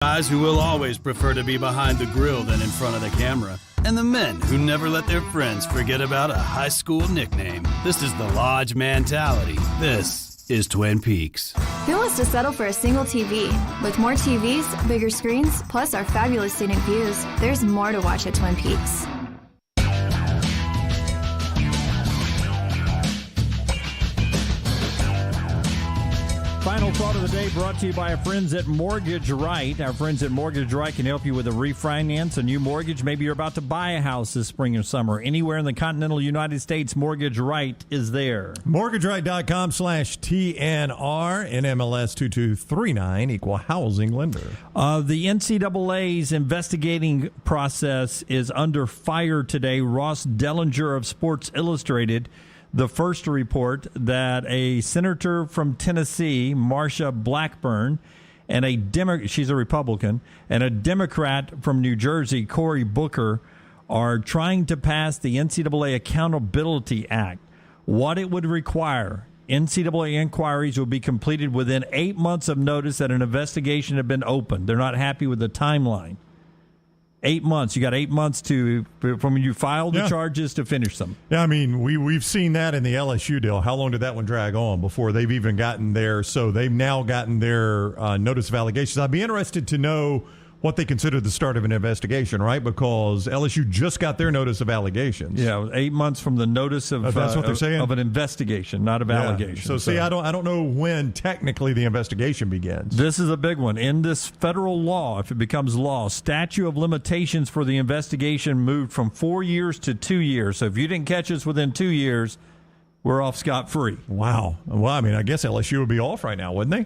Guys who will always prefer to be behind the grill than in front of the camera. And the men who never let their friends forget about a high school nickname. This is the Lodge mentality. This is Twin Peaks. Who wants to settle for a single TV? With more TVs, bigger screens, plus our fabulous scenic views, there's more to watch at Twin Peaks. Final thought of the day brought to you by our friends at Mortgage Right. Our friends at Mortgage Right can help you with a refinance, a new mortgage. Maybe you're about to buy a house this spring or summer. Anywhere in the continental United States, Mortgage Right is there. MortgageRight.com/TNR, NMLS 2239, equal housing lender. The NCAA's investigating process is under fire today. Ross Dellinger of Sports Illustrated, the first to report that a senator from Tennessee, Marsha Blackburn, and she's a Republican, and a Democrat from New Jersey, Cory Booker, are trying to pass the NCAA Accountability Act. What it would require, NCAA inquiries will be completed within 8 months of notice that an investigation had been opened. They're not happy with the timeline. 8 months. You got 8 months from when you filed the charges to finish them. Yeah, I mean, we've seen that in the LSU deal. How long did that one drag on before they've even gotten there? So they've now gotten their notice of allegations. I'd be interested to know what they consider the start of an investigation, right? Because LSU just got their notice of allegations. Yeah, 8 months from the notice of that's what they're saying? Of an investigation, not of allegations. So see, I don't know when technically the investigation begins. This is a big one. In this federal law, if it becomes law, statute of limitations for the investigation moved from 4 years to 2 years. So if you didn't catch us within 2 years, we're off scot-free. Wow. Well, I mean, I guess LSU would be off right now, wouldn't they?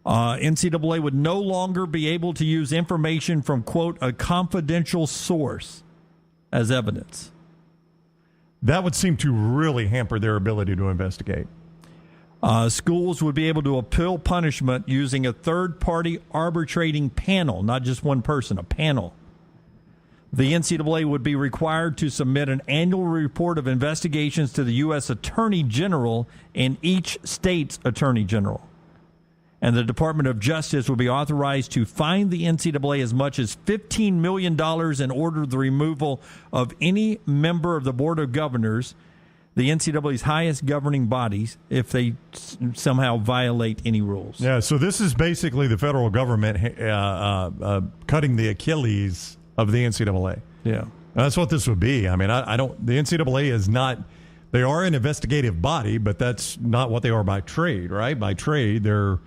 NCAA would no longer be able to use information from, quote, a confidential source as evidence. That would seem to really hamper their ability to investigate. Schools would be able to appeal punishment using a third-party arbitrating panel, not just one person, a panel. The NCAA would be required to submit an annual report of investigations to the U.S. Attorney General and each state's Attorney General. And the Department of Justice will be authorized to fine the NCAA as much as $15 million and order the removal of any member of the Board of Governors, the NCAA's highest governing bodies, if they somehow violate any rules. Yeah, so this is basically the federal government cutting the Achilles of the NCAA. Yeah. That's what this would be. I mean, the NCAA is not, they are an investigative body, but that's not what they are by trade, right? By trade, they're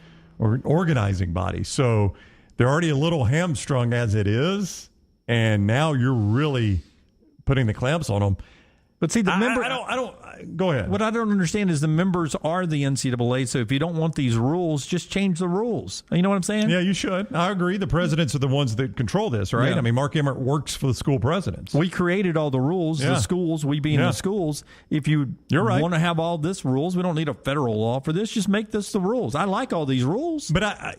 an organizing body. So they're already a little hamstrung as it is, and now you're really putting the clamps on them. But see, the member, I don't. Go ahead. What I don't understand is the members are the NCAA. So if you don't want these rules, just change the rules. You know what I'm saying? Yeah, you should. I agree. The presidents are the ones that control this, right? Yeah. I mean, Mark Emmert works for the school presidents. We created all the rules, the schools, we being the schools. If you're right, want to have all this rules, we don't need a federal law for this. Just make this the rules. I like all these rules. But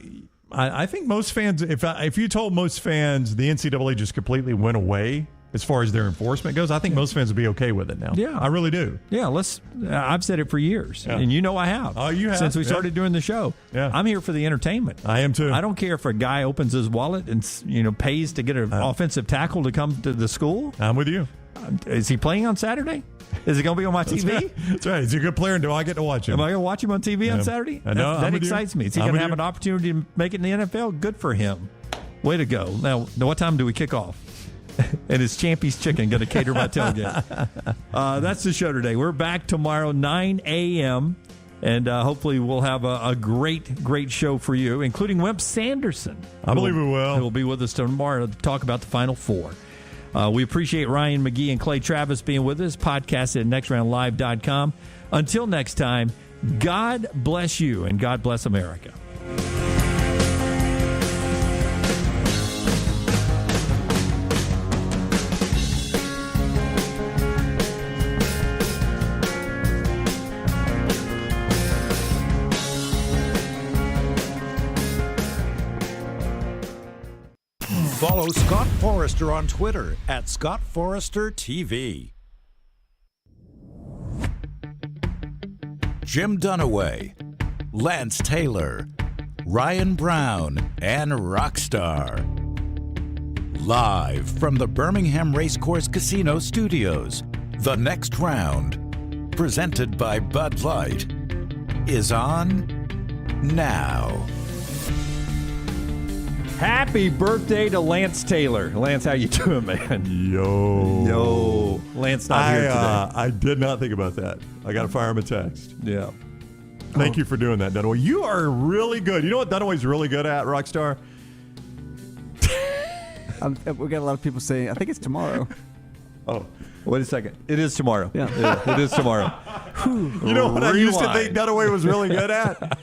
I think most fans, if you told most fans the NCAA just completely went away as far as their enforcement goes, I think most fans would be okay with it now. Yeah. I really do. Yeah, I've said it for years, and you know I have. Oh, you have. Since we started doing the show. Yeah. I'm here for the entertainment. I am too. I don't care if a guy opens his wallet and pays to get an offensive tackle to come to the school. I'm with you. Is he playing on Saturday? Is he going to be on my TV? That's right. He's a good player, and do I get to watch him? Am I going to watch him on TV on Saturday? I know. That excites me. Is he going to have an opportunity to make it in the NFL? Good for him. Way to go. Now, what time do we kick off? And is Champy's Chicken going to cater my tailgate? That's the show today. We're back tomorrow, 9 a.m., and hopefully we'll have a great show for you, including Wimp Sanderson. I believe we will. Who will be with us tomorrow to talk about the Final Four. We appreciate Ryan McGee and Clay Travis being with us. Podcast at nextroundlive.com. Until next time, God bless you and God bless America. Follow Scott Forrester on Twitter at Scott Forrester TV. Jim Dunaway, Lance Taylor, Ryan Brown, and Rockstar. Live from the Birmingham Racecourse Casino Studios, the next round, presented by Bud Light, is on now. Happy birthday to Lance Taylor. Lance, how you doing, man? Yo. Lance not here today. I did not think about that. I got to fire him a text. Yeah. Thank you for doing that, Dunaway. You are really good. You know what Dunaway's really good at, Rockstar? We got a lot of people saying, I think it's tomorrow. Oh. Wait a second. It is tomorrow. Yeah. It is tomorrow. You know what I used to think Dunaway was really good at?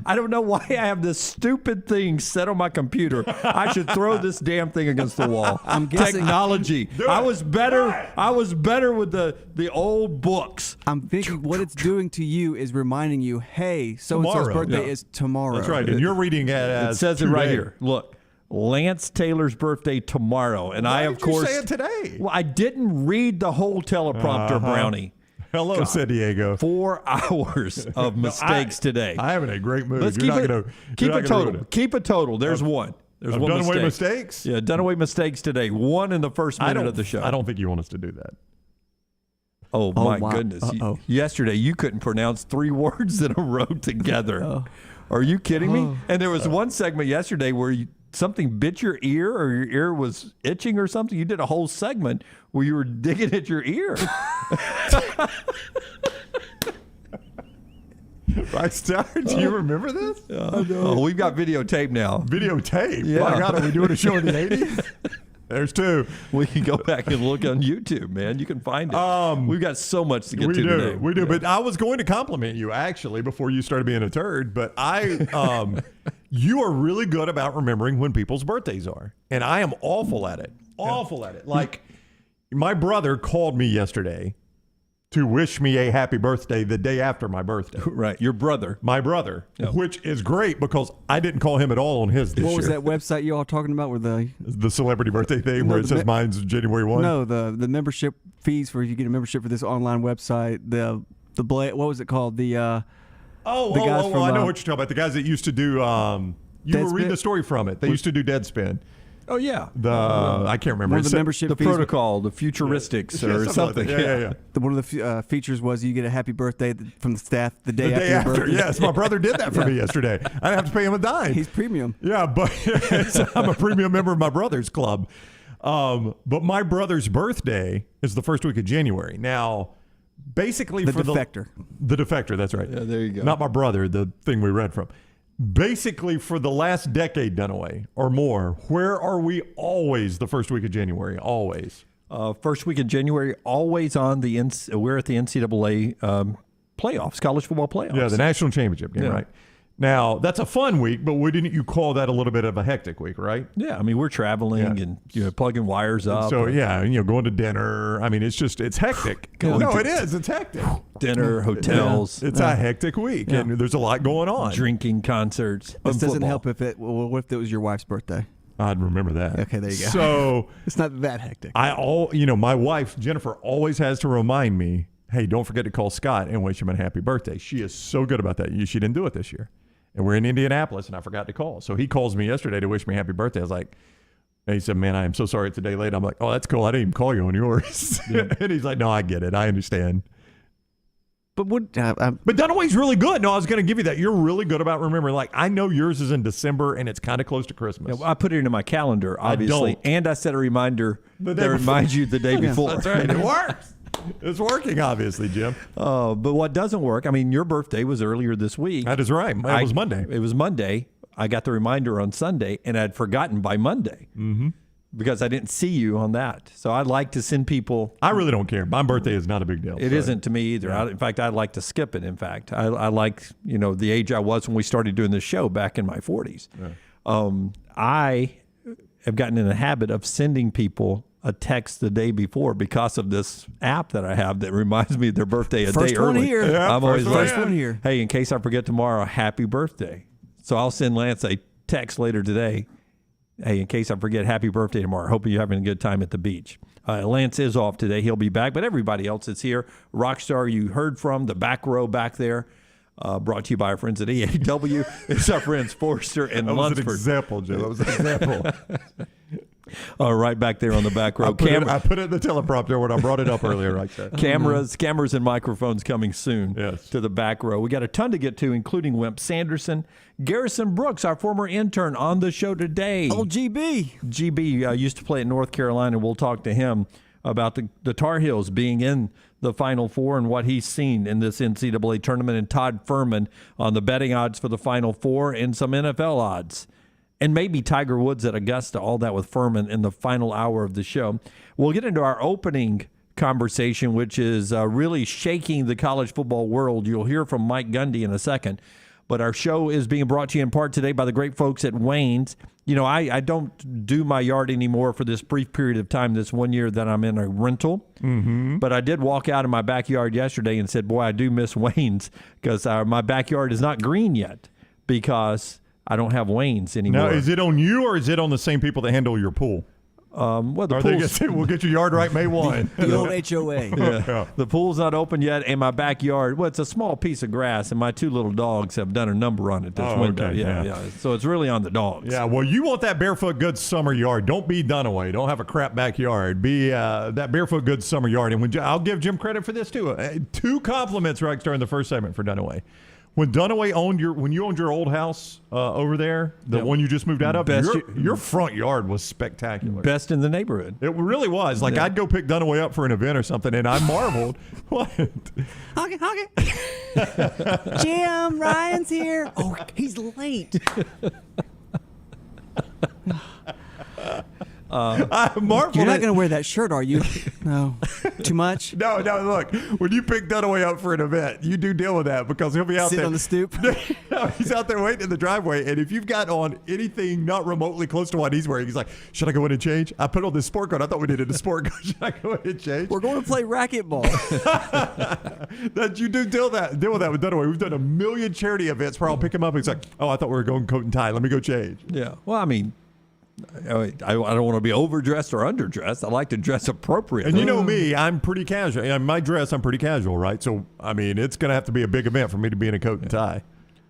I don't know why I have this stupid thing set on my computer. I should throw this damn thing against the wall. I'm guessing technology. I was better with the old books. I'm thinking what it's doing to you is reminding you, hey, so-and-so's Tomorrow. birthday is tomorrow. That's right. And you're reading it as It says it right today. here. Look, Lance Taylor's birthday tomorrow, and Why I of did you course say it today? Well, I didn't read the whole teleprompter, Brownie. Hello, San Diego. 4 hours of mistakes today. I am in a great mood. Let's You're keep not it. gonna, Keep you're it not gonna total. ruin it. Keep it total. There's one. There's I've one done away mistake. mistakes? Yeah, done away mistakes today. One in the first minute of the show. I don't think you want us to do that. Oh my wow. goodness! Uh-oh. Yesterday you couldn't pronounce 3 words in a row together. Are you kidding me? And there was one segment yesterday where something bit your ear, or your ear was itching, or something. You did a whole segment where you were digging at your ear. Rockstar, do you remember this? Oh, we've got videotape now. Videotape. Yeah. My God, are we doing a show in the 80s? There's 2. We can go back and look on YouTube, man. You can find it. We've got so much to get to today. We do. Yeah. But I was going to compliment you, actually, before you started being a turd. But you are really good about remembering when people's birthdays are. And I am awful at it. Awful at it. Like, my brother called me yesterday to wish me a happy birthday the day after my birthday. Right. Your brother. My brother, Yep. which is great because I didn't call him at all on his this What year. was that website you all talking about? Where The celebrity birthday thing where it the says mine's January 1? No, the membership fees for if you get a membership for this online website. What was it called? The guys from, I know what you're talking about. The guys that used to do, you were reading Deadspin? a story from it. They used to do Deadspin. Oh yeah. I can't remember. one of the membership The fees. protocol, the futuristics, or something. Like that. Yeah. One of the features was you get a happy birthday from the staff the day The after day your after, birthday. yes. My brother did that for me yesterday. I didn't have to pay him a dime. He's premium. Yeah, but I'm a premium member of my brother's club. But my brother's birthday is the first week of January. Now, basically The for defector. The defector, that's right. Yeah, there you go. Not my brother, the thing we read from. Basically, for the last decade, Dunaway, or more, where are we always the first week of January? Always. First week in January, always on the we're at the NCAA playoffs, college football playoffs. Yeah, the national championship game, Yeah. right? Now, that's a fun week, but wouldn't you call that a little bit of a hectic week, right? Yeah, I mean we're traveling and plugging wires up. So, going to dinner. I mean, it's hectic. It is. It's hectic. Dinner, hotels, It's a hectic week, and there's a lot going on. drinking, concerts. This and doesn't football. help what if it was your wife's birthday? I'd remember that. Okay, there you go. So, It's not that hectic. my wife, Jennifer, always has to remind me, hey, don't forget to call Scott and wish him a happy birthday. She is so good about that. She didn't do it this year. And we're in Indianapolis, and I forgot to call. So he calls me yesterday to wish me happy birthday. I was like, and he said, man, I am so sorry it's a day late. I'm like, oh, that's cool. I didn't even call you on yours. And he's like, no, I get it. I understand. But But Dunaway's really good. No, I was going to give you that. You're really good about remembering. Like, I know yours is in December, and it's kind of close to Christmas. Yeah, well, I put it into my calendar, obviously, don't. and I set a reminder The day that before. reminds you the day before. That's right. It works. It's working, obviously, Jim. But what doesn't work, I mean, your birthday was earlier this week. That is right. It was Monday. It was Monday. I got the reminder on Sunday, and I'd forgotten by Monday because I didn't see you on that. So I'd like to send people. I really don't care. My birthday is not a big deal. It so. not to me either. In fact, I'd like to skip it. In fact, I like the age I was when we started doing this show back in my 40s. Yeah. I have gotten in the habit of sending people a text the day before because of this app that I have that reminds me of their birthday a First day one early. here. Yeah, I'm always First like, one here. hey, in case I forget tomorrow, happy birthday. So I'll send Lance a text later today. Hey, in case I forget, happy birthday tomorrow. Hope you're having a good time at the beach. Lance is off today. He'll be back, but everybody else is here. Rockstar, you heard from the back row back there. brought to you by our friends at EAW. It's our friends Forrester and Lunsford. That was an example, Joe. That was an example. Right back there on the back row. I put it in the teleprompter when I brought it up earlier. Right there. Cameras and microphones coming soon to the back row. We got a ton to get to, including Wimp Sanderson. Garrison Brooks, our former intern, on the show today. Oh, GB. GB used to play at North Carolina. We'll talk to him about the Tar Heels being in the Final Four and what he's seen in this NCAA tournament, and Todd Fuhrman on the betting odds for the Final Four and some NFL odds. And maybe Tiger Woods at Augusta, all that with Fuhrman in the final hour of the show. We'll get into our opening conversation, which is really shaking the college football world. You'll hear from Mike Gundy in a second. But our show is being brought to you in part today by the great folks at Wayne's. You know, I don't do my yard anymore for this brief period of time, this 1 year that I'm in a rental. Mm-hmm. But I did walk out in my backyard yesterday and said, boy, I do miss Wayne's, because my backyard is not green yet because I don't have Wayne's anymore. Now, is it on you, or is it on the same people that handle your pool? Well, We'll get your yard right May 1. The old HOA. Yeah. The pool's not open yet, and my backyard, well, it's a small piece of grass, and my two little dogs have done a number on it this window. Okay, yeah. So it's really on the dogs. Yeah, well, you want that Barefoot Goods summer yard. Don't be Dunaway. Don't have a crap backyard. Be that Barefoot Goods summer yard. And I'll give Jim credit for this, too. 2 compliments, Rex, during the first segment for Dunaway. When Dunaway when you owned your old house over there, the one you just moved out of, your front yard was spectacular. Best in the neighborhood. It really was. Like, I'd go pick Dunaway up for an event or something, and I marveled. What? Hoggy. Jim, Ryan's here. Oh, he's late. I marveled. You're not going to wear that shirt, are you? No. Too much? No, look. When you pick Dunaway up for an event, you do deal with that, because he'll be out Sit on the stoop? No, he's out there waiting in the driveway, and if you've got on anything not remotely close to what he's wearing, he's like, should I go in and change? I put on this sport coat. I thought we needed a sport coat. Should I go in and change? We're going to play racquetball. That you do deal with that with Dunaway. We've done a million charity events where I'll pick him up, and he's like, oh, I thought we were going coat and tie. Let me go change. Yeah. Well, I mean, I don't want to be overdressed or underdressed. I like to dress appropriately. And you know me, I'm pretty casual. In my dress, I'm pretty casual, right? So, I mean, it's going to have to be a big event for me to be in a coat and tie.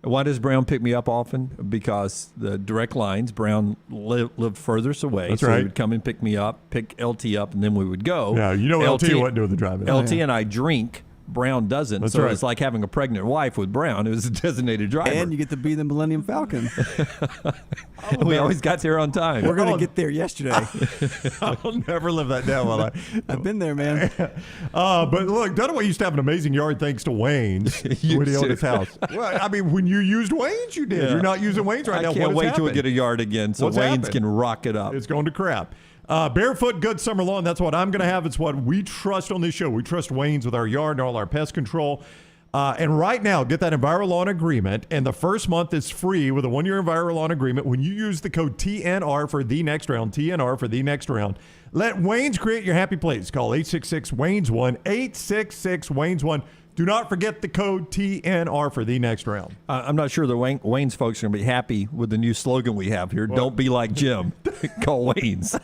Why does Brown pick me up often? Because the direct lines, Brown lived furthest away. That's so right. He would come and pick me up, pick LT up, and then we would go. Yeah, you know LT wasn't doing the driving. LT and I drink. Brown doesn't. That's so right. It's like having a pregnant wife with Brown, who's a designated driver. And you get to be the Millennium Falcon. We always got there on time. We're going to get there yesterday. I'll never live that down. I've been there, man. But look, Dunaway used to have an amazing yard thanks to Wayne's when he owned his house. Well, I mean, when you used Wayne's, you did. Yeah. You're not using Wayne's right now. I can't wait till we get a yard again so Wayne's can rock it up. It's going to crap. Barefoot Good Summer Lawn, that's what I'm going to have. It's what we trust on this show. We trust Wayne's with our yard and all our pest control. And right now, get that EnviroLawn agreement, and the first month is free with a 1-year EnviroLawn agreement when you use the code TNR for the next round, TNR for the next round. Let Wayne's create your happy place. Call 866-WAYNES-1, 866-WAYNES-1. Do not forget the code TNR for the next round. I'm not sure the Wayne's folks are going to be happy with the new slogan we have here. Don't be like Jim. Call Wayne's.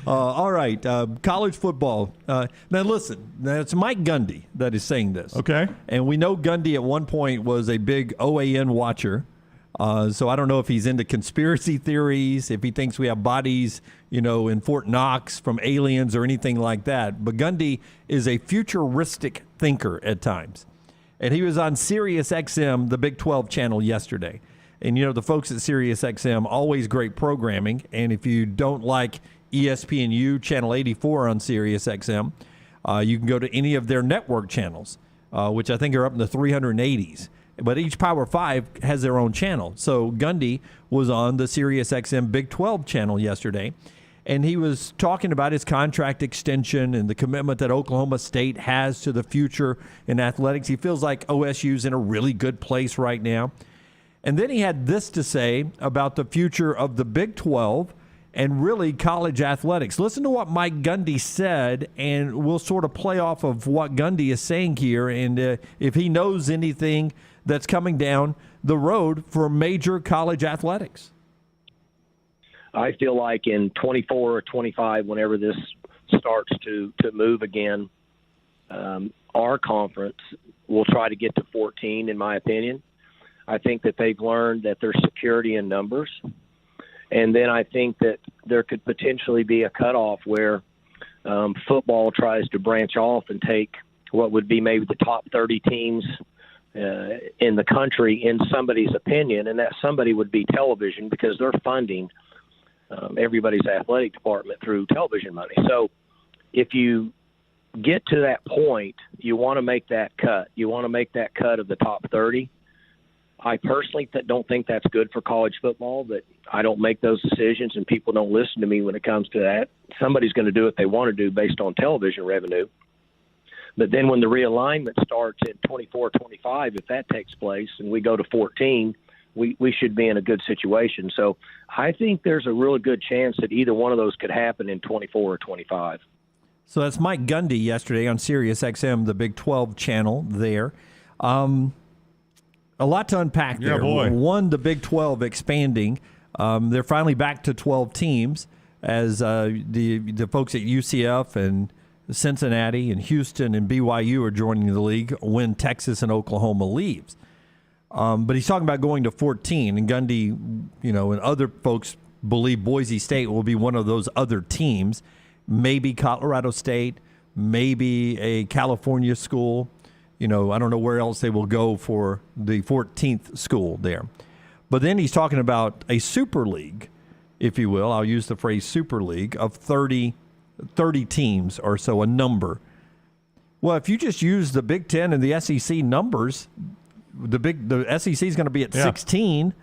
All right. College football. Now, listen. It's Mike Gundy that is saying this. Okay. And we know Gundy at one point was a big OAN watcher. So I don't know if he's into conspiracy theories, if he thinks we have bodies, in Fort Knox from aliens or anything like that. But Gundy is a futuristic thinker at times. And he was on Sirius XM, the Big 12 channel, yesterday. And, the folks at Sirius XM, always great programming. And if you don't like ESPNU, Channel 84 on Sirius XM, you can go to any of their network channels, which I think are up in the 380s. But each Power 5 has their own channel. So Gundy was on the Sirius XM Big 12 channel yesterday, and he was talking about his contract extension and the commitment that Oklahoma State has to the future in athletics. He feels like OSU's in a really good place right now. And then he had this to say about the future of the Big 12 and really college athletics. Listen to what Mike Gundy said, and we'll sort of play off of what Gundy is saying here, and if he knows anything that's coming down the road for major college athletics. I feel like in 24 or 25, whenever this starts to move again, our conference will try to get to 14, in my opinion. I think that they've learned that there's security in numbers. And then I think that there could potentially be a cutoff where football tries to branch off and take what would be maybe the top 30 teams in the country in somebody's opinion, and that somebody would be television because they're funding everybody's athletic department through television money. So if you get to that point, you want to make that cut. You want to make that cut of the top 30. I personally don't think that's good for college football, but I don't make those decisions, and people don't listen to me when it comes to that. Somebody's going to do what they want to do based on television revenue. But then when the realignment starts at 24-25, if that takes place and we go to 14, we should be in a good situation. So I think there's a really good chance that either one of those could happen in 24 or 25. So that's Mike Gundy yesterday on Sirius XM, the Big 12 channel there. A lot to unpack there. Yeah, boy. One, the Big 12 expanding. They're finally back to 12 teams as the folks at UCF and Cincinnati and Houston and BYU are joining the league when Texas and Oklahoma leaves. But he's talking about going to 14, and Gundy, and other folks believe Boise State will be one of those other teams, maybe Colorado State, maybe a California school. I don't know where else they will go for the 14th school there. But then he's talking about a super league, if you will. I'll use the phrase super league of 30 teams or so, a number. Well, if you just use the Big Ten and the SEC numbers, the SEC is going to be at 16,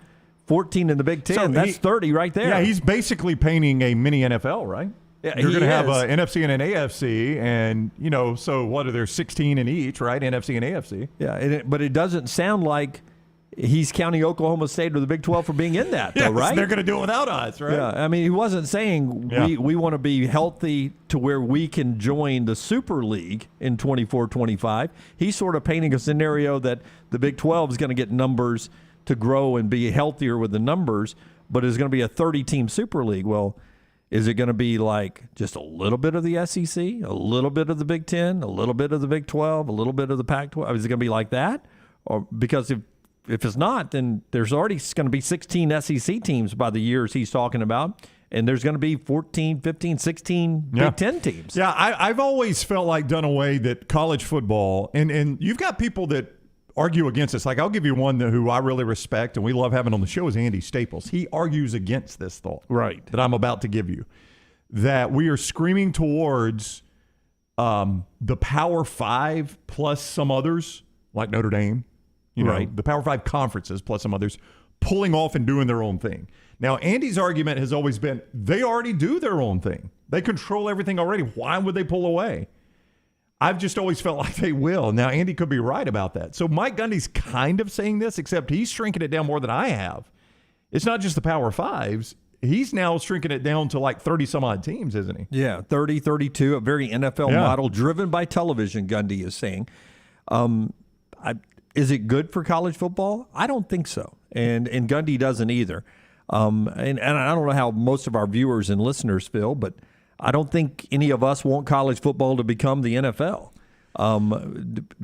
14 in the Big Ten. So that's 30 right there. Yeah, he's basically painting a mini NFL, right? Yeah, you're going to have an NFC and an AFC, and, so what are there, 16 in each, right? NFC and AFC. Yeah, but it doesn't sound like he's counting Oklahoma State or the Big 12 for being in that, though, right? They're going to do it without us, right? Yeah, I mean, he wasn't saying we want to be healthy to where we can join the Super League in 24-25. He's sort of painting a scenario that the Big 12 is going to get numbers to grow and be healthier with the numbers, but it's going to be a 30-team Super League. Well, is it going to be like just a little bit of the SEC, a little bit of the Big 10, a little bit of the Big 12, a little bit of the Pac-12? Is it going to be like that? Or because if it's not, then there's already going to be 16 SEC teams by the years he's talking about, and there's going to be 14, 15, 16 Big Ten teams. Yeah, I've always felt like, Dunaway, that college football, and you've got people that argue against this. Like, I'll give you one who I really respect and we love having on the show is Andy Staples. He argues against this thought that I'm about to give you, that we are screaming towards the Power Five plus some others, like Notre Dame, the Power Five conferences plus some others, pulling off and doing their own thing. Now, Andy's argument has always been they already do their own thing. They control everything already. Why would they pull away? I've just always felt like they will. Now, Andy could be right about that. So Mike Gundy's kind of saying this, except he's shrinking it down more than I have. It's not just the Power Fives. He's now shrinking it down to like 30-some-odd teams, isn't he? Yeah, 30, 32, a very NFL model driven by television, Gundy is saying. Is it good for college football? I don't think so. And Gundy doesn't either. And I don't know how most of our viewers and listeners feel, but I don't think any of us want college football to become the NFL.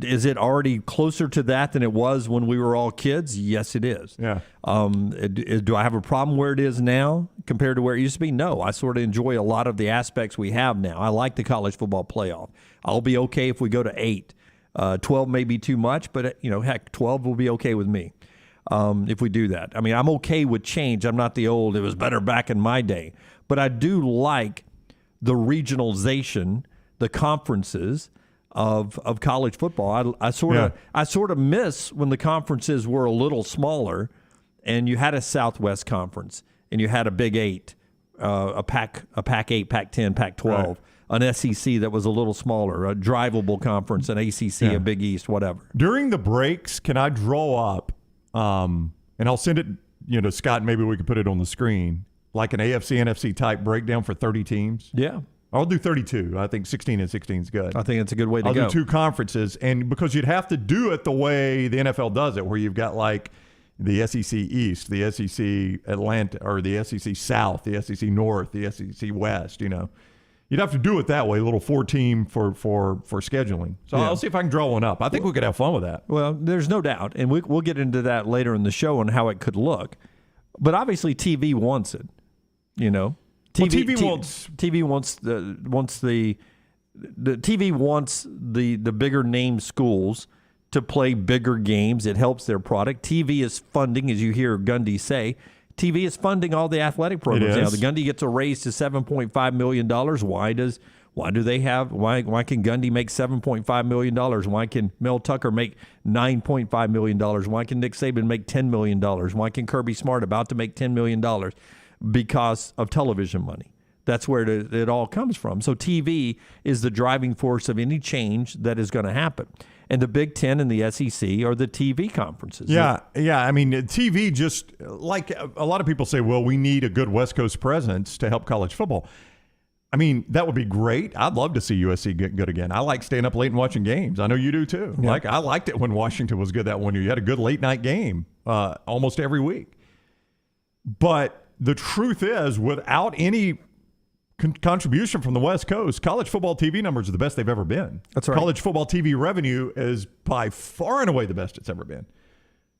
Is it already closer to that than it was when we were all kids? Yes, it is. Yeah. Do I have a problem where it is now compared to where it used to be? No. I sort of enjoy a lot of the aspects we have now. I like the college football playoff. I'll be okay if we go to 8. 12 may be too much, but, heck, 12 will be okay with me if we do that. I mean, I'm okay with change. I'm not the old, it was better back in my day. But I do like the regionalization, the conferences of college football. I sort of miss when the conferences were a little smaller, and you had a Southwest Conference, and you had a Big 8, a Pac-8, Pac-10, Pac-12, an SEC that was a little smaller, a drivable conference, an ACC, a Big East, whatever. During the breaks, can I draw up, and I'll send it, to Scott, maybe we could put it on the screen, like an AFC, NFC type breakdown for 30 teams? Yeah. I'll do 32. I think 16 and 16 is good. I think it's a good way to go. I'll do 2 conferences, and because you'd have to do it the way the NFL does it, where you've got like the SEC East, the SEC Atlanta, or the SEC South, the SEC North, the SEC West, You'd have to do it that way, a little 4-team for scheduling. So I'll see if I can draw one up. I think we could have fun with that. Well, there's no doubt, and we'll get into that later in the show and how it could look. But obviously, TV wants it. You know, TV wants the bigger name schools to play bigger games. It helps their product. TV is funding, as you hear Gundy say. TV is funding all the athletic programs now. The Gundy gets a raise to $7.5 million. Why can Gundy make $7.5 million? Why can Mel Tucker make $9.5 million? Why can Nick Saban make $10 million? Why can Kirby Smart about to make $10 million? Because of television money. That's where it all comes from. So TV is the driving force of any change that is going to happen. And the Big Ten and the SEC are the TV conferences. Yeah. I mean, TV just, like a lot of people say, well, we need a good West Coast presence to help college football. I mean, that would be great. I'd love to see USC get good again. I like staying up late and watching games. I know you do too. Yeah. I liked it when Washington was good that one year. You had a good late night game almost every week. But the truth is, without any contribution from the West Coast, college football TV numbers are the best they've ever been. That's right. College football TV revenue is by far and away the best it's ever been.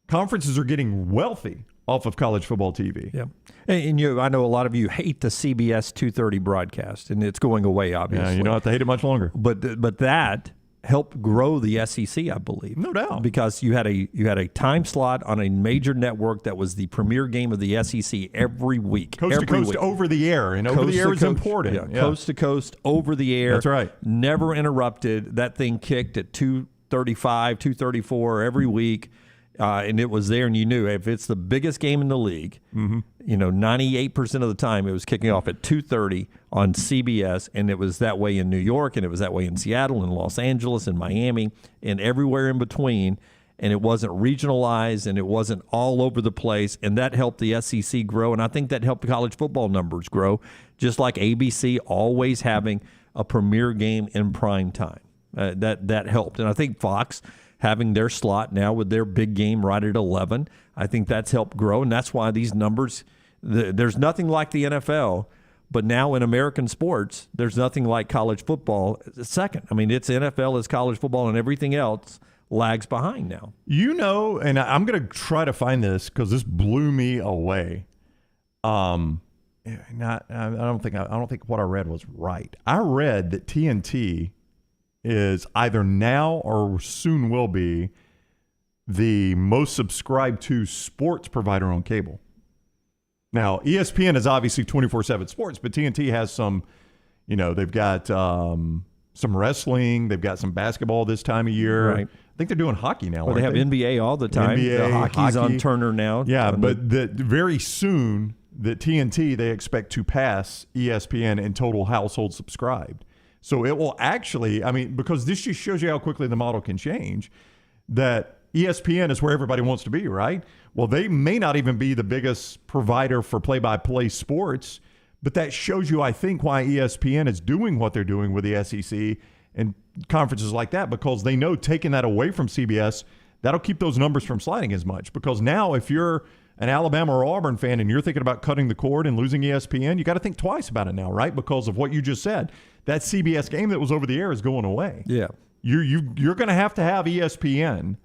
Conferences are getting wealthy off of college football TV. Yeah, and I know a lot of you hate the CBS 2:30 broadcast, and it's going away, obviously. Yeah, you don't have to hate it much longer. But that helped grow the SEC, I believe. No doubt. Because you had a time slot on a major network that was the premier game of the SEC every week. Coast to coast, over the air. And over the air is important. Yeah, coast to coast, over the air. That's right. Never interrupted. That thing kicked at 2:35, 2:34 every week. And it was there, and you knew if it's the biggest game in the league, 98% of the time it was kicking off at 2:30 on CBS, and it was that way in New York, and it was that way in Seattle, and Los Angeles, and Miami, and everywhere in between. And it wasn't regionalized, and it wasn't all over the place, and that helped the SEC grow, and I think that helped the college football numbers grow, just like ABC always having a premier game in prime time. That helped, and I think Fox having their slot now with their big game right at 11, I think that's helped grow, and that's why these numbers, there's nothing like the NFL, but now in American sports, there's nothing like college football second. I mean, it's NFL, it's college football, and everything else lags behind now. You know, and I'm going to try to find this because this blew me away. I don't think what I read was right. I read that TNT is either now or soon will be the most subscribed to sports provider on cable. Now, ESPN is obviously 24/7 sports, but TNT has some, they've got some wrestling, they've got some basketball this time of year. Right. I think they're doing hockey now. Well, they have NBA all the time. NBA, hockey's on Turner now. Yeah, but very soon, the TNT, they expect to pass ESPN in total household subscribed. So it will actually, because this just shows you how quickly the model can change, that ESPN is where everybody wants to be, right? Well, they may not even be the biggest provider for play-by-play sports, but that shows you, I think, why ESPN is doing what they're doing with the SEC and conferences like that, because they know taking that away from CBS, that'll keep those numbers from sliding as much. Because now if you're an Alabama or Auburn fan and you're thinking about cutting the cord and losing ESPN, you got to think twice about it now, right? Because of what you just said. That CBS game that was over the air is going away. Yeah. You're going to have ESPN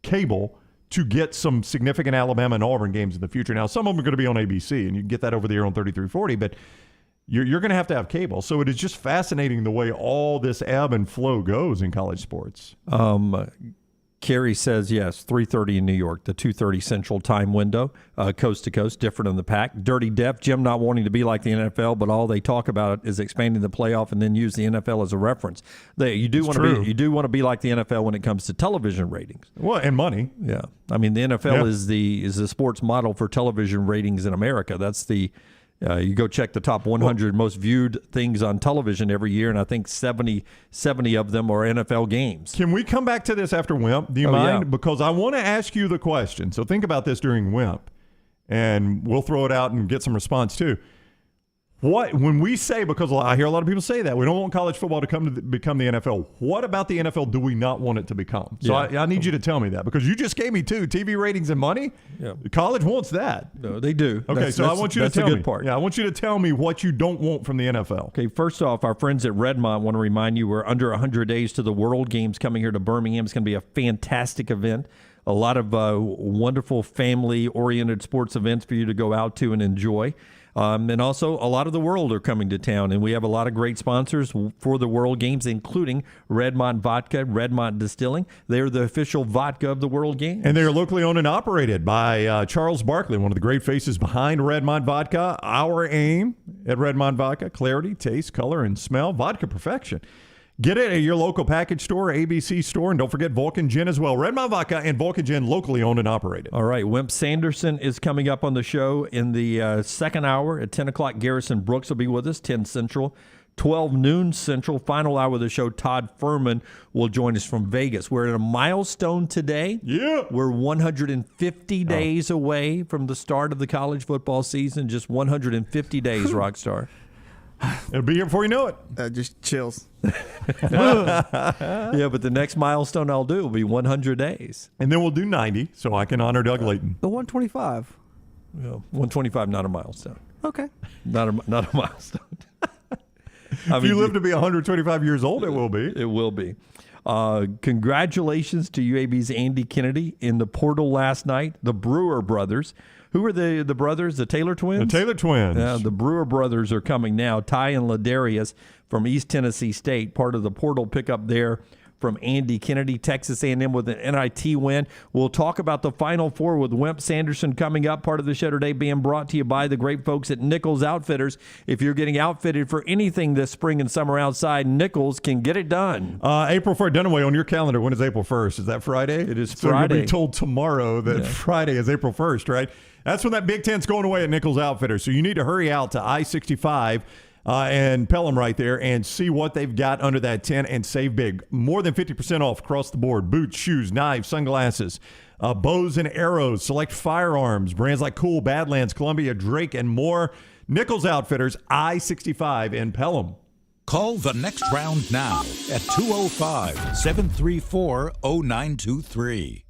cable to get some significant Alabama and Auburn games in the future. Now, some of them are going to be on ABC, and you can get that over the air on 3340, but you're going to have cable. So it is just fascinating the way all this ebb and flow goes in college sports. Kerry says, yes, 3:30 in New York, the 2:30 Central Time window, coast to coast, different in the pack. Dirty Def, Jim not wanting to be like the NFL, but all they talk about is expanding the playoff and then use the NFL as a reference. You do want to be like the NFL when it comes to television ratings. Well, and money. Yeah. I mean, the NFL is the sports model for television ratings in America. That's the you go check the top 100 most viewed things on television every year, and I think 70 of them are NFL games. Can we come back to this after Wimp? Do you mind? Yeah. Because I want to ask you the question. So think about this during Wimp, and we'll throw it out and get some response too. when we say, because I hear a lot of people say that, we don't want college football to become the NFL. What about the NFL do we not want it to become? So I need you to tell me that, because you just gave me two, TV ratings and money. Yeah. College wants that. No, they do. Okay, I want you to tell me. That's a good part. Yeah, I want you to tell me what you don't want from the NFL. Okay, first off, our friends at Redmont want to remind you we're under 100 days to the World Games coming here to Birmingham. It's going to be a fantastic event. A lot of wonderful family-oriented sports events for you to go out to and enjoy. And also, a lot of the world are coming to town, and we have a lot of great sponsors for the World Games, including Redmont Vodka, Redmont Distilling. They're the official vodka of the World Games. And they're locally owned and operated by Charles Barkley, one of the great faces behind Redmont Vodka. Our aim at Redmont Vodka, clarity, taste, color, and smell, vodka perfection. Get it at your local package store, ABC store, and don't forget Vulcan Gin as well. Redmont Vodka and Vulcan Gin, locally owned and operated. All right, Wimp Sanderson is coming up on the show in the second hour at 10 o'clock. Garrison Brooks will be with us, 10 Central. 12 noon Central, final hour of the show, Todd Fuhrman will join us from Vegas. We're at a milestone today. Yeah. We're 150 days away from the start of the college football season, just 150 days, Rockstar. It'll be here before you know it. Just chills. Yeah, but the next milestone I'll do will be 100 days. And then we'll do 90, so I can honor Doug Layton. The 125. Yeah, 125, not a milestone. Okay. Not a milestone. If you live to be 125 years old, it will be. It will be. Congratulations to UAB's Andy Kennedy in the portal last night. The Brewer brothers. Who are the brothers? The Taylor twins? The Taylor twins. Yeah, the Brewer brothers are coming now. Ty and Ladarius from East Tennessee State, part of the portal pickup there from Andy Kennedy. Texas A&M with an NIT win. We'll talk about the Final Four with Wimp Sanderson coming up. Part of the show today being brought to you by the great folks at Nichols Outfitters. If you're getting outfitted for anything this spring and summer outside, Nichols can get it done. April 1st, Dunaway, on your calendar, when is April 1st? Is that Friday? It is so Friday. You'll be told tomorrow that Friday is April 1st, right? That's when that Big Ten's going away at Nichols Outfitters. So you need to hurry out to I-65 and Pelham right there and see what they've got under that tent and save big. More than 50% off across the board. Boots, shoes, knives, sunglasses, bows and arrows, select firearms, brands like Cool, Badlands, Columbia, Drake, and more. Nichols Outfitters, I-65 in Pelham. Call the next round now at 205-734-0923.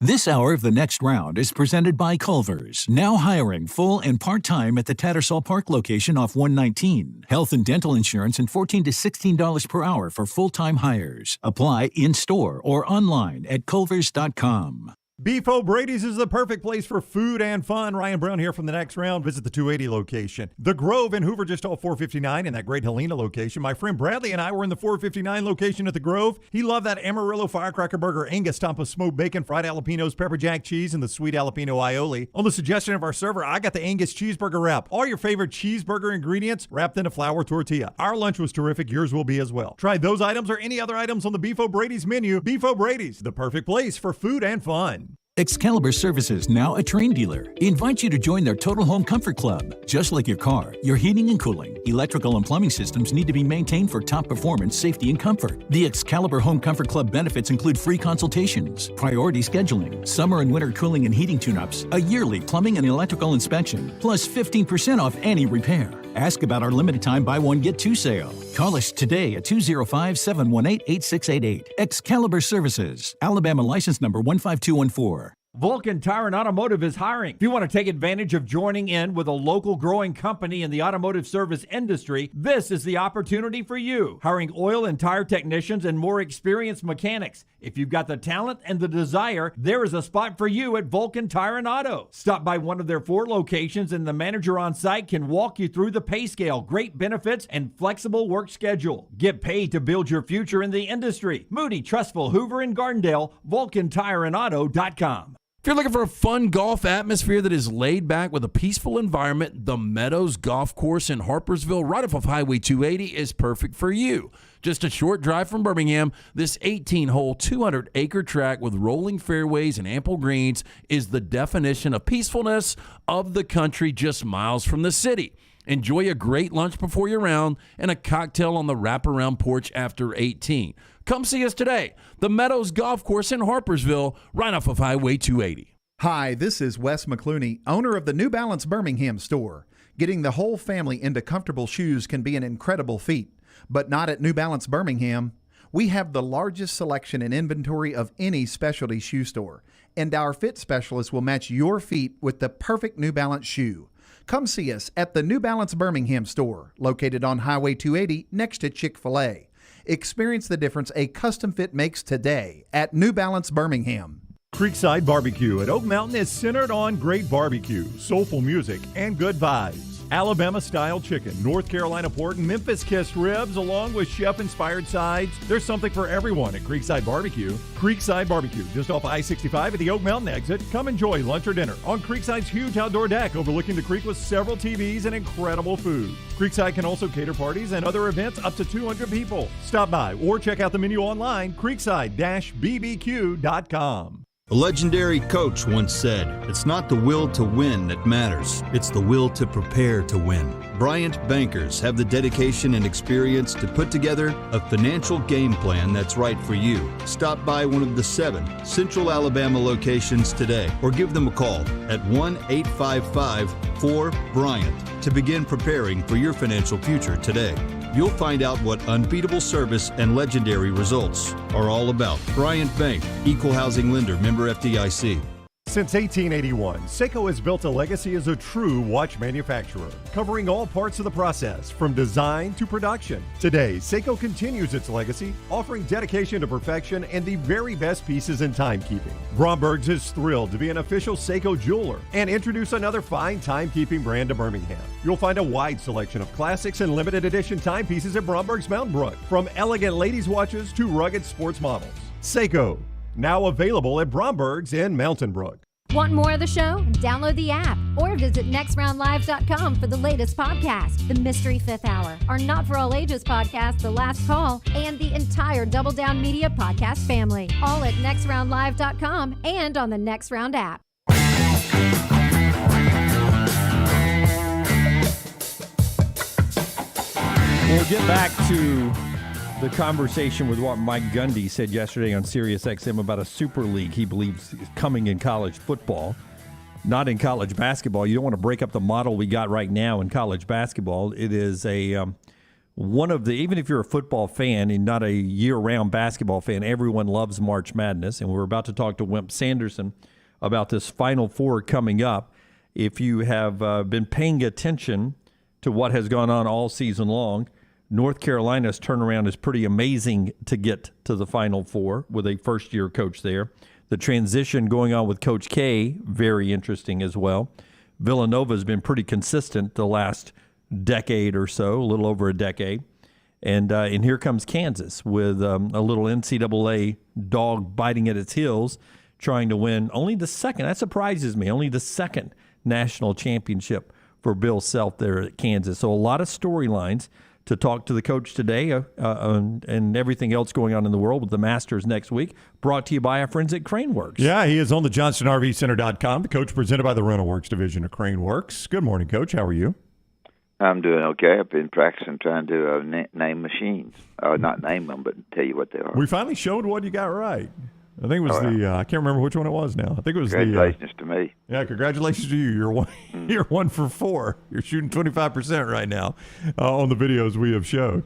This hour of The Next Round is presented by Culver's, now hiring full and part-time at the Tattersall Park location off 119. Health and dental insurance and $14 to $16 per hour for full-time hires. Apply in-store or online at culvers.com. Beef O'Brady's is the perfect place for food and fun. Ryan Brown here from The Next Round. Visit the 280 location. The Grove in Hoover, just off 459 in that great Helena location. My friend Bradley and I were in the 459 location at the Grove. He loved that Amarillo Firecracker Burger, Angus Tampa smoked bacon, fried jalapenos, pepper jack cheese, and the sweet jalapeno aioli. On the suggestion of our server, I got the Angus cheeseburger wrap. All your favorite cheeseburger ingredients wrapped in a flour tortilla. Our lunch was terrific. Yours will be as well. Try those items or any other items on the Beef O'Brady's menu. Beef O'Brady's, the perfect place for food and fun. Excalibur Services, now a Train dealer, invites you to join their Total Home Comfort Club. Just like your car, your heating and cooling, electrical and plumbing systems need to be maintained for top performance, safety, and comfort. The Excalibur Home Comfort Club benefits include free consultations, priority scheduling, summer and winter cooling and heating tune-ups, a yearly plumbing and electrical inspection, plus 15% off any repair. Ask about our limited time buy one, get two sale. Call us today at 205-718-8688. Excalibur Services, Alabama license number 15214. Vulcan Tire and Automotive is hiring. If you want to take advantage of joining in with a local growing company in the automotive service industry, this is the opportunity for you. Hiring oil and tire technicians and more experienced mechanics. If you've got the talent and the desire, there is a spot for you at Vulcan Tire and Auto. Stop by one of their 4 locations and the manager on site can walk you through the pay scale, great benefits, and flexible work schedule. Get paid to build your future in the industry. Moody, Trustful, Hoover, and Gardendale, VulcanTireandAuto.com. If you're looking for a fun golf atmosphere that is laid back with a peaceful environment, the Meadows Golf Course in Harpersville, right off of Highway 280, is perfect for you. Just a short drive from Birmingham, this 18-hole, 200-acre track with rolling fairways and ample greens is the definition of peacefulness of the country just miles from the city. Enjoy a great lunch before your round and a cocktail on the wraparound porch after 18. Come see us today. The Meadows Golf Course in Harpersville, right off of Highway 280. Hi, this is Wes McClooney, owner of the New Balance Birmingham store. Getting the whole family into comfortable shoes can be an incredible feat, but not at New Balance Birmingham. We have the largest selection and inventory of any specialty shoe store, and our fit specialists will match your feet with the perfect New Balance shoe. Come see us at the New Balance Birmingham store, located on Highway 280 next to Chick-fil-A. Experience the difference a custom fit makes today at New Balance Birmingham. Creekside Barbecue at Oak Mountain is centered on great barbecue, soulful music, and good vibes. Alabama-style chicken, North Carolina pork, and Memphis-kissed ribs, along with chef-inspired sides. There's something for everyone at Creekside Barbecue. Creekside Barbecue, just off I-65 at the Oak Mountain exit. Come enjoy lunch or dinner on Creekside's huge outdoor deck overlooking the creek with several TVs and incredible food. Creekside can also cater parties and other events up to 200 people. Stop by or check out the menu online, creekside-bbq.com. A legendary coach once said, "It's not the will to win that matters, it's the will to prepare to win." Bryant bankers have the dedication and experience to put together a financial game plan that's right for you. Stop by one of the 7 Central Alabama locations today or give them a call at 1-855-4-BRYANT to begin preparing for your financial future today. You'll find out what unbeatable service and legendary results are all about. Bryant Bank, Equal Housing Lender, member FDIC. Since 1881, Seiko has built a legacy as a true watch manufacturer, covering all parts of the process, from design to production. Today, Seiko continues its legacy, offering dedication to perfection and the very best pieces in timekeeping. Bromberg's is thrilled to be an official Seiko jeweler and introduce another fine timekeeping brand to Birmingham. You'll find a wide selection of classics and limited edition timepieces at Bromberg's Mountain Brook, from elegant ladies' watches to rugged sports models. Seiko, now available at Bromberg's in Mountain Brook. Want more of the show? Download the app or visit nextroundlive.com for the latest podcast, The Mystery Fifth Hour, our Not For All Ages podcast, The Last Call, and the entire Double Down Media podcast family. All at nextroundlive.com and on the Next Round app. We'll get back to the conversation with what Mike Gundy said yesterday on Sirius XM about a super league he believes is coming in college football, not in college basketball. You don't want to break up the model we got right now in college basketball. It is one of the, even if you're a football fan and not a year-round basketball fan, everyone loves March Madness. And we're about to talk to Wimp Sanderson about this Final Four coming up. If you have been paying attention to what has gone on all season long, North Carolina's turnaround is pretty amazing to get to the Final Four with a first-year coach there. The transition going on with Coach K, very interesting as well. Villanova's been pretty consistent the last decade or so, a little over a decade. And here comes Kansas with a little NCAA dog biting at its heels, trying to win only the second, that surprises me, only the second national championship for Bill Self there at Kansas. So a lot of storylines to talk to the coach today and everything else going on in the world with the Masters next week, brought to you by our friends at Craneworks. Yeah, he is on the JohnstonRVCenter.com. The coach presented by the Rental Works division of Craneworks. Good morning, Coach. How are you? I'm doing okay. I've been practicing trying to name machines. Not name them, but tell you what they are. We finally showed what you got right. I think it was I can't remember which one it was now. I think it was congratulations to me. Yeah, congratulations to you. You're 1 for 4. You're shooting 25% right now on the videos we have showed.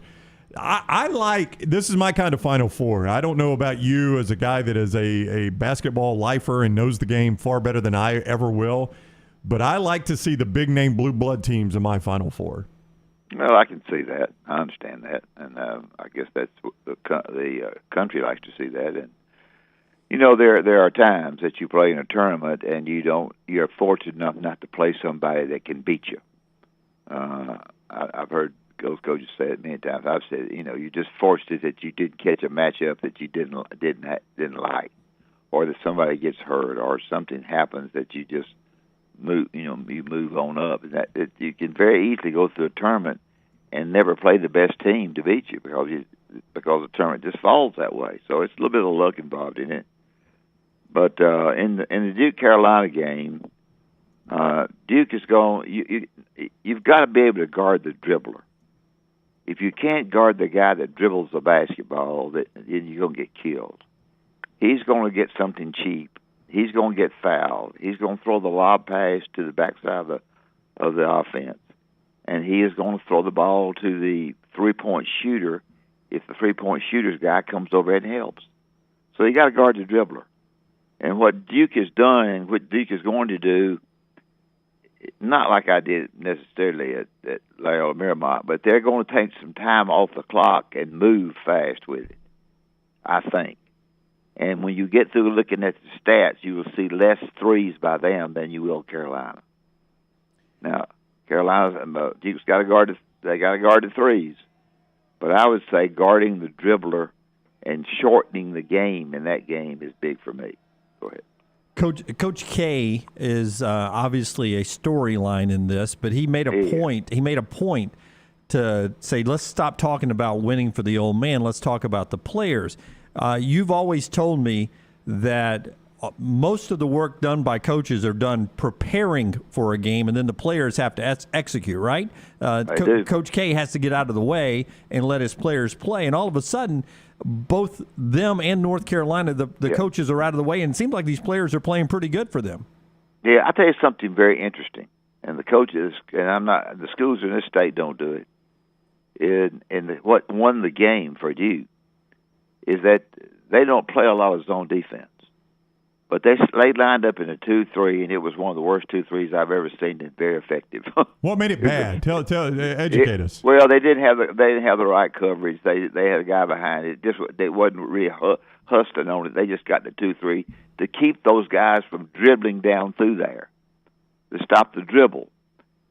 I like, this is my kind of Final Four. I don't know about you as a guy that is a basketball lifer and knows the game far better than I ever will, but I like to see the big name blue blood teams in my Final Four. Well, I can see that. I understand that, and I guess that's the country likes to see that. And you know, there are times that you play in a tournament and you're fortunate enough not to play somebody that can beat you. I've heard those coaches say it many times. I've said, you're just fortunate that you didn't catch a matchup that you didn't like, or that somebody gets hurt, or something happens that you just move. You move on up. And you can very easily go through a tournament and never play the best team to beat you because the tournament just falls that way. So it's a little bit of luck involved in it. But in the Duke Carolina game, Duke is going. You've got to be able to guard the dribbler. If you can't guard the guy that dribbles the basketball, then you're going to get killed. He's going to get something cheap. He's going to get fouled. He's going to throw the lob pass to the backside of the offense. and he is going to throw the ball to the three-point shooter if the three-point shooter's guy comes over and helps. So you got to guard the dribbler. And what Duke has done and what Duke is going to do, not like I did necessarily at Loyola Marymount, but they're going to take some time off the clock and move fast with it, I think. And when you get through looking at the stats, you will see less threes by them than you will Carolina. Now, Duke's got to guard. They got to guard the threes, but I would say guarding the dribbler and shortening the game in that game is big for me. Go ahead. Coach K is obviously a storyline in this, but he made a point. He made a point to say, let's stop talking about winning for the old man. Let's talk about the players. You've always told me that most of the work done by coaches are done preparing for a game, and then the players have to execute, right? Coach K has to get out of the way and let his players play, and all of a sudden, both them and North Carolina, the coaches are out of the way, and it seems like these players are playing pretty good for them. Yeah, I'll tell you something very interesting, and the coaches, and the schools in this state don't do it, and what won the game for Duke is that they don't play a lot of zone defense. But they lined up in a 2-3, and it was one of the worst 2-3s I've ever seen, and very effective. What made it bad? Tell, educate us. Well, they didn't have the right coverage. They had a guy behind it. They wasn't really hustling on it. They just got the 2-3 to keep those guys from dribbling down through there, to stop the dribble,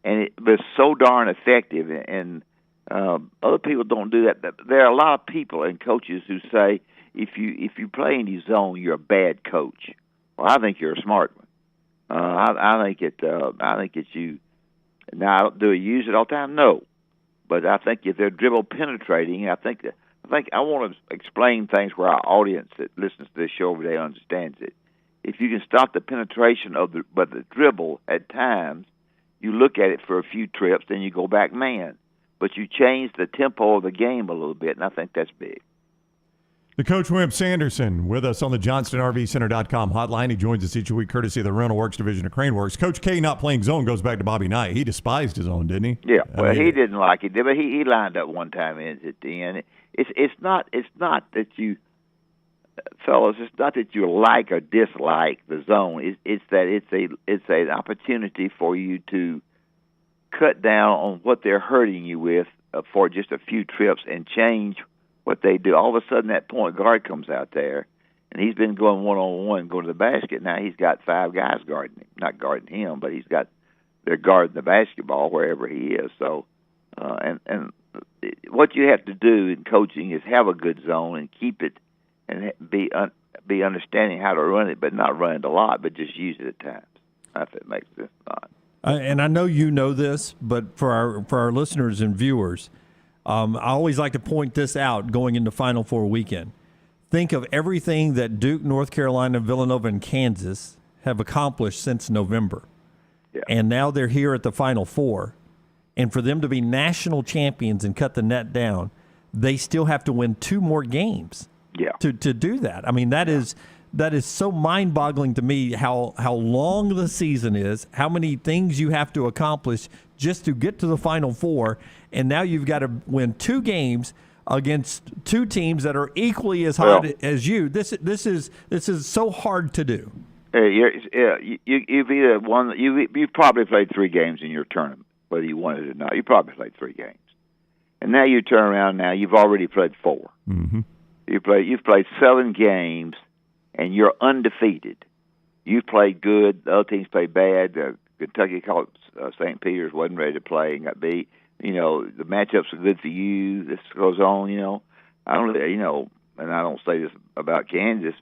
and it was so darn effective. And other people don't do that. There are a lot of people and coaches who say if you play in your zone, you're a bad coach. Well, I think you're a smart one. I think it's you. Now, do we use it all the time? No, but I think if they're dribble penetrating, I think I want to explain things where our audience that listens to this show every day understands it. If you can stop the penetration of the dribble at times, you look at it for a few trips, then you go back man. But you change the tempo of the game a little bit, and I think that's big. The coach, Wimp Sanderson, with us on the JohnstonRVCenter.com hotline. He joins us each week courtesy of the Rental Works division of Crane Works. Coach K not playing zone goes back to Bobby Knight. He despised his own, didn't he? Yeah, well, he didn't like it, but he lined up one time at the end. It's not that you, fellas, it's not that you like or dislike the zone. It's that it's an opportunity for you to cut down on what they're hurting you with for just a few trips and change what they do. All of a sudden, that point guard comes out there, and he's been going one-on-one, going to the basket. Now he's got 5 guys guarding him. Not guarding him, but they're guarding the basketball wherever he is. So, and what you have to do in coaching is have a good zone and keep it, and be understanding how to run it, but not run it a lot, but just use it at times. If it makes sense or not. And I know you know this, but for our listeners and viewers, I always like to point this out going into Final Four weekend. Think of everything that Duke, North Carolina, Villanova, and Kansas have accomplished since November. Yeah. And now they're here at the Final Four. And for them to be national champions and cut the net down, they still have to win 2 more games to do that. I mean, that is so mind-boggling to me how long the season is, how many things you have to accomplish just to get to the Final Four, and now you've got to win 2 games against 2 teams that are equally as hot as you. This is so hard to do. You've either won. You've probably played 3 games in your tournament, whether you won it or not. You probably played 3 games, and now you turn around. Now you've already played 4. Mm-hmm. You've played 7 games. And you're undefeated. You've played good. The other teams played bad. Kentucky called St. Peter's, wasn't ready to play and got beat. The matchups are good for you. This goes on. I don't really, and I don't say this about Kansas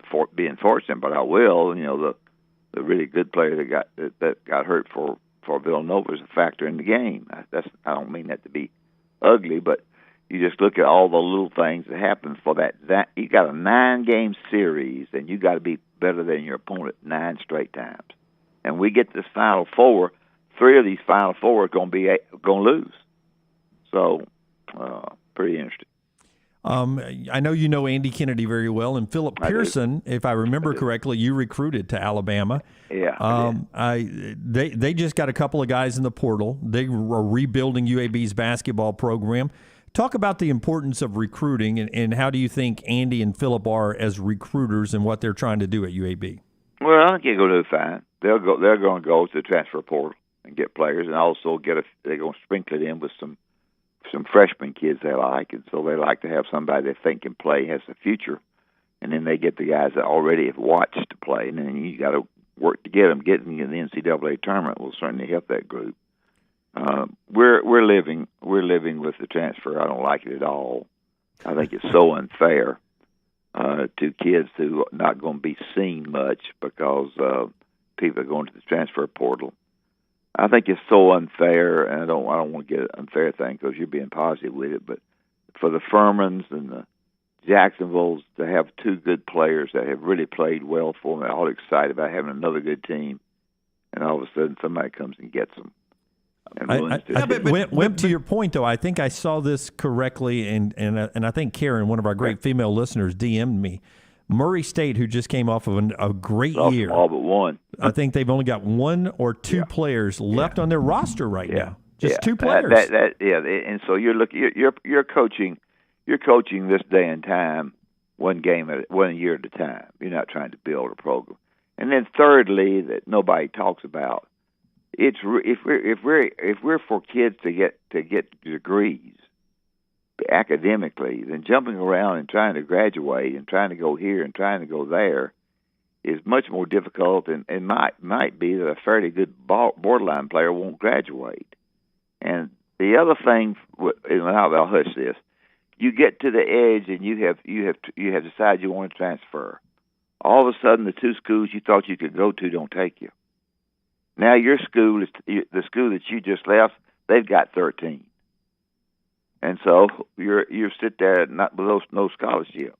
for being fortunate, but I will. The really good player that got hurt for Villanova is a factor in the game. I don't mean that to be ugly, but you just look at all the little things that happen for that you got a 9-game series, and you got to be better than your opponent 9 straight times. And we get this Final Four, 3 of these Final Four are going to lose. So, pretty interesting. I know you know Andy Kennedy very well, and Philip Pearson, if I remember correctly, you recruited to Alabama. Yeah. They just got a couple of guys in the portal. They are rebuilding UAB's basketball program. Talk about the importance of recruiting, and how do you think Andy and Philip are as recruiters and what they're trying to do at UAB? Well, I think they're going to do fine. They're going to go to the transfer portal and get players, and also they're going to sprinkle it in with some freshman kids they like, and so they like to have somebody they think can play, has a future, and then they get the guys that already have watched to play, and then you got to work to get them. Getting in the NCAA tournament will certainly help that group. We're living with the transfer. I don't like it at all. I think it's so unfair to kids who are not going to be seen much because people are going to the transfer portal. I think it's so unfair, and I don't want to get an unfair thing because you're being positive with it. But for the Fuhrmans and the Jacksonvilles to have two good players that have really played well for them, they're all excited about having another good team, and all of a sudden somebody comes and gets them. Wimp, to your point, though, I think I saw this correctly, and I think Karen, one of our great female listeners, DM'd me. Murray State, who just came off of a great year. All but one. I think they've only got one or two players left on their roster right now. Just two players. And so you're coaching this day and time, one year at a time. You're not trying to build a program. And then thirdly, that nobody talks about, if we're for kids to get degrees academically, then jumping around and trying to graduate and trying to go here and trying to go there is much more difficult, and might be that a fairly good borderline player won't graduate. And the other thing, and I'll hush this, you get to the edge and you have decided you want to transfer. All of a sudden, the two schools you thought you could go to don't take you. Now your school is the school that you just left. They've got 13. And so you sit there not with no scholarship,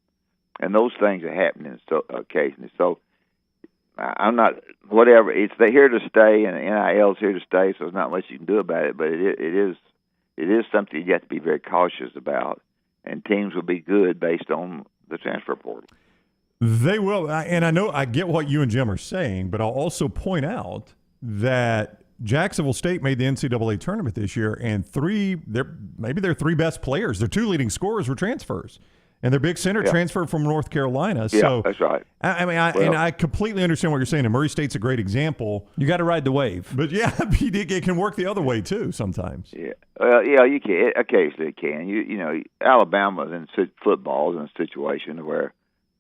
and those things are happening occasionally. So I'm not whatever. They're here to stay, and NIL's here to stay. So there's not much you can do about it. But it is something you have to be very cautious about. And teams will be good based on the transfer portal. They will, and I get what you and Jim are saying, but I'll also point out that Jacksonville State made the NCAA tournament this year, and maybe their three best players, their two leading scorers were transfers, and their big center transferred from North Carolina. Yeah, so that's right. I completely understand what you're saying, and Murray State's a great example. You got to ride the wave. But yeah, it can work the other way too sometimes. Yeah, you can. Occasionally it can. You know, Alabama's in football is in a situation where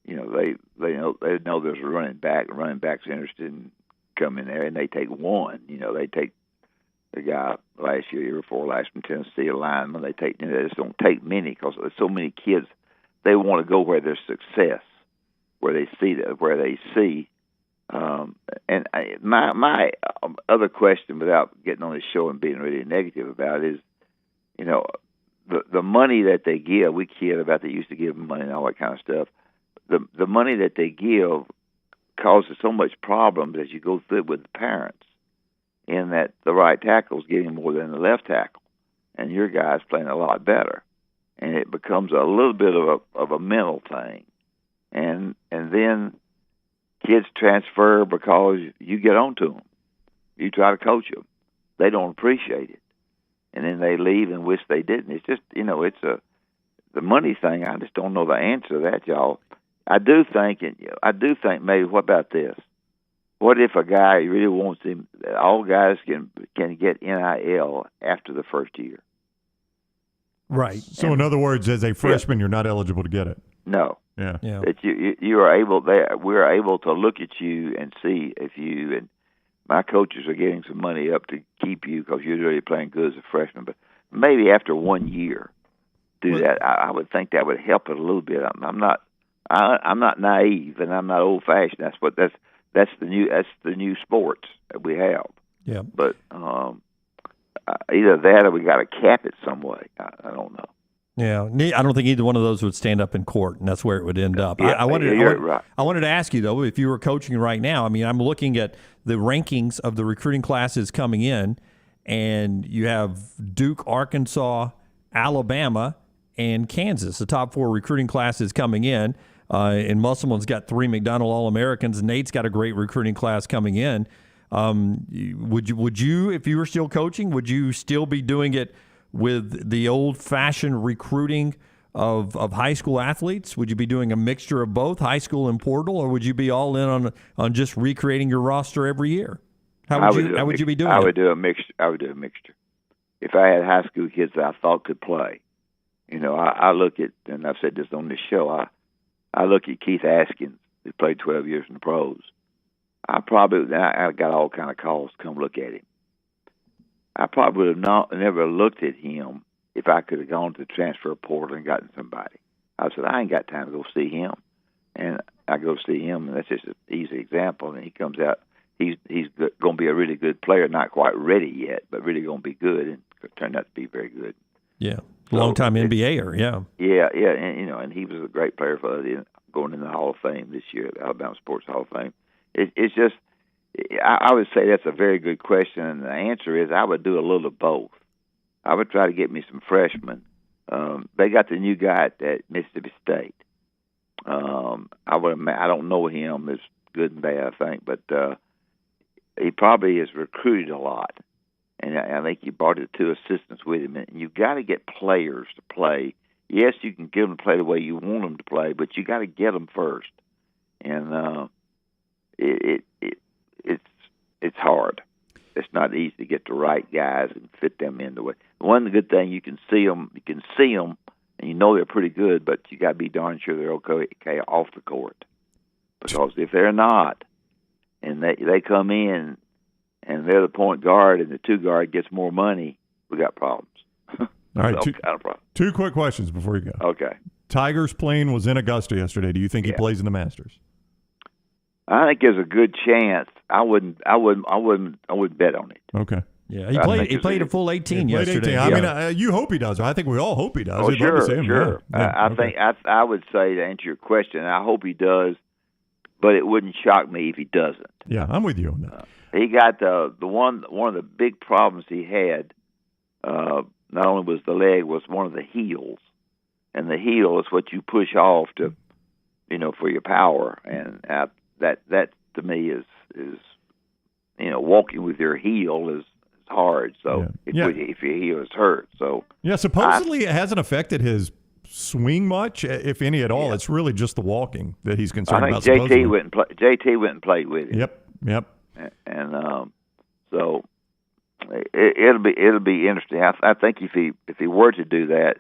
they know there's a running back. The running back's interested in come in there, and they take one. They take the guy last year before last from Tennessee, a lineman. They just don't take many because there's so many kids. They want to go where there's success, where they see. And my other question, without getting on this show and being really negative about it, is, the money that they give. We kid about they used to give money and all that kind of stuff. The money that they give causes so much problems as you go through it with the parents, in that the right tackle is getting more than the left tackle, and your guy's playing a lot better, and it becomes a little bit of a mental thing, and then kids transfer because you get onto them, you try to coach them, they don't appreciate it, and then they leave and wish they didn't. It's just the money thing. I just don't know the answer to that, y'all. I do think maybe, what about this? What if a guy really wants him? All guys can get NIL after the first year. Right. So in other words, as a freshman, you're not eligible to get it. No. Yeah. That you are able. We're able to look at you and see if you, and my coaches are getting some money up to keep you because you're really playing good as a freshman. But maybe after 1 year, that. I would think that would help it a little bit. I'm not naive, and I'm not old fashioned. That's the new sports that we have. Yeah. But either that or we got to cap it some way. I don't know. Yeah, I don't think either one of those would stand up in court, and that's where it would end up. Yeah, I wanted to ask you, though, if you were coaching right now. I mean, I'm looking at the rankings of the recruiting classes coming in, and you have Duke, Arkansas, Alabama, and Kansas. The top 4 recruiting classes coming in. And Musselman's got 3 McDonald All-Americans. Nate's got a great recruiting class coming in. Would you, if you were still coaching, would you still be doing it with the old-fashioned recruiting of high school athletes? Would you be doing a mixture of both, high school and portal, or would you be all in on just recreating your roster every year? How would you be doing it? I would do a mixture. If I had high school kids that I thought could play, I look at, and I've said this on this show, I look at Keith Askins, who played 12 years in the pros. I got all kind of calls to come look at him. I probably would have never looked at him if I could have gone to the transfer portal and gotten somebody. I said, I ain't got time to go see him. And I go see him, and that's just an easy example. And he comes out, he's going to be a really good player, not quite ready yet, but really going to be good, and turned out to be very good. Yeah. Long-time NBAer, yeah. Yeah, and he was a great player for us, going in the Hall of Fame this year, the Alabama Sports Hall of Fame. It's just, I would say that's a very good question, and the answer is I would do a little of both. I would try to get me some freshmen. They got the new guy at Mississippi State. I don't know him as good and bad, I think, but he probably has recruited a lot. And I think he brought the 2 assistants with him. And you've got to get players to play. Yes, you can get them to play the way you want them to play, but you got to get them first. And it's hard. It's not easy to get the right guys and fit them in the way. One good thing, you can see them, and you know they're pretty good, but you got to be darn sure they're okay off the court. Because if they're not, and they come in, and they're the point guard, and the 2 guard gets more money, we got problems. All right, kind of problems. 2 quick questions before you go. Okay. Tiger's plane was in Augusta yesterday. Do you think he plays in the Masters? I think there's a good chance. I wouldn't bet on it. Okay. Yeah, he played a full 18 yesterday. 18. I mean, you hope he does. I think we all hope he does. Oh, sure. Yeah. I would say, to answer your question, I hope he does, but it wouldn't shock me if he doesn't. Yeah, I'm with you on that. He got one of the big problems he had. Not only was the leg, was one of the heels, and the heel is what you push off to, for your power, and that to me is walking with your heel is hard. So if your heel is hurt, so supposedly it hasn't affected his swing much, if any at all. It's really just the walking that he's concerned about. JT went and played with him. Yep. And so it'll be interesting. I think if he were to do that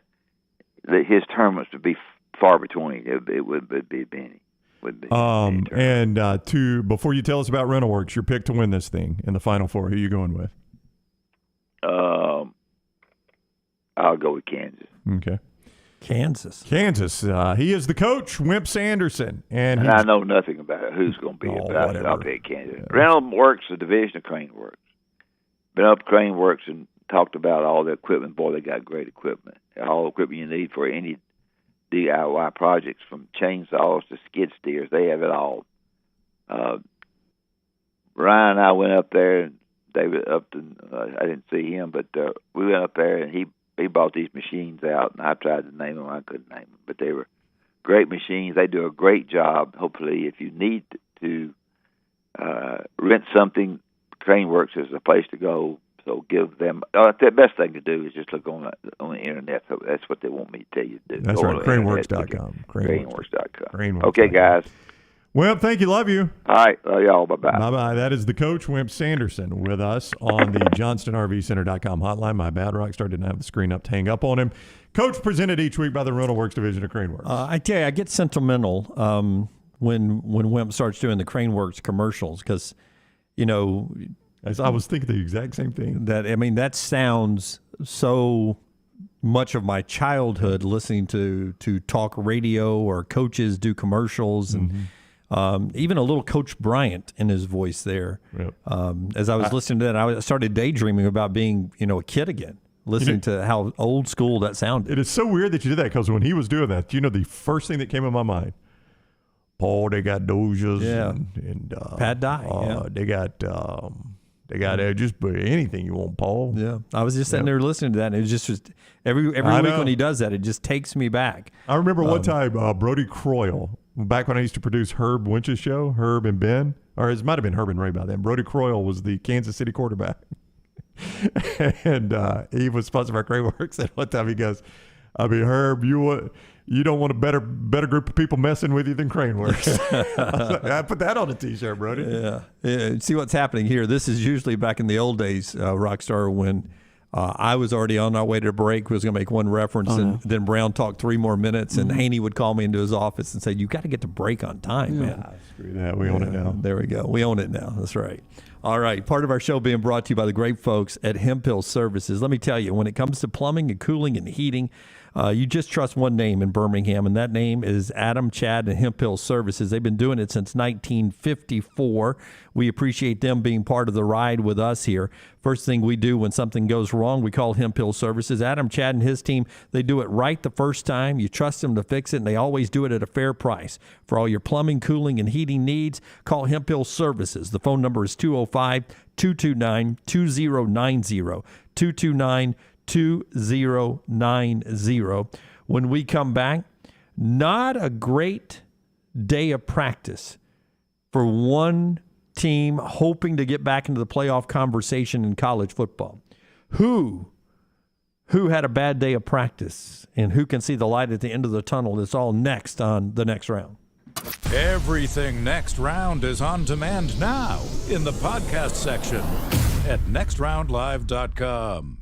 his tournaments would be far between. It would be Benny. And before you tell us about Rental Works, your pick to win this thing in the Final Four, who are you going with? I'll go with Kansas. Okay. Kansas. He is the coach, Wimp Sanderson. And I know nothing about who's going to be it, but I'll pick Kansas. Rental Works is a division of Crane Works. Been up Crane Works and talked about all the equipment. Boy, they got great equipment. All the equipment you need for any DIY projects, from chainsaws to skid steers. They have it all. Ryan and I went up there, and David Upton, I didn't see him, but we went up there, and he brought these machines out, and I tried to name them. I couldn't name them, but they were great machines. They do a great job. Hopefully, if you need to rent something, Crane Works is the place to go. So give them. The best thing to do is just look on the internet. So that's what they want me to tell you to do. That's right. Craneworks.com. Craneworks.com. Okay, guys. Well, thank you. Love you. All right. Love y'all. Bye-bye. Bye-bye. That is the coach, Wimp Sanderson, with us on the JohnstonRVCenter.com hotline. My bad, Rockstar didn't have the screen up to hang up on him. Coach presented each week by the Rental Works division of Crane Works. I tell you, I get sentimental when Wimp starts doing the Crane Works commercials because, you know, I was thinking the exact same thing. That sounds so much of my childhood, listening to talk radio or coaches do commercials, and even a little Coach Bryant in his voice there. Yep. As I was listening to that, I started daydreaming about being, a kid again, listening to how old school that sounded. It is so weird that you did that, because when he was doing that, the first thing that came in my mind, Paul, they got Doziers and Pad Dye. they got They got just anything you want, Paul. Yeah, I was just sitting there listening to that, and it was just every week when he does that, it just takes me back. I remember one time Brody Croyle, back when I used to produce Herb Winch's show, Herb and Ben, or it might have been Herb and Ray by then. Brody Croyle was the Kansas City quarterback, and he was sponsored by Craneworks. And one time he goes, Herb, you don't want a better group of people messing with you than Craneworks. I put that on a T-shirt, Brody. Yeah. See what's happening here. This is usually back in the old days, Rockstar, when I was already on our way to break. We was going to make one reference, and then Brown talked 3 more minutes, and Haney would call me into his office and say, "You got to get to break on time, man." Screw that. We own it now. There we go. We own it now. That's right. All right. Part of our show being brought to you by the great folks at Hemp Hill Services. Let me tell you, when it comes to plumbing and cooling and heating, you just trust one name in Birmingham, and that name is Adam, Chad, and Hemp Hill Services. They've been doing it since 1954. We appreciate them being part of the ride with us here. First thing we do when something goes wrong, we call Hemp Hill Services. Adam, Chad, and his team, they do it right the first time. You trust them to fix it, and they always do it at a fair price. For all your plumbing, cooling, and heating needs, call Hemp Hill Services. The phone number is 205-229-2090, 229-2090. When we come back, not a great day of practice for one team hoping to get back into the playoff conversation in college football. Who had a bad day of practice, and who can see the light at the end of the tunnel? It's all next on The Next Round. Everything Next Round is on demand now in the podcast section at nextroundlive.com.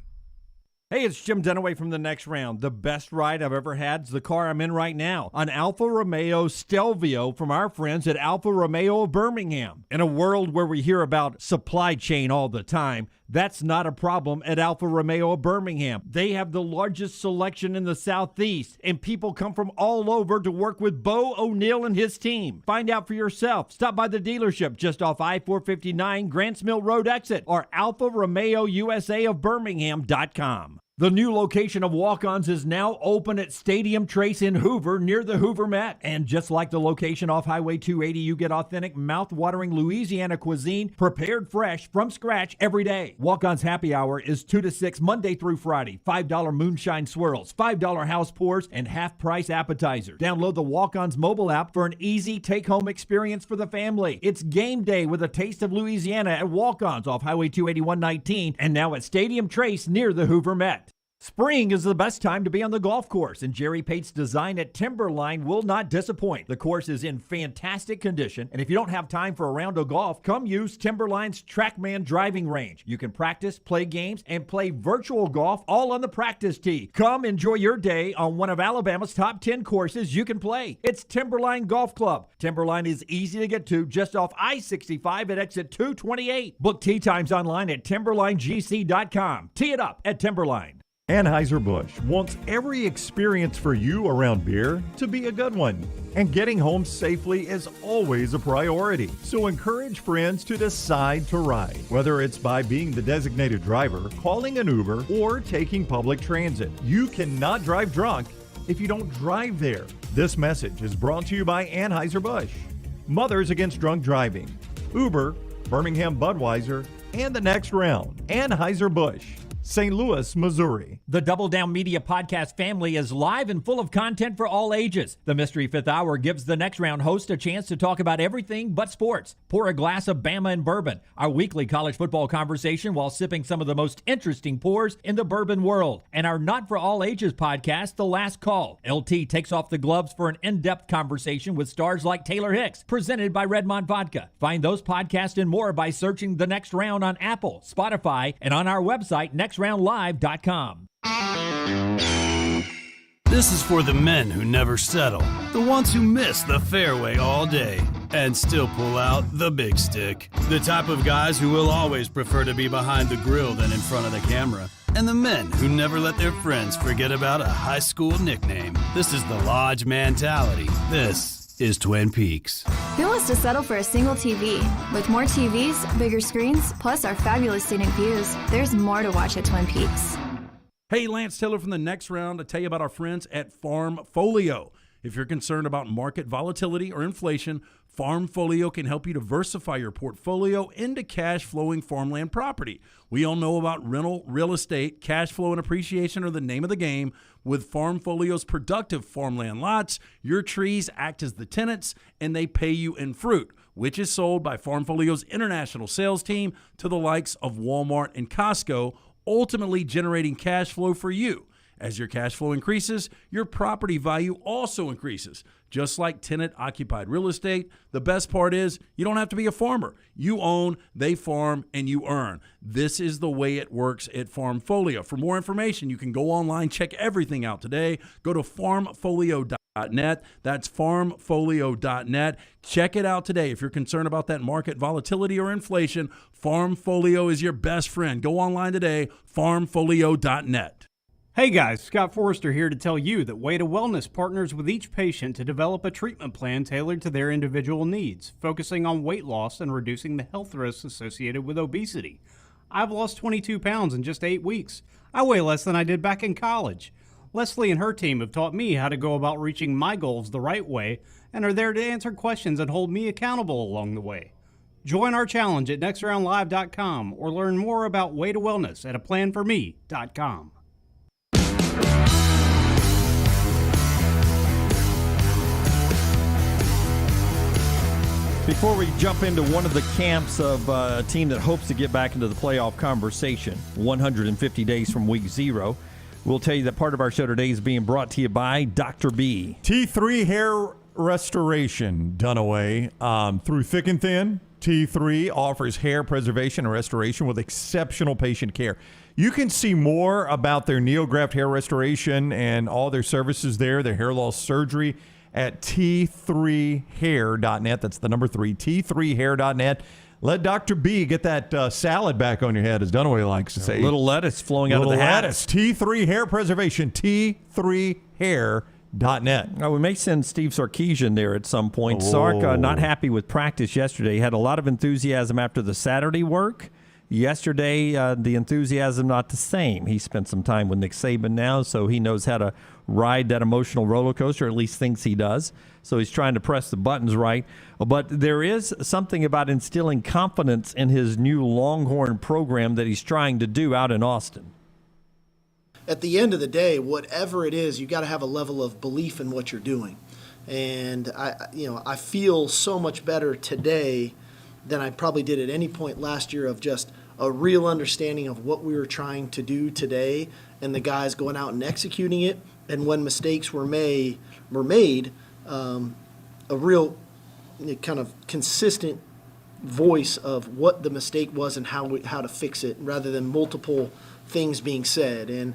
Hey, it's Jim Dunaway from The Next Round. The best ride I've ever had is the car I'm in right now, an Alfa Romeo Stelvio from our friends at Alfa Romeo of Birmingham. In a world where we hear about supply chain all the time, that's not a problem at Alfa Romeo of Birmingham. They have the largest selection in the Southeast, and people come from all over to work with Bo O'Neill and his team. Find out for yourself. Stop by the dealership just off I-459 Grants Mill Road exit or Alfa Romeo USA of Birmingham.com. The new location of Walk-Ons is now open at Stadium Trace in Hoover near the Hoover Met. And just like the location off Highway 280, you get authentic, mouth-watering Louisiana cuisine prepared fresh from scratch every day. Walk-Ons Happy Hour is 2 to 6 Monday through Friday. $5 moonshine swirls, $5 house pours, and half-price appetizers. Download the Walk-Ons mobile app for an easy take-home experience for the family. It's game day with a taste of Louisiana at Walk-Ons off Highway 281-19 and now at Stadium Trace near the Hoover Met. Spring is the best time to be on the golf course, and Jerry Pate's design at Timberline will not disappoint. The course is in fantastic condition, and if you don't have time for a round of golf, come use Timberline's TrackMan driving range. You can practice, play games, and play virtual golf all on the practice tee. Come enjoy your day on one of Alabama's top 10 courses you can play. It's Timberline Golf Club. Timberline is easy to get to just off I-65 at exit 228. Book tee times online at timberlinegc.com. Tee it up at Timberline. Anheuser-Busch wants every experience for you around beer to be a good one. And getting home safely is always a priority. So encourage friends to decide to ride, whether it's by being the designated driver, calling an Uber, or taking public transit. You cannot drive drunk if you don't drive there. This message is brought to you by Anheuser-Busch, Mothers Against Drunk Driving, Uber, Birmingham Budweiser, and The Next Round. Anheuser-Busch, St. Louis, Missouri. The Double Down Media podcast family is live and full of content for all ages. The Mystery Fifth Hour gives the Next Round host a chance to talk about everything but sports. Pour a glass of Bama and bourbon, our weekly college football conversation while sipping some of the most interesting pours in the bourbon world. And our Not For All Ages podcast, The Last Call. LT takes off the gloves for an in-depth conversation with stars like Taylor Hicks, presented by Redmond Vodka. Find those podcasts and more by searching The Next Round on Apple, Spotify, and on our website, nextroundlive.com. This is for the men who never settle, the ones who miss the fairway all day and still pull out the big stick, the type of guys who will always prefer to be behind the grill than in front of the camera, and the men who never let their friends forget about a high school nickname. This is the Lodge mentality. This is Twin Peaks. Who wants to settle for a single TV? With more TVs, bigger screens, plus our fabulous scenic views, there's more to watch at Twin Peaks. Hey, Lance Taylor from The Next Round to tell you about our friends at Farm Folio. If you're concerned about market volatility or inflation, Farmfolio can help you diversify your portfolio into cash-flowing farmland property. We all know about rental real estate. Cash flow and appreciation are the name of the game. With Farmfolio's productive farmland lots, your trees act as the tenants, and they pay you in fruit, which is sold by Farmfolio's international sales team to the likes of Walmart and Costco, ultimately generating cash flow for you. As your cash flow increases, your property value also increases. Just like tenant-occupied real estate, the best part is you don't have to be a farmer. You own, they farm, and you earn. This is the way it works at Farmfolio. For more information, you can go online, check everything out today. Go to farmfolio.net. That's farmfolio.net. Check it out today. If you're concerned about that market volatility or inflation, Farmfolio is your best friend. Go online today, farmfolio.net. Hey guys, Scott Forrester here to tell you that Way to Wellness partners with each patient to develop a treatment plan tailored to their individual needs, focusing on weight loss and reducing the health risks associated with obesity. I've lost 22 pounds in just 8 weeks. I weigh less than I did back in college. Leslie and her team have taught me how to go about reaching my goals the right way and are there to answer questions and hold me accountable along the way. Join our challenge at nextroundlive.com or learn more about Way to Wellness at aplanforme.com. Before we jump into one of the camps of a team that hopes to get back into the playoff conversation, 150 days from week 0, we'll tell you that part of our show today is being brought to you by Dr. B. T3 Hair Restoration, Dunaway. Through thick and thin, T3 offers hair preservation and restoration with exceptional patient care. You can see more about their NeoGraft hair restoration and all their services there, their hair loss surgery, at T3hair.net. That's the number 3, T3hair.net. Let Dr. B get that salad back on your head, as Dunaway likes to say. A little lettuce flowing out of the hat. T3 Hair Preservation, T3hair.net. Now, we may send Steve Sarkisian there at some point. Sark, not happy with practice yesterday. He had a lot of enthusiasm after the Saturday work. Yesterday, the enthusiasm not the same. He spent some time with Nick Saban now, so he knows how to ride that emotional roller coaster, or at least thinks he does. So he's trying to press the buttons right. But there is something about instilling confidence in his new Longhorn program that he's trying to do out in Austin. At the end of the day, whatever it is, you got to have a level of belief in what you're doing. And I feel so much better today than I probably did at any point last year, of just a real understanding of what we were trying to do today and the guys going out and executing it. And when mistakes were made, a real kind of consistent voice of what the mistake was and how to fix it, rather than multiple things being said. And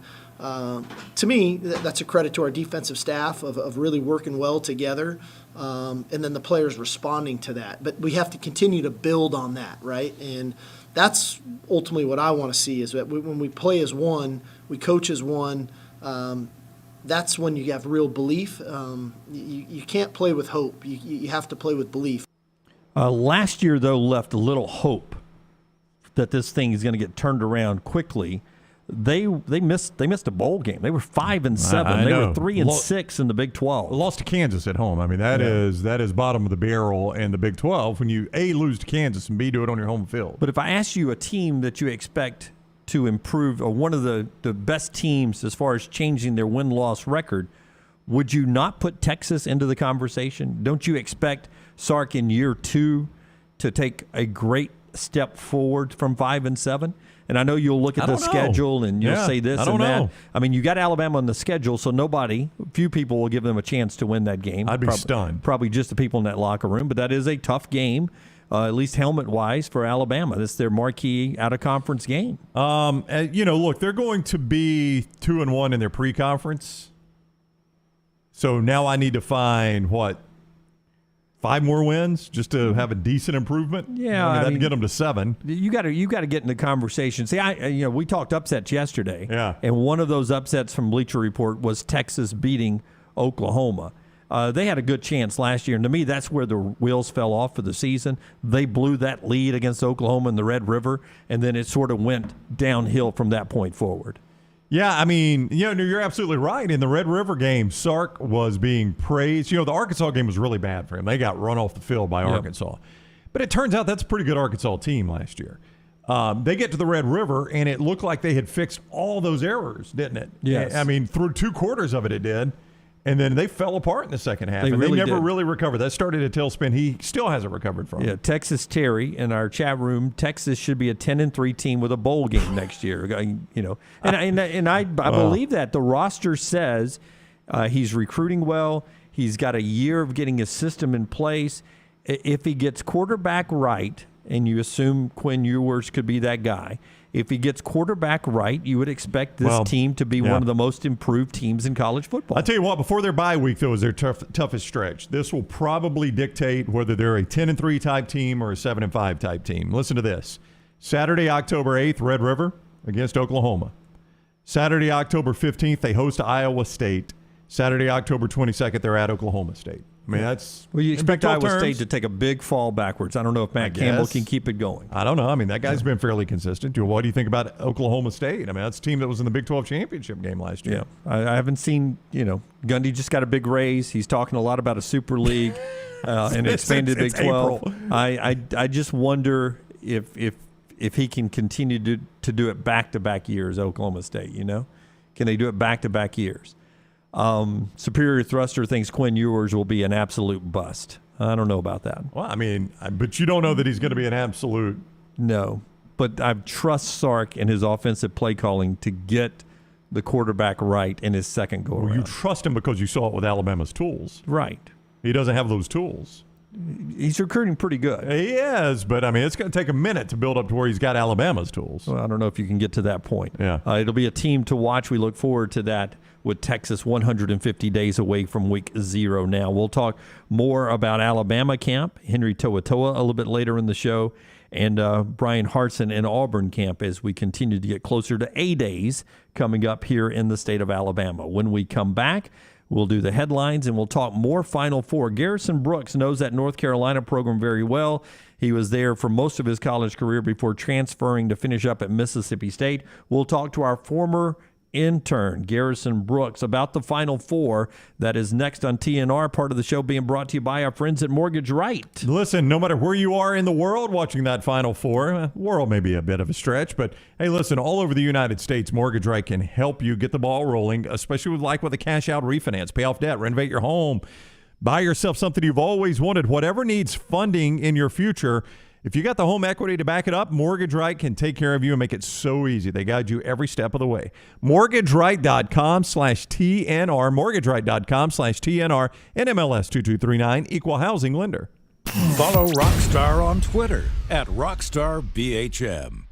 to me, that's a credit to our defensive staff of really working well together, and then the players responding to that. But we have to continue to build on that, right? And that's ultimately what I want to see, is that when we play as one, we coach as one, that's when you have real belief. You can't play with hope. You have to play with belief. Last year, though, left a little hope that this thing is going to get turned around quickly. They missed a bowl game. They were 5-7. They were 3-6 in the Big 12. Lost to Kansas at home. I mean, that is bottom of the barrel in the Big 12 when you A, lose to Kansas, and B, do it on your home field. But if I ask you a team that you expect to improve, or one of the best teams as far as changing their win-loss record, would you not put Texas into the conversation? Don't you expect Sark in year 2 to take a great step forward from 5-7? And I know you'll look at the schedule and you'll say this and that. I mean, you got Alabama on the schedule, so few people will give them a chance to win that game. I'd be stunned. Probably just the people in that locker room, but that is a tough game, at least helmet-wise, for Alabama. That's their marquee out-of-conference game. Look, they're going to be 2-1 in their pre-conference. So now I need to find, 5 more wins just to have a decent improvement? Yeah, I mean, that'd get them to 7. You got to get in the conversation. See, we talked upsets yesterday. Yeah. And one of those upsets from Bleacher Report was Texas beating Oklahoma. They had a good chance last year, and to me, that's where the wheels fell off for the season. They blew that lead against Oklahoma in the Red River, and then it sort of went downhill from that point forward. Yeah, I mean, you're absolutely right. In the Red River game, Sark was being praised. The Arkansas game was really bad for him. They got run off the field by Arkansas. But it turns out that's a pretty good Arkansas team last year. They get to the Red River, and it looked like they had fixed all those errors, didn't it? Yes. I mean, through 2 quarters of it did. And then they fell apart in the second half. They never really recovered. That started a tailspin he still hasn't recovered from. Yeah, Texas Terry in our chat room. Texas should be a 10-3 team with a bowl game next year. And I believe that the roster says he's recruiting well. He's got a year of getting his system in place. If he gets quarterback right, and you assume Quinn Ewers could be that guy. If he gets quarterback right, you would expect this team to be one of the most improved teams in college football. I'll tell you what, before their bye week, though, is their toughest stretch. This will probably dictate whether they're a 10-3 type team or a 7-5 type team. Listen to this. Saturday, October 8th, Red River against Oklahoma. Saturday, October 15th, they host Iowa State. Saturday, October 22nd, they're at Oklahoma State. I mean, that's... Well, you expect Iowa State to take a big fall backwards. I don't know if Matt Campbell can keep it going. I don't know. I mean, that guy's been fairly consistent. What do you think about Oklahoma State? I mean, that's a team that was in the Big 12 championship game last year. Yeah, I haven't seen, Gundy just got a big raise. He's talking a lot about a Super League and expanded Big 12. I just wonder if he can continue to do it back-to-back years, Oklahoma State, Can they do it back-to-back years? Superior Thruster thinks Quinn Ewers will be an absolute bust. I don't know about that. Well, I mean, but you don't know that he's going to be an absolute. No, but I trust Sark and his offensive play calling to get the quarterback right in his second go around. You trust him because you saw it with Alabama's tools. Right. He doesn't have those tools. He's recruiting pretty good. He is, but I mean, it's going to take a minute to build up to where he's got Alabama's tools. Well, I don't know if you can get to that point. Yeah. It'll be a team to watch. We look forward to that with Texas 150 days away from week 0 now. We'll talk more about Alabama camp, Henry To'oTo'o a little bit later in the show, and Brian Hartson in Auburn camp as we continue to get closer to A-Days coming up here in the state of Alabama. When we come back, we'll do the headlines, and we'll talk more Final Four. Garrison Brooks knows that North Carolina program very well. He was there for most of his college career before transferring to finish up at Mississippi State. We'll talk to our former intern, Garrison Brooks, about the Final Four. That is next on TNR, part of the show being brought to you by our friends at Mortgage Right. Listen, no matter where you are in the world watching that Final Four, world may be a bit of a stretch, but hey, listen, all over the United States, Mortgage Right can help you get the ball rolling, especially with a cash-out refinance, pay off debt, renovate your home, buy yourself something you've always wanted, whatever needs funding in your future. If you got the home equity to back it up, Mortgage Right can take care of you and make it so easy. They guide you every step of the way. MortgageRight.com/TNR, MortgageRight.com/TNR, NMLS 2239, Equal Housing Lender. Follow Rockstar on Twitter @RockstarBHM.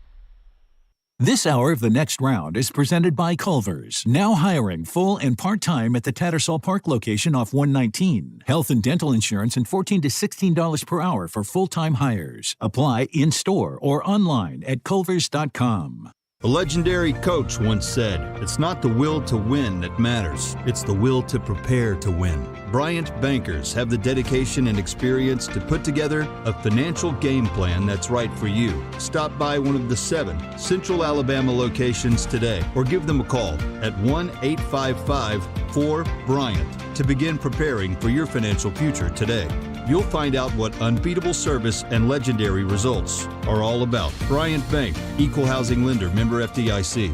This hour of The Next Round is presented by Culver's, now hiring full and part-time at the Tattersall Park location off 119. Health and dental insurance and $14 to $16 per hour for full-time hires. Apply in-store or online at culvers.com. A legendary coach once said, "It's not the will to win that matters. It's the will to prepare to win." Bryant bankers have the dedication and experience to put together a financial game plan that's right for you. Stop by one of the 7 Central Alabama locations today or give them a call at 1-855-4-BRYANT to begin preparing for your financial future today. You'll find out what unbeatable service and legendary results are all about. Bryant Bank, Equal Housing Lender, member FDIC.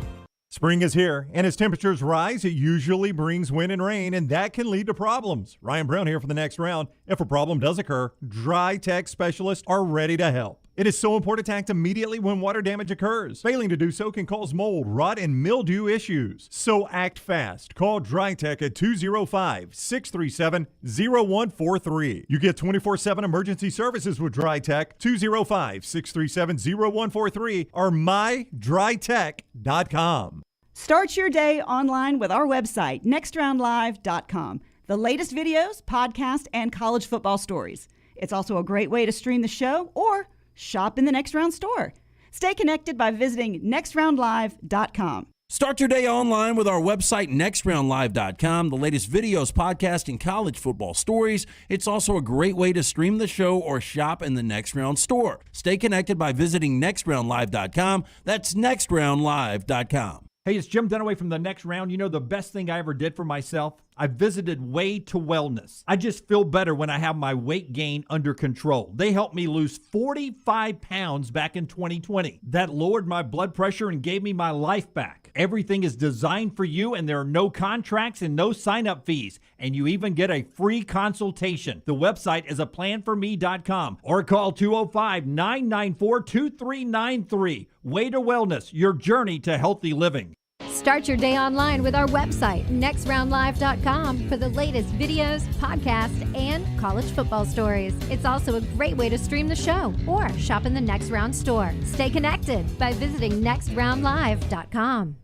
Spring is here, and as temperatures rise, it usually brings wind and rain, and that can lead to problems. Ryan Brown here for the Next Round. If a problem does occur, Dry Tech specialists are ready to help. It is so important to act immediately when water damage occurs. Failing to do so can cause mold, rot, and mildew issues. So act fast. Call Dry Tech at 205-637-0143. You get 24/7 emergency services with Dry Tech, 205-637-0143 or mydrytech.com. Start your day online with our website, nextroundlive.com. The latest videos, podcasts, and college football stories. It's also a great way to stream the show or shop in the Next Round store. Stay connected by visiting nextroundlive.com. Start your day online with our website, nextroundlive.com. The latest videos, podcasts, and college football stories. It's also a great way to stream the show or shop in the Next Round store. Stay connected by visiting nextroundlive.com. That's nextroundlive.com. Hey, it's Jim Dunaway from The Next Round. You know, the best thing I ever did for myself? I visited Way to Wellness. I just feel better when I have my weight gain under control. They helped me lose 45 pounds back in 2020. That lowered my blood pressure and gave me my life back. Everything is designed for you, and there are no contracts and no sign-up fees. And you even get a free consultation. The website is aplanforme.com or call 205-994-2393. Way to Wellness, your journey to healthy living. Start your day online with our website, nextroundlive.com, for the latest videos, podcasts, and college football stories. It's also a great way to stream the show or shop in the Next Round store. Stay connected by visiting nextroundlive.com.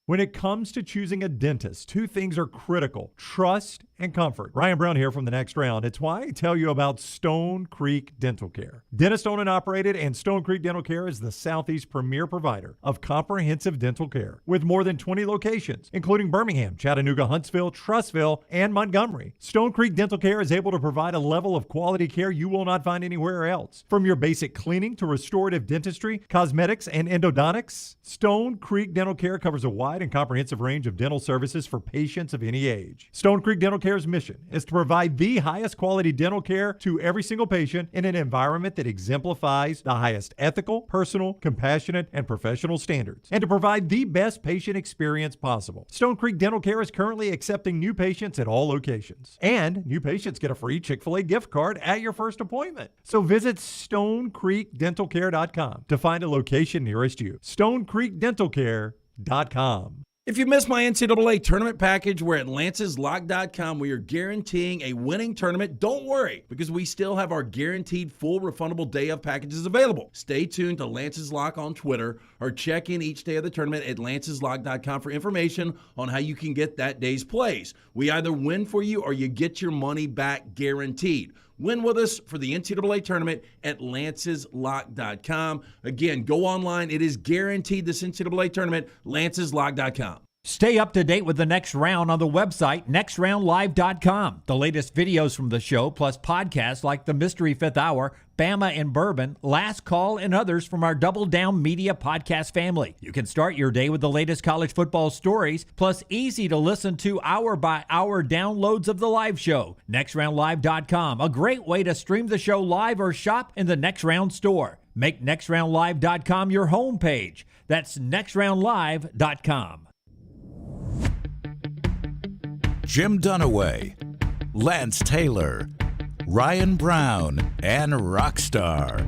When it comes to choosing a dentist, two things are critical: trust and comfort. Ryan Brown here from The Next Round. It's why I tell you about Stone Creek Dental Care. Dentist owned and operated, and Stone Creek Dental Care is the Southeast premier provider of comprehensive dental care with more than 20 locations, including Birmingham, Chattanooga, Huntsville, Trussville, and Montgomery. Stone Creek Dental Care is able to provide a level of quality care you will not find anywhere else. From your basic cleaning to restorative dentistry, cosmetics, and endodontics, Stone Creek Dental Care covers a wide and comprehensive range of dental services for patients of any age. Stone Creek Dental Care's mission is to provide the highest quality dental care to every single patient in an environment that exemplifies the highest ethical, personal, compassionate, and professional standards, and to provide the best patient experience possible. Stone Creek Dental Care is currently accepting new patients at all locations, and new patients get a free Chick-fil-A gift card at your first appointment. So visit StoneCreekDentalCare.com to find a location nearest you. StoneCreekDentalCare.com. If you missed my NCAA tournament package, we're at Lance'sLock.com. We are guaranteeing a winning tournament. Don't worry, because we still have our guaranteed full refundable day of packages available. Stay tuned to Lance's Lock on Twitter or check in each day of the tournament at Lance'sLock.com for information on how you can get that day's plays. We either win for you or you get your money back guaranteed. Win with us for the NCAA tournament at Lance'sLock.com. Again, go online. It is guaranteed this NCAA tournament, Lance'sLock.com. Stay up to date with The Next Round on the website, nextroundlive.com. The latest videos from the show, plus podcasts like The Mystery Fifth Hour, Bama and Bourbon, Last Call, and others from our Double Down Media podcast family. You can start your day with the latest college football stories, plus easy to listen to hour-by-hour downloads of the live show. nextroundlive.com, a great way to stream the show live or shop in the Next Round store. Make nextroundlive.com your homepage. That's nextroundlive.com. Jim Dunaway, Lance Taylor, Ryan Brown, and Rockstar.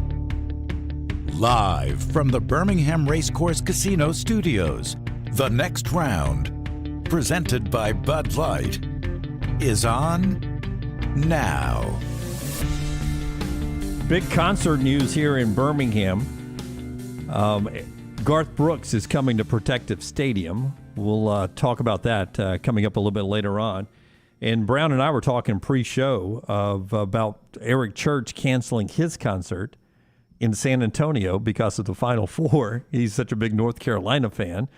Live from the Birmingham Racecourse Casino Studios, The Next Round, presented by Bud Light, is on now. Big concert news here in Birmingham. Garth Brooks is coming to Protective Stadium. We'll talk about that coming up a little bit later on. And Brown and I were talking pre-show about Eric Church canceling his concert in San Antonio because of the Final Four. He's such a big North Carolina fan.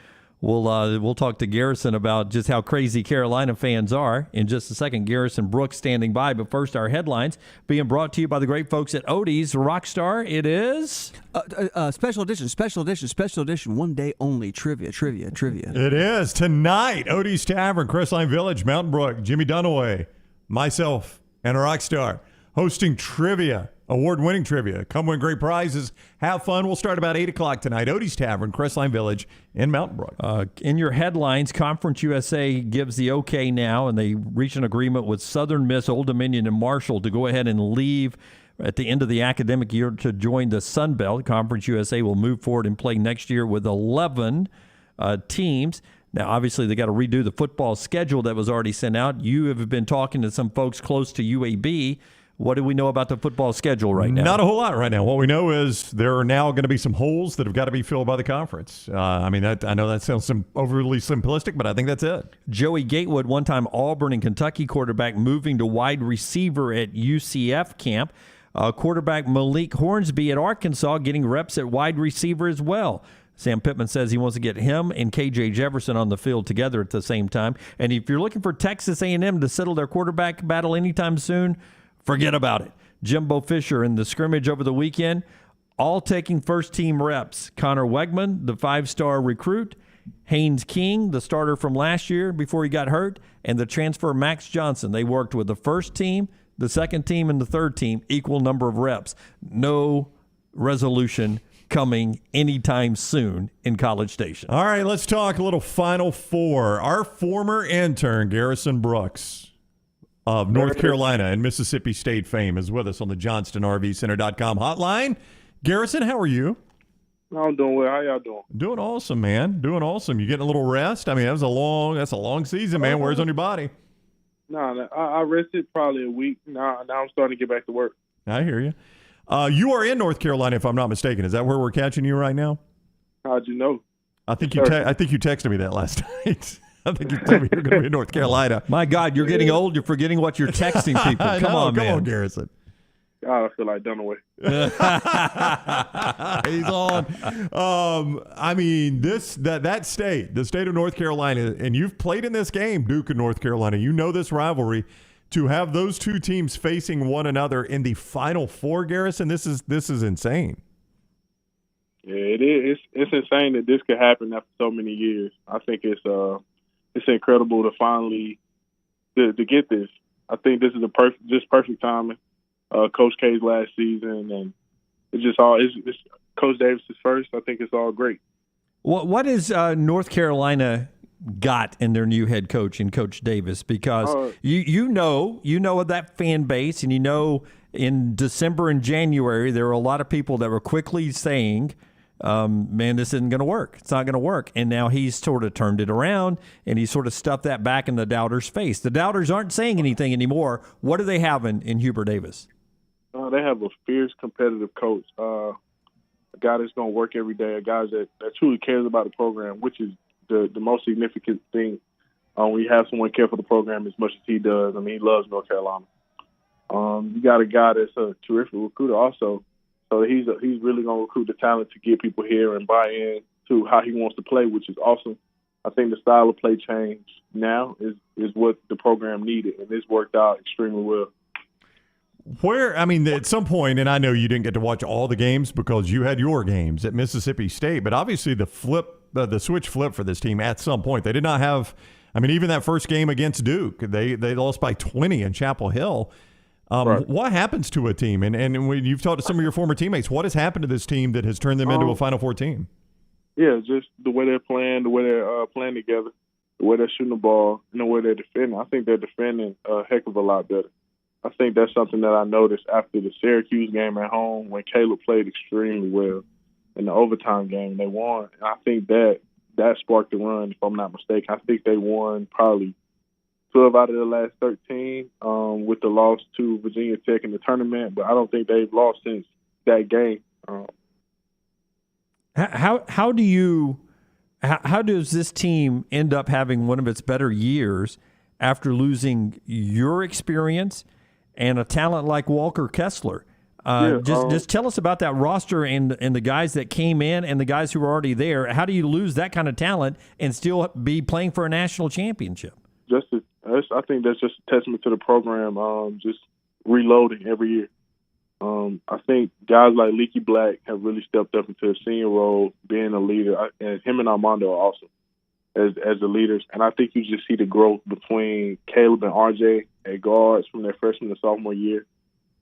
We'll talk to Garrison about just how crazy Carolina fans are in just a second. Garrison Brooks standing by. But first, our headlines being brought to you by the great folks at Odie's. Rockstar, it is... Special edition, one day only, trivia. It is tonight, Odie's Tavern, Crestline Village, Mountain Brook, Jimmy Dunaway, myself, and a Rockstar hosting trivia. Award-winning trivia. Come win great prizes. Have fun. We'll start about 8 o'clock tonight. Odie's Tavern, Crestline Village in Mountain Brook. In your headlines, Conference USA gives the okay now, and they reach an agreement with Southern Miss, Old Dominion, and Marshall to go ahead and leave at the end of the academic year to join the Sun Belt. Conference USA will move forward and play next year with 11 teams. Now, obviously, they got to redo the football schedule that was already sent out. You have been talking to some folks close to UAB. What do we know about the football schedule right now? Not a whole lot right now. What we know is there are now going to be some holes that have got to be filled by the conference. I know that sounds overly simplistic, but I think that's it. Joey Gatewood, one-time Auburn and Kentucky quarterback, moving to wide receiver at UCF camp. Quarterback Malik Hornsby at Arkansas getting reps at wide receiver as well. Sam Pittman says he wants to get him and KJ Jefferson on the field together at the same time. And if you're looking for Texas A&M to settle their quarterback battle anytime soon, forget about it. Jimbo Fisher in the scrimmage over the weekend, all taking first-team reps. Connor Wegman, the 5-star recruit, Haynes King, the starter from last year before he got hurt, and the transfer Max Johnson. They worked with the first team, the second team, and the third team, equal number of reps. No resolution coming anytime soon in College Station. All right, let's talk a little Final Four. Our former intern, Garrison Brooks of North Carolina and Mississippi State fame, is with us on the JohnstonRVCenter.com hotline. Garrison, how are you? I'm doing well. How y'all doing? Doing awesome, man. Doing awesome. You getting a little rest? I mean, that's a long season, man. Where's on your body? No, I rested probably a week. Now I'm starting to get back to work. I hear you. You are in North Carolina, if I'm not mistaken. Is that where we're catching you right now? How'd you know? I think you texted me that last night. I think you told me you're going to be in North Carolina. My God, you're getting old. You're forgetting what you're texting people. Come on, man. Come on, Garrison. God, I feel like Dunaway. He's on. I mean, that state, the state of North Carolina, and you've played in this game, Duke and North Carolina. You know this rivalry. To have those two teams facing one another in the Final Four, Garrison, this is insane. Yeah, it is. It's insane that this could happen after so many years. I think it's incredible to finally to get this. I think this is perfect timing. Coach K's last season, and it's Coach Davis's first. I think it's all great. What is North Carolina got in their new head coach and Coach Davis? Because you know of that fan base, and you know in December and January there were a lot of people that were quickly saying, man, this isn't going to work. It's not going to work. And now he's sort of turned it around, and he sort of stuffed that back in the doubters' face. The doubters aren't saying anything anymore. What do they have in Hubert Davis? They have a fierce, competitive coach, a guy that's going to work every day, a guy that truly cares about the program, which is the most significant thing when you have someone care for the program as much as he does. I mean, he loves North Carolina. You got a guy that's a terrific recruiter also, so he's really going to recruit the talent to get people here and buy in to how he wants to play, which is awesome. I think the style of play change now is what the program needed, and it's worked out extremely well. At some point, and I know you didn't get to watch all the games because you had your games at Mississippi State, but obviously the switch flipped for this team at some point. They did not have, even that first game against Duke, they lost by 20 in Chapel Hill. Right. What happens to a team? And when you've talked to some of your former teammates, what has happened to this team that has turned them into a Final Four team? Yeah, just the way they're playing, the way they're playing together, the way they're shooting the ball, and the way they're defending. I think they're defending a heck of a lot better. I think that's something that I noticed after the Syracuse game at home when Caleb played extremely well in the overtime game. They won. And I think that sparked the run, if I'm not mistaken. I think they won probably 12 out of the last 13 with the loss to Virginia Tech in the tournament, but I don't think they've lost since that game. How does this team end up having one of its better years after losing your experience and a talent like Walker Kessler? Just tell us about that roster and the guys that came in and the guys who were already there. How do you lose that kind of talent and still be playing for a national championship? I think that's just a testament to the program, just reloading every year. I think guys like Leaky Black have really stepped up into a senior role, being a leader, and him and Armando are awesome as the leaders. And I think you just see the growth between Caleb and RJ at guards from their freshman to sophomore year.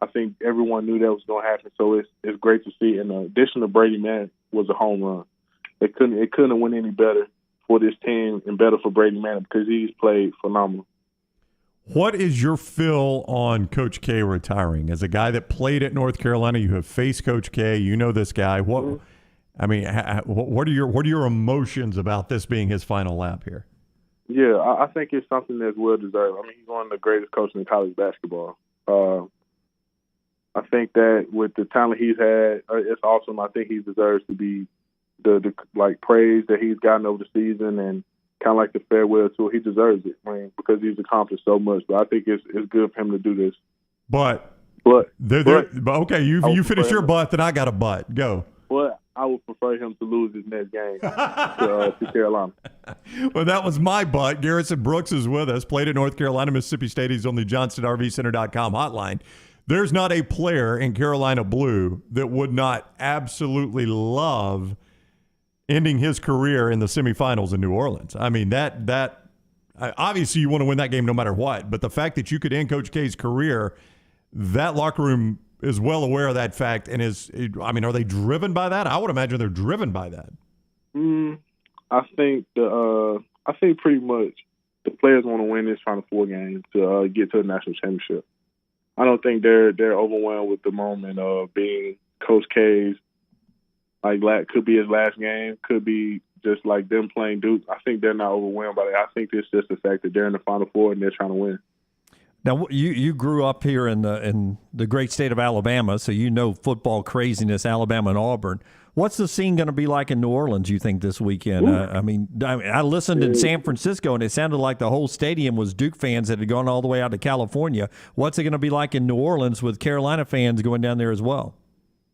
I think everyone knew that was going to happen, so it's great to see. And the addition of Brady Mann was a home run. It couldn't have went any better for this team and better for Brady Mann because he's played phenomenal. What is your feel on Coach K retiring? As a guy that played at North Carolina, you have faced Coach K. You know this guy. What are your emotions about this being his final lap here? Yeah, I think it's something that's well deserved. He's one of the greatest coaches in college basketball. I think that with the talent he's had, it's awesome. I think he deserves to be the praise that he's gotten over the season and kind of like the farewell tour. He deserves it, because he's accomplished so much. But I think it's good for him to do this. But okay, you finish your butt, then I got a butt. Go. But I would prefer him to lose his next game to Carolina. Well, that was my butt. Garrison Brooks is with us. Played at North Carolina, Mississippi State. He's on the JohnstonRVCenter.com hotline. There's not a player in Carolina blue that would not absolutely love ending his career in the semifinals in New Orleans. I mean, that obviously you want to win that game no matter what, but the fact that you could end Coach K's career, that locker room is well aware of that fact and are they driven by that? I would imagine they're driven by that. I think pretty much the players want to win this Final Four game to get to the national championship. I don't think they're overwhelmed with the moment of being Coach K's. Could be his last game, could be just like them playing Duke. I think they're not overwhelmed by that. I think it's just the fact that they're in the Final Four and they're trying to win. Now, you grew up here in the great state of Alabama, so you know football craziness, Alabama and Auburn. What's the scene going to be like in New Orleans, you think, this weekend? I listened in San Francisco, and it sounded like the whole stadium was Duke fans that had gone all the way out to California. What's it going to be like in New Orleans with Carolina fans going down there as well?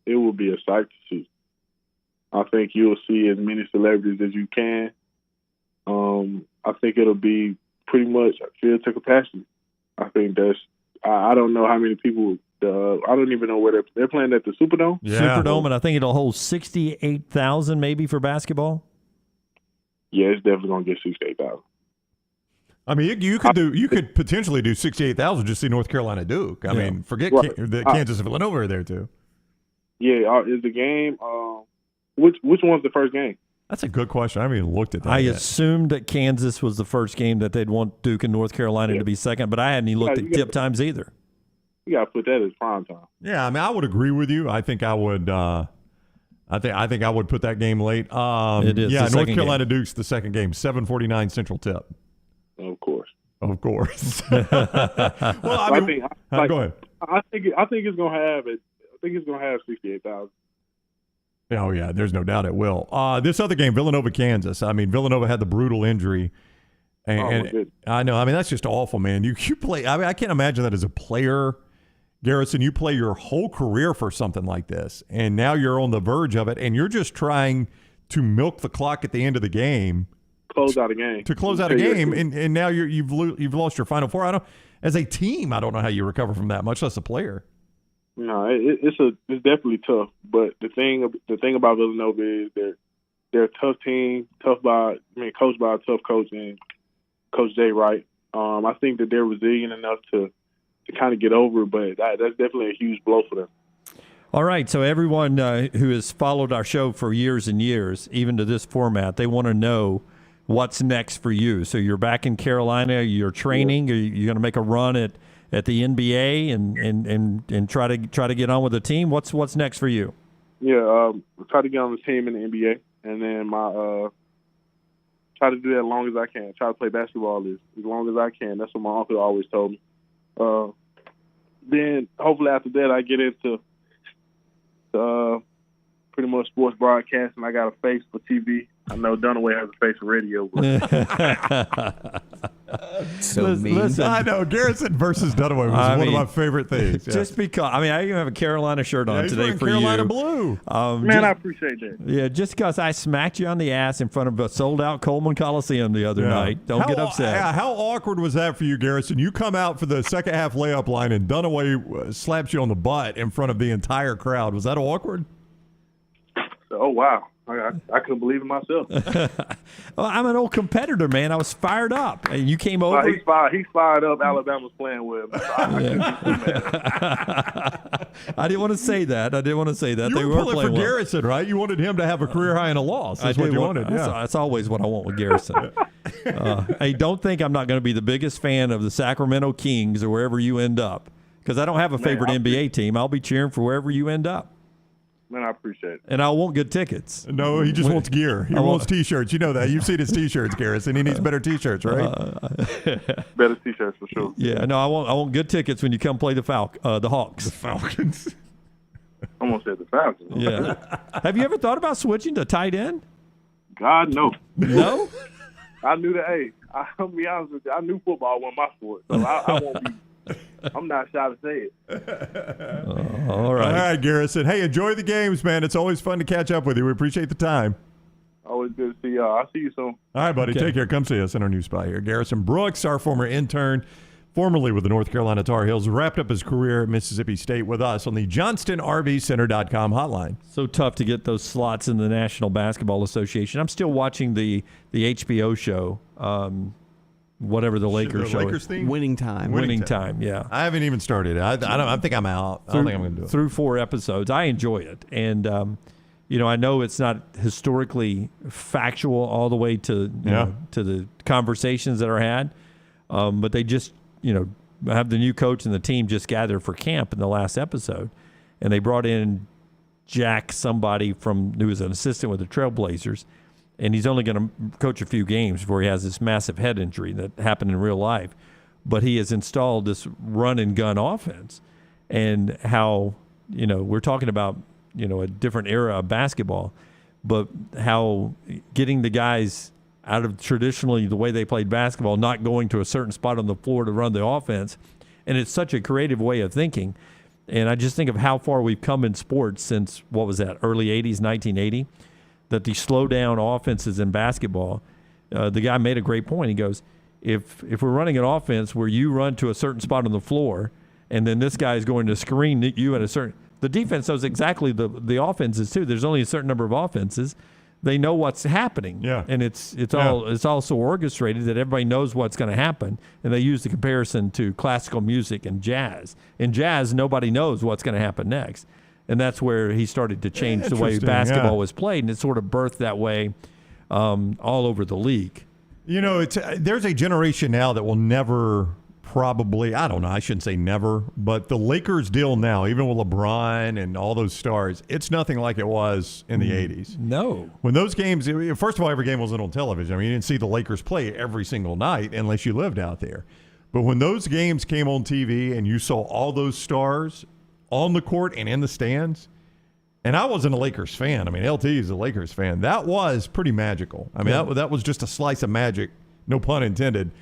It will be a sight to see. I think you'll see as many celebrities as you can. I think it'll be pretty much filled to capacity. I think I don't know how many people. I don't even know where they're playing at the Superdome. Yeah. Superdome, and I think it'll hold 68,000 maybe for basketball. Yeah, it's definitely gonna get 68,000. I mean, you could potentially do 68,000 just see North Carolina Duke. I mean, forget Kansas and Villanova are there too. Yeah, is the game? Which one's the first game? That's a good question. I haven't even looked at that. I yet. assumed that Kansas was the first game, that they'd want Duke and North Carolina to be second, but I hadn't even looked at tip times either. You got to put that as prime time. Yeah, I mean, I would agree with you. I think I would. I think I would put that game late. It is. Yeah, North Carolina Duke's the second game, 7:49 Central tip. Of course. Well, I mean, go ahead. I think it's gonna have it. I think it's gonna have 68,000. Oh yeah, there's no doubt it will. This other game, Villanova, Kansas. I mean, Villanova had the brutal injury. And I know. I mean, that's just awful, man. You play. I mean, I can't imagine that as a player, Garrison. You play your whole career for something like this, and now you're on the verge of it, and you're just trying to milk the clock at the end of the game, close out a game, and now you've lost your Final Four. As a team, I don't know how you recover from that, much less a player. No, it's definitely tough. But the thing about Villanova is they're a tough team, coached by a tough coach and Coach Jay Wright. I think that they're resilient enough to kind of get over it, but that's definitely a huge blow for them. All right, so everyone who has followed our show for years and years, even to this format, they want to know what's next for you. So you're back in Carolina, you're training, are you going to make a run at the NBA and try to get on with the team? What's next for you? Yeah, try to get on the team in the NBA, and then try to do that as long as I can. Try to play basketball as long as I can. That's what my uncle always told me. Then hopefully after that I get into pretty much sports broadcasting. I got a face for TV. I know Dunaway has a face for radio. Listen, I know Garrison versus Dunaway was one of my favorite things. Just because, I even have a Carolina shirt on today for Carolina you. Blue. I appreciate that. Yeah, just because I smacked you on the ass in front of a sold-out Coleman Coliseum the other night. Don't get upset. How awkward was that for you, Garrison? You come out for the second half layup line and Dunaway slaps you on the butt in front of the entire crowd. Was that awkward? Oh, wow. I couldn't believe it myself. Well, I'm an old competitor, man. I was fired up. And you came over. He's fired up. Alabama's playing with him. I didn't want to say that. You were pulling for Garrison, right? You wanted him to have a career high and a loss. That's what you wanted. That's always what I want with Garrison. Hey, don't think I'm not going to be the biggest fan of the Sacramento Kings or wherever you end up, because I don't have a favorite NBA team. I'll be cheering for wherever you end up. Man, I appreciate it. And I won't get tickets. No, he just wants gear. He wants T-shirts. You know that. You've seen his T-shirts, Garrison. He needs better T-shirts, right? Better T-shirts for sure. Yeah, no, I won't get tickets when you come play the Hawks. The Falcons. Almost said the Falcons. Yeah. Have you ever thought about switching to tight end? God, no. No? I knew that. Hey, I'll be honest with you. I knew football wasn't my sport, so I won't be. I'm not shy to say it. All right, Garrison. Hey, enjoy the games, man. It's always fun to catch up with you. We appreciate the time. Always good to see y'all. I'll see you soon. All right, buddy. Okay. Take care. Come see us in our new spot here. Garrison Brooks, our former intern formerly with the North Carolina Tar Heels, wrapped up his career at Mississippi State with us on the JohnstonRVCenter.com hotline. So tough to get those slots in the National Basketball Association. I'm still watching the HBO show, whatever the Lakers show. Lakers theme? Winning Time. Winning Time, yeah. I haven't even started. I think I'm out. I don't think I'm going to do it. Through 4 episodes. I enjoy it. And, I know it's not historically factual all the way to to the conversations that are had, but they just, have the new coach and the team just gathered for camp in the last episode. And they brought in Jack, somebody who was an assistant with the Trailblazers, and he's only going to coach a few games before he has this massive head injury that happened in real life. But he has installed this run and gun offense, and how, we're talking about, a different era of basketball, but how getting the guys out of traditionally the way they played basketball, not going to a certain spot on the floor to run the offense. And it's such a creative way of thinking. And I just think of how far we've come in sports since, what was that, early 80s, 1980, that the slow down offenses in basketball, the guy made a great point. He goes, if we're running an offense where you run to a certain spot on the floor and then this guy is going to screen you at a certain, the defense knows exactly the offenses too. There's only a certain number of offenses. They know what's happening. Yeah. And it's all so orchestrated that everybody knows what's going to happen. And they use the comparison to classical music and jazz. In jazz, nobody knows what's going to happen next. And that's where he started to change the way basketball was played, and it sort of birthed that way all over the league. There's a generation now that will never probably, I don't know, I shouldn't say never, but the Lakers deal now, even with LeBron and all those stars, it's nothing like it was in the 80s. No. When those games, first of all, every game wasn't on television. I mean, you didn't see the Lakers play every single night unless you lived out there. But when those games came on TV and you saw all those stars on the court and in the stands, and I wasn't a Lakers fan. I mean, LT is a Lakers fan. That was pretty magical. I mean, that was just a slice of magic, no pun intended,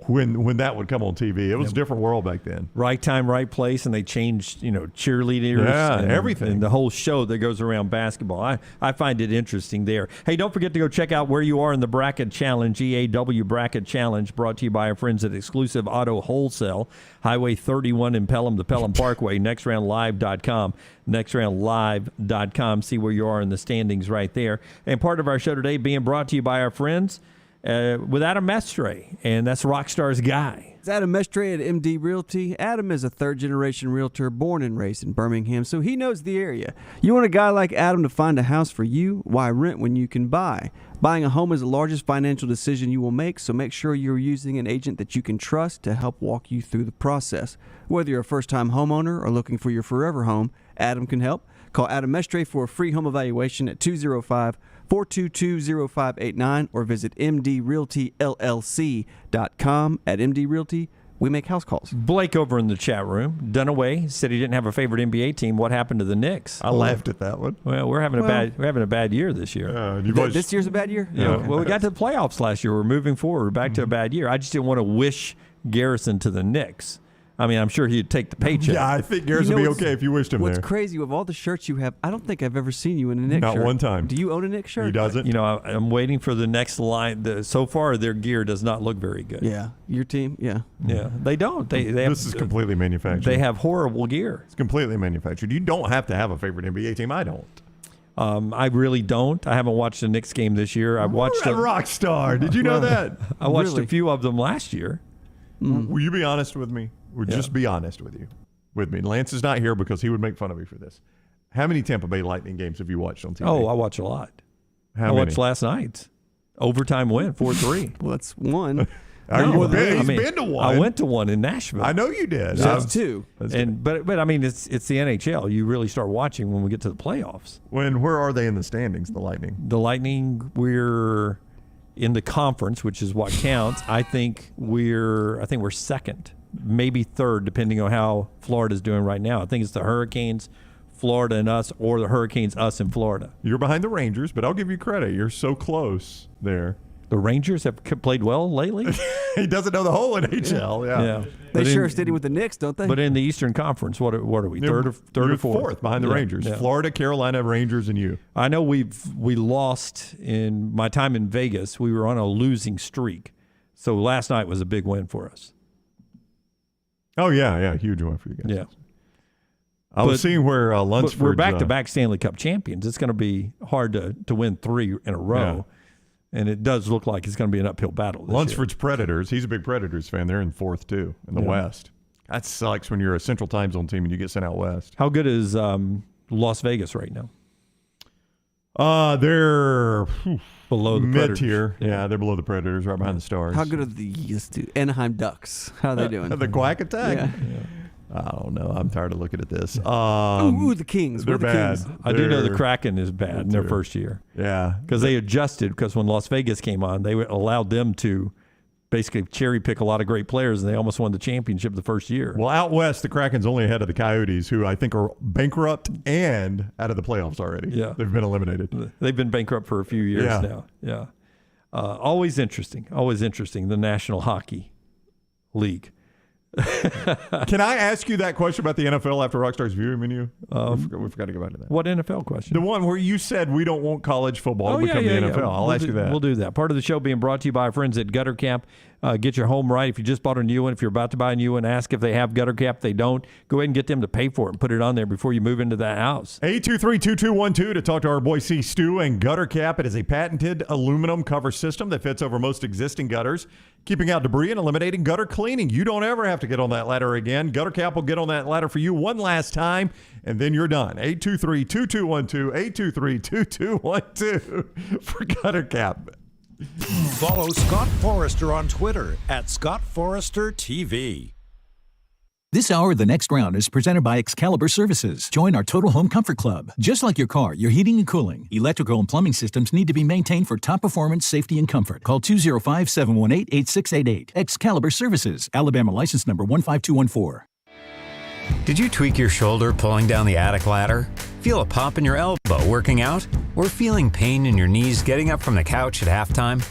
when that would come on TV. It was a different world back then. Right time, right place, and they changed, cheerleaders and everything. And the whole show that goes around basketball. I find it interesting there. Hey, don't forget to go check out where you are in the Bracket Challenge, EAW Bracket Challenge, brought to you by our friends at Exclusive Auto Wholesale, Highway 31 in Pelham, the Pelham Parkway, nextroundlive.com, nextroundlive.com. See where you are in the standings right there. And part of our show today being brought to you by our friends with Adam Mestre, and that's Rockstar's guy. It's Adam Mestre at MD Realty. Adam is a third-generation realtor born and raised in Birmingham, so he knows the area. You want a guy like Adam to find a house for you? Why rent when you can buy? Buying a home is the largest financial decision you will make, so make sure you're using an agent that you can trust to help walk you through the process. Whether you're a first-time homeowner or looking for your forever home, Adam can help. Call Adam Mestre for a free home evaluation at 205-422-0589 or visit mdrealtyllc.com. At MD Realty, we make house calls. Blake over in the chat room, Dunaway, said he didn't have a favorite NBA team. What happened to the Knicks? I laughed at that one. Well, we're having a bad year this year. This year's a bad year? Yeah. Well, we got to the playoffs last year. We're moving forward. We're back to a bad year. I just didn't want to wish Garrison to the Knicks. I mean, I'm sure he'd take the paycheck. Yeah, I think Garrison would be okay if you wished him what's there. What's crazy, with all the shirts you have, I don't think I've ever seen you in a Knicks shirt. Not one time. Do you own a Knicks shirt? He doesn't. I'm waiting for the next line. So far, their gear does not look very good. Yeah. Your team? Yeah. Yeah. They don't. This is completely manufactured. They have horrible gear. It's completely manufactured. You don't have to have a favorite NBA team. I don't. I really don't. I haven't watched a Knicks game this year. I watched a rock star. Did you know that? I watched a few of them last year. Will you be honest with me? Just be honest with me. Lance is not here because he would make fun of me for this. How many Tampa Bay Lightning games have you watched on TV? Oh, I watch a lot. How many? Watched last night's overtime win, 4-3. Well, that's one. He's been to one. I went to one in Nashville. I know you did. That's two. But I mean, it's the NHL. You really start watching when we get to the playoffs. Where are they in the standings? The Lightning. The Lightning, we're in the conference, which is what counts. I think we're second, maybe third, depending on how Florida's doing right now. I think it's the Hurricanes, Florida, and us, or the Hurricanes, us, and Florida. You're behind the Rangers, but I'll give you credit. You're so close there. The Rangers have played well lately. He doesn't know the whole NHL. Yeah. They sure are steady with the Knicks, don't they? But in the Eastern Conference, what are we? Third or fourth? Fourth behind the Rangers. Yeah. Florida, Carolina, Rangers, and you. I know we lost in my time in Vegas. We were on a losing streak, so last night was a big win for us. Oh, yeah, huge one for you guys. Yeah. I was seeing where Lunsford. We're back-to-back Stanley Cup champions. It's going to be hard to win 3 in a row. Yeah. And it does look like it's going to be an uphill battle this Lunsford's year. Predators. He's a big Predators fan. They're in 4th, too, in the West. That sucks when you're a Central Time Zone team and you get sent out West. How good is Las Vegas right now? They're below the mid-tier. Yeah, they're below the Predators, right behind the Stars. How good are the Anaheim Ducks? How are they doing? The Quack Attack? Yeah. I don't know. I'm tired of looking at this. The Kings. They're bad. Kings. I do know the Kraken is bad in their first year. Yeah. Because they adjusted, because when Las Vegas came on, they allowed them to basically cherry pick a lot of great players, and they almost won the championship the first year. Well, out west, the Kraken's only ahead of the Coyotes, who I think are bankrupt and out of the playoffs already. Yeah. They've been eliminated. They've been bankrupt for a few years now. Yeah. Always interesting, the National Hockey League. Can I ask you that question about the NFL after Rockstar's viewing menu? We forgot to go back to that. What NFL question? The one where you said we don't want college football to become the NFL. I'll ask you that. We'll do that. Part of the show being brought to you by our friends at Gutter Cap. Get your home right. If you just bought a new one, if you're about to buy a new one, ask if they have Gutter Cap. If they don't, go ahead and get them to pay for it and put it on there before you move into that house. 823-2212 to talk to our boy C. Stu and Gutter Cap. It is a patented aluminum cover system that fits over most existing gutters, keeping out debris and eliminating gutter cleaning. You don't ever have to get on that ladder again. Gutter Cap will get on that ladder for you one last time, and then you're done. 823-2212, 823-2212 for Gutter Cap. Follow Scott Forrester on Twitter at ScottForresterTV. This hour of The Next Round is presented by Excalibur Services. Join our Total Home Comfort Club. Just like your car, your heating and cooling, electrical and plumbing systems need to be maintained for top performance, safety, and comfort. Call 205-718-8688. Excalibur Services. Alabama license number 15214. Did you tweak your shoulder pulling down the attic ladder? Feel a pop in your elbow working out? Or feeling pain in your knees getting up from the couch at halftime?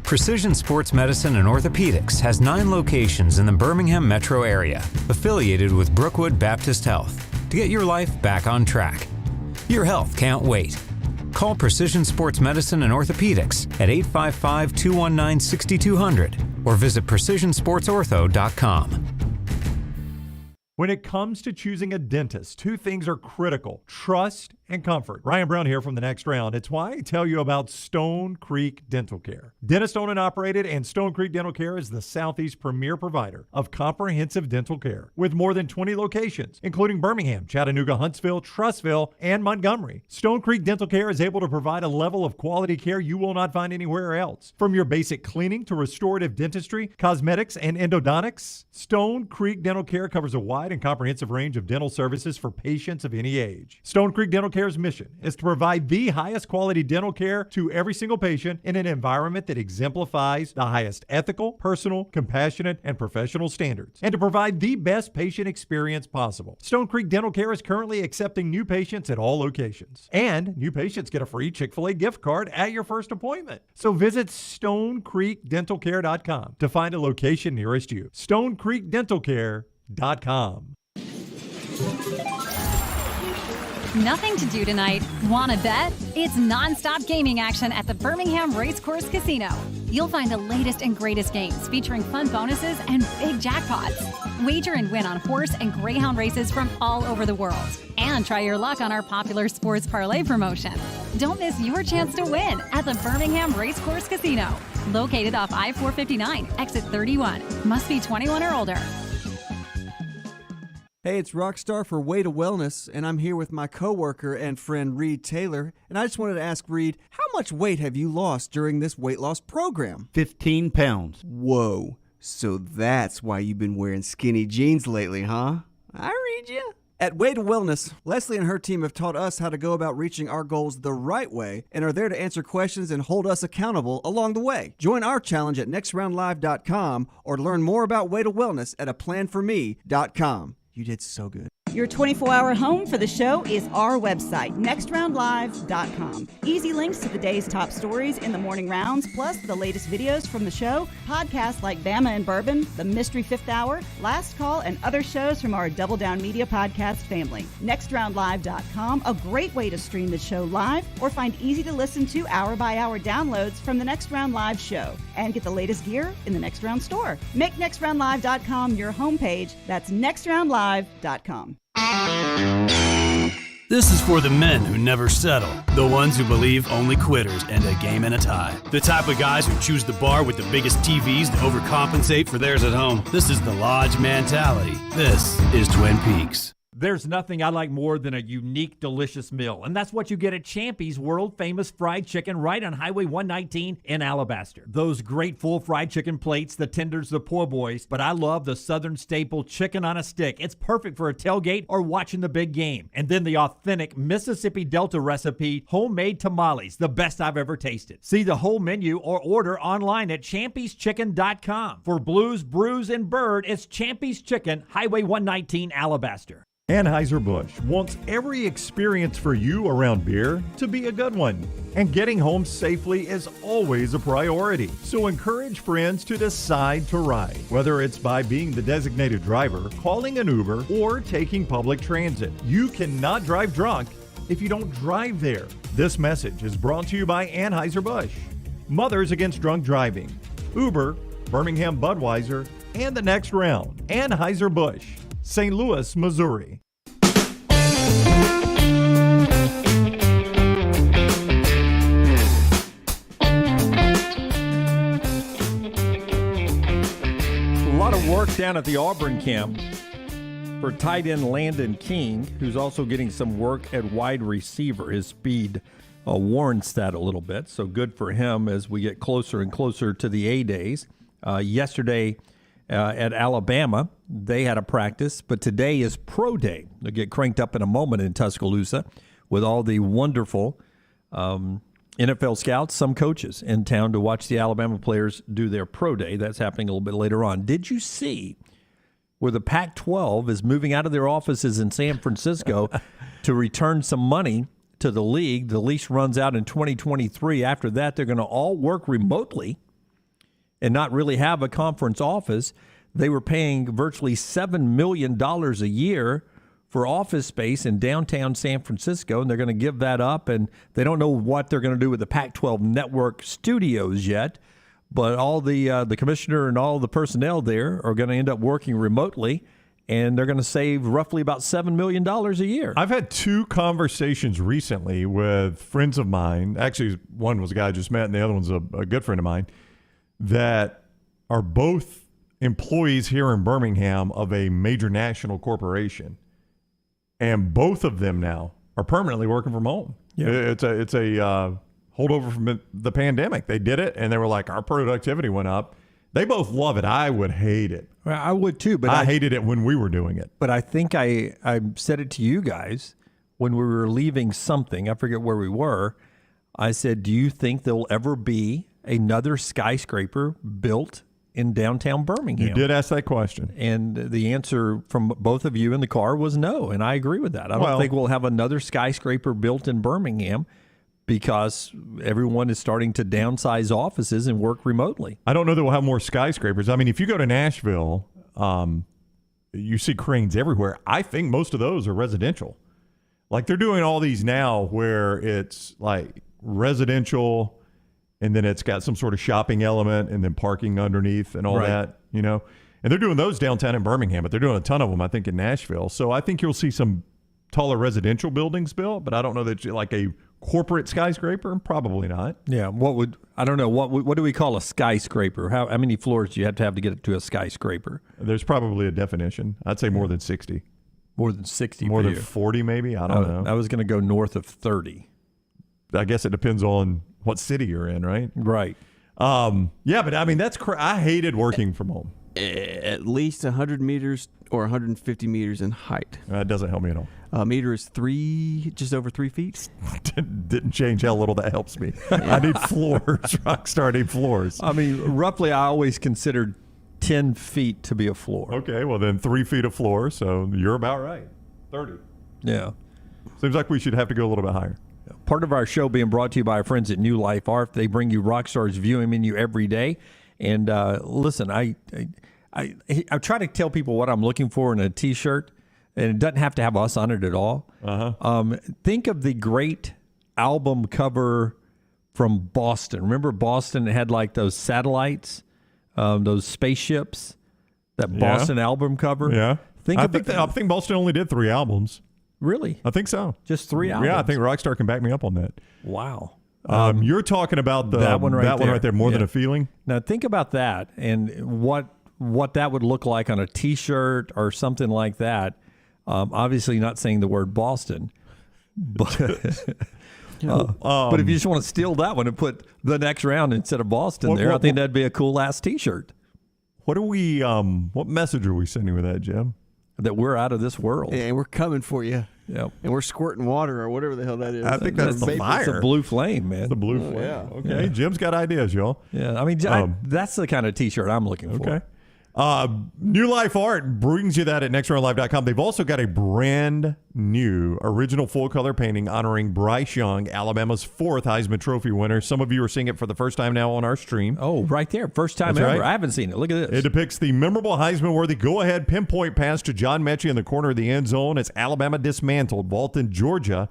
Precision Sports Medicine and Orthopedics has 9 locations in the Birmingham metro area, affiliated with Brookwood Baptist Health, to get your life back on track. Your health can't wait. Call Precision Sports Medicine and Orthopedics at 855-219-6200 or visit precisionsportsortho.com. When it comes to choosing a dentist, 2 things are critical: trust and comfort. Ryan Brown here from The Next Round. It's why I tell you about Stone Creek Dental Care. Dentist owned and operated, and Stone Creek Dental Care is the Southeast premier provider of comprehensive dental care with more than 20 locations, including Birmingham, Chattanooga, Huntsville, Trussville, and Montgomery. Stone Creek Dental Care is able to provide a level of quality care you will not find anywhere else. From your basic cleaning to restorative dentistry, cosmetics, and endodontics, Stone Creek Dental Care covers a wide and comprehensive range of dental services for patients of any age. Stone Creek Dental Care's mission is to provide the highest quality dental care to every single patient in an environment that exemplifies the highest ethical, personal, compassionate, and professional standards, and to provide the best patient experience possible. Stone Creek Dental Care is currently accepting new patients at all locations, and new patients get a free Chick-fil-A gift card at your first appointment. So visit StoneCreekDentalCare.com to find a location nearest you. StoneCreekDentalCare.com. Nothing to do tonight? Wanna bet? It's non-stop gaming action at the Birmingham Racecourse Casino. You'll find the latest and greatest games featuring fun bonuses and big jackpots. Wager and win on horse and greyhound races from all over the world. And try your luck on our popular sports parlay promotion. Don't miss your chance to win at the Birmingham Racecourse Casino. Located off I-459, exit 31. Must be 21 or older. Hey, it's Rockstar for Way to Wellness, and I'm here with my coworker and friend Reed Taylor. And I just wanted to ask Reed, how much weight have you lost during this weight loss program? 15 pounds. Whoa, so that's why you've been wearing skinny jeans lately, huh? I read you. At Way to Wellness, Leslie and her team have taught us how to go about reaching our goals the right way and are there to answer questions and hold us accountable along the way. Join our challenge at nextroundlive.com or learn more about Way to Wellness at aplanforme.com. You did so good. Your 24-hour home for the show is our website, nextroundlive.com. Easy links to the day's top stories in the morning rounds, plus the latest videos from the show, podcasts like Bama and Bourbon, The Mystery Fifth Hour, Last Call, and other shows from our Double Down Media podcast family. Nextroundlive.com, a great way to stream the show live or find easy-to-listen-to hour-by-hour downloads from the Next Round Live show. And get the latest gear in the Next Round store. Make nextroundlive.com your homepage. That's nextroundlive.com. This is for the men who never settle, the ones who believe only quitters end a game in a tie, the type of guys who choose the bar with the biggest TVs to overcompensate for theirs at home. This is the Lodge mentality. This is Twin Peaks. There's nothing I like more than a unique, delicious meal, and that's what you get at Champy's world-famous fried chicken right on Highway 119 in Alabaster. Those great full fried chicken plates, the tenders, the po' boys, but I love the Southern staple chicken on a stick. It's perfect for a tailgate or watching the big game. And then the authentic Mississippi Delta recipe, homemade tamales, the best I've ever tasted. See the whole menu or order online at champyschicken.com. For Blues, Brews, and Bird, it's Champy's Chicken, Highway 119, Alabaster. Anheuser-Busch wants every experience for you around beer to be a good one. And getting home safely is always a priority. So encourage friends to decide to ride, whether it's by being the designated driver, calling an Uber, or taking public transit. You cannot drive drunk if you don't drive there. This message is brought to you by Anheuser-Busch, Mothers Against Drunk Driving, Uber, Birmingham Budweiser, and the Next Round. Anheuser-Busch, St. Louis, Missouri. A lot of work down at the Auburn camp for tight end Landon King, who's also getting some work at wide receiver. His speed warrants that a little bit, so good for him as we get closer and closer to the A-days. Yesterday at Alabama, they had a practice, but today is pro day. They'll get cranked up in a moment in Tuscaloosa with all the wonderful NFL scouts, some coaches in town to watch the Alabama players do their pro day. That's happening a little bit later on. Did you see where the Pac-12 is moving out of their offices in San Francisco to return some money to the league? The lease runs out in 2023. After that, they're going to all work remotely and not really have a conference office. They were paying virtually $7 million a year for office space in downtown San Francisco, and they're going to give that up, and they don't know what they're going to do with the Pac-12 network studios yet, but all the commissioner and all the personnel there are going to end up working remotely, and they're going to save roughly about $7 million a year. I've had two conversations recently with friends of mine. Actually, one was a guy I just met, and the other one's a good friend of mine, that are both employees here in Birmingham of a major national corporation. And both of them now are permanently working from home. Yeah. It's a holdover from the pandemic. They did it, and they were like, our productivity went up. They both love it. I would hate it. Well, I would too, but I hated it when we were doing it. But I think I said it to you guys when we were leaving something. I forget where we were. I said, do you think there'll ever be another skyscraper built in downtown Birmingham? You did ask that question. And the answer from both of you in the car was no, and I agree with that. I don't think we'll have another skyscraper built in Birmingham because everyone is starting to downsize offices and work remotely. I don't know that we'll have more skyscrapers. I mean, if you go to Nashville, you see cranes everywhere. I think most of those are residential. Like they're doing all these now where it's like residential, and then it's got some sort of shopping element and then parking underneath and all that, you know. And they're doing those downtown in Birmingham, but they're doing a ton of them, I think, in Nashville. So I think you'll see some taller residential buildings built, but I don't know that like a corporate skyscraper, probably not. Yeah, I don't know, what do we call a skyscraper? How many floors do you have to get to a skyscraper? There's probably a definition. I'd say more than 60. More than 60 More than 40 maybe? I don't know. I was going to go north of 30. I guess it depends on what city you're in, right? Right. Yeah, but I mean, I hated working from home. At least 100 meters or 150 meters in height. That doesn't help me at all. A meter is just over 3 feet. Didn't change how little that helps me. I need floors. Rockstar need floors. I mean, roughly, I always considered 10 feet to be a floor. Okay, well then 3 feet of floor, so you're about right. 30. Yeah. Seems like we should have to go a little bit higher. Part of our show being brought to you by our friends at New Life Art. They bring you Rockstar's viewing menu every day. And listen, I try to tell people what I'm looking for in a T-shirt, and it doesn't have to have us on it at all. Think of the great album cover from Boston. Remember Boston had like those satellites, those spaceships, that Boston album cover? Yeah. I think Boston only did 3 albums. Really? I think so. Just 3 albums? Yeah, I think Rockstar can back me up on that. Wow. You're talking about that one right there, More Than a Feeling? Now think about that and what that would look like on a T-shirt or something like that. Obviously not saying the word Boston, but but if you just want to steal that one and put the next round instead of Boston I think that'd be a cool ass T-shirt. What are we? What message are we sending with that, Jim? That we're out of this world. And we're coming for you. Yep. And we're squirting water or whatever the hell that is. I think that's the fire. It's a blue flame, man. It's the blue flame. Yeah. Okay. Yeah. Jim's got ideas, y'all. Yeah. I mean, that's the kind of T-shirt I'm looking for. Okay. New Life Art brings you that at nextroundlive.com. They've also got a brand new original full color painting honoring Bryce Young, Alabama's 4th Heisman Trophy winner. Some of you are seeing it for the first time now on our stream. Oh, right there. First time ever. Right. I haven't seen it. Look at this. It depicts the memorable Heisman-worthy go-ahead pinpoint pass to John Mechie in the corner of the end zone as Alabama dismantled Walton, Georgia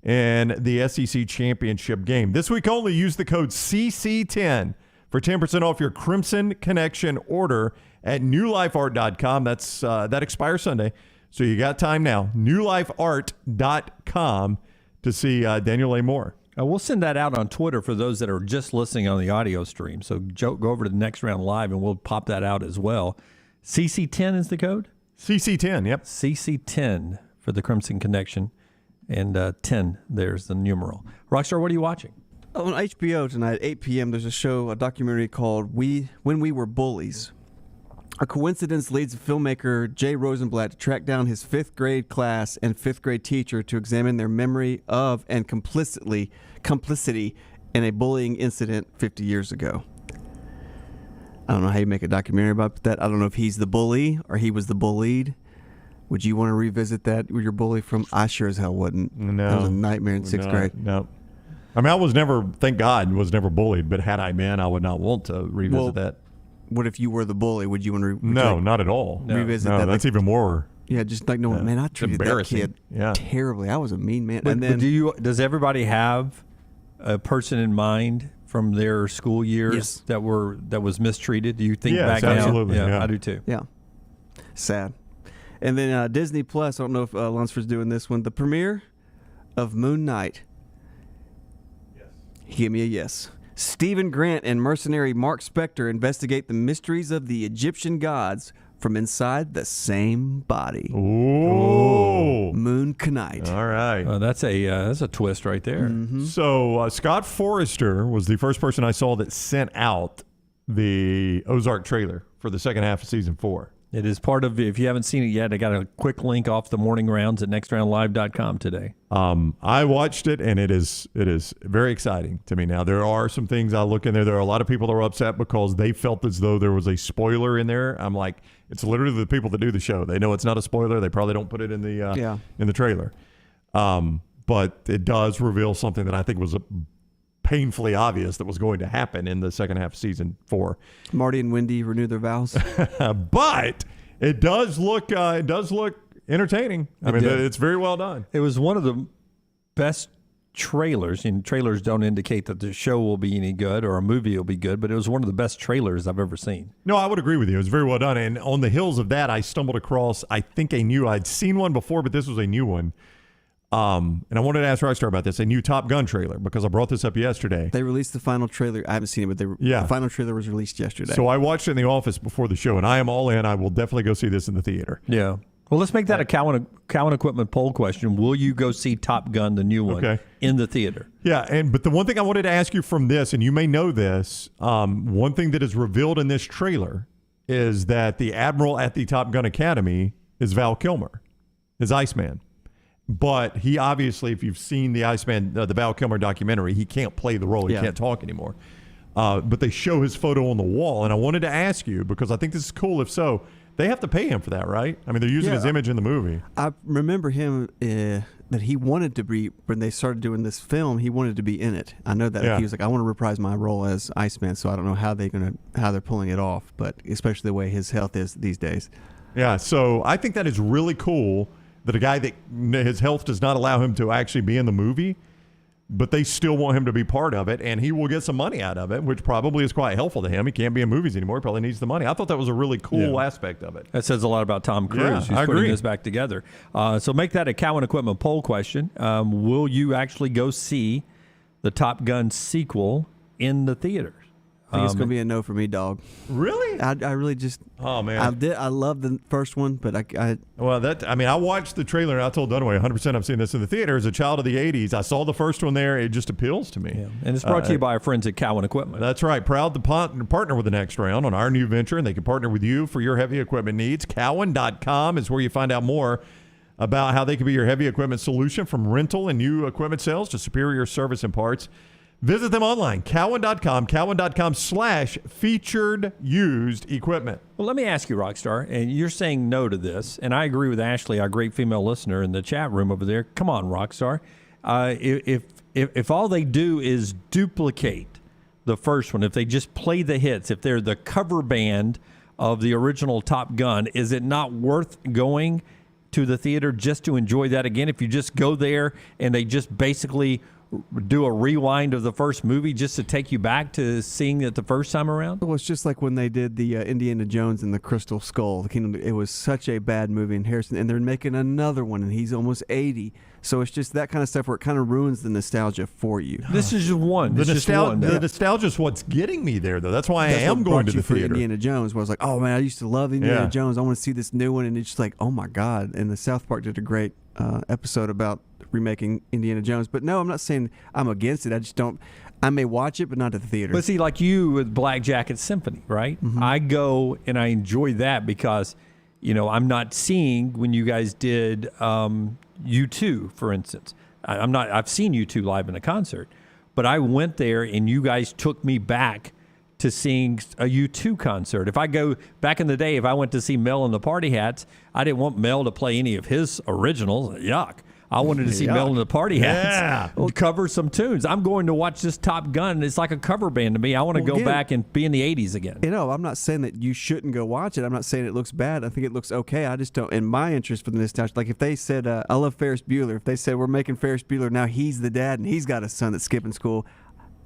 in the SEC championship game. This week only, use the code CC10 for 10% off your Crimson Connection order at newlifeart.com. That expires Sunday, so you got time now. newlifeart.com to see Daniel A. Moore. We'll send that out on Twitter for those that are just listening on the audio stream. So go over to the Next Round Live, and we'll pop that out as well. CC10 is the code? CC10, yep. CC10 for the Crimson Connection, and 10, there's the numeral. Rockstar, what are you watching? On HBO tonight at 8 p.m., there's a documentary called When We Were Bullies. A coincidence leads filmmaker Jay Rosenblatt to track down his 5th grade class and 5th grade teacher to examine their memory of and complicity in a bullying incident 50 years ago. I don't know how you make a documentary about that. I don't know if he's the bully or he was the bullied. Would you want to revisit that with your bully from? I sure as hell wouldn't. No. That was a nightmare in 6th grade. No. I mean, I was never, thank God, was never bullied, but had I been, I would not want to revisit that. What if you were the bully? Would you want to? No, not at all. Revisit no, that. That's even more. Yeah, just like knowing, man, I treated that kid terribly. I was a mean man. But, and then, does everybody have a person in mind from their school years that was mistreated? Do you think back now? Absolutely. Yeah, I do too. Yeah, sad. And then Disney Plus. I don't know if Lunsford's doing this one. The premiere of Moon Knight. Yes. Give me a yes. Stephen Grant and mercenary Mark Spector investigate the mysteries of the Egyptian gods from inside the same body. Ooh. Moon Knight. All right. That's a twist right there. Mm-hmm. So Scott Forrester was the first person I saw that sent out the Ozark trailer for the second half of season 4. It is part of, if you haven't seen it yet, I got a quick link off the morning rounds at nextroundlive.com today. I watched it, and it is very exciting to me now. There are some things I look in there. There are a lot of people that are upset because they felt as though there was a spoiler in there. I'm like, it's literally the people that do the show. They know it's not a spoiler. They probably don't put it in the trailer. But it does reveal something that I think was painfully obvious that was going to happen in the second half of season 4. Marty and Wendy renew their vows. But it does look entertaining. I mean, it's very well done. It was one of the best trailers, and trailers don't indicate that the show will be any good or a movie will be good, but it was one of the best trailers I've ever seen. No, I would agree with you. It was very well done. And on the heels of that, I stumbled across, I'd seen one before, but this was a new one. And I wanted to ask Rockstar about this, a new Top Gun trailer, because I brought this up yesterday. They released the final trailer. I haven't seen it, but the final trailer was released yesterday. So I watched it in the office before the show, and I am all in. I will definitely go see this in the theater. Yeah. Well, let's make that a Cowan Equipment poll question. Will you go see Top Gun, the new one, in the theater? Yeah, but the one thing I wanted to ask you from this, and you may know this, one thing that is revealed in this trailer is that the Admiral at the Top Gun Academy is Val Kilmer, is Iceman. But he obviously, if you've seen the Iceman, the Val Kilmer documentary, he can't play the role. He can't talk anymore. But they show his photo on the wall. And I wanted to ask you, because I think this is cool, if so, They have to pay him for that, right? I mean, they're using his image in the movie. I remember him that he wanted to be, when they started doing this film, he wanted to be in it. I know that he was like, I want to reprise my role as Iceman, so I don't know how they're pulling it off, but especially the way his health is these days. Yeah, so I think that is really cool that a guy that his health does not allow him to actually be in the movie, but they still want him to be part of it, and he will get some money out of it, which probably is quite helpful to him. He can't be in movies anymore. He probably needs the money. I thought that was a really cool aspect of it. That says a lot about Tom Cruise, who's putting this back together. So make that a Cowan Equipment poll question. Will you actually go see the Top Gun sequel in the theaters? I think it's going to be a no for me, dog. Really? I really just... Oh, man. I love the first one, but I watched the trailer, and I told Dunaway 100% I've seen this in the theater. As a child of the 80s, I saw the first one there. It just appeals to me. Yeah. And it's brought to you by our friends at Cowan Equipment. That's right. Proud to partner with the Next Round on our new venture, and they can partner with you for your heavy equipment needs. Cowan.com is where you find out more about how they can be your heavy equipment solution, from rental and new equipment sales to superior service and parts. Visit them online, Cowan.com, Cowan.com/featured used equipment. Well, let me ask you, Rockstar, and you're saying no to this, and I agree with Ashley, our great female listener in the chat room over there. Come on, Rockstar. If all they do is duplicate the first one, if they just play the hits, if they're the cover band of the original Top Gun, is it not worth going to the theater just to enjoy that again? If you just go there and they just basically do a rewind of the first movie just to take you back to seeing it the first time around? Well, it's just like when they did the Indiana Jones and the Crystal Skull. It was such a bad movie, and they're making another one, and he's almost 80. So it's just that kind of stuff where it kind of ruins the nostalgia for you. This is just one. The nostalgia is what's getting me there, though. That's why I am going to the theater. Indiana Jones, where I was like, oh man, I used to love Indiana Jones. I want to see this new one, and it's just like, oh my god. And the South Park did a great episode about remaking Indiana Jones. But no, I'm not saying I'm against it. I just don't. I may watch it, but not at the theater. But see, like you with Black Jacket Symphony, right? Mm-hmm. I go and I enjoy that because, I'm not seeing when you guys did U2, for instance. I've seen U2 live in a concert, but I went there and you guys took me back to seeing a U2 concert. If I go back in the day, if I went to see Mel and the Party Hats, I didn't want Mel to play any of his originals. Yuck. I wanted to see Mel and the Party Hats cover some tunes. I'm going to watch this Top Gun. It's like a cover band to me. I want to go back and be in the 80s again. I'm not saying that you shouldn't go watch it. I'm not saying it looks bad. I think it looks okay. I just don't, in my interest for the nostalgia, like if they said, I love Ferris Bueller. If they said, we're making Ferris Bueller, now he's the dad and he's got a son that's skipping school.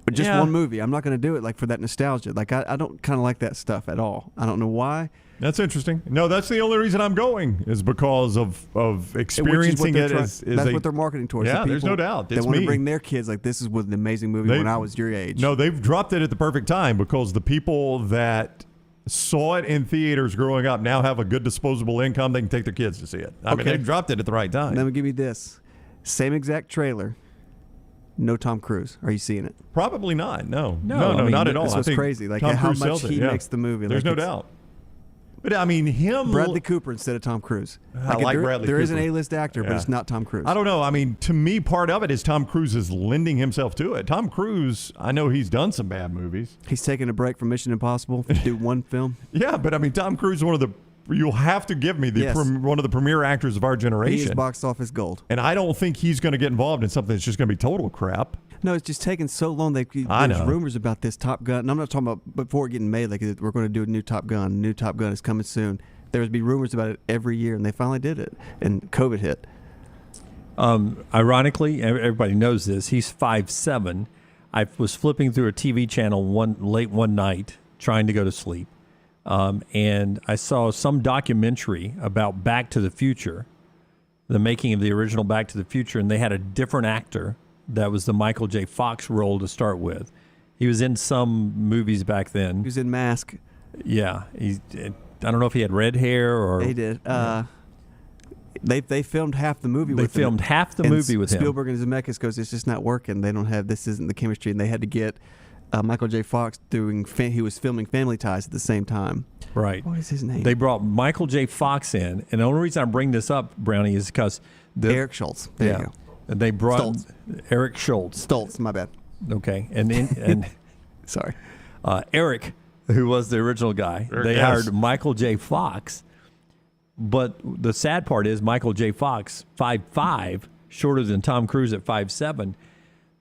But just one movie. I'm not going to do it like for that nostalgia. Like I don't kind of like that stuff at all. I don't know why. That's interesting. No, that's the only reason I'm going is because of experiencing it. That's what they're marketing towards. Yeah, there's no doubt. They want to bring their kids like this was an amazing movie when I was your age. No, they've dropped it at the perfect time because the people that saw it in theaters growing up now have a good disposable income. They can take their kids to see it. I mean, they dropped it at the right time. Let me give you this. Same exact trailer. No Tom Cruise. Are you seeing it? Probably not. No, not at all. This was crazy. Like how much he makes the movie. There's no doubt. But I mean, Bradley Cooper instead of Tom Cruise. I like Bradley Cooper. There is an A-list actor, but it's not Tom Cruise. I don't know. I mean, to me, part of it is Tom Cruise is lending himself to it. Tom Cruise, I know he's done some bad movies. He's taking a break from Mission Impossible to do one film. Yeah, but I mean, Tom Cruise is one of the. You'll have to give me one of the premier actors of our generation. He is box office gold. And I don't think he's going to get involved in something that's just going to be total crap. No, it's just taking so long. There's rumors about this Top Gun. And I'm not talking about before getting made. Like we're going to do a new Top Gun. New Top Gun is coming soon. There would be rumors about it every year, and they finally did it. And COVID hit. Ironically, everybody knows this. He's 5'7". I was flipping through a TV channel late one night, trying to go to sleep. And I saw some documentary about Back to the Future, the making of the original Back to the Future, and they had a different actor that was the Michael J. Fox role to start with. He was in some movies back then. He was in Mask. Yeah. I don't know if he had red hair or... They did. They filmed half the movie with him. They filmed half the movie with him. Spielberg and Zemeckis goes, it's just not working. This isn't the chemistry, and they had to get... Michael J. Fox he was filming Family Ties at the same time. Right. What is his name? They brought Michael J. Fox in, and the only reason I bring this up, Brownie, is because Eric Schultz. There you go. And they brought Stoltz. Eric Schultz. Stoltz, my bad. Okay, and sorry, Eric, who was the original guy. They hired Michael J. Fox, But the sad part is Michael J. Fox, 5'5", shorter than Tom Cruise at 5'7".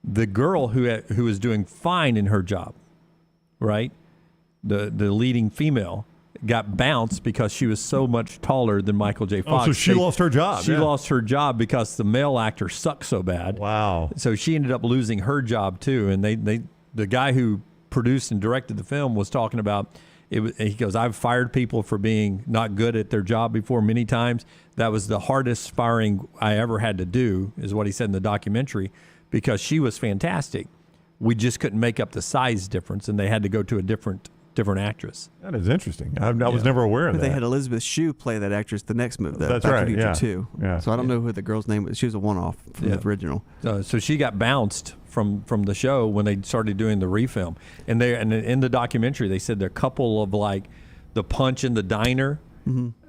The girl who is doing fine in her job, right? The leading female got bounced because she was so much taller than Michael J. Fox. Oh, so she lost her job. She lost her job because the male actor sucked so bad. Wow. So she ended up losing her job too. And the guy who produced and directed the film was talking about it. He goes, I've fired people for being not good at their job before many times. That was the hardest firing I ever had to do, is what he said in the documentary, because she was fantastic. We just couldn't make up the size difference, and they had to go to a different actress. That is interesting. I was never aware of that. They had Elizabeth Shue play that actress the next movie. That's Back right. to the Future Yeah. 2. Yeah. So I don't know who the girl's name was. She was a one-off from the original. So she got bounced from the show when they started doing the refilm. And in the documentary, they said a couple of like the punch in the diner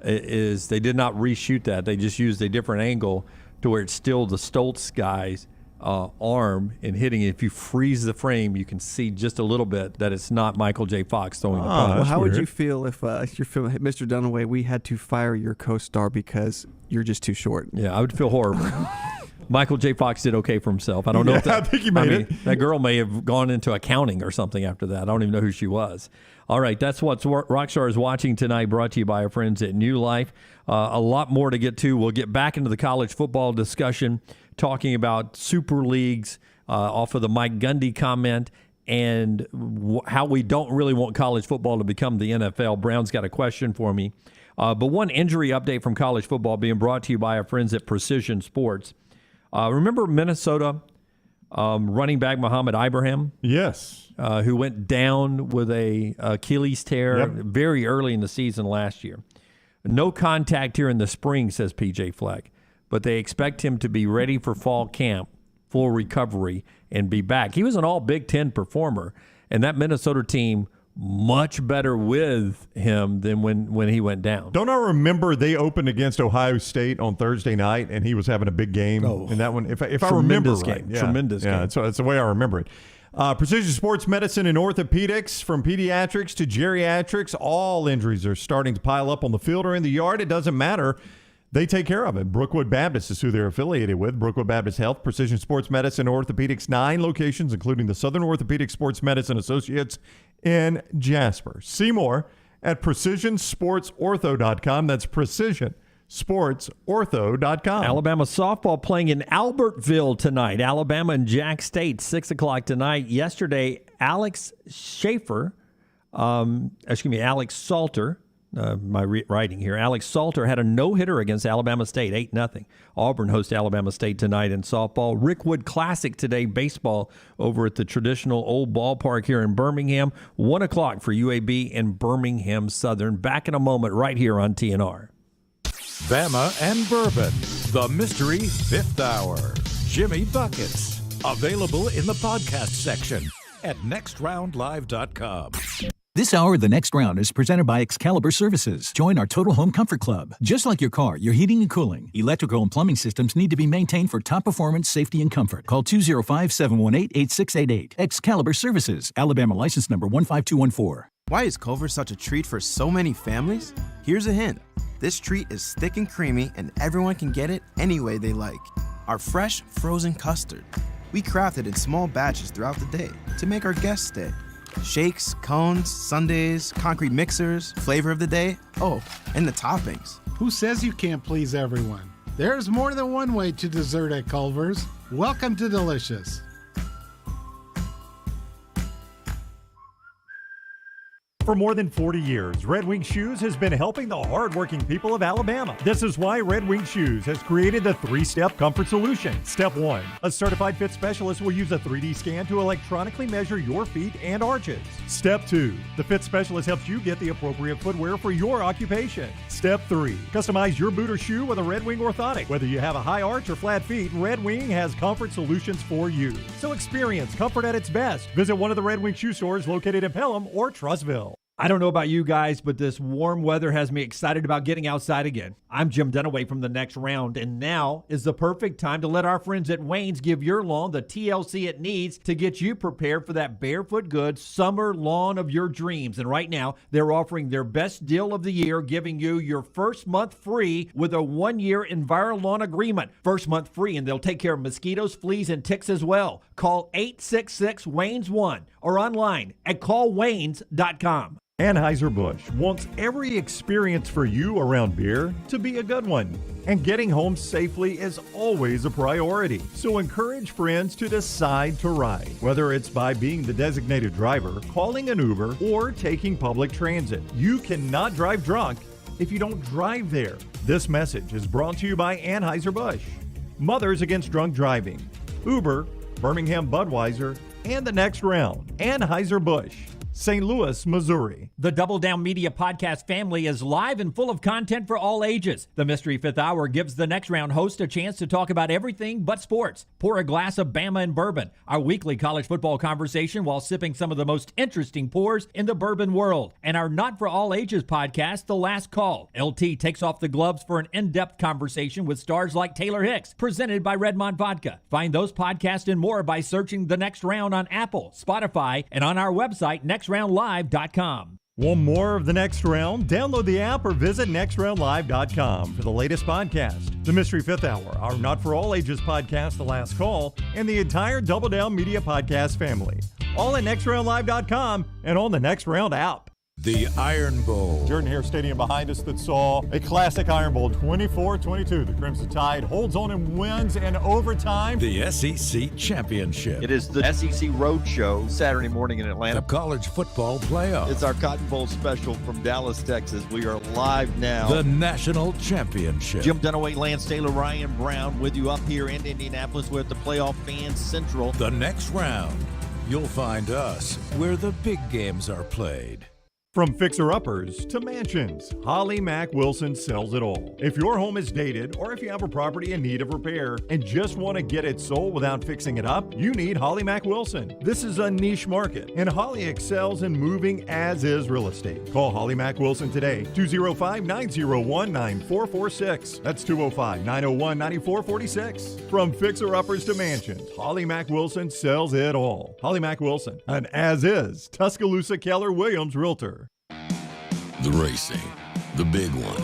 is they did not reshoot that. They just used a different angle to where it's still the Stoltz guy's arm and hitting it. If you freeze the frame, you can see just a little bit that it's not Michael J. Fox throwing the punch. Well, how would you feel if you're feeling, Mr. Dunaway, we had to fire your co-star because you're just too short? Yeah, I would feel horrible. Michael J. Fox did okay for himself. I don't know if that, I think he made it. That girl may have gone into accounting or something after that. I don't even know who she was. All right, that's what Rockstar is watching tonight, brought to you by our friends at New Life. A lot more to get to. We'll get back into the college football discussion, talking about super leagues off of the Mike Gundy comment and how we don't really want college football to become the NFL. Brown's got a question for me. But one injury update from college football being brought to you by our friends at Precision Sports. Remember Minnesota running back Muhammad Ibrahim? Yes. Who went down with a Achilles tear very early in the season last year. No contact here in the spring, says PJ Fleck, but they expect him to be ready for fall camp, full recovery, and be back. He was an all Big Ten performer, and that Minnesota team much better with him than when he went down. Don't I remember they opened against Ohio State on Thursday night, and he was having a big game in that one? If I remember right. Yeah. Tremendous game. That's the way I remember it. Precision Sports Medicine and Orthopedics, from pediatrics to geriatrics, all injuries are starting to pile up on the field or in the yard. It doesn't matter. They take care of it. Brookwood Baptist is who they're affiliated with. Brookwood Baptist Health, Precision Sports Medicine, Orthopedics, 9 locations, including the Southern Orthopedic Sports Medicine Associates in Jasper. See more at precisionsportsortho.com. That's precisionsportsortho.com. Alabama softball playing in Albertville tonight. Alabama and Jack State, 6 o'clock tonight. Yesterday, Alex Salter, Alex Salter had a no-hitter against Alabama State, 8-0. Auburn hosts Alabama State tonight in softball. Rickwood Classic today, baseball, over at the traditional old ballpark here in Birmingham. 1 o'clock for UAB and Birmingham Southern. Back in a moment right here on TNR. Bama and Bourbon, the Mystery Fifth Hour. Jimmy Buckets, available in the podcast section at nextroundlive.com. This hour of The Next Round is presented by Excalibur Services. Join our Total Home Comfort Club. Just like your car, your heating and cooling, electrical and plumbing systems need to be maintained for top performance, safety, and comfort. Call 205-718-8688. Excalibur Services. Alabama license number 15214. Why is Culver such a treat for so many families? Here's a hint. This treat is thick and creamy, and everyone can get it any way they like. Our fresh, frozen custard. We craft it in small batches throughout the day to make our guests stay. Shakes, cones, sundaes, concrete mixers, flavor of the day, oh, and the toppings. Who says you can't please everyone? There's more than one way to dessert at Culver's. Welcome to Delicious. For more than 40 years, Red Wing Shoes has been helping the hardworking people of Alabama. This is why Red Wing Shoes has created the 3-step comfort solution. Step 1, a certified fit specialist will use a 3D scan to electronically measure your feet and arches. Step 2, the fit specialist helps you get the appropriate footwear for your occupation. Step 3, customize your boot or shoe with a Red Wing orthotic. Whether you have a high arch or flat feet, Red Wing has comfort solutions for you. So experience comfort at its best. Visit one of the Red Wing shoe stores located in Pelham or Trussville. I don't know about you guys, but this warm weather has me excited about getting outside again. I'm Jim Dunaway from The Next Round, and now is the perfect time to let our friends at Wayne's give your lawn the TLC it needs to get you prepared for that barefoot good summer lawn of your dreams. And right now, they're offering their best deal of the year, giving you your first month free with a 1-year EnviroLawn agreement. First month free, and they'll take care of mosquitoes, fleas, and ticks as well. Call 866-WAYNES1 or online at callwaynes.com. Anheuser-Busch wants every experience for you around beer to be a good one. And getting home safely is always a priority. So encourage friends to decide to ride, whether it's by being the designated driver, calling an Uber, or taking public transit. You cannot drive drunk if you don't drive there. This message is brought to you by Anheuser-Busch, Mothers Against Drunk Driving, Uber, Birmingham Budweiser, and The Next Round. Anheuser-Busch, St. Louis, Missouri. The Double Down Media podcast family is live and full of content for all ages. The Mystery Fifth Hour gives The Next Round host a chance to talk about everything but sports. Pour a glass of Bama and bourbon, our weekly college football conversation while sipping some of the most interesting pours in the bourbon world. And our Not For All Ages podcast, The Last Call. LT takes off the gloves for an in-depth conversation with stars like Taylor Hicks, presented by Redmond Vodka. Find those podcasts and more by searching The Next Round on Apple, Spotify, and on our website, nextroundlive.com. Want more of The Next Round? Download the app or visit nextroundlive.com for the latest podcast, The Mystery Fifth Hour, our Not For All Ages podcast, The Last Call, and the entire Double Down Media podcast family. All at nextroundlive.com and on the Next Round app. The Iron Bowl. Jordan Hare Stadium behind us that saw a classic Iron Bowl, 24-22. The Crimson Tide holds on and wins in overtime. The SEC Championship. It is the SEC Roadshow Saturday morning in Atlanta. The College Football Playoff. It's our Cotton Bowl special from Dallas, Texas. We are live now. The National Championship. Jim Dunaway, Lance Taylor, Ryan Brown with you up here in Indianapolis. We're at the Playoff Fan Central. The Next Round. You'll find us where the big games are played. From fixer-uppers to mansions, Holly Mack Wilson sells it all. If your home is dated or if you have a property in need of repair and just want to get it sold without fixing it up, you need Holly Mack Wilson. This is a niche market, and Holly excels in moving as-is real estate. Call Holly Mack Wilson today, 205-901-9446. That's 205-901-9446. From fixer-uppers to mansions, Holly Mack Wilson sells it all. Holly Mack Wilson, an as-is Tuscaloosa Keller Williams realtor. The racing, the big one,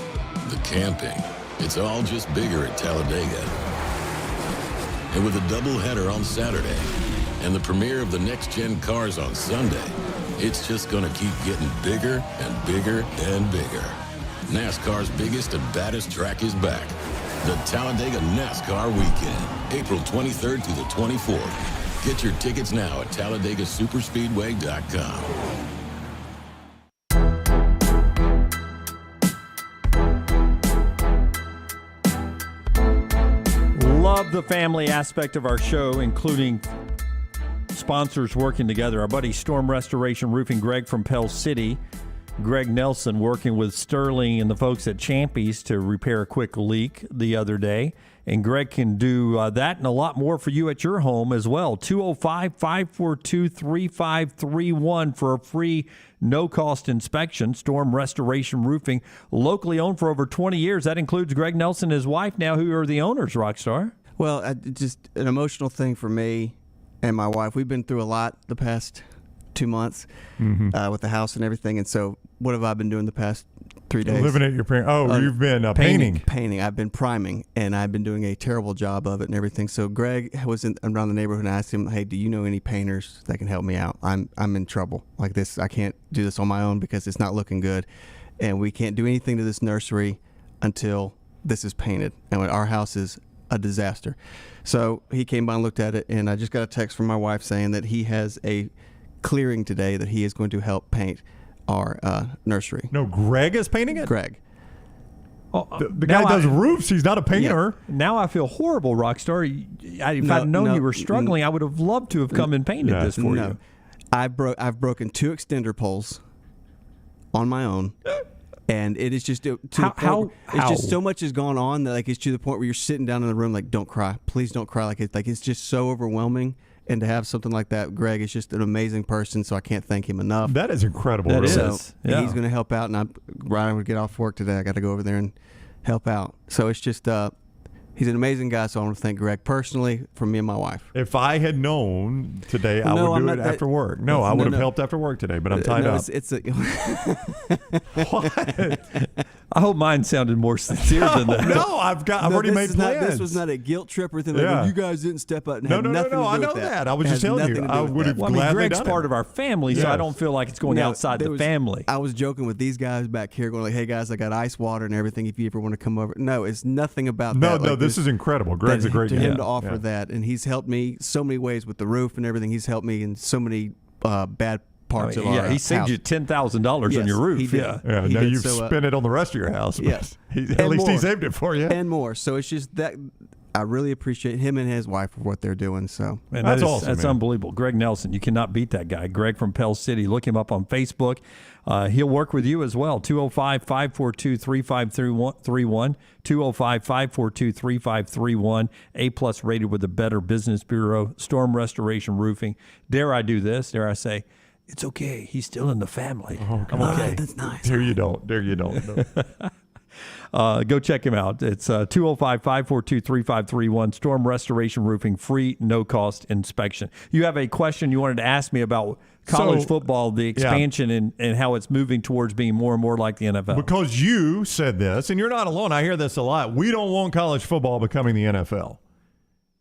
the camping, it's all just bigger at Talladega. And with a doubleheader on Saturday and the premiere of the next-gen cars on Sunday, it's just going to keep getting bigger and bigger and bigger. NASCAR's biggest and baddest track is back. The Talladega NASCAR Weekend, April 23rd through the 24th. Get your tickets now at TalladegaSuperspeedway.com. Love the family aspect of our show, including sponsors working together. Our buddy Storm Restoration Roofing, Greg from Pell City. Greg Nelson working with Sterling and the folks at Champy's to repair a quick leak the other day. And Greg can do that and a lot more for you at your home as well. 205-542-3531 for a free no-cost inspection. Storm Restoration Roofing, locally owned for over 20 years. That includes Greg Nelson and his wife now, who are the owners, Rockstar. Well, just an emotional thing for me and my wife. We've been through a lot the past 2 months with the house and everything. And so what have I been doing the past 3 days? Living at your parents. Oh, you've been painting. Painting. I've been priming, and I've been doing a terrible job of it and everything. So Greg was around the neighborhood, and I asked him, hey, do you know any painters that can help me out? I'm in trouble like this. I can't do this on my own because it's not looking good. And we can't do anything to this nursery until this is painted. And when our house is a disaster. So he came by and looked at it, and I just got a text from my wife saying that he has a clearing today that he is going to help paint our nursery. No, Greg is painting it? Greg. The guy does roofs. He's not a painter. Yeah. Now I feel horrible, Rockstar. If I'd known you were struggling, I would have loved to have come and painted this for you. I've broken 2 extender poles on my own. And it is just it's just so much has gone on that it's to the point where you're sitting down in the room don't cry, please don't cry, it's just so overwhelming. And to have something like that, Greg is just an amazing person, so I can't thank him enough. That is incredible. That really. is. Yeah. He's going to help out, and Ryan would get off work today. I got to go over there and help out. So it's just he's an amazing guy, so I want to thank Greg personally from me and my wife. If I had known today, I No, would I'm do it not- after work. No, I would have no. helped after work today, but I'm tied No, up. It's a I hope mine sounded more sincere than that. No, I've already this made is not- plans. This was not a guilt trip or anything. Like, Yeah. well, you guys didn't step up. And No, had no, no, nothing no, to I do know with that. I It was just has telling nothing you, to do I with would that. have Well, I mean, gladly Greg's done part it. of our family, so I Yes. don't feel like it's going Now, outside there the was- family. I was joking with these guys back here, going like, "Hey guys, I got ice water and everything. If you ever want to come over." No, it's nothing about No, that. no, Like, this is incredible. Greg's a great to guy. him to offer Yeah. that, and he's helped me so many ways with the roof and everything. He's helped me in so many bad parts of our yeah, he saved house. you $10,000 on Yes, your roof. he did. Yeah. Yeah, He now did, you've so, spent it on the rest of your house. but Yes. at And least he more. saved it for you. and more. So it's just that I really appreciate him and his wife for what they're doing. So Man, That's that is- awesome, That's man. unbelievable. Greg Nelson, you cannot beat that guy. Greg from Pell City. Look him up on Facebook. He'll work with you as well. 205-542-3531. 205-542-3531. A+ rated with the Better Business Bureau. Storm Restoration Roofing. Dare I do this? Dare I say, it's okay. He's still in the family. I'm okay. that's nice. There you don't. There you don't. No. Go check him out. It's 205-542-3531. Storm Restoration Roofing, free, no-cost inspection. You have a question you wanted to ask me about college So, football, the expansion, and how it's moving towards being more and more like the NFL. Because you said this, and you're not alone. I hear this a lot. We don't want college football becoming the NFL.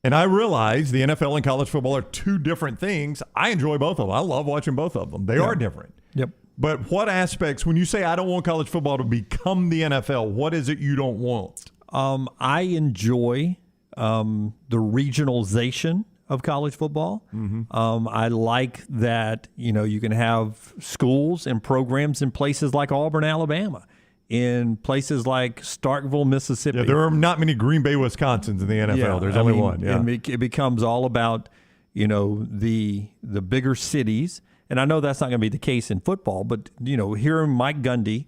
And I realize the NFL and college football are two different things. I enjoy both of them. I love watching both of them. They are different. Yep. But what aspects, when you say I don't want college football to become the NFL, what is it you don't want? I enjoy the regionalization of college football. I like that, you can have schools and programs in places like Auburn, Alabama, in places like Starkville, Mississippi. Yeah, there are not many Green Bay, Wisconsins in the NFL. There's only one. Yeah. And it becomes all about, the bigger cities. And I know that's not going to be the case in football, but, hearing Mike Gundy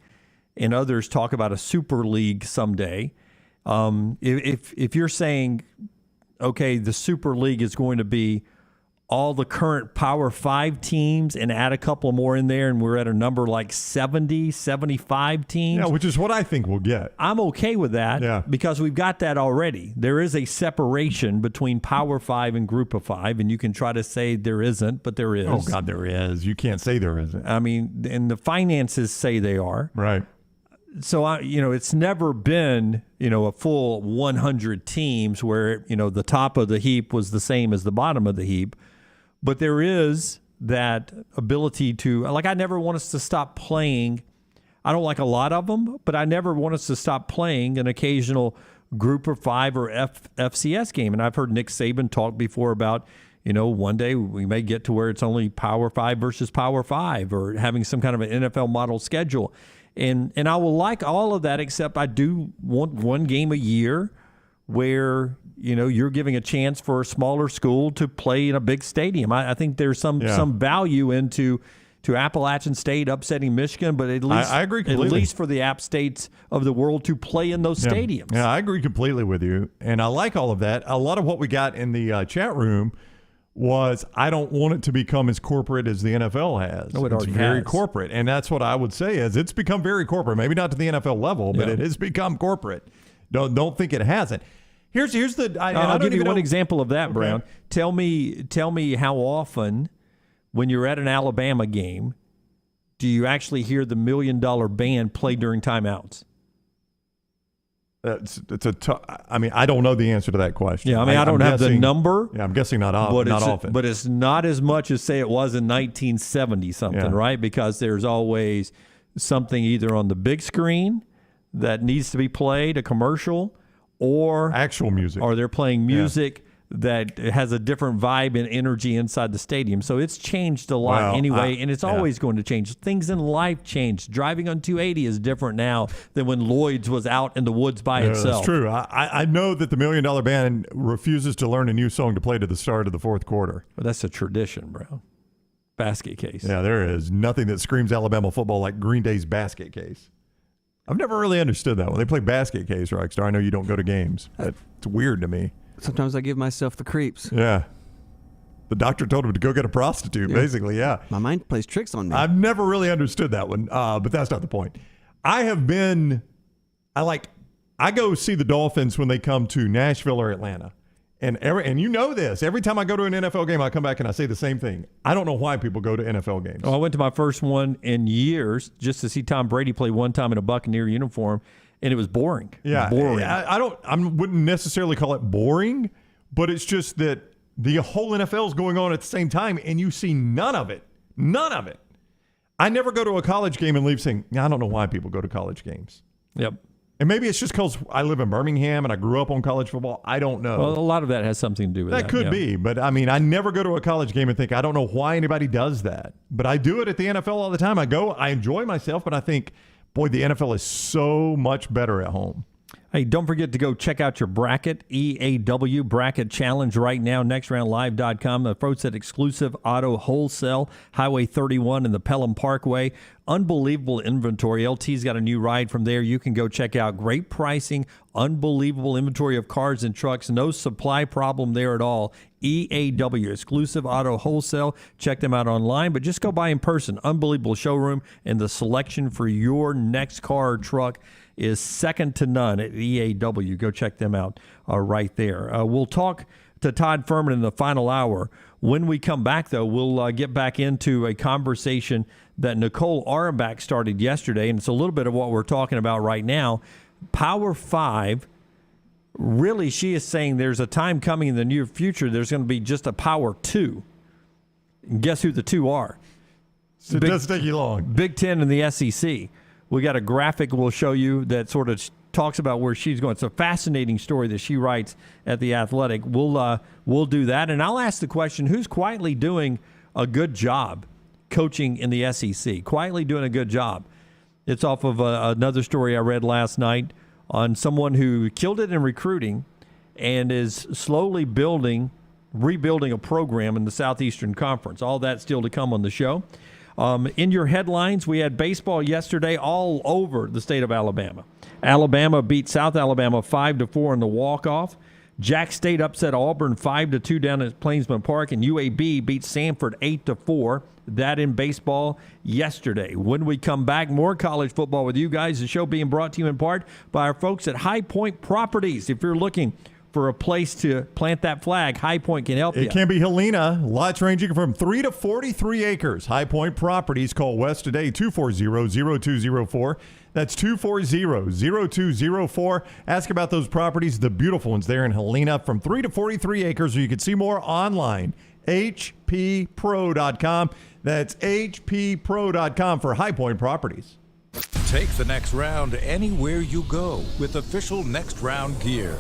and others talk about a super league someday, if you're saying, okay, the super league is going to be all the current Power 5 teams and add a couple more in there, and we're at a number like 70, 75 teams. Yeah, which is what I think we'll get. I'm okay with that because we've got that already. There is a separation between Power 5 and Group of 5, and you can try to say there isn't, but there is. Oh, God, there is. You can't say there isn't. I mean, and the finances say they are. Right. So, it's never been, a full 100 teams where, the top of the heap was the same as the bottom of the heap. But there is that ability to, like, I never want us to stop playing. I don't like a lot of them, but I never want us to stop playing an occasional Group of 5 or FCS game. And I've heard Nick Saban talk before about, one day we may get to where it's only Power 5 versus Power 5 or having some kind of an NFL model schedule. And I will like all of that, except I do want one game a year where, you're giving a chance for a smaller school to play in a big stadium. I think there's some value into Appalachian State upsetting Michigan, but at least I agree completely. At least for the App States of the world to play in those stadiums. Yeah, I agree completely with you, and I like all of that. A lot of what we got in the chat room was I don't want it to become as corporate as the NFL has. No, it it's already very has. corporate, and that's what I would say is it's become very corporate. Maybe not to the NFL level, but it has become corporate. Don't think it hasn't. Here's the. I'll give you one example of that, Brown. Tell me how often, when you're at an Alabama game, do you actually hear the $1 Million Band play during timeouts? I don't know the answer to that question. Yeah, I don't have the number. Yeah, I'm guessing not often. But it's not as much as, say, it was in 1970 something, right? Because there's always something either on the big screen that needs to be played, a commercial, or actual music, or they're playing music that has a different vibe and energy inside the stadium. So it's changed a lot anyway, and it's always going to change. Things in life change. Driving on 280 is different now than when Lloyd's was out in the woods by itself. That's true. I know that the $1 Million Band refuses to learn a new song to play to the start of the fourth quarter. But that's a tradition, bro. Basket case. Yeah, there is nothing that screams Alabama football like Green Day's basket case. I've never really understood that. When they play basket case, Rockstar, I know you don't go to games. It's weird to me. Sometimes I give myself the creeps. Yeah. The doctor told him to go get a prostitute, basically, yeah. My mind plays tricks on me. I've never really understood that one, but that's not the point. I go see the Dolphins when they come to Nashville or Atlanta. And you know this. Every time I go to an NFL game, I come back and I say the same thing. I don't know why people go to NFL games. Well, I went to my first one in years just to see Tom Brady play one time in a Buccaneer uniform, and it was boring. Yeah, boring. I wouldn't necessarily call it boring, but it's just that the whole NFL is going on at the same time, and you see none of it. None of it. I never go to a college game and leave saying, I don't know why people go to college games. Yep. And maybe it's just because I live in Birmingham and I grew up on college football. I don't know. Well, a lot of that has something to do with that. That could be. But, I mean, I never go to a college game and think, I don't know why anybody does that. But I do it at the NFL all the time. I go, I enjoy myself, but I think, boy, the NFL is so much better at home. Hey, don't forget to go check out your bracket, EAW Bracket Challenge right now, nextroundlive.com. The folks at Exclusive Auto Wholesale, Highway 31 and the Pelham Parkway. Unbelievable inventory. LT's got a new ride from there. You can go check out. Great pricing, unbelievable inventory of cars and trucks. No supply problem there at all. EAW, Exclusive Auto Wholesale. Check them out online, but just go by in person. Unbelievable showroom, and the selection for your next car or truck is second to none at EAW. Go check them out right there. We'll talk to Todd Fuhrman in the final hour. When we come back, though, we'll get back into a conversation that Nicole Auerbach started yesterday, and it's a little bit of what we're talking about right now. Power 5, really, she is saying there's a time coming in the near future there's going to be just a Power 2. And guess who the two are? So it doesn't take you long. Big Ten and the SEC. We got a graphic we'll show you that sort of talks about where she's going. It's a fascinating story that she writes at The Athletic. We'll do that. And I'll ask the question, who's quietly doing a good job coaching in the SEC? Quietly doing a good job. It's off of another story I read last night on someone who killed it in recruiting and is slowly rebuilding a program in the Southeastern Conference. All that still to come on the show. In your headlines, we had baseball yesterday all over the state of Alabama. Alabama beat South Alabama 5-4 in the walk-off. Jack State upset Auburn 5-2 down at Plainsman Park, and UAB beat Samford 8-4. That in baseball yesterday. When we come back, more college football with you guys. The show being brought to you in part by our folks at High Point Properties. If you're looking for a place to plant that flag, High Point can help you. It can be Helena. Lots ranging from 3 to 43 acres. High Point Properties. Call West today, 240-0204. That's 240-0204. Ask about those properties, the beautiful ones there in Helena, from 3 to 43 acres. Or you can see more online, hppro.com. That's hppro.com for High Point Properties. Take the next round anywhere you go with official Next Round gear.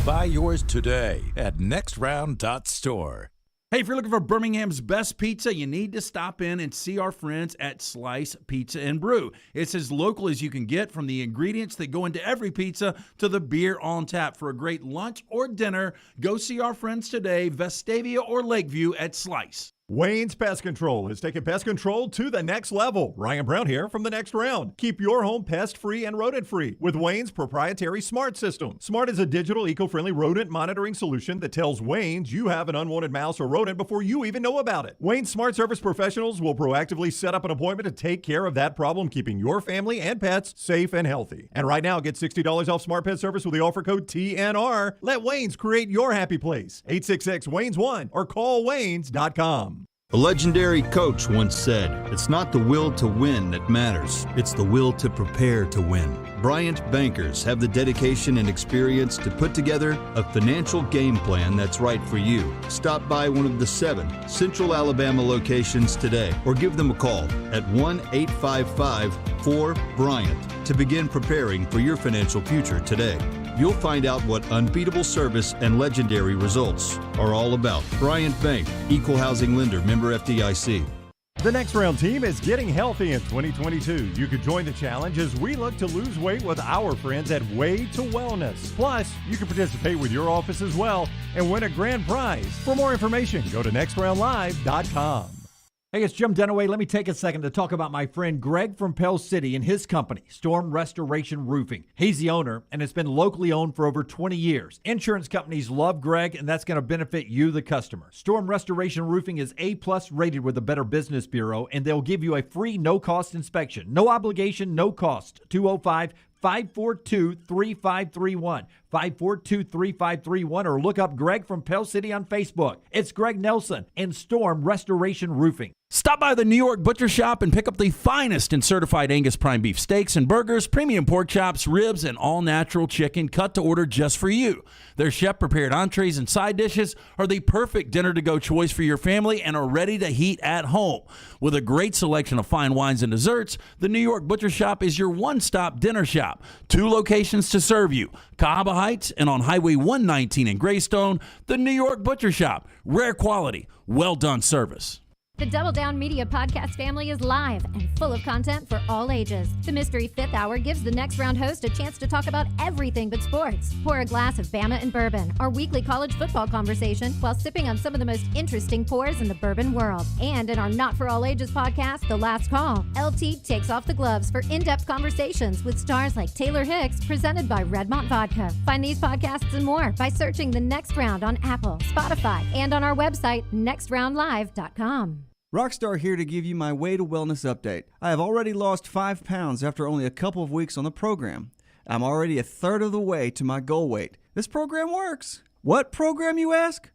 Buy yours today at nextround.store. Hey, if you're looking for Birmingham's best pizza, you need to stop in and see our friends at Slice Pizza and Brew. It's as local as you can get, from the ingredients that go into every pizza to the beer on tap. For a great lunch or dinner, go see our friends today, Vestavia or Lakeview at Slice. Wayne's Pest Control is taking pest control to the next level. Ryan Brown here from The Next Round. Keep your home pest-free and rodent-free with Wayne's proprietary Smart System. Smart is a digital, eco-friendly rodent monitoring solution that tells Wayne's you have an unwanted mouse or rodent before you even know about it. Wayne's Smart Service professionals will proactively set up an appointment to take care of that problem, keeping your family and pets safe and healthy. And right now, get $60 off Smart Pet Service with the offer code TNR. Let Wayne's create your happy place. 866-WAYNES1 or call Waynes.com. A legendary coach once said, "It's not the will to win that matters, it's the will to prepare to win." Bryant bankers have the dedication and experience to put together a financial game plan that's right for you. Stop by one of the 7 Central Alabama locations today or give them a call at 1-855-4-BRYANT to begin preparing for your financial future today. You'll find out what unbeatable service and legendary results are all about. Bryant Bank, Equal Housing Lender, member FDIC. The Next Round team is getting healthy in 2022. You could join the challenge as we look to lose weight with our friends at Way to Wellness. Plus, you can participate with your office as well and win a grand prize. For more information, go to nextroundlive.com. Hey, it's Jim Dunaway. Let me take a second to talk about my friend Greg from Pell City and his company, Storm Restoration Roofing. He's the owner, and it's been locally owned for over 20 years. Insurance companies love Greg, and that's going to benefit you, the customer. Storm Restoration Roofing is A-plus rated with the Better Business Bureau, and they'll give you a free no-cost inspection. No obligation, no cost. 205-542-3531. 542-3531, or look up Greg from Pell City on Facebook. It's Greg Nelson and Storm Restoration Roofing. Stop by the New York Butcher Shop and pick up the finest in certified Angus prime beef steaks and burgers, premium pork chops, ribs, and all-natural chicken cut to order just for you. Their chef-prepared entrees and side dishes are the perfect dinner-to-go choice for your family and are ready to heat at home. With a great selection of fine wines and desserts, the New York Butcher Shop is your one-stop dinner shop. 2 locations to serve you, Cahaba Heights and on Highway 119 in Greystone. The New York Butcher Shop. Rare quality, well-done service. The Double Down Media podcast family is live and full of content for all ages. The Mystery Fifth Hour gives the next round host a chance to talk about everything but sports. Pour a glass of Bama and bourbon, our weekly college football conversation, while sipping on some of the most interesting pours in the bourbon world. And in our Not For All Ages podcast, The Last Call, LT takes off the gloves for in-depth conversations with stars like Taylor Hicks, presented by Redmont Vodka. Find these podcasts and more by searching The Next Round on Apple, Spotify, and on our website, nextroundlive.com. Rockstar here to give you my Way to Wellness update. I have already lost 5 pounds after only a couple of weeks on the program. I'm already a third of the way to my goal weight. This program works. What program, you ask?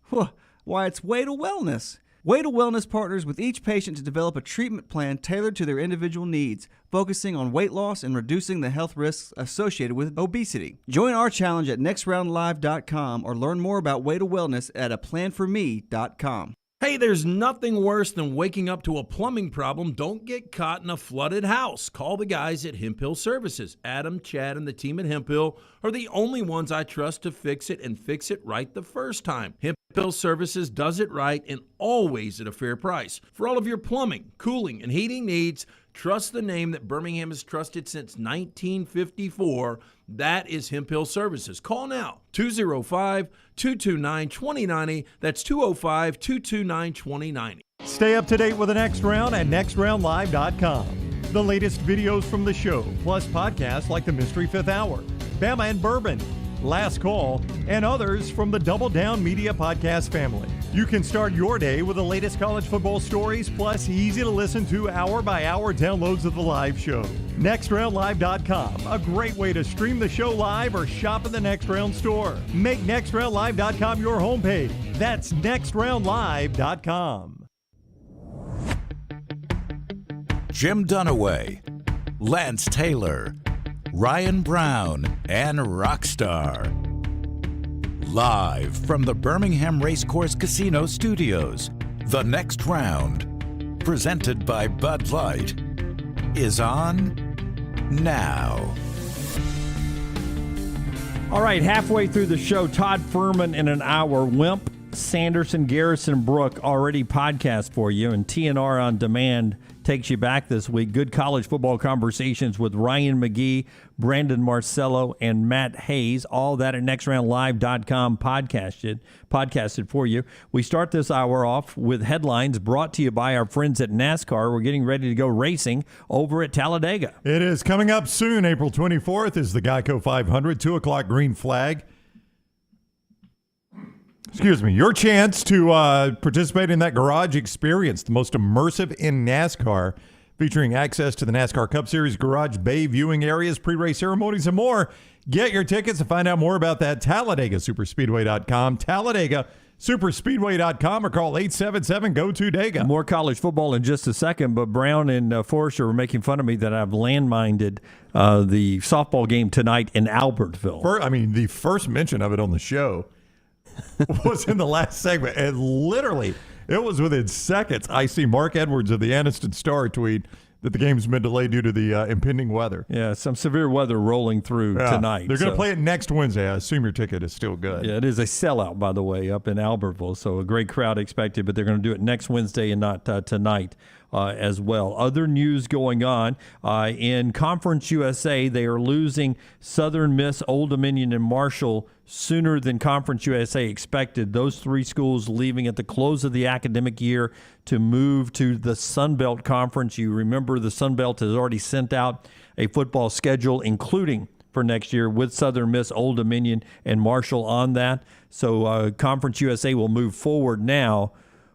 Why, it's Way to Wellness. Way to Wellness partners with each patient to develop a treatment plan tailored to their individual needs, focusing on weight loss and reducing the health risks associated with obesity. Join our challenge at nextroundlive.com or learn more about Way to Wellness at aplanforme.com. Hey, there's nothing worse than waking up to a plumbing problem. Don't get caught in a flooded house. Call the guys at Hemp Hill Services. Adam, Chad, and the team at Hemp Hill are the only ones I trust to fix it and fix it right the first time. Hemp Hill Services does it right and always at a fair price. For all of your plumbing, cooling, and heating needs, trust the name that Birmingham has trusted since 1954. That is Hemp Hill Services. Call now, 205-229-2090. That's 205-229-2090. Stay up to date with the next round at nextroundlive.com. The latest videos from the show, plus podcasts like the Mystery Fifth Hour, Bama and Bourbon, Last Call, and others from the Double Down Media podcast family. You can start your day with the latest college football stories, plus easy to listen to hour-by-hour downloads of the live show. NextRoundLive.com, a great way to stream the show live or shop in the Next Round store. Make NextRoundLive.com your homepage. That's NextRoundLive.com. Jim Dunaway, Lance Taylor, Ryan Brown, and Rockstar. Live from the Birmingham Racecourse Casino Studios, the next round, presented by Bud Light, is on now. All right, halfway through the show, Todd Fuhrman in an hour, Wimp Sanderson, Garrison Brooks already podcast for you, and TNR On Demand takes you back this week. Good college football conversations with Ryan McGee, Brandon Marcello, and Matt Hayes. All that at nextroundlive.com podcasted for you. We start this hour off with headlines brought to you by our friends at NASCAR. We're getting ready to go racing over at Talladega. It is coming up soon. April 24th is the Geico 500, 2 o'clock green flag. Your chance to participate in that garage experience, the most immersive in NASCAR, featuring access to the NASCAR Cup Series garage bay viewing areas, pre-race ceremonies, and more. Get your tickets and find out more about that. TalladegaSuperspeedway.com, TalladegaSuperspeedway.com, or call 877-GO-TO-DEGA. More college football in just a second, but Brown and Forrester were making fun of me that I've landmined the softball game tonight in Albertville. The first mention of it on the show was in the last segment, and literally it was within seconds. I see Mark Edwards of the Anniston Star tweet that the game's been delayed due to the impending weather. Yeah, some severe weather rolling through tonight. They're going to play it next Wednesday. I assume your ticket is still good. Yeah, it is a sellout, by the way, up in Albertville, so a great crowd expected, but they're going to do it next Wednesday and not tonight as well. Other news going on in Conference USA, they are losing Southern Miss, Old Dominion, and Marshall sooner than Conference USA expected. Those three schools leaving at the close of the academic year to move to the Sun Belt Conference. You remember the Sun Belt has already sent out a football schedule, including for next year, with Southern Miss, Old Dominion, and Marshall on that. So Conference USA will move forward now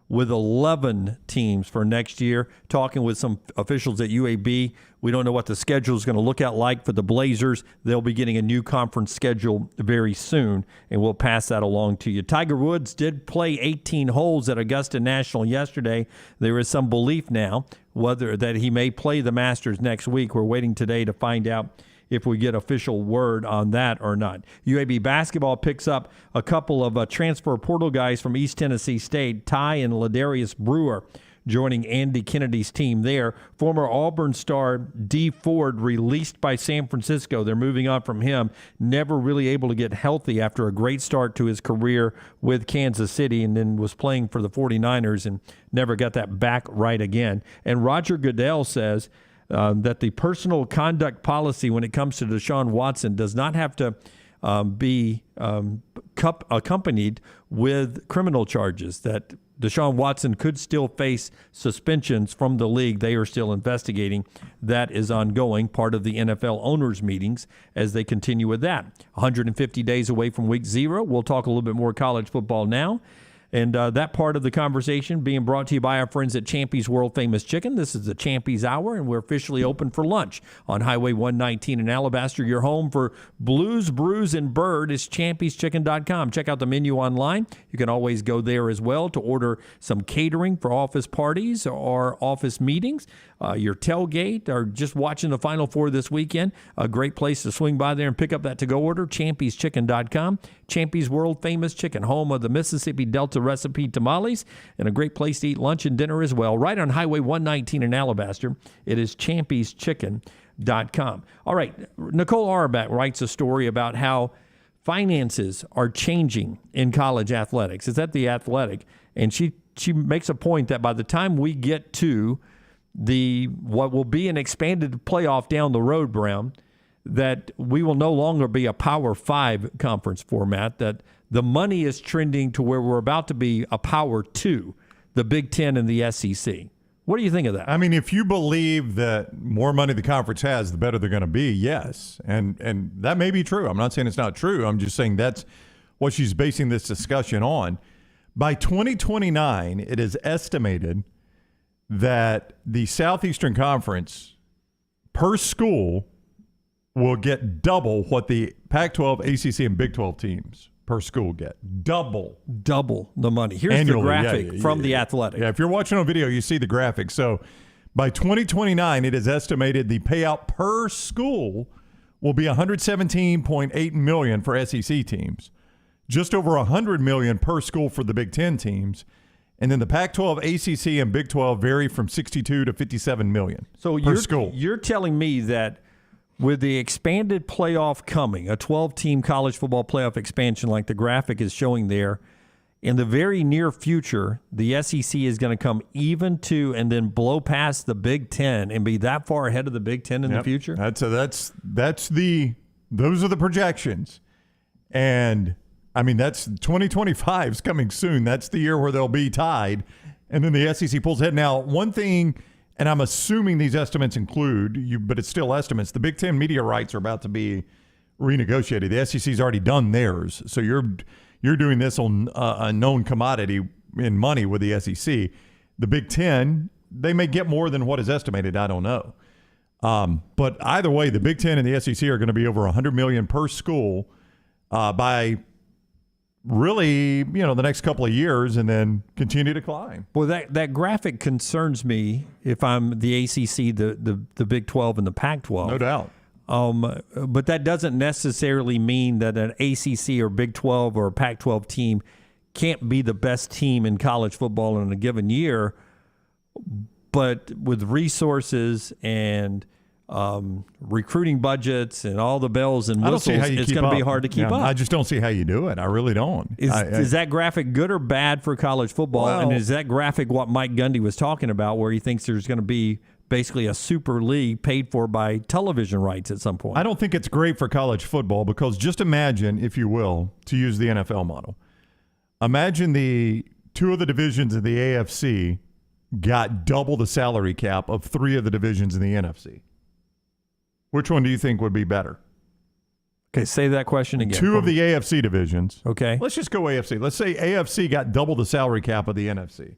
with 11 teams for next year. Talking with some officials at UAB, we don't know what the schedule is going to look out like for the Blazers. They'll be getting a new conference schedule very soon, and we'll pass that along to you. Tiger Woods did play 18 holes at Augusta National yesterday. There is some belief now whether that he may play the Masters next week. We're waiting today to find out if we get official word on that or not. UAB basketball picks up a couple of transfer portal guys from East Tennessee State, Ty and Ladarius Brewer, joining Andy Kennedy's team there. Former Auburn star D. Ford released by San Francisco. They're moving on from him. Never really able to get healthy after a great start to his career with Kansas City, and then was playing for the 49ers and never got that back right again. And Roger Goodell says that the personal conduct policy when it comes to Deshaun Watson does not have to be accompanied with criminal charges, that Deshaun Watson could still face suspensions from the league. They are still investigating. That is ongoing, part of the NFL owners' meetings as they continue with that. 150 days away from week 0. We'll talk a little bit more college football now. And that part of the conversation being brought to you by our friends at Champy's World Famous Chicken. This is the Champy's Hour, and we're officially open for lunch on Highway 119 in Alabaster. Your home for Blues, Brews, and Bird is champy'schicken.com. Check out the menu online. You can always go there as well to order some catering for office parties or office meetings, your tailgate, or just watching the Final Four this weekend. A great place to swing by there and pick up that to-go order, champy'schicken.com. Champy's World Famous Chicken, home of the Mississippi Delta recipe tamales, and a great place to eat lunch and dinner as well. Right on Highway 119 in Alabaster, it is champy'schicken.com. All right, Nicole Auerbach writes a story about how finances are changing in college athletics. It's at The Athletic, and she makes a point that by the time we get to what will be an expanded playoff down the road, Brown, that we will no longer be a Power 5 conference format, that the money is trending to where we're about to be a Power 2, the Big Ten and the SEC. What do you think of that? I mean, if you believe that more money the conference has, the better they're going to be, yes. And that may be true. I'm not saying it's not true. I'm just saying that's what she's basing this discussion on. By 2029, it is estimated that the Southeastern Conference per school will get double what the Pac-12, ACC, and Big 12 teams per school get. Double the money. Here's annually, the graphic from The Athletic. Yeah, if you're watching on video, you see the graphic. So by 2029, it is estimated the payout per school will be $117.8 million for SEC teams, just over $100 million per school for the Big Ten teams. And then the Pac-12, ACC, and Big 12 vary from $62 to $57 million per school. You're telling me that with the expanded playoff coming, a 12-team college football playoff expansion like the graphic is showing there, in the very near future, the SEC is going to come even to and then blow past the Big Ten and be that far ahead of the Big Ten in the future? Those are the projections. And I mean, that's 2025 is coming soon. That's the year where they'll be tied. And then the SEC pulls ahead. Now, one thing, and I'm assuming these estimates include you, but it's still estimates. The Big Ten media rights are about to be renegotiated. The SEC's already done theirs. So you're doing this on a known commodity in money with the SEC. The Big Ten, they may get more than what is estimated. I don't know. But either way, the Big Ten and the SEC are going to be over $100 million per school by really, the next couple of years, and then continue to climb. Well, that graphic concerns me if I'm the ACC, the Big 12, and the Pac-12. No doubt. But that doesn't necessarily mean that an ACC or Big 12 or a Pac-12 team can't be the best team in college football in a given year. But with resources and recruiting budgets and all the bells and I don't see whistles, how you it's keep going to be up. hard to keep Yeah, up. I just don't see how you do it. I really don't. Is that graphic good or bad for college football? Well- And is that graphic what Mike Gundy was talking about, where he thinks there's going to be basically a super league paid for by television rights at some point? I don't think it's great for college football because just imagine, if you will, to use the NFL model, imagine the two of the divisions in the AFC got double the salary cap of three of the divisions in the NFC. Which one do you think would be better? Okay, say that question again. Two of the AFC divisions. Okay. Let's just go AFC. Let's say AFC got double the salary cap of the NFC.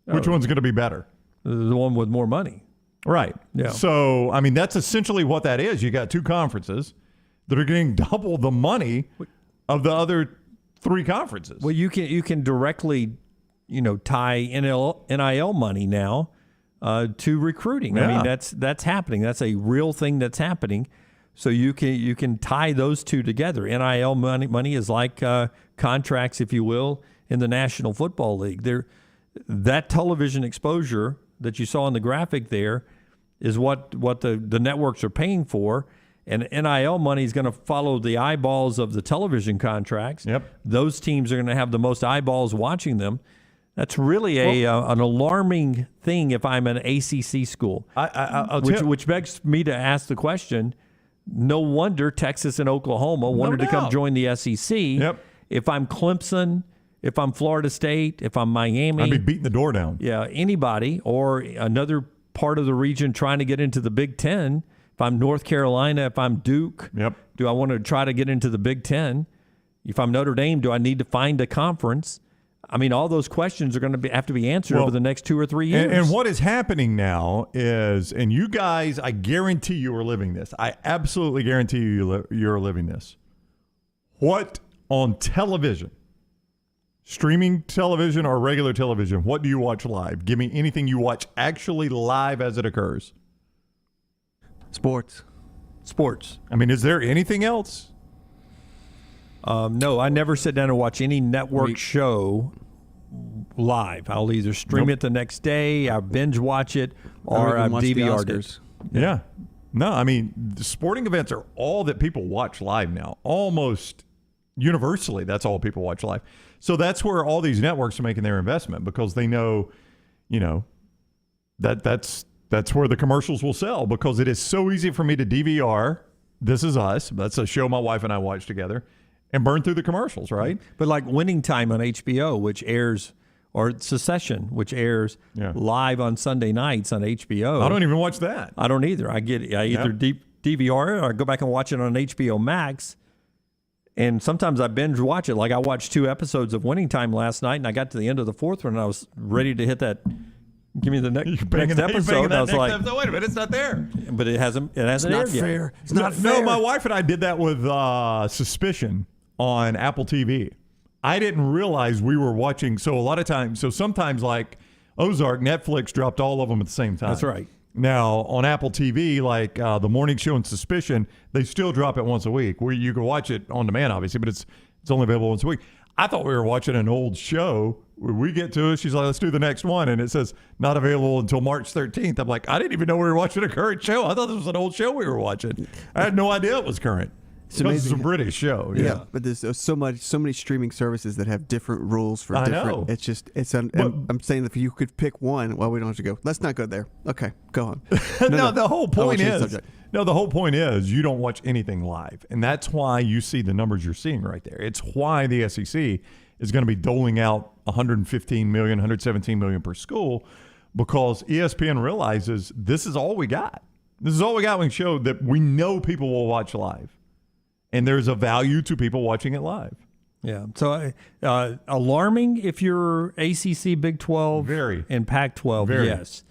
Which one's going to be better? The one with more money. Right. Yeah. So, I mean, that's essentially what that is. You got two conferences that are getting double the money of the other three conferences. Well, you can directly, tie NIL money now to recruiting. I mean, that's happening. That's a real thing that's happening. So you can tie those two together. NIL money is like contracts, if you will, in the National Football League. That television exposure that you saw in the graphic there is what the networks are paying for. And NIL money is going to follow the eyeballs of the television contracts. Yep. Those teams are going to have the most eyeballs watching them. That's really an alarming thing if I'm an ACC school. Which begs me to ask the question, no wonder Texas and Oklahoma wanted to come join the SEC. Yep. If I'm Clemson, if I'm Florida State, if I'm Miami. I'd be beating the door down. Yeah, anybody or another part of the region trying to get into the Big Ten. If I'm North Carolina, if I'm Duke, do I want to try to get into the Big Ten? If I'm Notre Dame, do I need to find a conference? I mean, all those questions are going to have to be answered over the next 2 or 3 years. And what is happening now is, and you guys, I guarantee you are living this. I absolutely guarantee you're living this. What on television, streaming television or regular television, what do you watch live? Give me anything you watch actually live as it occurs. Sports. I mean, is there anything else? No, I never sit down and watch any network show live. I'll either stream it the next day, I binge watch it, or I DVR'd it. Yeah. No, I mean, the sporting events are all that people watch live now. Almost universally, that's all people watch live. So that's where all these networks are making their investment because they know, that's where the commercials will sell because it is so easy for me to DVR This Is Us. That's a show my wife and I watch together. And burn through the commercials, right? But like Winning Time on HBO, which airs, or Secession, which airs live on Sunday nights on HBO. I don't even watch that. I don't either. I either DVR it or I go back and watch it on HBO Max. And sometimes I binge watch it. Like I watched 2 episodes of Winning Time last night, and I got to the end of the 4th one, and I was ready to hit that. Give me the next episode. And I was like, wait a minute, it's not there. But it hasn't aired yet. It's not fair. No, my wife and I did that with Suspicion on Apple TV. I didn't realize we were watching. Sometimes like Ozark, Netflix dropped all of them at the same time. That's right. Now on Apple TV, like the morning show and Suspicion, they still drop it once a week. Where you can watch it on demand, obviously, but it's only available once a week. I thought we were watching an old show. When we get to it, she's like, let's do the next one. And it says not available until March 13th. I'm like, I didn't even know we were watching a current show. I thought this was an old show we were watching. I had no idea it was current. It's a British show. Yeah. But there's so many streaming services that have different rules for I different. know. I'm saying that if you could pick one, well, we don't have to go. Let's not go there. Okay, go on. No, the whole point is you don't watch anything live. And that's why you see the numbers you're seeing right there. It's why the SEC is going to be doling out $115 million, $117 million per school because ESPN realizes this is all we got. This is all we got. We can show that we know people will watch live. And there's a value to people watching it live. Yeah. So alarming if you're ACC, Big 12, and Pac-12. Very. Yes.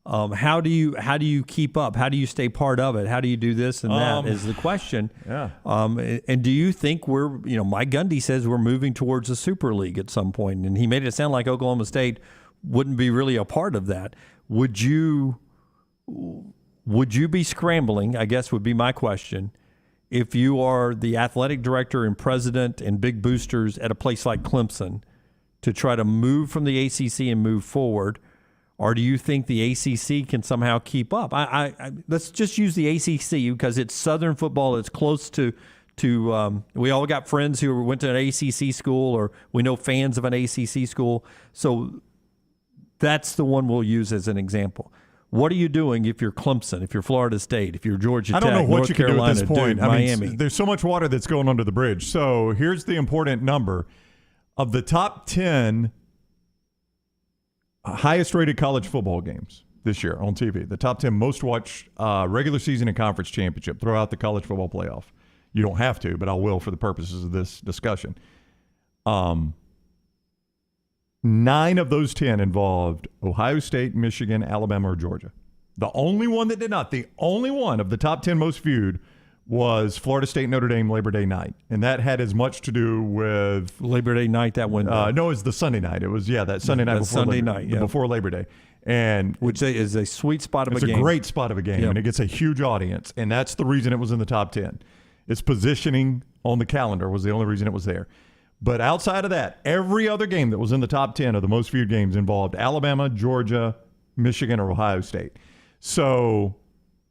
How do you keep up? How do you stay part of it? How do you do this and that is the question. Yeah. And do you think Mike Gundy says we're moving towards a Super League at some point, and he made it sound like Oklahoma State wouldn't be really a part of that. Would you be scrambling, I guess would be my question, if you are the athletic director and president and big boosters at a place like Clemson to try to move from the ACC and move forward? Or do you think the ACC can somehow keep up? Let's just use the ACC because it's Southern football. It's close to we all got friends who went to an ACC school, or we know fans of an ACC school. So that's the one we'll use as an example. What are you doing if you're Clemson, if you're Florida State, if you're Georgia Tech, I don't know what North you Carolina, can do at this point. Duke, Miami? There's so much water that's going under the bridge. So here's the important number. Of the top 10 highest-rated college football games this year on TV, the top 10 most-watched regular season and conference championship throughout the college football playoff. You don't have to, but I will for the purposes of this discussion. 9 of those 10 involved Ohio State, Michigan, Alabama, or Georgia. The only one that did not, the only one of the top 10 most viewed was Florida State, Notre Dame, Labor Day night. And that had as much to do with Labor Day night that one. No, it was the Sunday night. It was, that Sunday night before Labor Day. And which is a sweet spot of a game. It's a great spot of a game, and it gets a huge audience. And that's the reason it was in the top 10. Its positioning on the calendar was the only reason it was there. But outside of that, every other game that was in the top 10 of the most viewed games involved Alabama, Georgia, Michigan, or Ohio State. So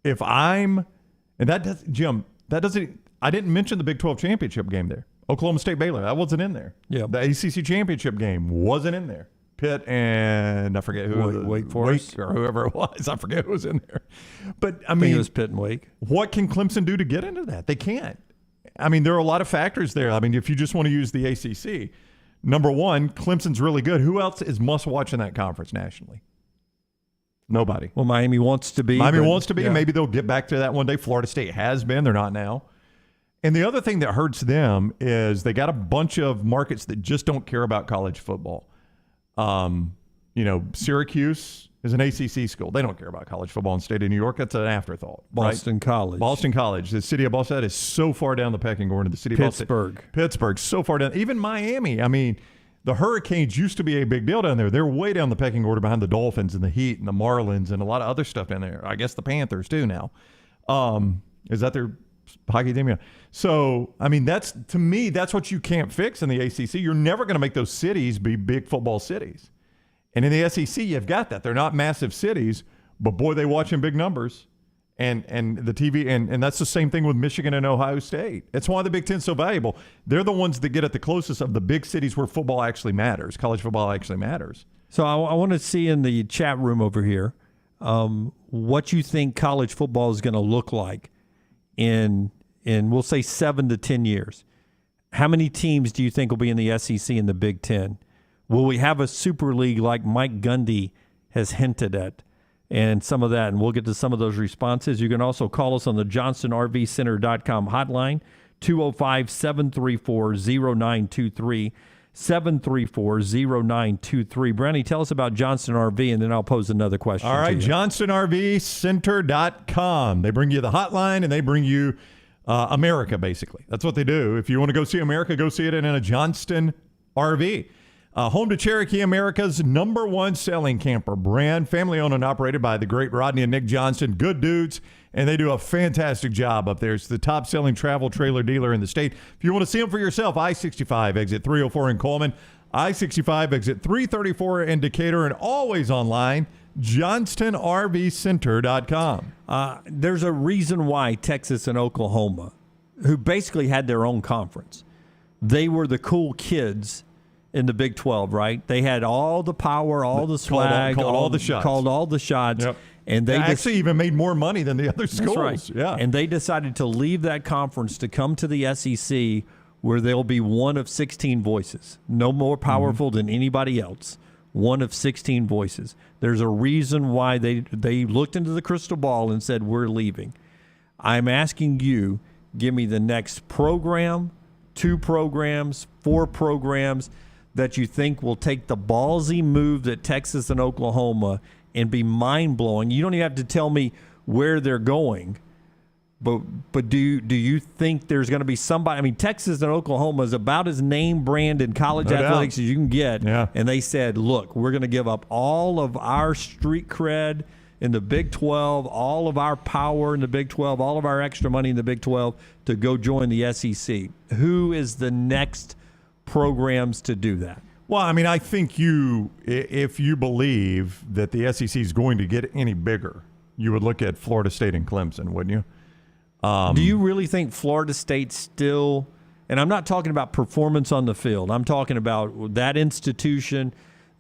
if I'm – and that does, Jim, that doesn't – I didn't mention the Big 12 championship game there. Oklahoma State Baylor, that wasn't in there. Yeah. The ACC championship game wasn't in there. Pitt and I forget who Wake Forest or whoever it was. I forget who was in there. But I think mean, it was Pitt and Wake. What can Clemson do to get into that? They can't. I mean, there are a lot of factors there. I mean, if you just want to use the ACC, number one, Clemson's really good. Who else is must watch in that conference nationally? Nobody. Well, Miami wants to be. Miami wants to be. Yeah. Maybe they'll get back to that one day. Florida State has been. They're not now. And the other thing that hurts them is they got a bunch of markets that just don't care about college football. Syracuse is an ACC school. They don't care about college football in the state of New York. That's an afterthought. Boston College. Boston College. The city of Boston, that is so far down the pecking order. The city of Pittsburgh. Boston. Pittsburgh, so far down. Even Miami. I mean, the Hurricanes used to be a big deal down there. They're way down the pecking order behind the Dolphins and the Heat and the Marlins and a lot of other stuff down there. I guess the Panthers too now. Is that their hockey team? Yeah. So, I mean, to me, that's what you can't fix in the ACC. You're never going to make those cities be big football cities. And in the SEC, you've got that. They're not massive cities, but boy, they watch in big numbers. And the TV, and that's the same thing with Michigan and Ohio State. That's why the Big Ten's so valuable. They're the ones that get at the closest of the big cities where football actually matters. College football actually matters. So I want to see in the chat room over here what you think college football is going to look like in we'll say 7 to 10 years. How many teams do you think will be in the SEC and the Big Ten? Will we have a super league like Mike Gundy has hinted at? And some of that, and we'll get to some of those responses. You can also call us on the JohnstonRVCenter.com hotline, 205-734-0923, 734-0923. Brownie, tell us about Johnston RV, and then I'll pose another question. All right, JohnstonRVCenter.com. They bring you the hotline, and they bring you America, basically. That's what they do. If you want to go see America, go see it in a Johnston RV. Home to Cherokee, America's #1 selling camper brand. Family owned and operated by the great Rodney and Nick Johnston. Good dudes, and they do a fantastic job up there. It's the top selling travel trailer dealer in the state. If you want to see them for yourself, I-65 exit 304 in Coleman, I-65 exit 334 in Decatur, and always online, JohnstonRVCenter.com. There's a reason why Texas and Oklahoma, who basically had their own conference, they were the cool kids in the Big 12, right? They had all the power, all the swag, called all the shots. Called all the shots. Yep. And they actually even made more money than the other schools. That's right. Yeah. And they decided to leave that conference to come to the SEC, where they'll be one of 16 voices. No more powerful than anybody else. One of 16 voices. There's a reason why they looked into the crystal ball and said, we're leaving. I'm asking you, give me the next program, 2 programs, 4 programs that you think will take the ballsy move that Texas and Oklahoma and be mind-blowing. You don't even have to tell me where they're going, but do you think there's going to be somebody? I mean, Texas and Oklahoma is about as name brand in college athletics as you can get. Yeah. And they said, look, we're going to give up all of our street cred in the Big 12, all of our power in the Big 12, all of our extra money in the Big 12 to go join the SEC. Who is the next programs to do that? Well, I mean, I think if you believe that the SEC is going to get any bigger, you would look at Florida State and Clemson, wouldn't you? Do you really think Florida State still, and I'm not talking about performance on the field, I'm talking about that institution,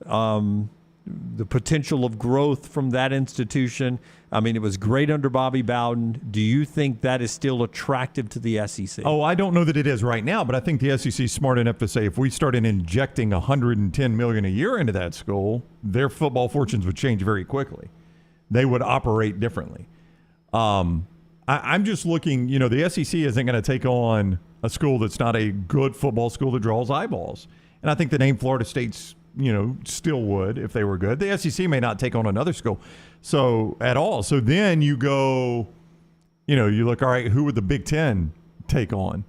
the potential of growth from that institution. I mean, it was great under Bobby Bowden. Do you think that is still attractive to the SEC? Oh, I don't know that it is right now, but I think the SEC is smart enough to say if we started injecting $110 million a year into that school, their football fortunes would change very quickly. They would operate differently. I'm just looking, the SEC isn't going to take on a school that's not a good football school that draws eyeballs. And I think the name Florida State's, still would if they were good. The SEC may not take on another school at all. So then you go, you look, all right, who would the Big Ten take on?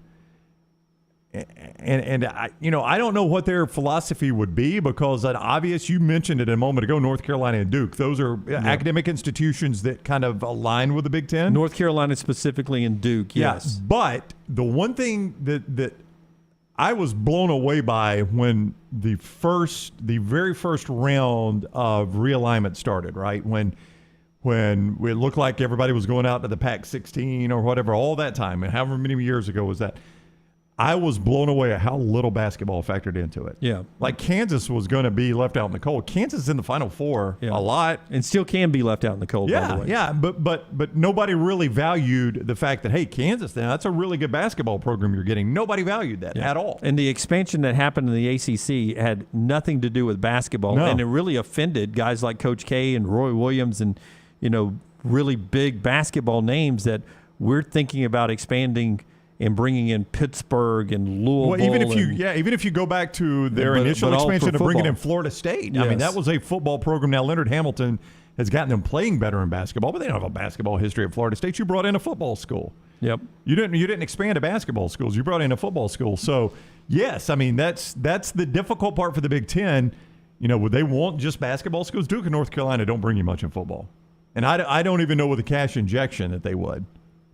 And I don't know what their philosophy would be because that obvious, you mentioned it a moment ago, North Carolina and Duke. Those are academic institutions that kind of align with the Big Ten. North Carolina specifically and Duke, yes. Yeah, but the one thing that I was blown away by when the very first round of realignment started, right? When it looked like everybody was going out to the Pac-16 or whatever, all that time, and however many years ago was that, I was blown away at how little basketball factored into it. Yeah. Like Kansas was going to be left out in the cold. Kansas is in the Final Four a lot. And still can be left out in the cold, by the way. Yeah, but nobody really valued the fact that, hey, Kansas, that's a really good basketball program you're getting. Nobody valued that at all. And the expansion that happened in the ACC had nothing to do with basketball. No. And it really offended guys like Coach K and Roy Williams and, really big basketball names that we're thinking about expanding and bringing in Pittsburgh and Louisville. Well, even if you go back to their initial expansion of bringing in Florida State, I mean, that was a football program. Now, Leonard Hamilton has gotten them playing better in basketball, but they don't have a basketball history at Florida State. You brought in a football school. Yep. You didn't expand to basketball schools. You brought in a football school. So, yes, I mean, that's the difficult part for the Big Ten. Would they want just basketball schools? Duke and North Carolina don't bring you much in football. And I don't even know with a cash injection that they would.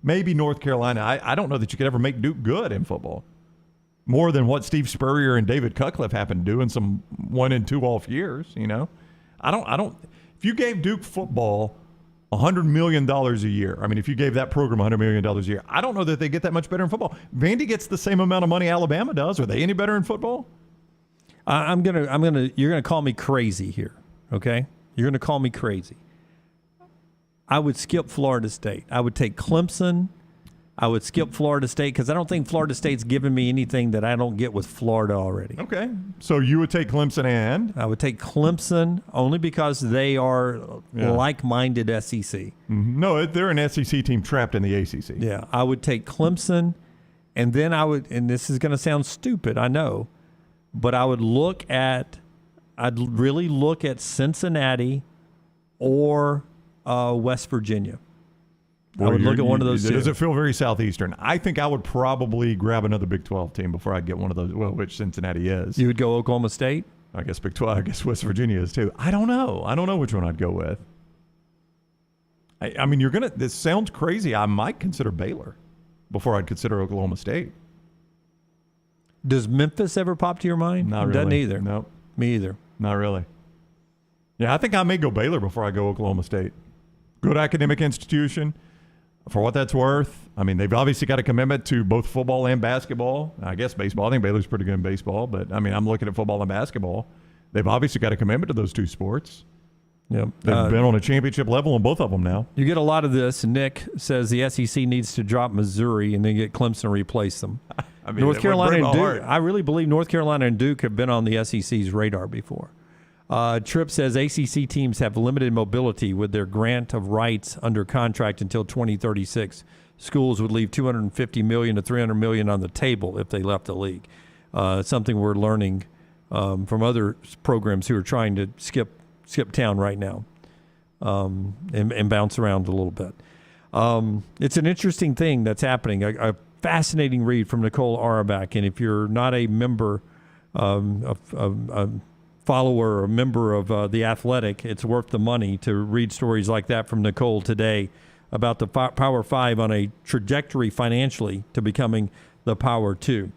Maybe North Carolina. I don't know that you could ever make Duke good in football. More than what Steve Spurrier and David Cutcliffe happened to do in some 1 and 2 off years, I don't if you gave Duke football $100 million a year, I mean, if you gave that program $100 million a year, I don't know that they get that much better in football. Vandy gets the same amount of money Alabama does. Are they any better in football? you're gonna call me crazy here, okay? You're gonna call me crazy. I would skip Florida State. I would take Clemson. I would skip Florida State because I don't think Florida State's given me anything that I don't get with Florida already. Okay. So you would take Clemson and? I would take Clemson only because they are like-minded SEC. Mm-hmm. No, they're an SEC team trapped in the ACC. Yeah. I would take Clemson, and then and this is going to sound stupid, I know, but I'd really look at Cincinnati or West Virginia. I would look at one of those two. Does it feel very Southeastern? I think I would probably grab another Big 12 team before I'd get one of those, which Cincinnati is. You would go Oklahoma State? I guess Big 12. I guess West Virginia is too. I don't know. I don't know which one I'd go with. I mean, this sounds crazy. I might consider Baylor before I'd consider Oklahoma State. Does Memphis ever pop to your mind? Not really. Doesn't either. Nope. Me either. Not really. Yeah, I think I may go Baylor before I go Oklahoma State. Good academic institution. For what that's worth, I mean, they've obviously got a commitment to both football and basketball. I guess baseball. I think Baylor's pretty good in baseball, but I mean, I'm looking at football and basketball. They've obviously got a commitment to those two sports. Yep. They've been on a championship level on both of them now. You get a lot of this. Nick says the SEC needs to drop Missouri and then get Clemson to replace them. I mean, North Carolina and Duke. I really believe North Carolina and Duke have been on the SEC's radar before. Tripp says ACC teams have limited mobility with their grant of rights under contract until 2036. Schools would leave $250 million to $300 million on the table if they left the league. Something we're learning from other programs who are trying to skip town right now and bounce around a little bit. It's an interesting thing that's happening. A fascinating read from Nicole Auerbach. And if you're not a member follower or a member of The Athletic, it's worth the money to read stories like that from Nicole today about the Power 5 on a trajectory financially to becoming the Power 2.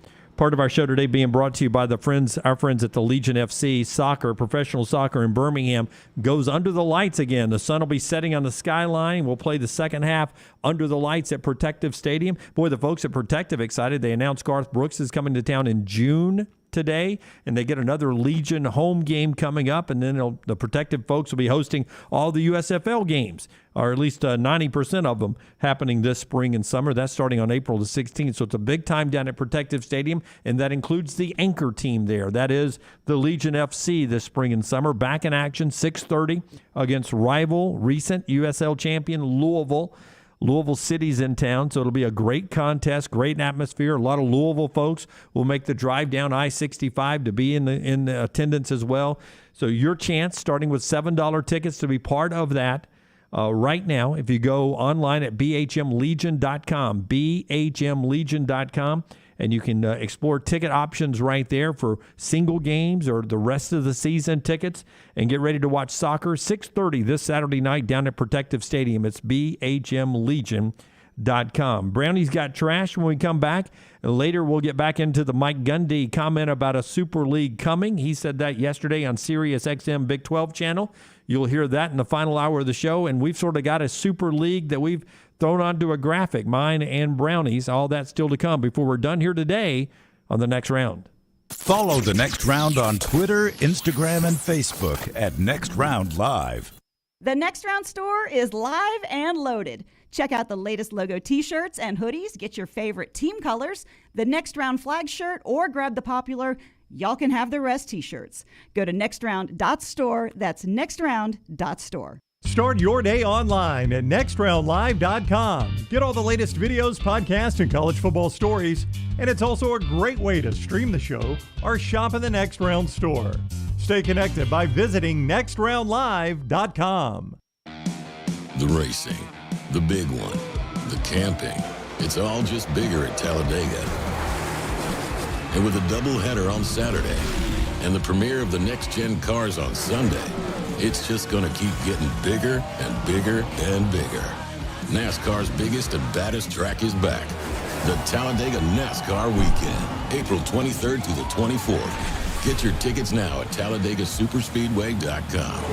Part of our show today being brought to you by our friends at the Legion FC. Soccer, professional soccer in Birmingham, goes under the lights again. The sun will be setting on the skyline. We'll play the second half under the lights at Protective Stadium. Boy, the folks at Protective excited. They announced Garth Brooks is coming to town in June today, and they get another Legion home game coming up, and then the Protective folks will be hosting all the USFL games, or at least 90% of them happening this spring and summer. That's starting on April the 16th, so it's a big time down at Protective Stadium, and that includes the anchor team there. That is the Legion FC this spring and summer, back in action, 6:30 against rival, recent USL champion Louisville. Louisville City's in town, so it'll be a great contest, great atmosphere. A lot of Louisville folks will make the drive down I-65 to be in the attendance as well. So your chance, starting with $7 tickets, to be part of that right now. If you go online at bhmlegion.com, bhmlegion.com, and you can explore ticket options right there for single games or the rest of the season tickets, and get ready to watch soccer 6:30 this Saturday night down at Protective Stadium. It's bhmlegion.com. Brownie's got trash when we come back. And later we'll get back into the Mike Gundy comment about a Super League coming. He said that yesterday on Sirius XM Big 12 channel. You'll hear that in the final hour of the show, and we've sort of got a Super League that we've thrown onto a graphic, mine and Brownie's. All that still to come before we're done here today on The Next Round. Follow The Next Round on Twitter, Instagram, and Facebook at Next Round Live. The Next Round store is live and loaded. Check out the latest logo t-shirts and hoodies. Get your favorite team colors, the Next Round flag shirt, or grab the popular Y'all Can Have the Rest t-shirts. Go to nextround.store. That's nextround.store. Start your day online at nextroundlive.com. Get all the latest videos, podcasts, and college football stories. And it's also a great way to stream the show or shop in the Next Round store. Stay connected by visiting nextroundlive.com. The racing, the big one, the camping, it's all just bigger at Talladega. And with a doubleheader on Saturday and the premiere of the next-gen cars on Sunday, it's just going to keep getting bigger and bigger and bigger. NASCAR's biggest and baddest track is back. The Talladega NASCAR Weekend, April 23rd through the 24th. Get your tickets now at TalladagaSuperspeedway.com.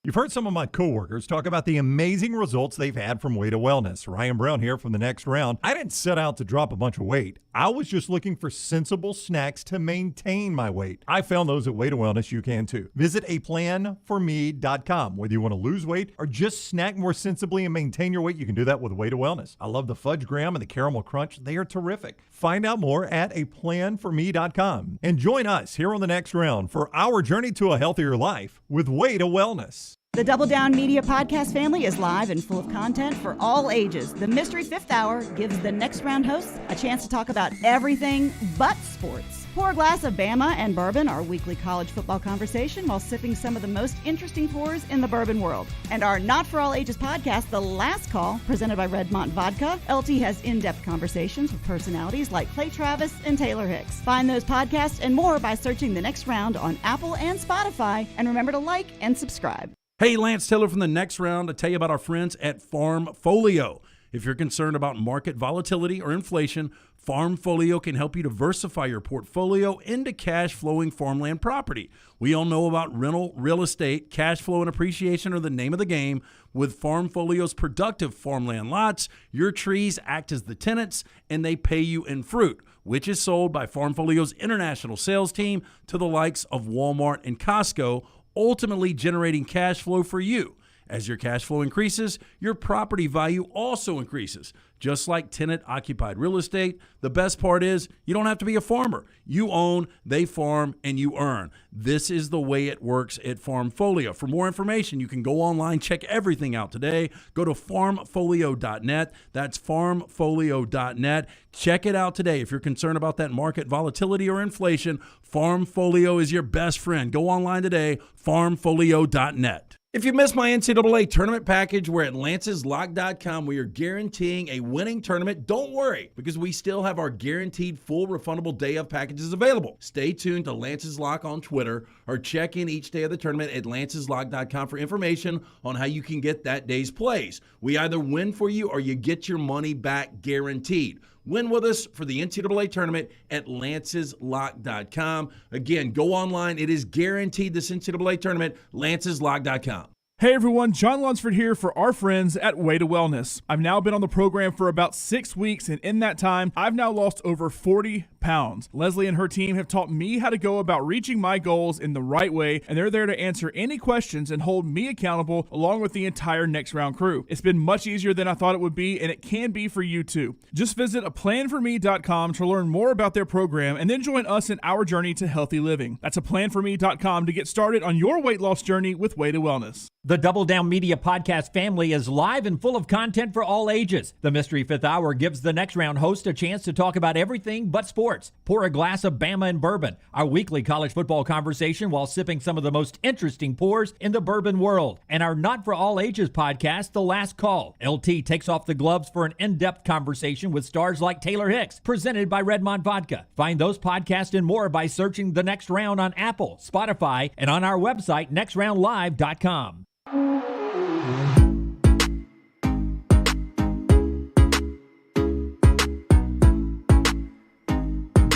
You've heard some of my coworkers talk about the amazing results they've had from Weight to Wellness. Ryan Brown here from The Next Round. I didn't set out to drop a bunch of weight. I was just looking for sensible snacks to maintain my weight. I found those at Weight to Wellness. You can too. Visit aplanforme.com. Whether you want to lose weight or just snack more sensibly and maintain your weight, you can do that with Weight to Wellness. I love the fudge graham and the caramel crunch. They are terrific. Find out more at aplanforme.com. And join us here on The Next Round for our journey to a healthier life with Weight to Wellness. The Double Down Media podcast family is live and full of content for all ages. The Mystery Fifth Hour gives the Next Round hosts a chance to talk about everything but sports. Pour a glass of Bama and bourbon, our weekly college football conversation, while sipping some of the most interesting pours in the bourbon world. And our Not For All Ages podcast, The Last Call, presented by Redmont Vodka. LT has in-depth conversations with personalities like Clay Travis and Taylor Hicks. Find those podcasts and more by searching The Next Round on Apple and Spotify. And remember to like and subscribe. Hey, Lance Taylor from The Next Round to tell you about our friends at Farmfolio. If you're concerned about market volatility or inflation, Farmfolio can help you diversify your portfolio into cash-flowing farmland property. We all know about rental real estate. Cash flow and appreciation are the name of the game. With Farmfolio's productive farmland lots, your trees act as the tenants, and they pay you in fruit, which is sold by Farmfolio's international sales team to the likes of Walmart and Costco, ultimately generating cash flow for you. As your cash flow increases, your property value also increases. Just like tenant-occupied real estate, the best part is you don't have to be a farmer. You own, they farm, and you earn. This is the way it works at Farmfolio. For more information, you can go online, check everything out today. Go to farmfolio.net. That's farmfolio.net. Check it out today. If you're concerned about that market volatility or inflation, Farmfolio is your best friend. Go online today, farmfolio.net. If you missed my NCAA tournament package, we're at lanceslock.com. We are guaranteeing a winning tournament. Don't worry, because we still have our guaranteed full refundable day of packages available. Stay tuned to Lance's Lock on Twitter or check in each day of the tournament at lanceslock.com for information on how you can get that day's plays. We either win for you or you get your money back guaranteed. Win with us for the NCAA tournament at lanceslock.com. Again, go online. It is guaranteed this NCAA tournament, lanceslock.com. Hey everyone, John Lunsford here for our friends at Way to Wellness. I've now been on the program for about 6 weeks, and in that time, I've now lost over 40 pounds. Leslie and her team have taught me how to go about reaching my goals in the right way, and they're there to answer any questions and hold me accountable along with the entire Next Round crew. It's been much easier than I thought it would be, and it can be for you too. Just visit aplanforme.com to learn more about their program and then join us in our journey to healthy living. That's aplanforme.com to get started on your weight loss journey with Way to Wellness. The Double Down Media podcast family is live and full of content for all ages. The Mystery Fifth Hour gives the Next Round host a chance to talk about everything but sports. Pour a glass of Bama and bourbon, our weekly college football conversation while sipping some of the most interesting pours in the bourbon world. And our Not For All Ages podcast, The Last Call. LT takes off the gloves for an in-depth conversation with stars like Taylor Hicks, presented by Redmond Vodka. Find those podcasts and more by searching The Next Round on Apple, Spotify, and on our website, nextroundlive.com.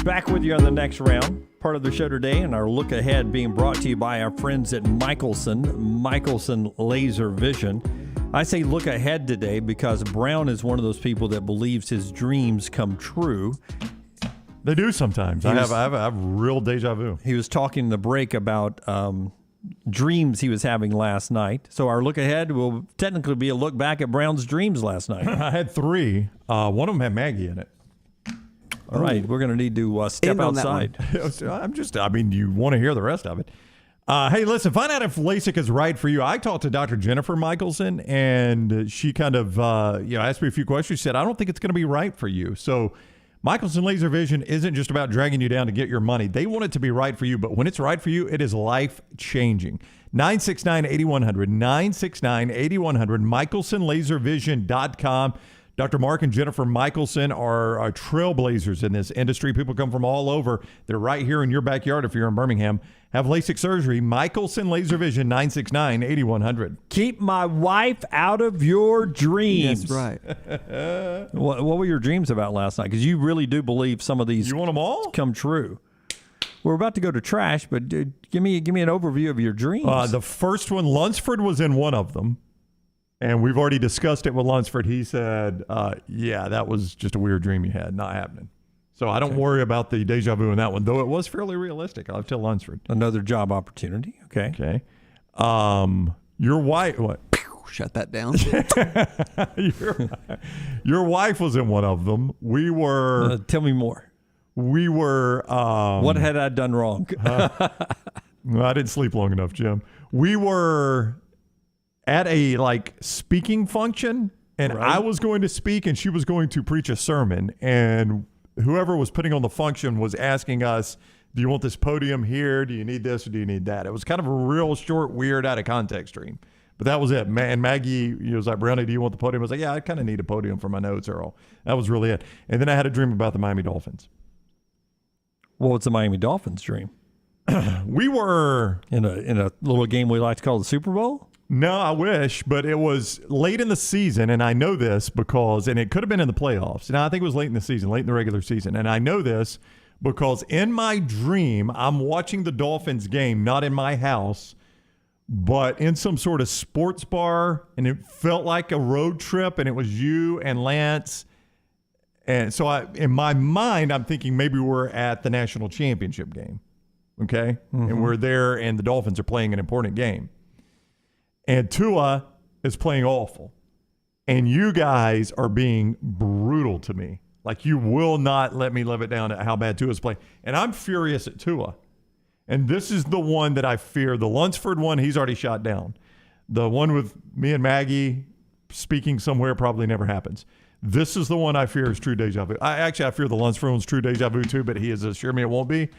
Back with you on the Next Round, part of the show today, and our look ahead being brought to you by our friends at Michelson Laser Vision. I say look ahead today because Brown is one of those people that believes his dreams come true. They do sometimes. I have real deja vu. He was talking in the break about dreams he was having last night. So our look ahead will technically be a look back at Brown's dreams last night. I had 3. One of them had Maggie in it. All right, we're going to need to step outside. You want to hear the rest of it. Hey, listen, find out if LASIK is right for you. I talked to Dr. Jennifer Michelson, and she kind of asked me a few questions. She said, I don't think it's going to be right for you. So Michelson Laser Vision isn't just about dragging you down to get your money. They want it to be right for you, but when it's right for you, it is life-changing. 969-8100, 969-8100, MichelsonLaserVision.com. Dr. Mark and Jennifer Michelson are trailblazers in this industry. People come from all over. They're right here in your backyard if you're in Birmingham. Have LASIK surgery. Michelson Laser Vision, 969-8100. Keep my wife out of your dreams. That's right. What were your dreams about last night? Because you really do believe some of these you want them all? Come true. We're about to go to trash, but give me an overview of your dreams. The first one, Lunsford was in one of them. And we've already discussed it with Lunsford. He said, yeah, that was just a weird dream you had. Not happening. So I don't worry about the deja vu in that one, though it was fairly realistic. I'll tell Lunsford. Another job opportunity. Okay. Okay. Your wife, what? Shut that down. your wife was in one of them. We were. Tell me more. We were. What had I done wrong? I didn't sleep long enough, Jim. We were at a speaking function, and right. I was going to speak and she was going to preach a sermon, and whoever was putting on the function was asking us, do you want this podium here? Do you need this or do you need that? It was kind of a real short, weird, out of context dream. But that was it. And Maggie was like, Brownie, do you want the podium? I was like, yeah, I kind of need a podium for my notes, Earl. That was really it. And then I had a dream about the Miami Dolphins. Well, what's the Miami Dolphins dream? We were in a little game we like to call the Super Bowl? No, I wish, but it was late in the season, and I know this because, and it could have been in the playoffs. Now, I think it was late in the season, late in the regular season, and I know this because in my dream, I'm watching the Dolphins game, not in my house, but in some sort of sports bar, and it felt like a road trip, and it was you and Lance. And so in my mind, I'm thinking maybe we're at the national championship game, okay? Mm-hmm. And we're there, and the Dolphins are playing an important game. And Tua is playing awful. And you guys are being brutal to me. Like, you will not let me live it down at how bad Tua's playing. And I'm furious at Tua. And this is the one that I fear. The Lunsford one, he's already shot down. The one with me and Maggie speaking somewhere probably never happens. This is the one I fear is true deja vu. I fear the Lunsford one's true deja vu too, but he has assured me it won't be.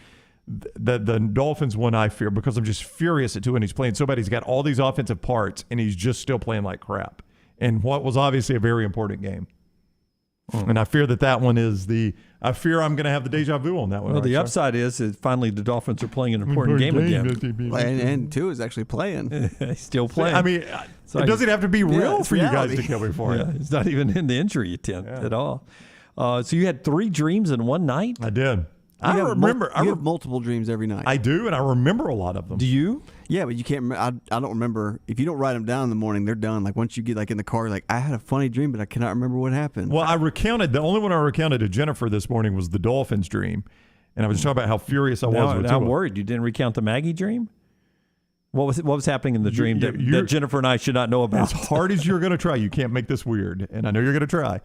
The Dolphins one I fear because I'm just furious at Tua, and he's playing so bad. He's got all these offensive parts, and he's just still playing like crap. And what was obviously a very important game. And I fear that one is I fear I'm going to have the deja vu on that one. Well, the upside is finally the Dolphins are playing an important game again. And Tua is actually playing. He's still playing. I mean, it doesn't have to be real for you guys to kill me for it. It's not even in the injury attempt at all. So you had 3 dreams in one night? I did. I remember. You have multiple dreams every night. I do, and I remember a lot of them. Do you? Yeah, but you can't remember. I don't remember. If you don't write them down in the morning, they're done. Like once you get in the car, like I had a funny dream, but I cannot remember what happened. Well, I recounted. The only one I recounted to Jennifer this morning was the Dolphins dream. And I was talking about how furious I was with I'm worried. You didn't recount the Maggie dream? What was happening in the dream that Jennifer and I should not know about? As hard as you're going to try, you can't make this weird. And I know you're going to try.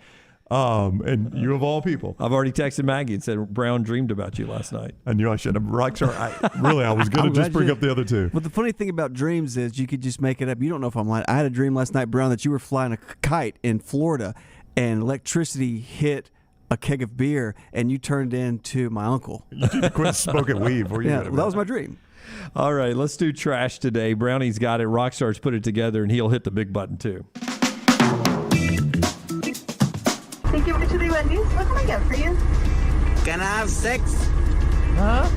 And you of all people. I've already texted Maggie and said Brown dreamed about you last night. I knew I should have. Rockstar, I was going to just bring up the other two. But the funny thing about dreams is you could just make it up. You don't know if I'm lying. I had a dream last night, Brown, that you were flying a kite in Florida and electricity hit a keg of beer and you turned into my uncle. You need to quit smoking weed. That was my dream. All right, let's do trash today. Brownie's got it. Rockstar's put it together, and he'll hit the big button, too. Thank you to the Wendy's. What can I get for you? Can I have sex? Huh?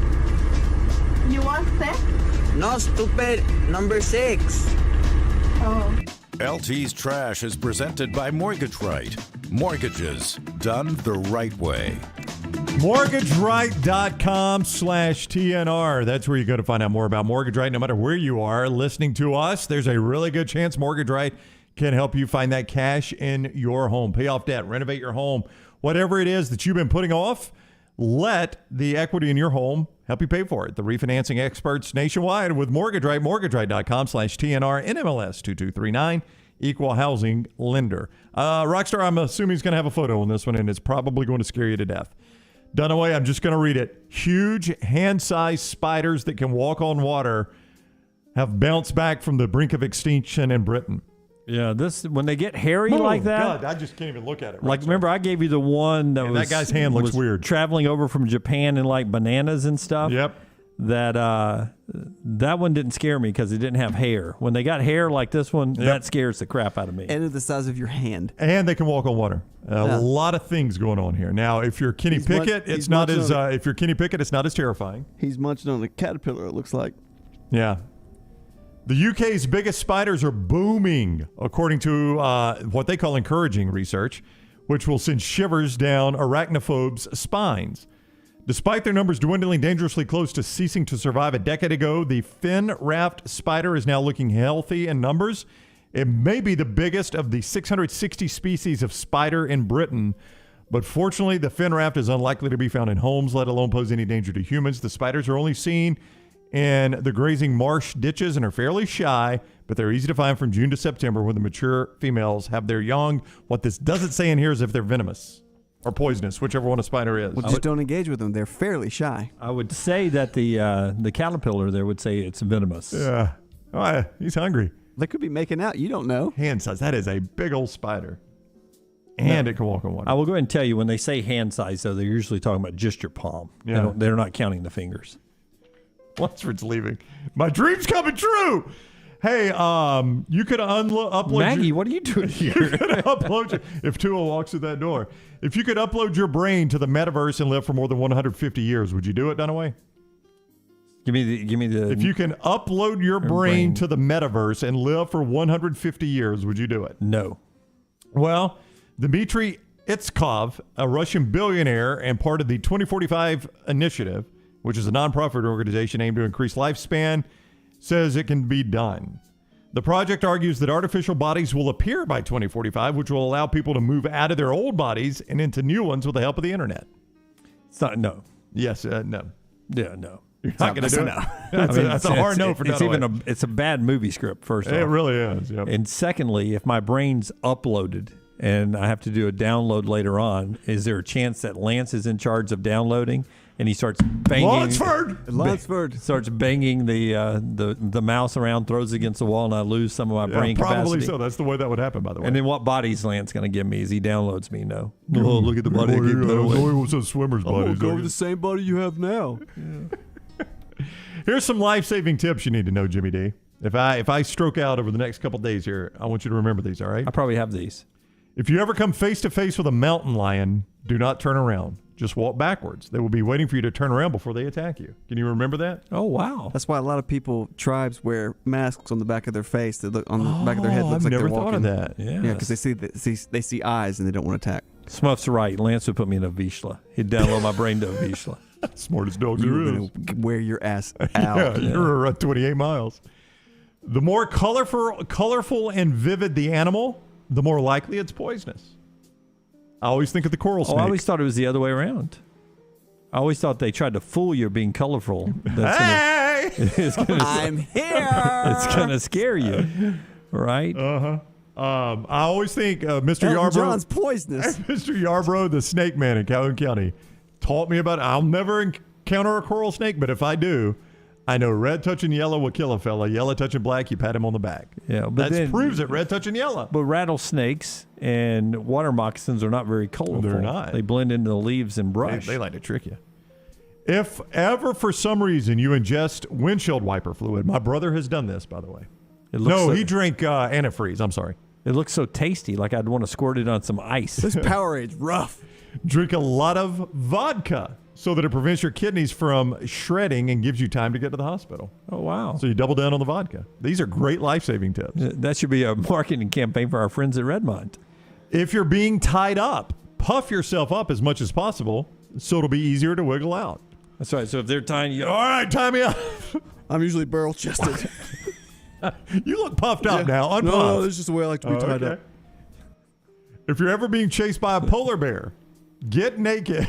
You want sex? No, stupid. Number 6. Oh. LT's Trash is presented by Mortgage Right. Mortgages done the right way. MortgageRight.com/TNR. That's where you go to find out more about Mortgage Right. No matter where you are listening to us, there's a really good chance Mortgage Right can help you find that cash in your home. Pay off debt, renovate your home, whatever it is that you've been putting off, let the equity in your home help you pay for it. The refinancing experts nationwide with Mortgage Right. MortgageRight.com/TNR. NMLS 2239. Equal housing lender. Rockstar, I'm assuming he's going to have a photo on this one, and it's probably going to scare you to death. Dunaway, I'm just going to read it. Huge hand-sized spiders that can walk on water have bounced back from the brink of extinction in Britain. Yeah, when they get hairy like that. God, I just can't even look at it. Like, remember, I gave you the one that that guy's hand looks weird. Traveling over from Japan in like bananas and stuff. Yep. That one didn't scare me because it didn't have hair. When they got hair like this one, that scares the crap out of me. And the size of your hand. And they can walk on water. A lot of things going on here. Now, if you're Kenny Pickett, it's not as terrifying. He's munching on a caterpillar, it looks like. Yeah. The UK's biggest spiders are booming, according to what they call encouraging research, which will send shivers down arachnophobes' spines. Despite their numbers dwindling dangerously close to ceasing to survive a decade ago, the fin-wrapped spider is now looking healthy in numbers. It may be the biggest of the 660 species of spider in Britain, but fortunately, the fin-wrapped is unlikely to be found in homes, let alone pose any danger to humans. The spiders are only seen in the grazing marsh ditches and are fairly shy, but they're easy to find from June to September when the mature females have their young. What this doesn't say in here is if they're venomous or poisonous, whichever one a spider is. Well, just don't engage with them. They're fairly shy. I would say that the caterpillar there would say it's venomous. Yeah. Oh, he's hungry. They could be making out. You don't know. Hand size. That is a big old spider. And it can walk on water. I will go ahead and tell you, when they say hand size, though, they're usually talking about just your palm. Yeah. They're not counting the fingers. Lunsford's leaving. My dream's coming true. Hey, you could upload Maggie, what are you doing here? You could upload if Tua walks through that door. If you could upload your brain to the metaverse and live for more than 150 years, would you do it, Dunaway? Give me the. If you can upload your brain to the metaverse and live for 150 years, would you do it? No. Well, Dmitry Itskov, a Russian billionaire and part of the 2045 Initiative, which is a nonprofit organization aimed to increase lifespan, says it can be done. The project argues that artificial bodies will appear by 2045, which will allow people to move out of their old bodies and into new ones with the help of the internet. It's not no. Yes, no. Yeah, no. You're not going to do it. That's a hard no for Dunaway. It's a bad movie script, first off. It really is. Yep. And secondly, if my brain's uploaded and I have to do a download later on, is there a chance that Lance is in charge of downloading and he starts banging? Lunsford starts banging the mouse around, throws it against the wall, and I lose some of my brain probably capacity. So. That's the way that would happen, by the way. And then what body's Lance going to give me as he downloads me? No. Oh, look at the body. Swimmer's body. Go with the same body you have now. Here's some life-saving tips you need to know, Jimmy D. If I stroke out over the next couple days here, I want you to remember these, all right? I probably have these. If you ever come face-to-face with a mountain lion, do not turn around. Just walk backwards. They will be waiting for you to turn around before they attack you. Can you remember that? Oh, wow. That's why a lot of tribes wear masks on the back of their face. That look on the back of their head. Looks I've like never they're thought walking. of that. Yeah, because they see eyes and they don't want to attack. Smuff's right. Lance would put me in a Vizsla. He'd download my brain to a Vizsla. Smartest dog You're there is. gonna wear your ass out. Yeah, you're gonna run 28 miles. The more colorful and vivid the animal, the more likely it's poisonous. I always think of the coral snake. I always thought it was the other way around. I always thought they tried to fool you being colorful. I'm here. It's going to scare you, right? I always think Mr. Elton Yarbrough. John's poisonous. Mr. Yarbrough, the snake man in Calhoun County, taught me about it. I'll never encounter a coral snake, but if I do, I know red touching yellow will kill a fella. Yellow touching black, you pat him on the back. Yeah, but that proves it. Red touching yellow. But rattlesnakes and water moccasins are not very colorful. They're not. They blend into the leaves and brush. They like to trick you. If ever for some reason you ingest windshield wiper fluid, my brother has done this, by the way. He drank antifreeze. I'm sorry. It looks so tasty, like I'd want to squirt it on some ice. This Powerade's rough. Drink a lot of vodka so that it prevents your kidneys from shredding and gives you time to get to the hospital. Oh, wow. So you double down on the vodka. These are great life-saving tips. That should be a marketing campaign for our friends at Redmond. If you're being tied up, puff yourself up as much as possible so it'll be easier to wiggle out. That's right. So if they're tying you up. All right, tie me up. I'm usually barrel-chested. You look puffed up now. Unpuffed. No, this is just the way I like to be tied up. If you're ever being chased by a polar bear, get naked.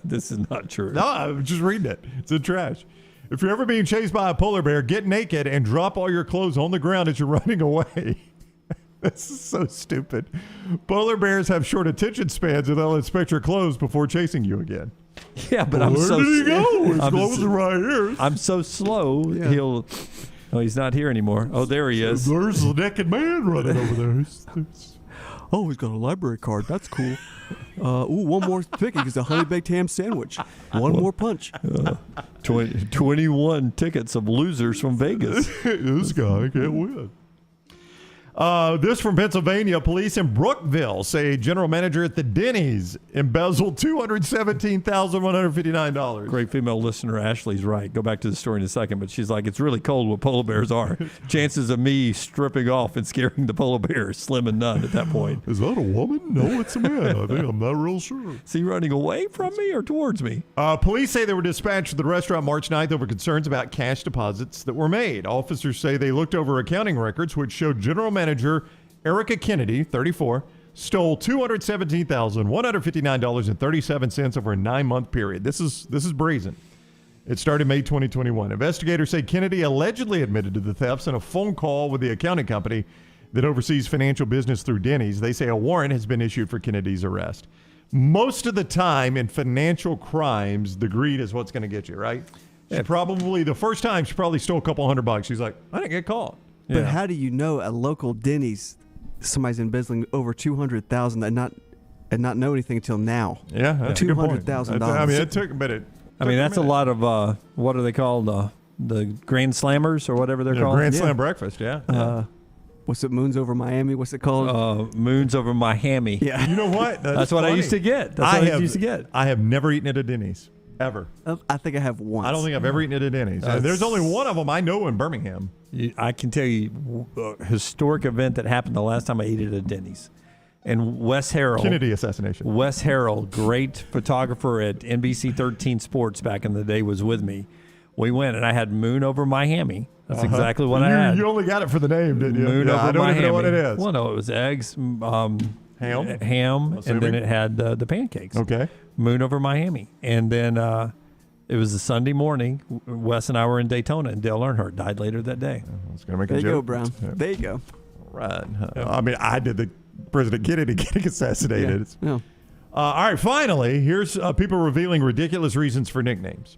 This is not true. No, I'm just reading it. It's in trash. If you're ever being chased by a polar bear, get naked and drop all your clothes on the ground as you're running away. This is so stupid. Polar bears have short attention spans and they'll inspect your clothes before chasing you again. Yeah, but Where did he go? His clothes are right here. I'm so slow. Yeah. Oh, he's not here anymore. Oh, there he is. There's the naked man running over there. Oh, he's got a library card. That's cool. One more picking is a honey baked ham sandwich. One more punch. 21 tickets of losers from Vegas. This guy can't win. This from Pennsylvania. Police in Brookville say general manager at the Denny's embezzled $217,159. Great female listener Ashley's right. Go back to the story in a second, but she's like, it's really cold where polar bears are. Chances of me stripping off and scaring the polar bear is slim and none at that point. Is that a woman? No, it's a man. I think I'm not real sure. Is he running away from me or towards me? Police say they were dispatched to the restaurant March 9th over concerns about cash deposits that were made. Officers say they looked over accounting records which showed general manager Erica Kennedy, 34, stole $217,159.37 over a 9-month period. This is brazen. It started May 2021. Investigators say Kennedy allegedly admitted to the thefts in a phone call with the accounting company that oversees financial business through Denny's. They say a warrant has been issued for Kennedy's arrest. Most of the time in financial crimes, the greed is what's going to get you, right? She probably, the first time, she probably stole a couple $100. She's like, I didn't get caught. But how do you know at local Denny's somebody's embezzling over $200,000 and not know anything until now? Yeah, that's $200,000. I mean, it took, but that's a lot of what are they called? The Grand Slammers or whatever they're called. Grand Slam breakfast. Yeah. What's it? Moons over Miami. What's it called? Moons over Miami. Yeah. You know what? That's what I used to get. I have never eaten at a Denny's. Ever. I think I have once. I don't think I've ever eaten at a Denny's. There's only one of them I know in Birmingham. I can tell you a historic event that happened the last time I ate at a Denny's. And Wes Harrell. Kennedy assassination. Wes Harrell, great photographer at NBC 13 Sports back in the day, was with me. We went and I had Moon over Miami. That's exactly what I had. You only got it for the name, didn't you? Moon over I don't Miami. even know what it is. Well, no, it was eggs, ham, and then it had the pancakes. Okay. Moon over Miami. And then it was a Sunday morning. Wes and I were in Daytona, and Dale Earnhardt died later that day. I was going to make there a joke. There you go, Brown. Yeah. There you go. Right. I mean, I did the President Kennedy getting assassinated. Yeah. All right, finally, here's people revealing ridiculous reasons for nicknames.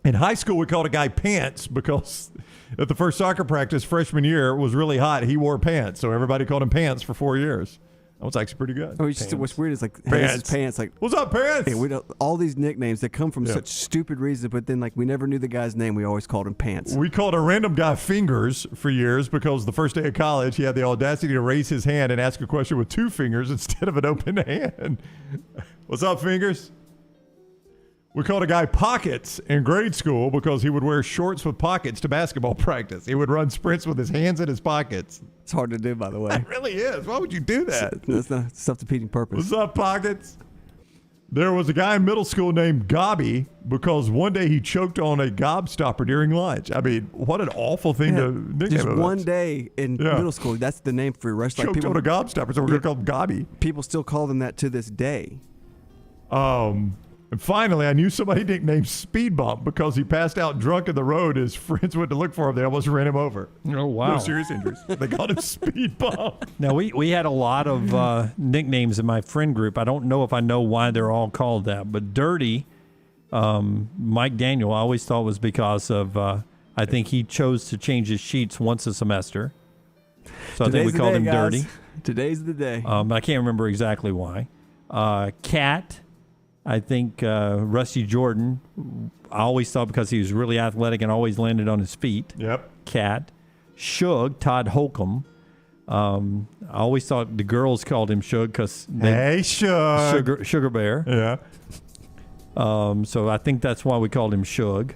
In high school, we called a guy Pants because at the first soccer practice freshman year, it was really hot. He wore pants, so everybody called him Pants for 4 years. That was actually pretty good. Oh, what's weird is like, hey, this is Pants. Like, what's up, Pants? Hey, we don't, all these nicknames that come from such stupid reasons, but then like we never knew the guy's name. We always called him Pants. We called a random guy Fingers for years because the first day of college, he had the audacity to raise his hand and ask a question with 2 fingers instead of an open hand. What's up, Fingers? We called a guy Pockets in grade school because he would wear shorts with pockets to basketball practice. He would run sprints with his hands in his pockets. It's hard to do, by the way. It really is. Why would you do that? That's not self-defeating purpose. What's up, Pockets? There was a guy in middle school named Gobby because one day he choked on a gobstopper during lunch. I mean, what an awful thing to nickname Just him. one day in middle school, that's the name for a rush. Choked on a gobstopper, so we're going to call him Gobby. People still call them that to this day. And finally, I knew somebody nicknamed Speed Bump because he passed out drunk in the road. His friends went to look for him. They almost ran him over. Oh, wow. No serious injuries. They called him Speed Bump. Now, we had a lot of nicknames in my friend group. I don't know if I know why they're all called that, but Dirty, Mike Daniel, I always thought was because of, I think he chose to change his sheets once a semester. So I think we called him Dirty. Today's the day. I can't remember exactly why. Cat, I think Rusty Jordan, I always thought because he was really athletic and always landed on his feet. Yep. Cat. Shug, Todd Holcomb. I always thought the girls called him Shug because Hey, Shug. Sugar Bear. Yeah. So I think that's why we called him Shug.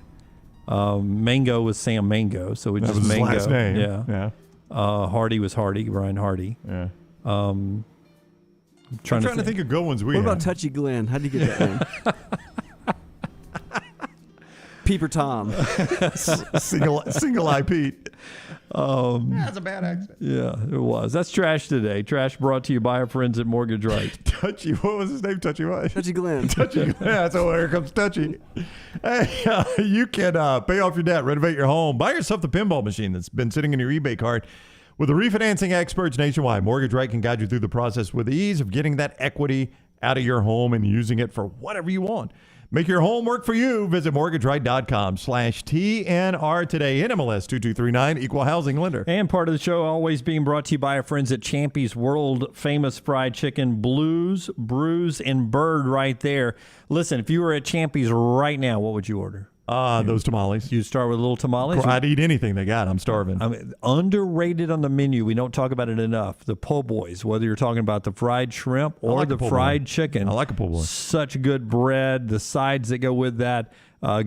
Mango was Sam Mango, so we That just was his Mango. last name. Yeah. Hardy was Hardy, Brian Hardy. Yeah. I'm trying to think of good ones we What had. about Touchy Glenn? How'd you get that name? Peeper Tom. Single Eye Pete. That's a bad accent. Yeah, it was. That's Trash today. Trash brought to you by our friends at Mortgage Right. Touchy, what was his name? Touchy what? Touchy Glenn. Touchy Glenn. That's here comes Touchy. Hey, you can pay off your debt, renovate your home, buy yourself the pinball machine that's been sitting in your eBay cart. With the refinancing experts nationwide, Mortgage Right can guide you through the process with ease of getting that equity out of your home and using it for whatever you want. Make your home work for you. Visit mortgageright.com/TNR today. NMLS 2239, Equal Housing Lender. And part of the show always being brought to you by our friends at Champy's World Famous Fried Chicken. Blues, Brews, and Bird right there. Listen, if you were at Champy's right now, what would you order? Those tamales. You start with little tamales? I'd eat anything they got. I'm starving. I mean, underrated on the menu. We don't talk about it enough. The po' boys, whether you're talking about the fried shrimp or the fried chicken. I like a po' boy. Such good bread, the sides that go with that.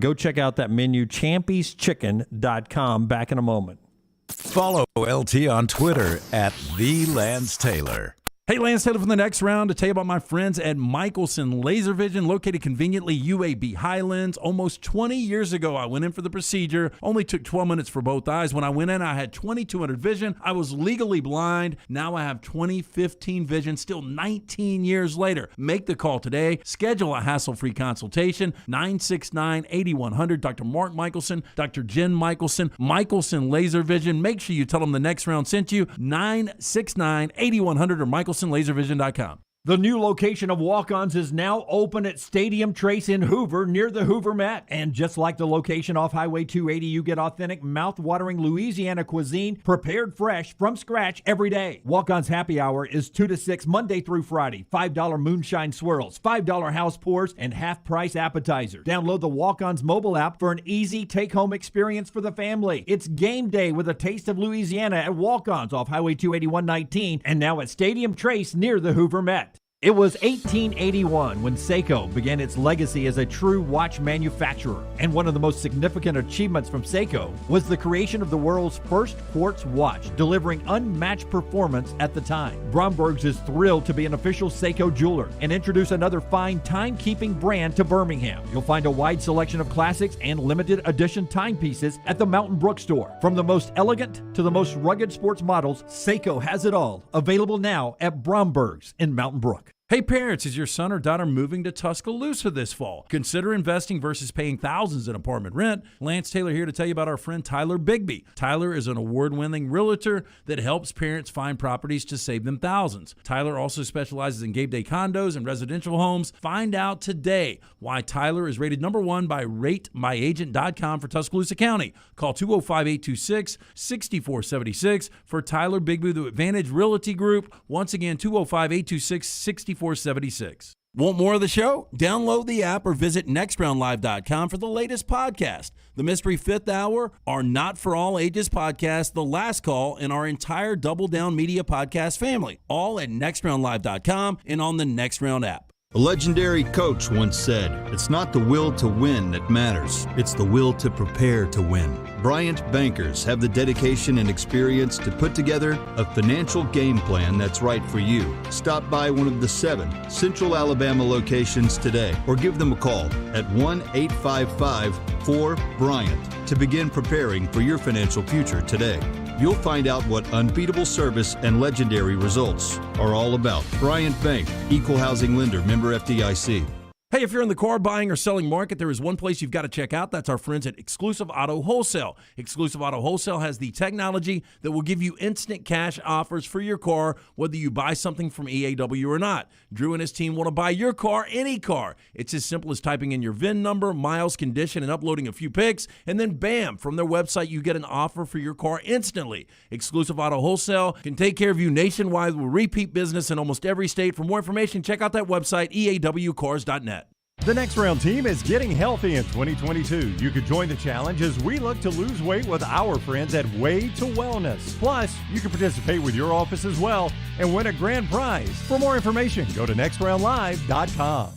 Go check out that menu, champyschicken.com. Back in a moment. Follow LT on Twitter at @TheLanceTaylor. Hey, Lance Taylor from the next round to tell you about my friends at Michelson Laser Vision, located conveniently UAB Highlands. Almost 20 years ago, I went in for the procedure. Only took 12 minutes for both eyes. When I went in, I had 2200 vision. I was legally blind. Now I have 20/15 vision, still 19 years later. Make the call today. Schedule a hassle-free consultation, 969-8100. Dr. Mark Michelson, Dr. Jen Michelson, Michelson Laser Vision. Make sure you tell them the next round sent you, 969-8100 or MichelsonLaserVision.com. The new location of Walk-Ons is now open at Stadium Trace in Hoover near the Hoover Met. And just like the location off Highway 280, you get authentic, mouth-watering Louisiana cuisine prepared fresh from scratch every day. Walk-Ons Happy Hour is 2 to 6 Monday through Friday. $5 moonshine swirls, $5 house pours, and half-price appetizers. Download the Walk-Ons mobile app for an easy take-home experience for the family. It's game day with a taste of Louisiana at Walk-Ons off Highway 281-19 and now at Stadium Trace near the Hoover Met. It was 1881 when Seiko began its legacy as a true watch manufacturer. And one of the most significant achievements from Seiko was the creation of the world's first quartz watch, delivering unmatched performance at the time. Bromberg's is thrilled to be an official Seiko jeweler and introduce another fine timekeeping brand to Birmingham. You'll find a wide selection of classics and limited edition timepieces at the Mountain Brook store. From the most elegant to the most rugged sports models, Seiko has it all. Available now at Bromberg's in Mountain Brook. Hey parents, is your son or daughter moving to Tuscaloosa this fall? Consider investing versus paying thousands in apartment rent. Lance Taylor here to tell you about our friend Tyler Bigby. Tyler is an award-winning realtor that helps parents find properties to save them thousands. Tyler also specializes in Gabe Day condos and residential homes. Find out today why Tyler is rated #1 by RateMyAgent.com for Tuscaloosa County. Call 205-826-6476 for Tyler Bigby, the Advantage Realty Group. Once again, 205-826-6476. Want more of the show? Download the app or visit nextroundlive.com for the latest podcast. The Mystery Fifth Hour, our Not For All Ages podcast, The Last Call, and our entire Double Down Media podcast family. All at nextroundlive.com and on the Next Round app. A legendary coach once said, "It's not the will to win that matters, it's the will to prepare to win." Bryant bankers have the dedication and experience to put together a financial game plan that's right for you. Stop by one of the 7 Central Alabama locations today or give them a call at 1-855-4-BRYANT to begin preparing for your financial future today. You'll find out what unbeatable service and legendary results are all about. Bryant Bank, Equal Housing Lender, member FDIC. Hey, if you're in the car buying or selling market, there is one place you've got to check out. That's our friends at Exclusive Auto Wholesale. Exclusive Auto Wholesale has the technology that will give you instant cash offers for your car, whether you buy something from EAW or not. Drew and his team want to buy your car, any car. It's as simple as typing in your VIN number, miles, condition, and uploading a few pics, and then bam, from their website, you get an offer for your car instantly. Exclusive Auto Wholesale can take care of you nationwide with repeat business in almost every state. For more information, check out that website, eawcars.net. The Next Round team is getting healthy in 2022. You could join the challenge as we look to lose weight with our friends at Way to Wellness. Plus, you can participate with your office as well and win a grand prize. For more information, go to nextroundlive.com.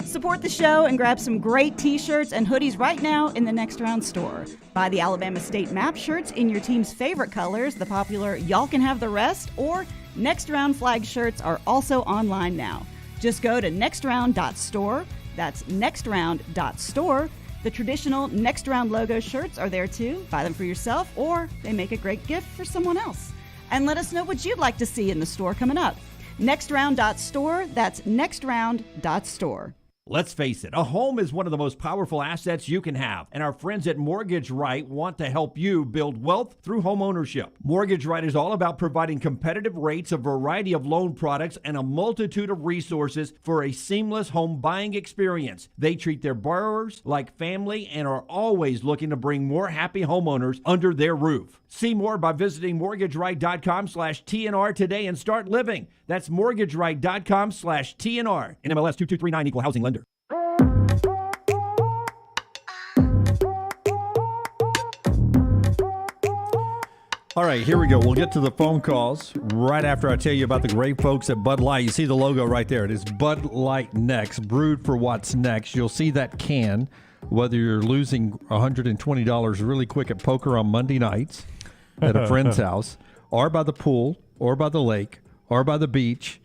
Support the show and grab some great t-shirts and hoodies right now in the Next Round store. Buy the Alabama State map shirts in your team's favorite colors, the popular Y'all Can Have the Rest, or Next Round flag shirts are also online now. Just go to nextround.store. That's nextround.store. The traditional Next Round logo shirts are there too. Buy them for yourself, or they make a great gift for someone else. And let us know what you'd like to see in the store coming up. Nextround.store. That's nextround.store. Let's face it, a home is one of the most powerful assets you can have, and our friends at Mortgage Right want to help you build wealth through home ownership. Mortgage Right is all about providing competitive rates, a variety of loan products, and a multitude of resources for a seamless home buying experience. They treat their borrowers like family and are always looking to bring more happy homeowners under their roof. See more by visiting mortgageright.com/TNR today and start living. That's mortgageright.com/TNR. NMLS 2239, Equal Housing Lender. All right, here we go. We'll get to the phone calls right after I tell you about the great folks at Bud Light. You see the logo right there. It is Bud Light Next, brewed for what's next. You'll see that can, whether you're losing $120 really quick at poker on Monday nights at a friend's house, or by the pool, or by the lake, or by the beach,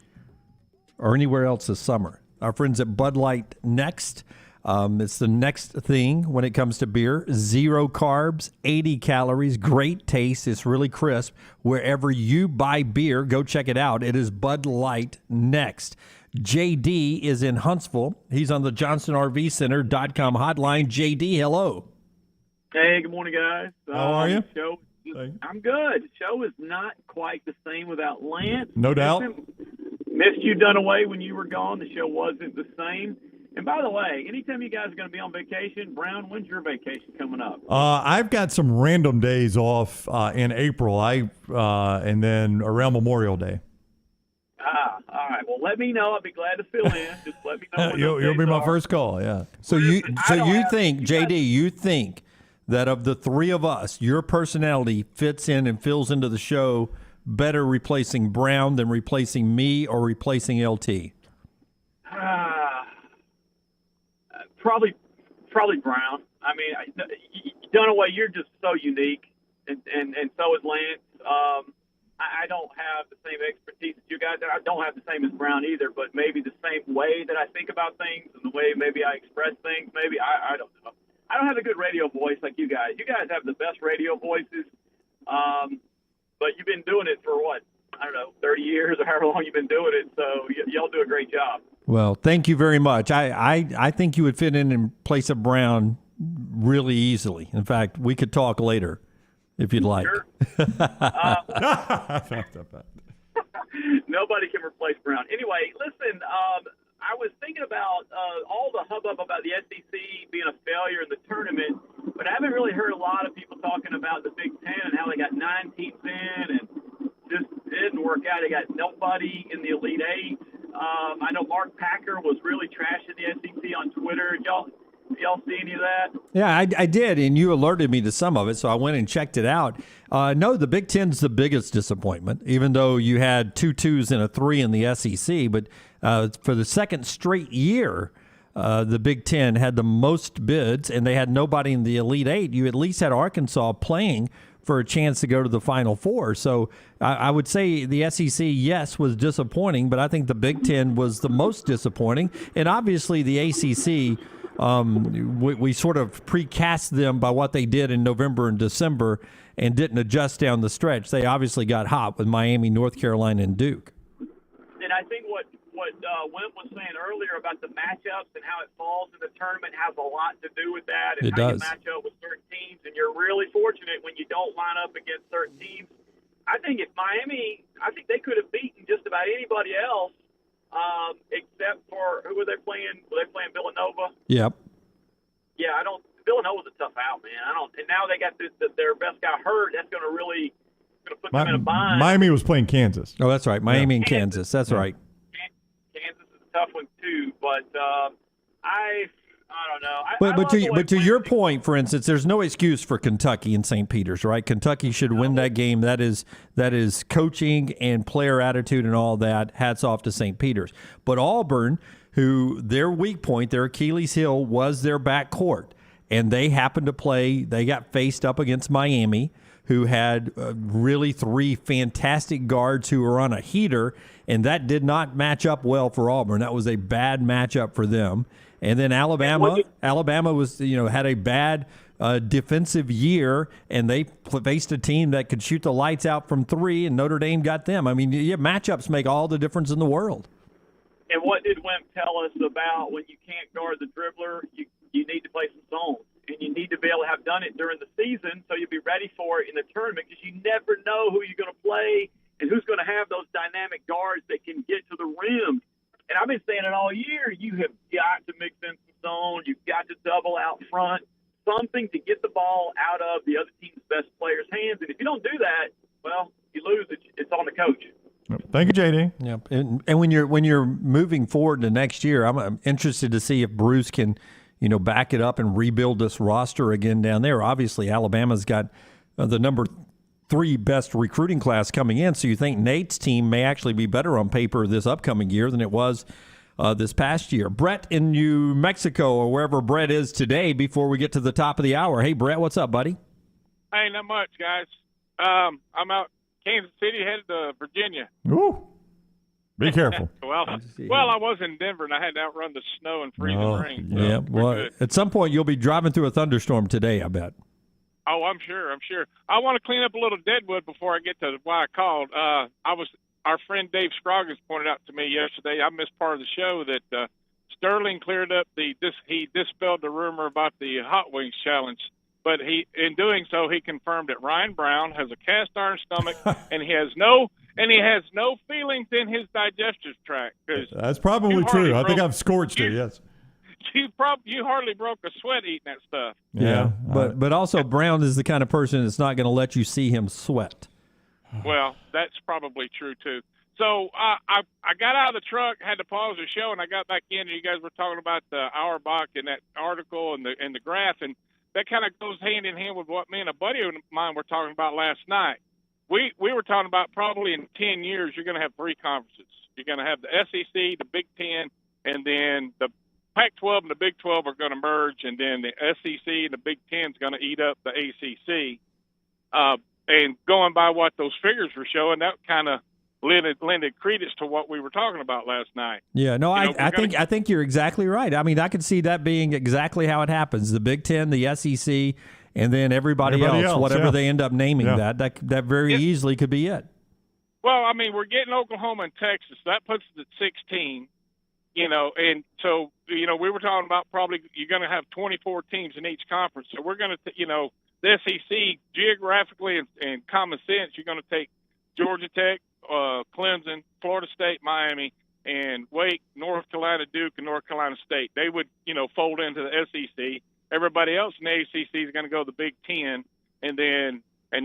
or anywhere else this summer. Our friends at Bud Light Next. It's the next thing when it comes to beer. 0 carbs, 80 calories, great taste. It's really crisp. Wherever you buy beer, go check it out. It is Bud Light Next. JD is in Huntsville. He's on the JohnsonRVCenter.com hotline. JD, hello. Hey, good morning, guys. How are you? I'm good. The show is not quite the same without Lance. No doubt. Missed you, Dunaway, when you were gone. The show wasn't the same. And by the way, anytime you guys are going to be on vacation, Brown, when's your vacation coming up? I've got some random days off in April. And then around Memorial Day. All right. Well, let me know. I'll be glad to fill in. Just let me know. You'll be my first call. Yeah. So you think, JD, you think that of the three of us, your personality fits in and fills into the show better replacing Brown than replacing me or replacing LT? Probably Brown. I mean, Dunaway, you're just so unique, and so is Lance. I don't have the same expertise as you guys, and I don't have the same as Brown either, but maybe the same way that I think about things and the way maybe I express things, maybe, I don't know. I don't have a good radio voice like you guys. You guys have the best radio voices, but you've been doing it for what? I don't know, 30 years or however long you've been doing it, so y'all do a great job. Well, thank you very much. I think you would fit in place of Brown really easily. In fact, we could talk later if you'd like. Sure. Nobody can replace Brown. Anyway, listen, I was thinking about all the hubbub about the SEC being a failure in the tournament, but I haven't really heard a lot of people talking about the Big Ten and how they got 9 teams in and just didn't work out. They got nobody in the Elite Eight. I know Mark Packer was really trashing the SEC on Twitter. Y'all Y'all see any of that? Yeah, I did, and you alerted me to some of it, so I went and checked it out. No, the Big Ten's the biggest disappointment, even though you had 2 2s and a 3 in the SEC. But for the second straight year, the Big Ten had the most bids, and they had nobody in the Elite Eight. You at least had Arkansas playing for a chance to go to the Final Four. So I would say the SEC, yes, was disappointing, but I think the Big Ten was the most disappointing. And obviously the ACC, we sort of precast them by what they did in November and December and didn't adjust down the stretch. They obviously got hot with Miami, North Carolina, and Duke. And I think what Wimp was saying earlier about the matchups and how it falls in the tournament has a lot to do with that. And It how does. you match up with certain teams, and you're really fortunate when you don't line up against certain teams. I think if Miami, I think they could have beaten just about anybody else, except for who were they playing? Were they playing Villanova? Yep. Yeah, Villanova's a tough out, man. And now they got their best guy hurt. That's going to really put them in a bind. Miami was playing Kansas. Oh, that's right. Miami and Kansas. That's right. Kansas is a tough one too, but I don't know. But to your point, for instance, there's no excuse for Kentucky and St. Peter's, right? Kentucky should win that game. That is coaching and player attitude and all that. Hats off to St. Peter's. But Auburn, who their weak point, their Achilles heel was their backcourt, and they happened to play. They got faced up against Miami, who had really 3 fantastic guards who were on a heater, and that did not match up well for Auburn. That was a bad matchup for them. And then Alabama was, had a bad defensive year, and they faced a team that could shoot the lights out from 3, and Notre Dame got them. I mean, matchups make all the difference in the world. And what did Wimp tell us about when you can't guard the dribbler? You need to play some zones, and you need to be able to have done it during the season so you'll be ready for it in the tournament, because you never know who you're going to play and who's going to have those dynamic guards that can get to the rim. And I've been saying it all year. You have got to mix in some zone. You've got to double out front, something to get the ball out of the other team's best players' hands. And if you don't do that, well, you lose. It's on the coach. Thank you, JD. Yeah, and when you're moving forward to next year, I'm interested to see if Bruce can, back it up and rebuild this roster again down there. Obviously, Alabama's got the number 3 best recruiting class coming in, so you think Nate's team may actually be better on paper this upcoming year than it was this past year. Brett in New Mexico, or wherever Brett is today, before we get to the top of the hour. Hey, Brett, what's up, buddy? Hey, not much, guys. I'm out Kansas City, headed to Virginia. Ooh. Be careful. Well, I was in Denver, and I had to outrun the snow and freezing rain. So Yeah, well, good. at some point you'll be driving through a thunderstorm today, I bet. Oh, I'm sure. I want to clean up a little deadwood before I get to why I called. Our friend Dave Scroggins pointed out to me yesterday. I missed part of the show that Sterling cleared up he dispelled the rumor about the Hot Wings challenge. But in doing so, he confirmed that Ryan Brown has a cast iron stomach and he has no feelings in his digestive tract. That's probably true. I think I've scorched it. Yes. You hardly broke a sweat eating that stuff. Yeah, but also Brown is the kind of person that's not going to let you see him sweat. Well, that's probably true too. So I got out of the truck, had to pause the show, and I got back in, and you guys were talking about the Auerbach and that article and the graph, and that kind of goes hand in hand with what me and a buddy of mine were talking about last night. We were talking about probably in 10 years you're going to have 3 conferences. You're going to have the SEC, the Big Ten, and then the Pac-12 and the Big 12 are going to merge, and then the SEC and the Big Ten is going to eat up the ACC. And going by what those figures were showing, that kind of lended credence to what we were talking about last night. Yeah, no, I think you're exactly right. I mean, I could see that being exactly how it happens. The Big Ten, the SEC, and then everybody else, whatever they end up naming that very easily could be it. Well, I mean, we're getting Oklahoma and Texas. That puts us at 16, and so, we were talking about probably you're going to have 24 teams in each conference. So we're going to, the SEC, geographically and common sense, you're going to take Georgia Tech, Clemson, Florida State, Miami, and Wake, North Carolina, Duke, and North Carolina State. They would, fold into the SEC. Everybody else in the ACC is going to go to the Big Ten, and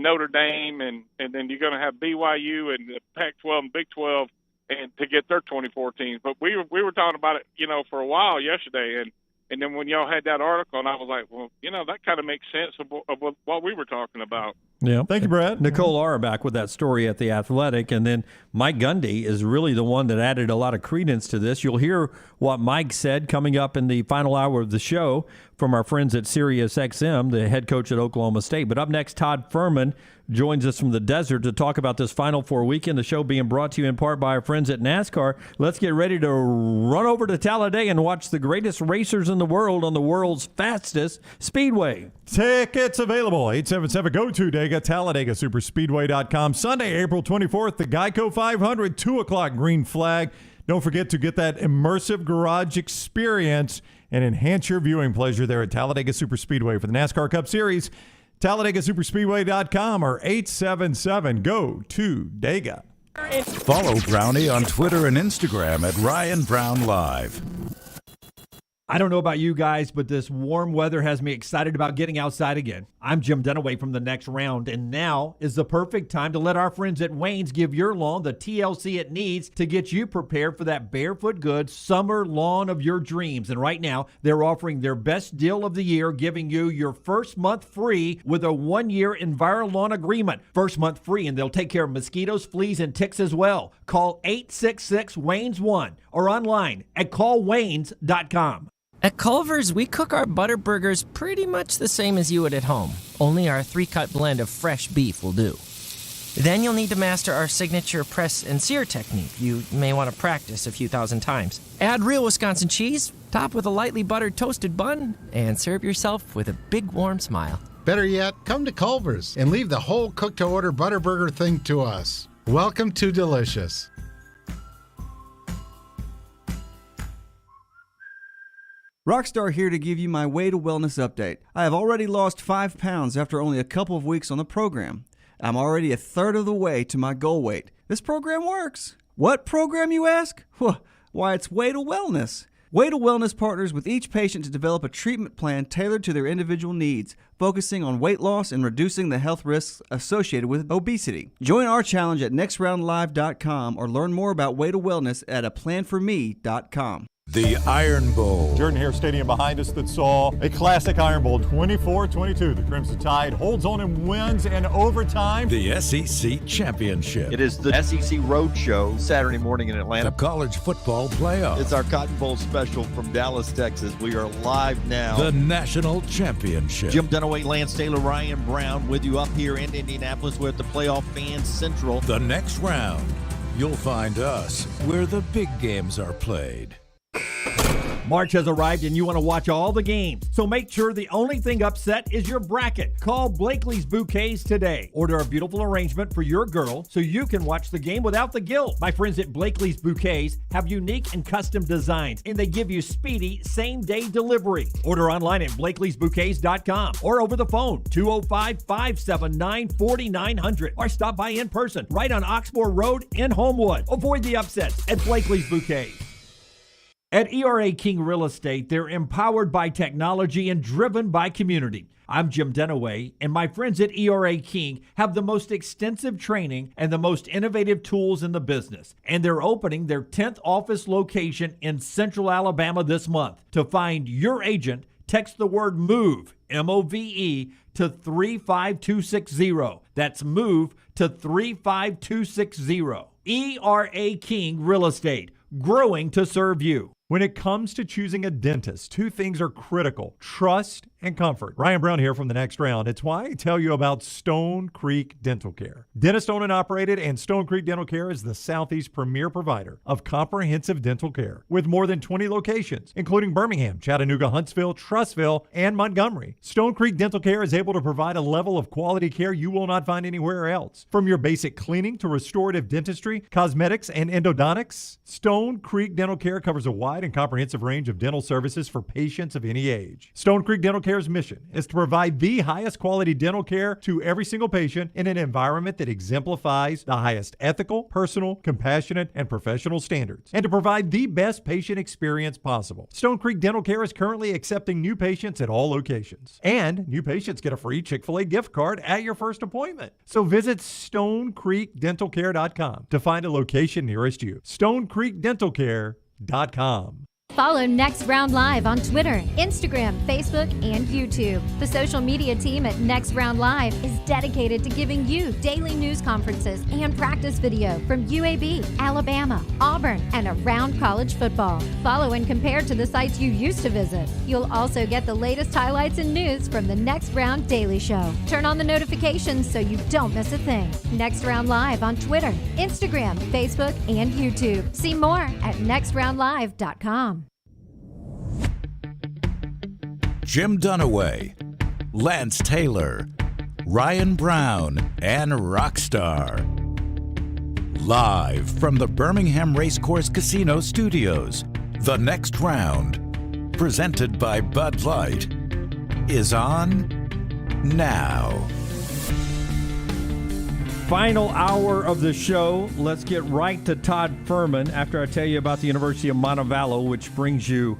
Notre Dame, and then you're going to have BYU and the Pac-12 and Big 12, and to get their 24 teams. But we were talking about it, for a while yesterday, And then when y'all had that article, and I was like, well, that kind of makes sense of what we were talking about. Yeah. Thank you, Brad. Nicole Auerbach with that story at The Athletic. And then Mike Gundy is really the one that added a lot of credence to this. You'll hear what Mike said coming up in the final hour of the show from our friends at Sirius XM, the head coach at Oklahoma State. But up next, Todd Fuhrman joins us from the desert to talk about this Final Four weekend. The show being brought to you in part by our friends at NASCAR. Let's get ready to run over to Talladega and watch the greatest racers in the world on the world's fastest speedway. Tickets available. 877-GO-TO-DEGA, TalladegaSuperspeedway.com. Sunday, April 24th, the Geico 500, 2 o'clock green flag. Don't forget to get that immersive garage experience and enhance your viewing pleasure there at Talladega Superspeedway for the NASCAR Cup Series. TalladegaSuperspeedway.com or 877-GO-TO-DEGA. Follow Brownie on Twitter and Instagram at Ryan Brown Live. I don't know about you guys, but this warm weather has me excited about getting outside again. I'm Jim Dunaway from The Next Round, and now is the perfect time to let our friends at Wayne's give your lawn the TLC it needs to get you prepared for that barefoot good summer lawn of your dreams. And right now, they're offering their best deal of the year, giving you your first month free with a 1-year EnviroLawn agreement. First month free, and they'll take care of mosquitoes, fleas, and ticks as well. Call 866-WAYNES1 or online at callwaynes.com. At Culver's, we cook our butter burgers pretty much the same as you would at home. Only our 3-cut blend of fresh beef will do. Then you'll need to master our signature press and sear technique. You may want to practice a few thousand times. Add real Wisconsin cheese, top with a lightly buttered toasted bun, and serve yourself with a big warm smile. Better yet, come to Culver's and leave the whole cook-to-order butter burger thing to us. Welcome to Delicious. Rockstar here to give you my Way to Wellness update. I have already lost 5 pounds after only a couple of weeks on the program. I'm already a third of the way to my goal weight. This program works. What program, you ask? Why, it's Way to Wellness. Way to Wellness partners with each patient to develop a treatment plan tailored to their individual needs, focusing on weight loss and reducing the health risks associated with obesity. Join our challenge at nextroundlive.com or learn more about Way to Wellness at aplanforme.com. The Iron Bowl. Jordan Hare Stadium behind us that saw a classic Iron Bowl, 24-22. The Crimson Tide holds on and wins in overtime. The SEC Championship. It is the SEC Roadshow Saturday morning in Atlanta. The College Football Playoff. It's our Cotton Bowl special from Dallas, Texas. We are live now. The National Championship. Jim Dunaway, Lance Taylor, Ryan Brown with you up here in Indianapolis. We're at the Playoff Fans Central. The next round, you'll find us where the big games are played. March has arrived and you want to watch all the games. So make sure the only thing upset is your bracket. Call Blakely's Bouquets today. Order a beautiful arrangement for your girl so you can watch the game without the guilt. My friends at Blakely's Bouquets have unique and custom designs, and they give you speedy same-day delivery. Order online at blakeleysbouquets.com or over the phone 205-579-4900 or stop by in person right on Oxmoor Road in Homewood. Avoid the upsets at Blakely's Bouquets. At ERA King Real Estate, they're empowered by technology and driven by community. I'm Jim Dunaway, and my friends at ERA King have the most extensive training and the most innovative tools in the business. And they're opening their 10th office location in Central Alabama this month. To find your agent, text the word MOVE, M-O-V-E, to 35260. That's MOVE to 35260. ERA King Real Estate, growing to serve you. When it comes to choosing a dentist, 2 things are critical: trust and comfort. Ryan Brown here from The Next Round. It's why I tell you about Stone Creek Dental Care. Dentist owned and operated, and Stone Creek Dental Care is the Southeast premier provider of comprehensive dental care with more than 20 locations, including Birmingham, Chattanooga, Huntsville, Trussville, and Montgomery. Stone Creek Dental Care is able to provide a level of quality care you will not find anywhere else. From your basic cleaning to restorative dentistry, cosmetics, and endodontics, Stone Creek Dental Care covers a wide and comprehensive range of dental services for patients of any age. Stone Creek Dental Care's mission is to provide the highest quality dental care to every single patient in an environment that exemplifies the highest ethical, personal, compassionate, and professional standards, and to provide the best patient experience possible. Stone Creek Dental Care is currently accepting new patients at all locations, and new patients get a free Chick-fil-A gift card at your first appointment. So visit StoneCreekDentalCare.com to find a location nearest you. StoneCreekDentalCare.com. Follow Next Round Live on Twitter, Instagram, Facebook, and YouTube. The social media team at Next Round Live is dedicated to giving you daily news conferences and practice video from UAB, Alabama, Auburn, and around college football. Follow and compare to the sites you used to visit. You'll also get the latest highlights and news from the Next Round Daily Show. Turn on the notifications so you don't miss a thing. Next Round Live on Twitter, Instagram, Facebook, and YouTube. See more at nextroundlive.com. Jim Dunaway, Lance Taylor, Ryan Brown, and Rockstar. Live from the Birmingham Racecourse Casino Studios, the next round, presented by Bud Light, is on now. Final hour of the show. Let's get right to Todd Fuhrman after I tell you about the University of Montevallo, which brings you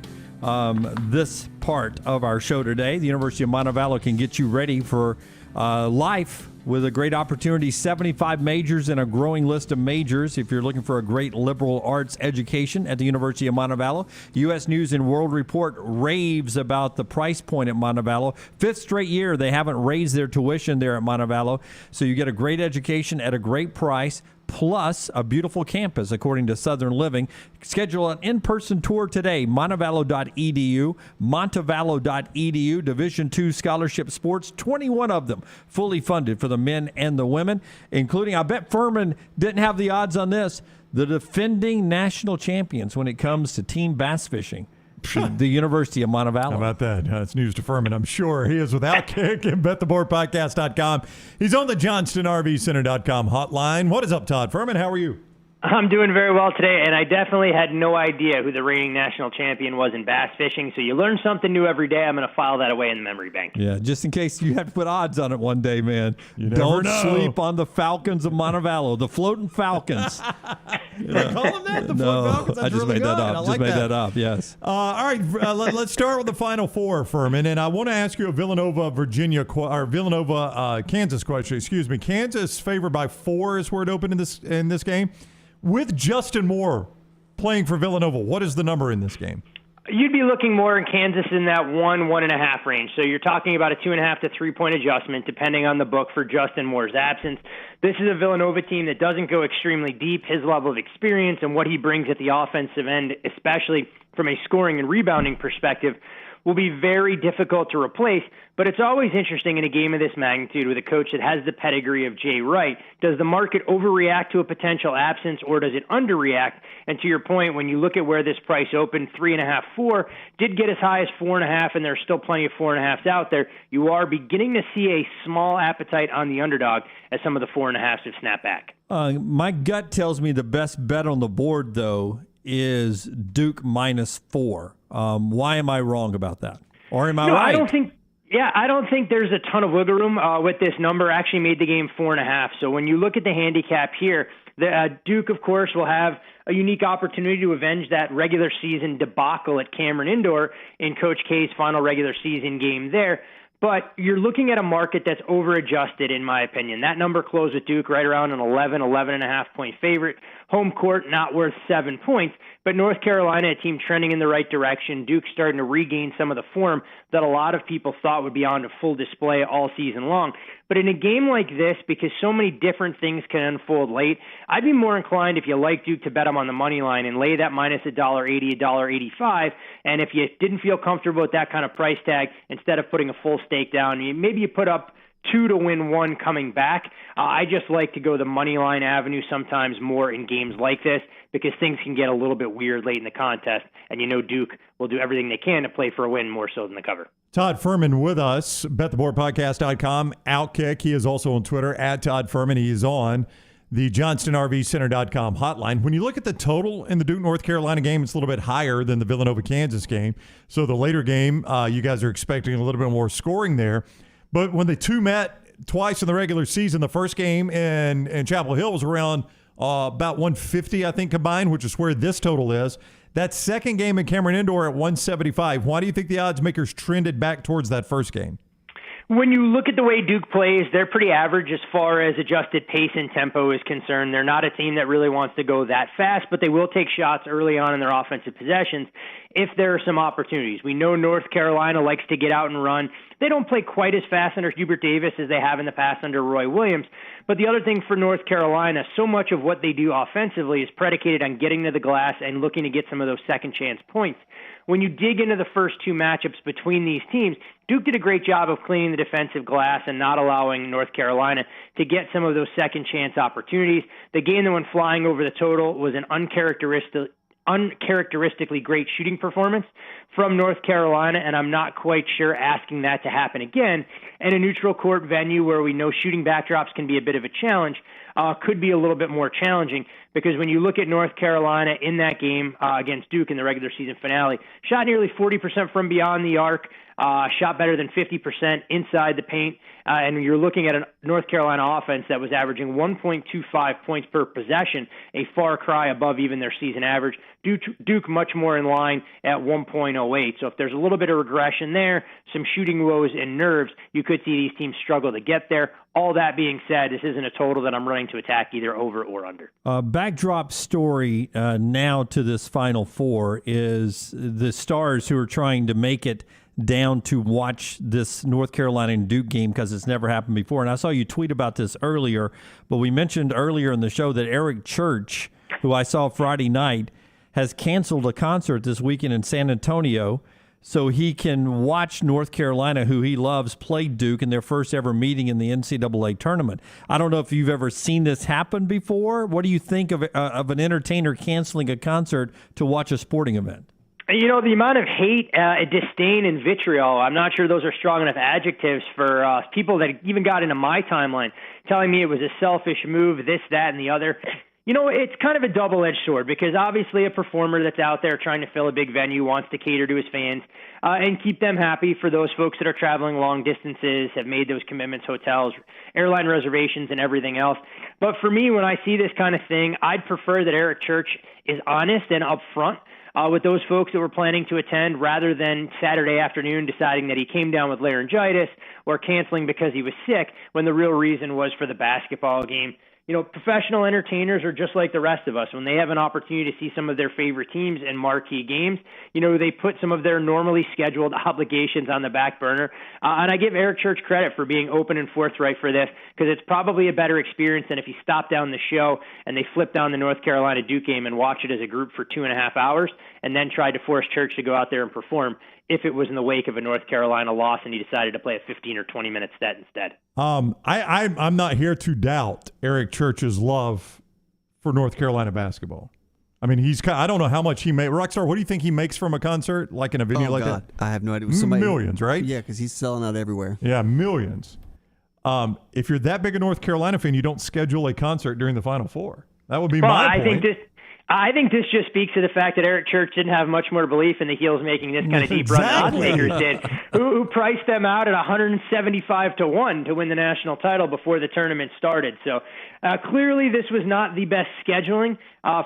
this part of our show today. The University of Montevallo can get you ready for life with a great opportunity, 75 majors and a growing list of majors if you're looking for a great liberal arts education at the University of Montevallo. U.S. News and World Report raves about the price point at Montevallo. 5th straight year they haven't raised their tuition there at Montevallo, so you get a great education at a great price, plus a beautiful campus, according to Southern Living. Schedule an in-person tour today, montevallo.edu, montevallo.edu, Division II scholarship sports, 21 of them fully funded for the men and the women, including, I bet Fuhrman didn't have the odds on this, the defending national champions when it comes to team bass fishing. The University of Montevallo. How about that? It's news to Fuhrman, I'm sure. He is with Outkick and BetTheBoardPodcast.com. He's on the JohnstonRVCenter.com hotline. What is up, Todd Fuhrman? How are you? I'm doing very well today, and I definitely had no idea who the reigning national champion was in bass fishing, so you learn something new every day. I'm going to file that away in the memory bank. Yeah, just in case you have to put odds on it one day, man. You never Don't know. sleep on the Falcons of Montevallo, the floating Falcons. Yeah. Call them that, the Floating Falcons? That's I just really made that good. up. I Just like made that. that up, yes. All right, let's start with the Final Four, Fuhrman, and I want to ask you a Kansas question. Excuse me. Kansas favored by 4 is where it opened in this game. With Justin Moore playing for Villanova, what is the number in this game? You'd be looking more in Kansas in that 1.5 range. So you're talking about a 2.5 to 3 point adjustment, depending on the book, for Justin Moore's absence. This is a Villanova team that doesn't go extremely deep. His level of experience and what he brings at the offensive end, especially from a scoring and rebounding perspective, will be very difficult to replace. But it's always interesting in a game of this magnitude with a coach that has the pedigree of Jay Wright. Does the market overreact to a potential absence, or does it underreact? And to your point, when you look at where this price opened, 3.5, 4, did get as high as 4.5, and there's still plenty of 4.5s out there. You are beginning to see a small appetite on the underdog as some of the 4.5s have snapped back. My gut tells me the best bet on the board, though, is Duke -4. Why am I wrong about that? Or am I right? I don't think there's a ton of wiggle room with this number. Actually made the game 4.5. So when you look at the handicap here, the Duke, of course, will have a unique opportunity to avenge that regular season debacle at Cameron Indoor in Coach K's final regular season game there. But you're looking at a market that's over-adjusted, in my opinion. That number closed at Duke right around an 11.5 point favorite. Home court not worth 7 points. But North Carolina, a team trending in the right direction. Duke starting to regain some of the form that a lot of people thought would be on full display all season long. But in a game like this, because so many different things can unfold late, I'd be more inclined, if you like Duke, to bet them on the money line and lay that minus $1.80, $1.85. And if you didn't feel comfortable with that kind of price tag, instead of putting a full stake down, maybe you put up 2 to win 1 coming back. I just like to go the money line avenue sometimes more in games like this, because things can get a little bit weird late in the contest, and Duke will do everything they can to play for a win more so than the cover. Todd Fuhrman with us, BetTheBoardPodcast.com, Outkick. He is also on Twitter, @Todd Fuhrman. He is on the JohnstonRVCenter.com hotline. When you look at the total in the Duke-North Carolina game, it's a little bit higher than the Villanova-Kansas game. So the later game, you guys are expecting a little bit more scoring there. But when the two met twice in the regular season, the first game in Chapel Hill was around about 150, I think, combined, which is where this total is. That second game in Cameron Indoor at 175. Why do you think the odds makers trended back towards that first game? When you look at the way Duke plays, they're pretty average as far as adjusted pace and tempo is concerned. They're not a team that really wants to go that fast, but they will take shots early on in their offensive possessions if there are some opportunities. We know North Carolina likes to get out and run. They don't play quite as fast under Hubert Davis as they have in the past under Roy Williams. But the other thing for North Carolina, so much of what they do offensively is predicated on getting to the glass and looking to get some of those second chance points. When you dig into the first two matchups between these teams, Duke did a great job of cleaning the defensive glass and not allowing North Carolina to get some of those second chance opportunities. The game that went flying over the total was an uncharacteristically great shooting performance from North Carolina, and I'm not quite sure asking that to happen again in a neutral court venue where we know shooting backdrops can be a bit of a challenge, could be a little bit more challenging, because when you look at North Carolina in that game against Duke in the regular season finale, shot nearly 40% from beyond the arc, shot better than 50% inside the paint, and you're looking at a North Carolina offense that was averaging 1.25 points per possession, a far cry above even their season average. Duke much more in line at 1.08. So if there's a little bit of regression there, some shooting woes and nerves, you could see these teams struggle to get there. All that being said, this isn't a total that I'm running to attack either over or under. Backdrop story now to this Final Four is the Stars who are trying to make it down to watch this North Carolina and Duke game because it's never happened before. And I saw you tweet about this earlier, but we mentioned earlier in the show that Eric Church, who I saw Friday night, has canceled a concert this weekend in San Antonio so he can watch North Carolina, who he loves, play Duke in their first ever meeting in the NCAA tournament. I don't know if you've ever seen this happen before. What do you think of an entertainer canceling a concert to watch a sporting event? You know, the amount of hate, disdain, and vitriol, I'm not sure those are strong enough adjectives for people that even got into my timeline telling me it was a selfish move, this, that, and the other. You know, it's kind of a double-edged sword because obviously a performer that's out there trying to fill a big venue wants to cater to his fans and keep them happy. For those folks that are traveling long distances, have made those commitments, hotels, airline reservations, and everything else. But for me, when I see this kind of thing, I'd prefer that Eric Church is honest and upfront with those folks that were planning to attend rather than Saturday afternoon deciding that he came down with laryngitis or canceling because he was sick when the real reason was for the basketball game. You know, professional entertainers are just like the rest of us. When they have an opportunity to see some of their favorite teams in marquee games, you know, they put some of their normally scheduled obligations on the back burner. And I give Eric Church credit for being open and forthright for this because it's probably a better experience than if he stopped down the show and they flipped down the North Carolina Duke game and watched it as a group for 2.5 hours and then tried to force Church to go out there and perform if it was in the wake of a North Carolina loss and he decided to play a 15 or 20-minute set instead. I'm not here to doubt Eric Church's love for North Carolina basketball. I mean, I don't know how much he made. Rockstar, what do you think he makes from a concert, like in a venue like that? I have no idea. Millions, right? Yeah, because he's selling out everywhere. Yeah, millions. If you're that big a North Carolina fan, you don't schedule a concert during the Final Four. That would be my point. I think this just speaks to the fact that Eric Church didn't have much more belief in the heels making this kind of deep run than odds makers did, who priced them out at 175-1 to win the national title before the tournament started. So clearly this was not the best scheduling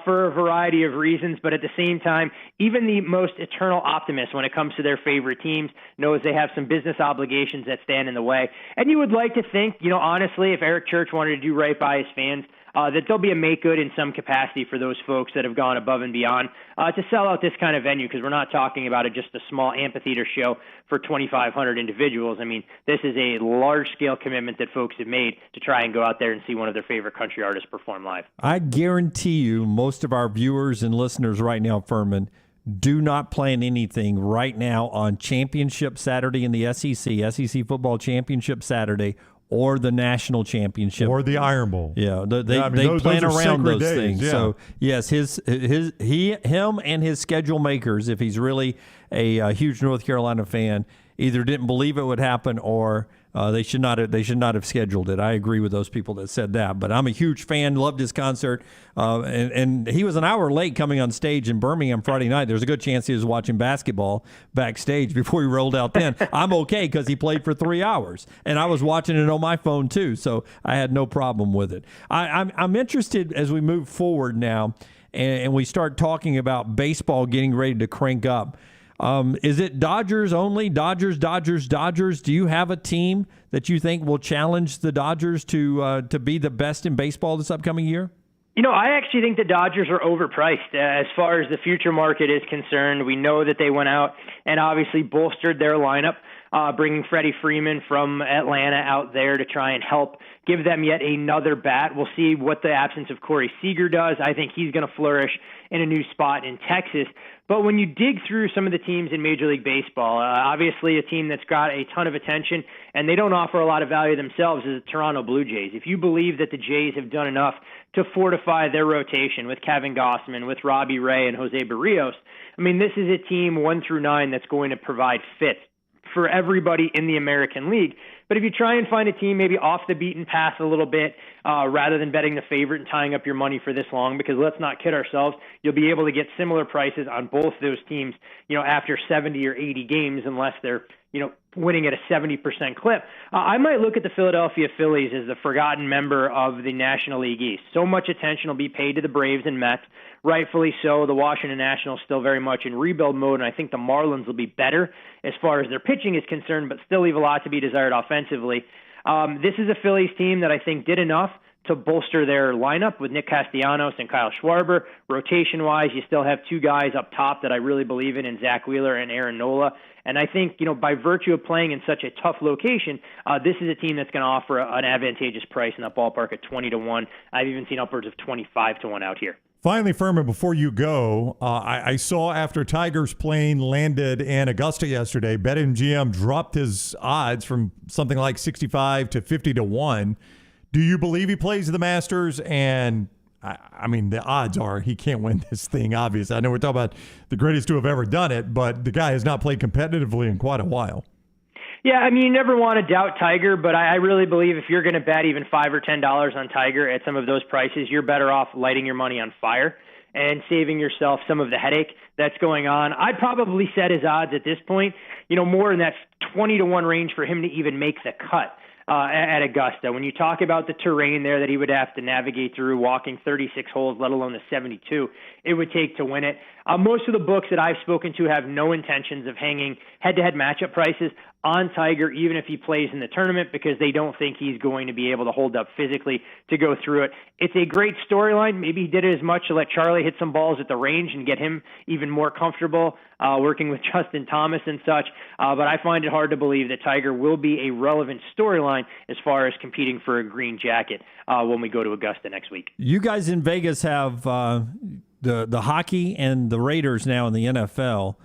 for a variety of reasons, but at the same time, even the most eternal optimist when it comes to their favorite teams knows they have some business obligations that stand in the way. And you would like to think, you know, honestly, if Eric Church wanted to do right by his fans, that there'll be a make-good in some capacity for those folks that have gone above and beyond to sell out this kind of venue, because we're not talking about just a small amphitheater show for 2,500 individuals. I mean, this is a large-scale commitment that folks have made to try and go out there and see one of their favorite country artists perform live. I guarantee you most of our viewers and listeners right now, Fuhrman, do not plan anything right now on Championship Saturday in the SEC Football Championship Saturday, or the national championship, or the Iron Bowl. Yeah, they plan around those things. Yeah. So yes, him and his schedule makers, if he's really a huge North Carolina fan, either didn't believe it would happen or they should not have scheduled it. I agree with those people that said that. But I'm a huge fan, loved his concert, and he was an hour late coming on stage in Birmingham Friday night. There's a good chance he was watching basketball backstage before he rolled out then. I'm okay because he played for 3 hours, and I was watching it on my phone too, so I had no problem with it. I'm interested as we move forward now and we start talking about baseball getting ready to crank up. Is it Dodgers only? Dodgers? Do you have a team that you think will challenge the Dodgers to be the best in baseball this upcoming year? I actually think the Dodgers are overpriced as far as the future market is concerned. We know that they went out and obviously bolstered their lineup, bringing Freddie Freeman from Atlanta out there to try and help give them yet another bat. We'll see what the absence of Corey Seager does. I think he's going to flourish in a new spot in Texas. But when you dig through some of the teams in Major League Baseball, obviously a team that's got a ton of attention and they don't offer a lot of value themselves is the Toronto Blue Jays. If you believe that the Jays have done enough to fortify their rotation with Kevin Gossman, with Robbie Ray, and Jose Barrios, this is a team 1 through 9 that's going to provide fits for everybody in the American League. But if you try and find a team maybe off the beaten path a little bit, rather than betting the favorite and tying up your money for this long, because let's not kid ourselves, you'll be able to get similar prices on both those teams, after 70 or 80 games, unless they're, winning at a 70% clip. I might look at the Philadelphia Phillies as the forgotten member of the National League East. So much attention will be paid to the Braves and Mets, rightfully so. The Washington Nationals still very much in rebuild mode, and I think the Marlins will be better as far as their pitching is concerned, but still leave a lot to be desired offensively. This is a Phillies team that I think did enough to bolster their lineup with Nick Castellanos and Kyle Schwarber. Rotation-wise, you still have two guys up top that I really believe in Zach Wheeler and Aaron Nola. And I think, by virtue of playing in such a tough location, this is a team that's going to offer an advantageous price in that ballpark at 20-1. I've even seen upwards of 25-1 out here. Finally, Fuhrman, before you go, I saw after Tiger's plane landed in Augusta yesterday, BetMGM dropped his odds from something like 65 to 50-1. Do you believe he plays the Masters? And the odds are he can't win this thing, obviously. I know we're talking about the greatest to have ever done it, but the guy has not played competitively in quite a while. Yeah, you never want to doubt Tiger, but I really believe if you're going to bet even $5 or $10 on Tiger at some of those prices, you're better off lighting your money on fire and saving yourself some of the headache that's going on. I'd probably set his odds at this point, more in that 20-1 range for him to even make the cut at Augusta. When you talk about the terrain there that he would have to navigate through, walking 36 holes, let alone the 72, it would take to win it. Most of the books that I've spoken to have no intentions of hanging head-to-head matchup prices on Tiger, even if he plays in the tournament, because they don't think he's going to be able to hold up physically to go through it. It's a great storyline. Maybe he did it as much to let Charlie hit some balls at the range and get him even more comfortable working with Justin Thomas and such. But I find it hard to believe that Tiger will be a relevant storyline as far as competing for a green jacket when we go to Augusta next week. You guys in Vegas have the hockey and the Raiders now in the NFL.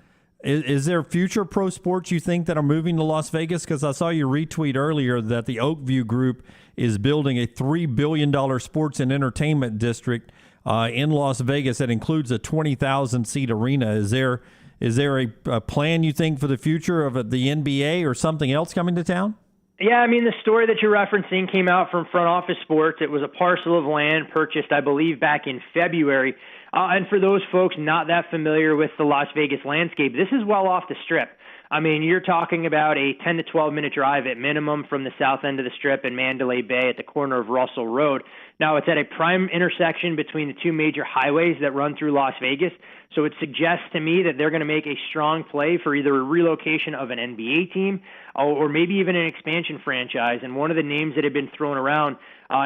Is there future pro sports you think that are moving to Las Vegas? Because I saw you retweet earlier that the Oakview Group is building a $3 billion sports and entertainment district in Las Vegas that includes a 20,000-seat arena. Is there a plan, you think, for the future of the NBA or something else coming to town? Yeah, the story that you're referencing came out from Front Office Sports. It was a parcel of land purchased, I believe, back in February. And for those folks not that familiar with the Las Vegas landscape, this is well off the Strip. You're talking about a 10 to 12-minute drive at minimum from the south end of the Strip in Mandalay Bay at the corner of Russell Road. Now, it's at a prime intersection between the two major highways that run through Las Vegas, so it suggests to me that they're going to make a strong play for either a relocation of an NBA team or maybe even an expansion franchise. And one of the names that had been thrown around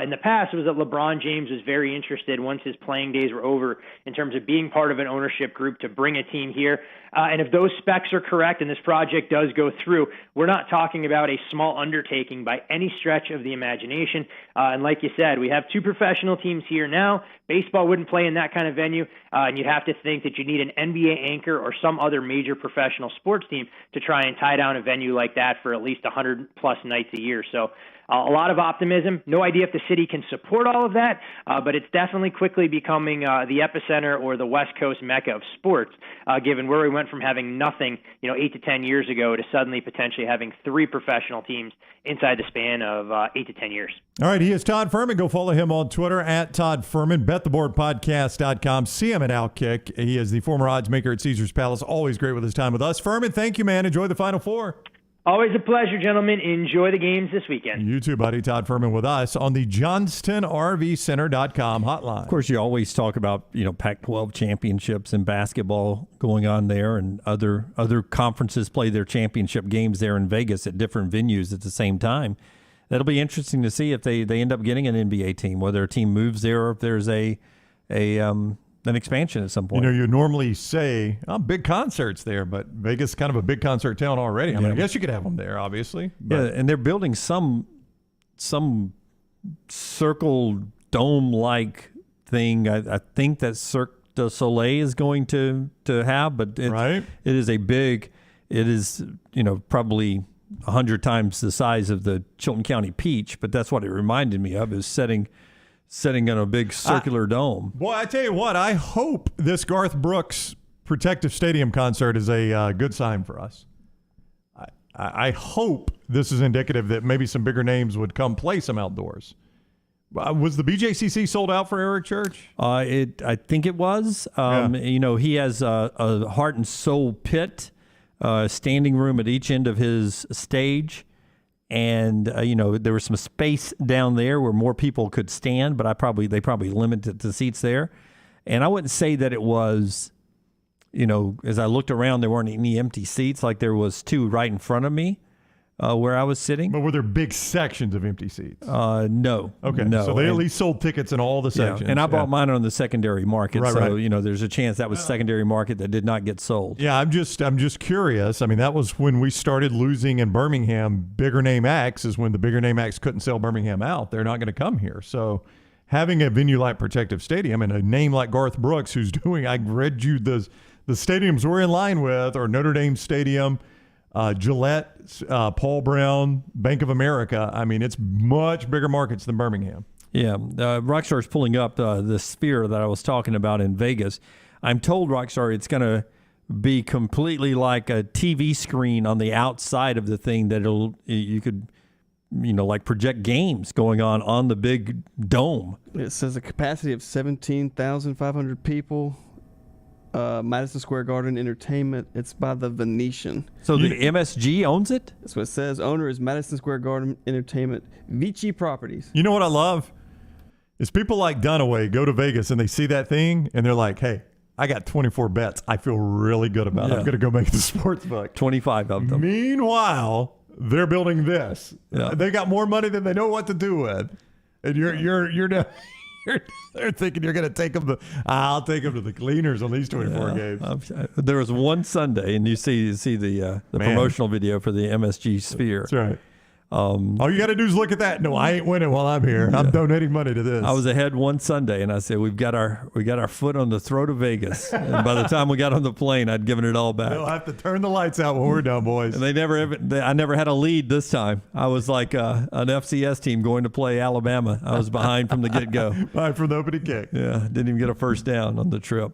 in the past was that LeBron James was very interested once his playing days were over in terms of being part of an ownership group to bring a team here. And if those specs are correct and this project does go through, we're not talking about a small undertaking by any stretch of the imagination. And like you said, we have two professional teams here now. Baseball wouldn't play in that kind of venue, and you'd have to think that you need an NBA anchor or some other major professional sports team to try and tie down a venue like that for at least 100-plus nights a year. So a lot of optimism. No idea if the city can support all of that, but it's definitely quickly becoming the epicenter or the West Coast mecca of sports, given where we went from having nothing, 8 to 10 years ago to suddenly potentially having 3 professional teams inside the span of 8 to 10 years. All right, he is Todd Fuhrman. Go follow him on Twitter at Todd Fuhrman, bettheboardpodcast.com. See him at Outkick. He is the former odds maker at Caesars Palace. Always great with his time with us. Fuhrman, thank you, man. Enjoy the Final Four. Always a pleasure, gentlemen. Enjoy the games this weekend. You too, buddy. Todd Fuhrman with us on the JohnstonRVCenter.com hotline. Of course, you always talk about, Pac-12 championships and basketball going on there, and other conferences play their championship games there in Vegas at different venues at the same time. That'll be interesting to see if they end up getting an NBA team, whether a team moves there or if there's an expansion at some point. You normally say, big concerts there, but Vegas is kind of a big concert town already. I mean, I guess you could have them there, obviously. But. Yeah, and they're building some circle dome-like thing. I think that Cirque du Soleil is going to have, but it is probably 100 times the size of the Chilton County Peach, but that's what it reminded me of, is setting in a big circular dome. Boy, I tell you what, I hope this Garth Brooks Protective Stadium concert is a good sign for us. I hope this is indicative that maybe some bigger names would come play some outdoors. Was the BJCC sold out for Eric Church? I think it was. He has a heart and soul pit, standing room at each end of his stage. And, there was some space down there where more people could stand, but they probably limited the seats there. And I wouldn't say that it was, as I looked around, there weren't any empty seats, like there was two right in front of me where I was sitting. But were there big sections of empty seats? No. Okay. No. So they at least sold tickets in all the sections. And I bought mine on the secondary market. Right, so, there's a chance that was secondary market that did not get sold. Yeah, I'm just curious. I mean, that was when we started losing in Birmingham bigger name acts, is when the bigger name acts couldn't sell Birmingham out. They're not going to come here. So having a venue like Protective Stadium and a name like Garth Brooks, who's doing, I read you the stadiums we're in line with are Notre Dame Stadium, Gillette, Paul Brown, Bank of America. I mean, it's much bigger markets than Birmingham. Yeah, Rockstar's pulling up the Sphere that I was talking about in Vegas. I'm told, Rockstar, it's going to be completely like a TV screen on the outside of the thing that you could, like project games going on the big dome. It says a capacity of 17,500 people. Madison Square Garden Entertainment. It's by the Venetian. So the MSG owns it? That's what it says. Owner is Madison Square Garden Entertainment, Vici Properties. You know what I love? Is people like Dunaway go to Vegas and they see that thing and they're like, hey, I got 24 bets. I feel really good about it. I'm going to go make the sports book. 25 of them. Meanwhile, they're building this. Yeah. They got more money than they know what to do with. And you're now... They're thinking you're going to take them I'll take them to the cleaners on these 24 games. There was one Sunday, and you see the promotional video for the MSG Sphere. That's right. All you got to do is look at that. No, I ain't winning while I'm here. I'm donating money to this. I was ahead one Sunday, and I said, we got our foot on the throat of Vegas. And by the time we got on the plane, I'd given it all back. They'll have to turn the lights out when we're done, boys. And I never had a lead this time. I was like an FCS team going to play Alabama. I was behind from the get-go. Behind from the opening kick. Yeah, didn't even get a first down on the trip.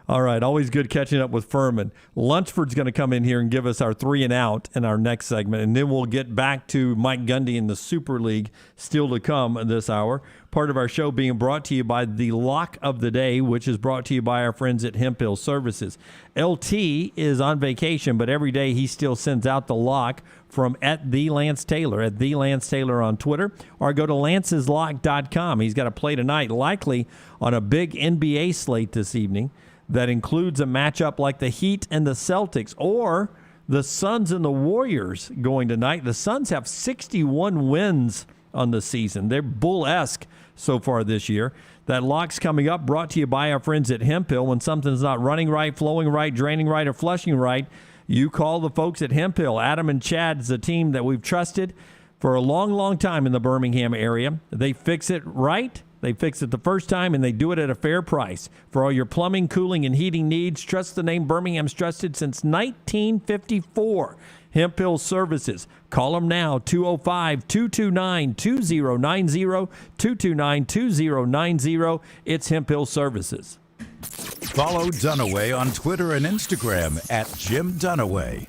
All right, always good catching up with Fuhrman. Lunsford's going to come in here and give us our 3 and out in our next segment, and then we'll get back to Mike Gundy in the Super League still to come this hour. Part of our show being brought to you by the Lock of the Day, which is brought to you by our friends at Hemp Hill Services. LT is on vacation, but every day he still sends out the lock from @TheLanceTaylor, @TheLanceTaylor on Twitter, or go to lanceslock.com. He's got a play tonight, likely on a big NBA slate this evening that includes a matchup like the Heat and the Celtics, or the Suns and the Warriors going tonight. The Suns have 61 wins on the season. They're bull-esque so far this year. That lock's coming up, brought to you by our friends at Hemp Hill. When something's not running right, flowing right, draining right, or flushing right, you call the folks at Hemp Hill. Adam and Chad's the team that we've trusted for a long, long time in the Birmingham area. They fix it right. They fix it the first time, and they do it at a fair price. For all your plumbing, cooling, and heating needs, trust the name Birmingham's trusted since 1954. Hemp Hill Services. Call them now, 205-229-2090, 229-2090. It's Hemp Hill Services. Follow Dunaway on Twitter and Instagram @Jim Dunaway.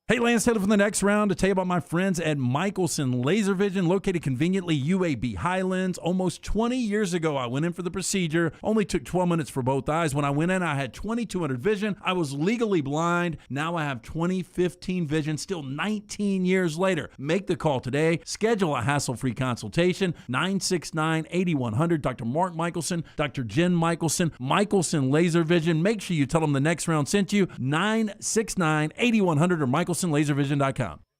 Hey, Lance Taylor from the next round to tell you about my friends at Michelson Laser Vision, located conveniently UAB Highlands. Almost 20 years ago, I went in for the procedure. Only took 12 minutes for both eyes. When I went in, I had 2200 vision. I was legally blind. Now I have 20/15 vision, still 19 years later. Make the call today. Schedule a hassle-free consultation, 969-8100. Dr. Mark Michelson, Dr. Jen Michelson, Michelson Laser Vision. Make sure you tell them the next round sent you, 969-8100 or MichelsonLaserVision.com.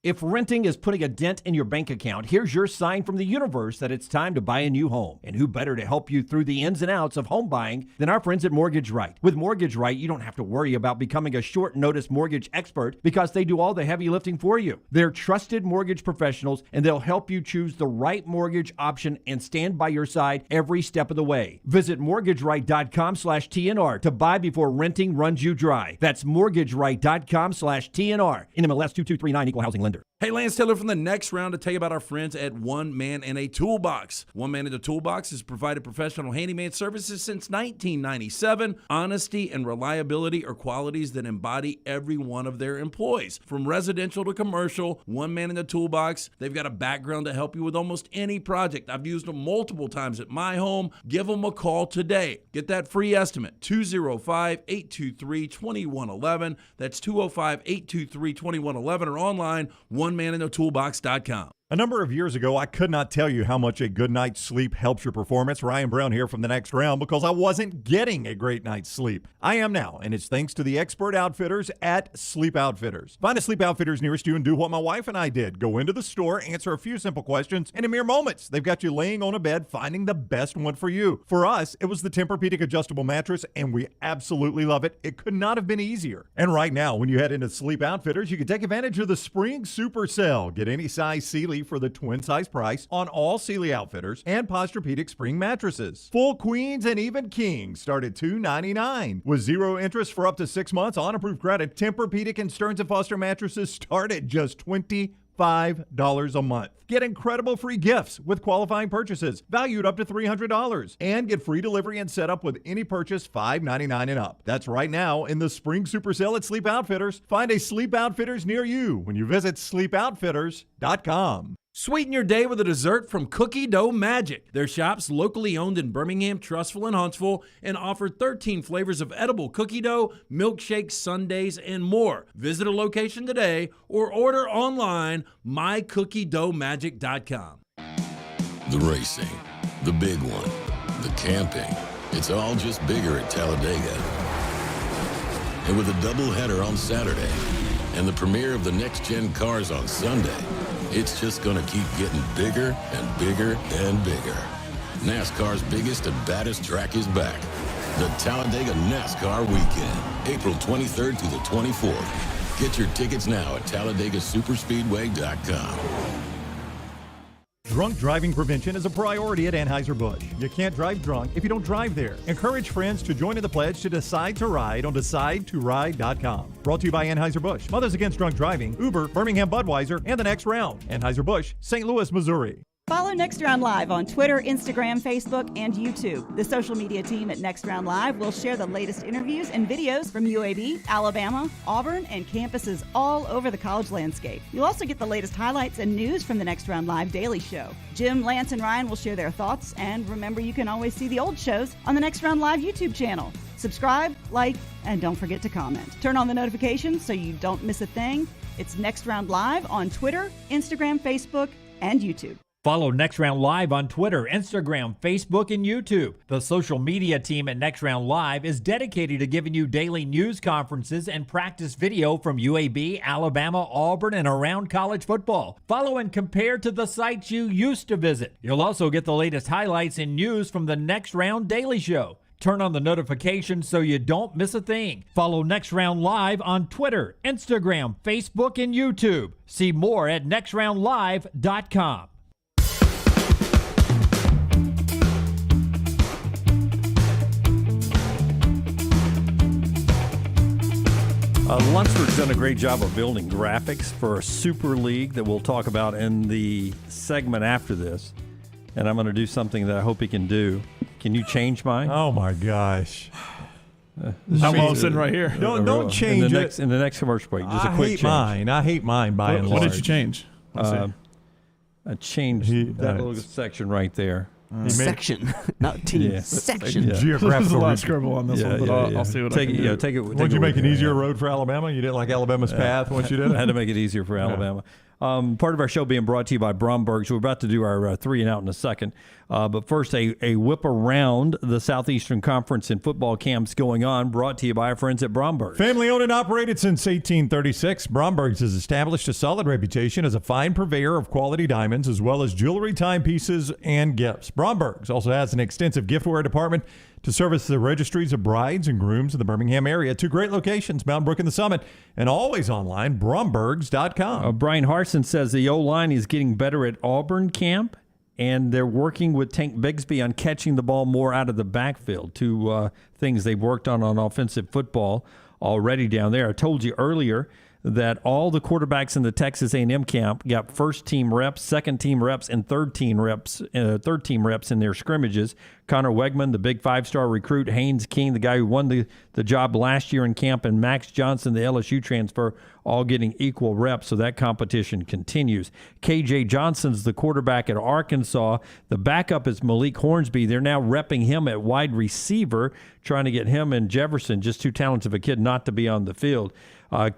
If renting is putting a dent in your bank account, here's your sign from the universe that it's time to buy a new home. And who better to help you through the ins and outs of home buying than our friends at Mortgage Right. With Mortgage Right, you don't have to worry about becoming a short notice mortgage expert because they do all the heavy lifting for you. They're trusted mortgage professionals, and they'll help you choose the right mortgage option and stand by your side every step of the way. Visit mortgageright.com/TNR to buy before renting runs you dry. That's mortgageright.com/TNR. NMLS 2239, Equal Housing Lender. Hey, Lance Taylor from the next round to tell you about our friends at One Man in a Toolbox. One Man in a Toolbox has provided professional handyman services since 1997. Honesty and reliability are qualities that embody every one of their employees. From residential to commercial, One Man in a Toolbox, they've got a background to help you with almost any project. I've used them multiple times at my home. Give them a call today. Get that free estimate, 205-823-2111. That's 205-823-2111 or online, OneManInAToolbox.com. A number of years ago, I could not tell you how much a good night's sleep helps your performance. Ryan Brown here from the next round because I wasn't getting a great night's sleep. I am now, and it's thanks to the expert outfitters at Sleep Outfitters. Find a Sleep Outfitters nearest you and do what my wife and I did. Go into the store, answer a few simple questions, and in mere moments, they've got you laying on a bed, finding the best one for you. For us, it was the Tempur-Pedic adjustable mattress, and we absolutely love it. It could not have been easier. And right now, when you head into Sleep Outfitters, you can take advantage of the Spring Super Sale. Get any size Sealy for the twin size price on all Sealy Outfitters and Posturepedic spring mattresses. Full queens and even kings start at $299 with zero interest for up to 6 months on approved credit. Tempur-Pedic and Stearns & Foster mattresses start at just $25 a month. Get incredible free gifts with qualifying purchases valued up to $300 and get free delivery and setup with any purchase $599 and up. That's right now in the Spring Super Sale at Sleep Outfitters. Find a Sleep Outfitters near you when you visit sleepoutfitters.com. Sweeten your day with a dessert from Cookie Dough Magic. Their shop's locally owned in Birmingham, Trussville, and Huntsville and offer 13 flavors of edible cookie dough, milkshakes, sundaes, and more. Visit a location today or order online, mycookiedoughmagic.com. The racing, the big one, the camping, it's all just bigger at Talladega. And with a doubleheader on Saturday and the premiere of the next-gen cars on Sunday, it's just going to keep getting bigger and bigger and bigger. NASCAR's biggest and baddest track is back. The Talladega NASCAR Weekend, April 23rd through the 24th. Get your tickets now at TalladagaSuperspeedway.com. Drunk driving prevention is a priority at Anheuser-Busch. You can't drive drunk if you don't drive there. Encourage friends to join in the pledge to Decide to Ride on DecideToRide.com. Brought to you by Anheuser-Busch, Mothers Against Drunk Driving, Uber, Birmingham Budweiser, and The Next Round. Anheuser-Busch, St. Louis, Missouri. Follow Next Round Live on Twitter, Instagram, Facebook, and YouTube. The social media team at Next Round Live will share the latest interviews and videos from UAB, Alabama, Auburn, and campuses all over the college landscape. You'll also get the latest highlights and news from the Next Round Live daily show. Jim, Lance, and Ryan will share their thoughts, and remember you can always see the old shows on the Next Round Live YouTube channel. Subscribe, like, and don't forget to comment. Turn on the notifications so you don't miss a thing. It's Next Round Live on Twitter, Instagram, Facebook, and YouTube. Follow Next Round Live on Twitter, Instagram, Facebook, and YouTube. The social media team at Next Round Live is dedicated to giving you daily news conferences and practice video from UAB, Alabama, Auburn, and around college football. Follow and compare to the sites you used to visit. You'll also get the latest highlights and news from the Next Round Daily Show. Turn on the notifications so you don't miss a thing. Follow Next Round Live on Twitter, Instagram, Facebook, and YouTube. See more at nextroundlive.com. Lunsford's done a great job of building graphics for a super league that we'll talk about in the segment after this. And I'm going to do something that I hope he can do. Can you change mine? Oh, my gosh. I'm all sitting right here. Don't change it. In the next commercial break, just a quick change. I hate mine by and large. What did you change? I changed that little section right there. Section, not team. Yeah. Section. Geographical. There's a lot of scribble on this one, but I'll see what I can do. Take it. Would you make an easier road for Alabama? You didn't like Alabama's path once you did it? I had to make it easier for Alabama. Part of our show being brought to you by Bromberg's. We're about to do our 3 and out in a second. But first, a whip around the Southeastern Conference and football camps going on, brought to you by our friends at Bromberg's. Family owned and operated since 1836, Bromberg's has established a solid reputation as a fine purveyor of quality diamonds as well as jewelry, timepieces, and gifts. Bromberg's also has an extensive giftware department to service the registries of brides and grooms in the Birmingham area. 2 great locations, Mountain Brook and the Summit, and always online, brombergs.com. Brian Harson says the O-line is getting better at Auburn camp, and they're working with Tank Bigsby on catching the ball more out of the backfield. 2 things they've worked on offensive football already down there. I told you earlier that all the quarterbacks in the Texas A&M camp got first-team reps, second-team reps, and third-team reps in their scrimmages. Connor Wegman, the big 5-star recruit, Haynes King, the guy who won the job last year in camp, and Max Johnson, the LSU transfer, all getting equal reps, so that competition continues. KJ Johnson's the quarterback at Arkansas. The backup is Malik Hornsby. They're now repping him at wide receiver, trying to get him and Jefferson, just too talented of a kid not to be on the field.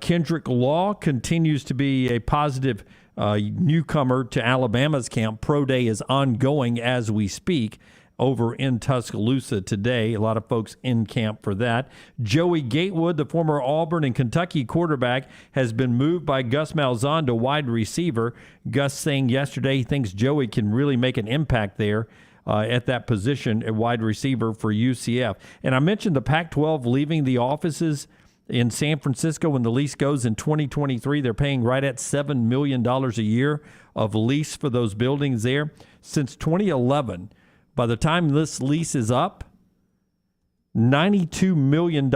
Kendrick Law continues to be a positive newcomer to Alabama's camp. Pro Day is ongoing as we speak over in Tuscaloosa today. A lot of folks in camp for that. Joey Gatewood, the former Auburn and Kentucky quarterback, has been moved by Gus Malzahn to wide receiver. Gus saying yesterday he thinks Joey can really make an impact there at that position at wide receiver for UCF. And I mentioned the Pac-12 leaving the offices in San Francisco when the lease goes in 2023. They're paying right at $7 million a year of lease for those buildings there. Since 2011, by the time this lease is up, $92 million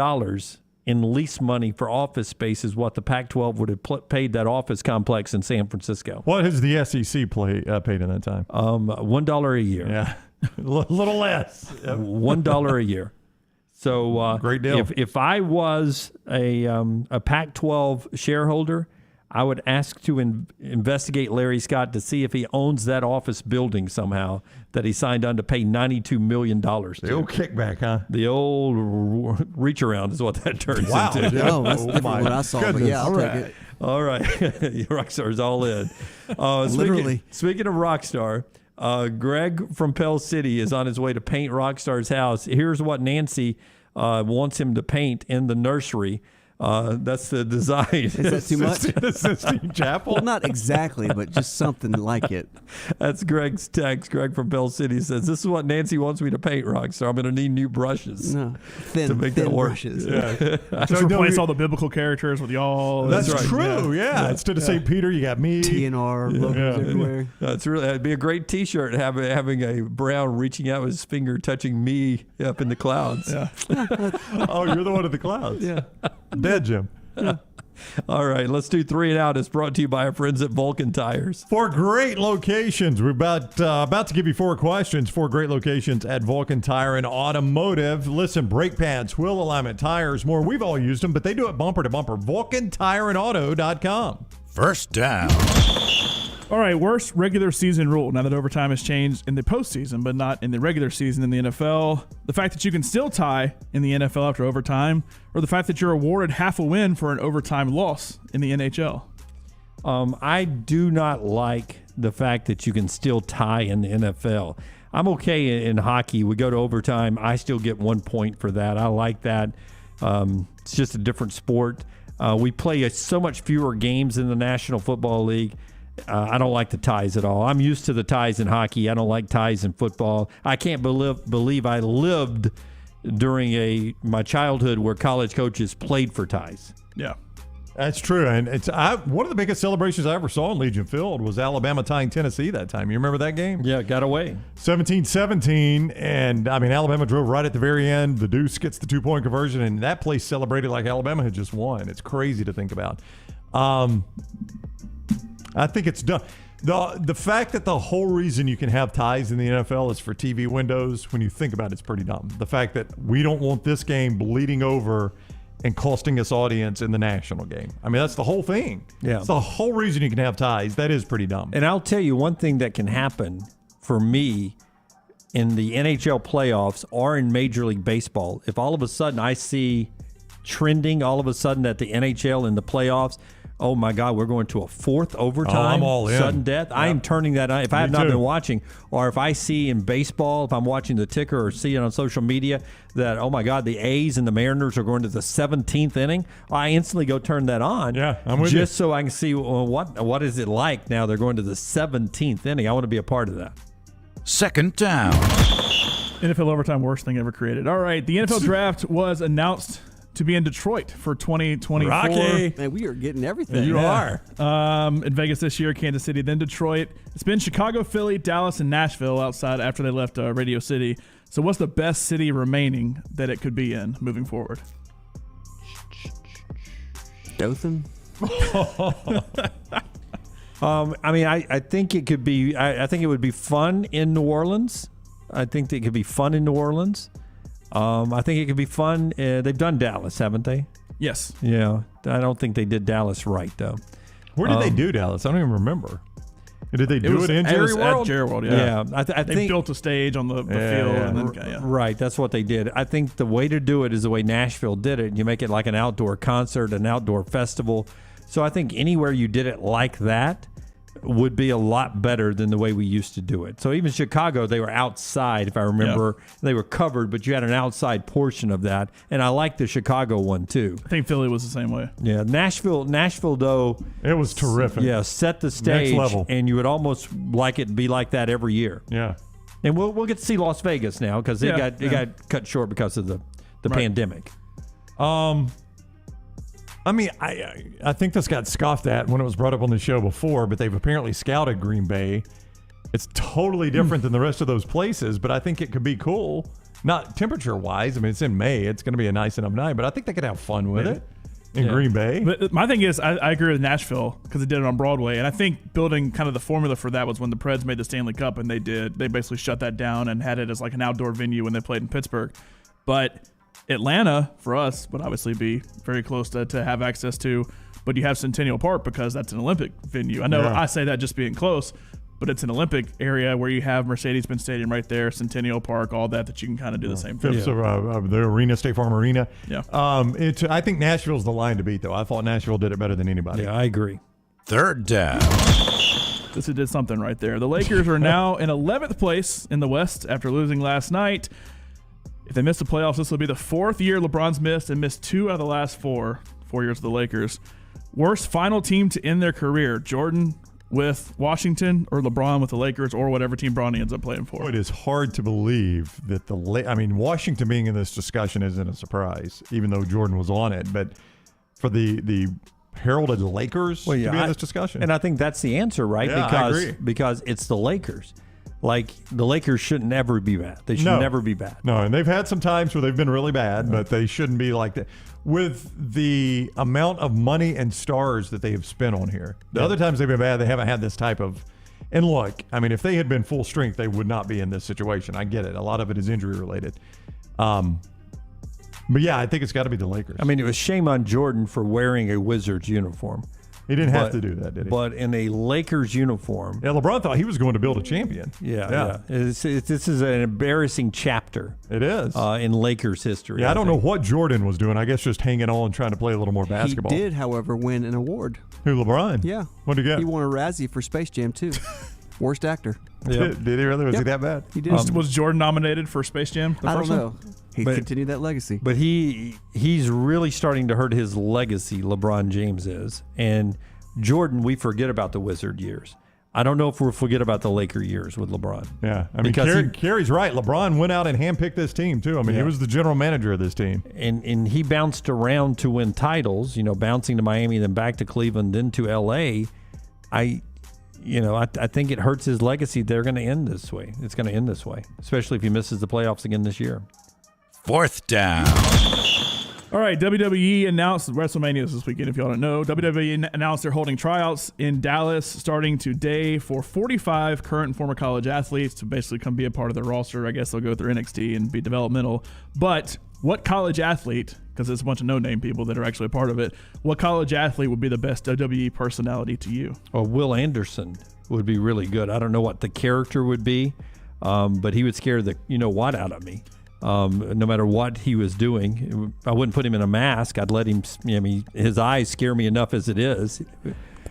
in lease money for office space is what the Pac-12 would have paid that office complex in San Francisco. What has the SEC paid in that time? $1 a year. Yeah, a little less. $1 a year. So great deal. If I was a Pac-12 shareholder, I would ask to investigate Larry Scott to see if he owns that office building somehow that he signed on to pay $92 million to. The old kickback, huh? The old reach around is what that turns into. Oh, that's different what I saw, but yeah, I'll take it. All right. Rockstar's all in. Literally. Speaking of Rockstar, Greg from Pell City is on his way to paint Rockstar's house. Here's what Nancy wants him to paint in the nursery. That's the design. Is that too much? Sistine Chapel? Well, not exactly, but just something like it. That's Greg's text. Greg from Pell City says, "This is what Nancy wants me to paint, Rockstar. I'm going to need new brushes to make thin that work." Brushes. Yeah. Just replace all the biblical characters with y'all. That's right. True. Yeah. Instead of St. Peter, you got me. TNR logos everywhere. It'd be a great T-shirt having a Brown reaching out with his finger touching me up in the clouds. Yeah. Oh, you're the one in the clouds. Yeah. Dead, Jim. Yeah. All right, let's do 3 and Out. It's brought to you by our friends at Vulcan Tires. 4 great locations. We're about to give you 4 questions. 4 great locations at Vulcan Tire and Automotive. Listen, brake pads, wheel alignment, tires, more. We've all used them, but they do it bumper to bumper. VulcanTireandAuto.com. First down. All right, worst regular season rule now that overtime has changed in the postseason, but not in the regular season in the NFL. The fact that you can still tie in the NFL after overtime, or the fact that you're awarded half a win for an overtime loss in the NHL. I do not like the fact that you can still tie in the NFL. I'm okay in hockey. We go to overtime. I still get 1 point for that. I like that. It's just a different sport. We play so much fewer games in the National Football League. I don't like the ties at all. I'm used to the ties in hockey. I don't like ties in football. I can't believe I lived during my childhood where college coaches played for ties. Yeah. That's true. And one of the biggest celebrations I ever saw in Legion Field was Alabama tying Tennessee that time. You remember that game? Yeah, got away. 17-17. And, Alabama drove right at the very end. The Deuce gets the 2-point conversion, and that place celebrated like Alabama had just won. It's crazy to think about. I think it's done. The fact that the whole reason you can have ties in the NFL is for TV windows, when you think about it, it's pretty dumb. The fact that we don't want this game bleeding over and costing us audience in the national game. I mean, that's the whole thing. Yeah. It's the whole reason you can have ties. That is pretty dumb. And I'll tell you one thing that can happen for me in the NHL playoffs or in Major League Baseball. If all of a sudden I see trending all of a sudden at the NHL in the playoffs, oh my God, we're going to a fourth overtime, I'm all in. sudden death. Yep. I am turning that on. If I have Me not too. been watching, or if I see in baseball, if I'm watching the ticker or see it on social media that, oh my God, the A's and the Mariners are going to the 17th inning, I instantly go turn that on. Yeah, I'm with you. Just so I can see, well, what is it like now they're going to the 17th inning. I want to be a part of that. Second down. NFL overtime, worst thing ever created. All right, the NFL draft was announced to be in Detroit for 2024. Rocky. Man, we are getting everything. You are. In Vegas this year, Kansas City, then Detroit. It's been Chicago, Philly, Dallas, and Nashville outside after they left Radio City. So what's the best city remaining that it could be in moving forward? Dothan? I think it could be. I think it would be fun in New Orleans. I think that it could be fun in New Orleans. I think it could be fun. They've done Dallas, haven't they? Yes. Yeah. I don't think they did Dallas right, though. Where did they do Dallas? I don't even remember. Did they do it in Jerry World? At Jerry World, yeah. I they think built a stage on the field. Yeah. And then, Right, that's what they did. I think the way to do it is the way Nashville did it. You make it like an outdoor concert, an outdoor festival. So I think anywhere you did it like that would be a lot better than the way we used to do it. So even Chicago, they were outside, if I remember. Yeah. They were covered, but you had an outside portion of that. And I like the Chicago one, too. I think Philly was the same way. Yeah, Nashville, though. It was terrific. Yeah, set the stage. Next level. And you would almost like it to be like that every year. Yeah. And we'll get to see Las Vegas now because it got cut short because of the pandemic. I think this got scoffed at when it was brought up on the show before, but they've apparently scouted Green Bay. It's totally different than the rest of those places, but I think it could be cool. Not temperature-wise. I mean, it's in May. It's going to be a nice enough night, but I think they could have fun with it in Green Bay. But my thing is, I agree with Nashville because they did it on Broadway, and I think building kind of the formula for that was when the Preds made the Stanley Cup, and they basically shut that down and had it as like an outdoor venue when they played in Pittsburgh. But Atlanta, for us, would obviously be very close to have access to, but you have Centennial Park because that's an Olympic venue. I know I say that just being close, but it's an Olympic area where you have Mercedes-Benz Stadium right there, Centennial Park, all that you can kind of do the same thing. So, the arena, State Farm Arena. Yeah. I think Nashville's the line to beat, though. I thought Nashville did it better than anybody. Yeah, I agree. Third down. This did something right there. The Lakers are now in 11th place in the West after losing last night. If they miss the playoffs, this will be the fourth year LeBron's missed 2 out of the last 4 years of the Lakers. Worst final team to end their career, Jordan with Washington or LeBron with the Lakers or whatever team Bronny ends up playing for. It is hard to believe that Washington being in this discussion isn't a surprise, even though Jordan was on it. But for the heralded Lakers to be in this discussion. And I think that's the answer, right? Yeah, I agree. Because it's the Lakers. Like, the Lakers shouldn't ever be bad. They should never be bad. No, and they've had some times where they've been really bad, but they shouldn't be like that. With the amount of money and stars that they have spent on here. The other times they've been bad, they haven't had this type of... And look, I mean, if they had been full strength, they would not be in this situation. I get it. A lot of it is injury related. But yeah, I think it's got to be the Lakers. I mean, it was shame on Jordan for wearing a Wizards uniform. He didn't have to do that, did he? But in a Lakers uniform. Yeah, LeBron thought he was going to build a champion. Yeah. This is an embarrassing chapter. It is. In Lakers history. Yeah, I don't know what Jordan was doing. I guess just hanging on and trying to play a little more basketball. He did, however, win an award. Who, LeBron? Yeah. What did he get? He won a Razzie for Space Jam 2. Worst actor. Yep. Did he really? Was he that bad? He did. Was Jordan nominated for Space Jam? I don't know. He continued that legacy. But he's really starting to hurt his legacy, LeBron James is. And Jordan, we forget about the Wizard years. I don't know if we'll forget about the Laker years with LeBron. Yeah. I mean, Kerry's right. LeBron went out and handpicked this team, too. I mean, he was the general manager of this team. And he bounced around to win titles, bouncing to Miami, then back to Cleveland, then to L.A. I think it hurts his legacy. They're going to end this way. It's going to end this way, especially if he misses the playoffs again this year. Fourth down. All right, WWE announced WrestleMania this weekend, if y'all don't know. WWE announced they're holding tryouts in Dallas starting today for 45 current and former college athletes to basically come be a part of their roster. I guess they'll go through NXT and be developmental. But what college athlete, because it's a bunch of no-name people that are actually a part of it, what college athlete would be the best WWE personality to you? Well, Will Anderson would be really good. I don't know what the character would be, but he would scare the what out of me. No matter what he was doing, I wouldn't put him in a mask. I'd let him. His eyes scare me enough as it is.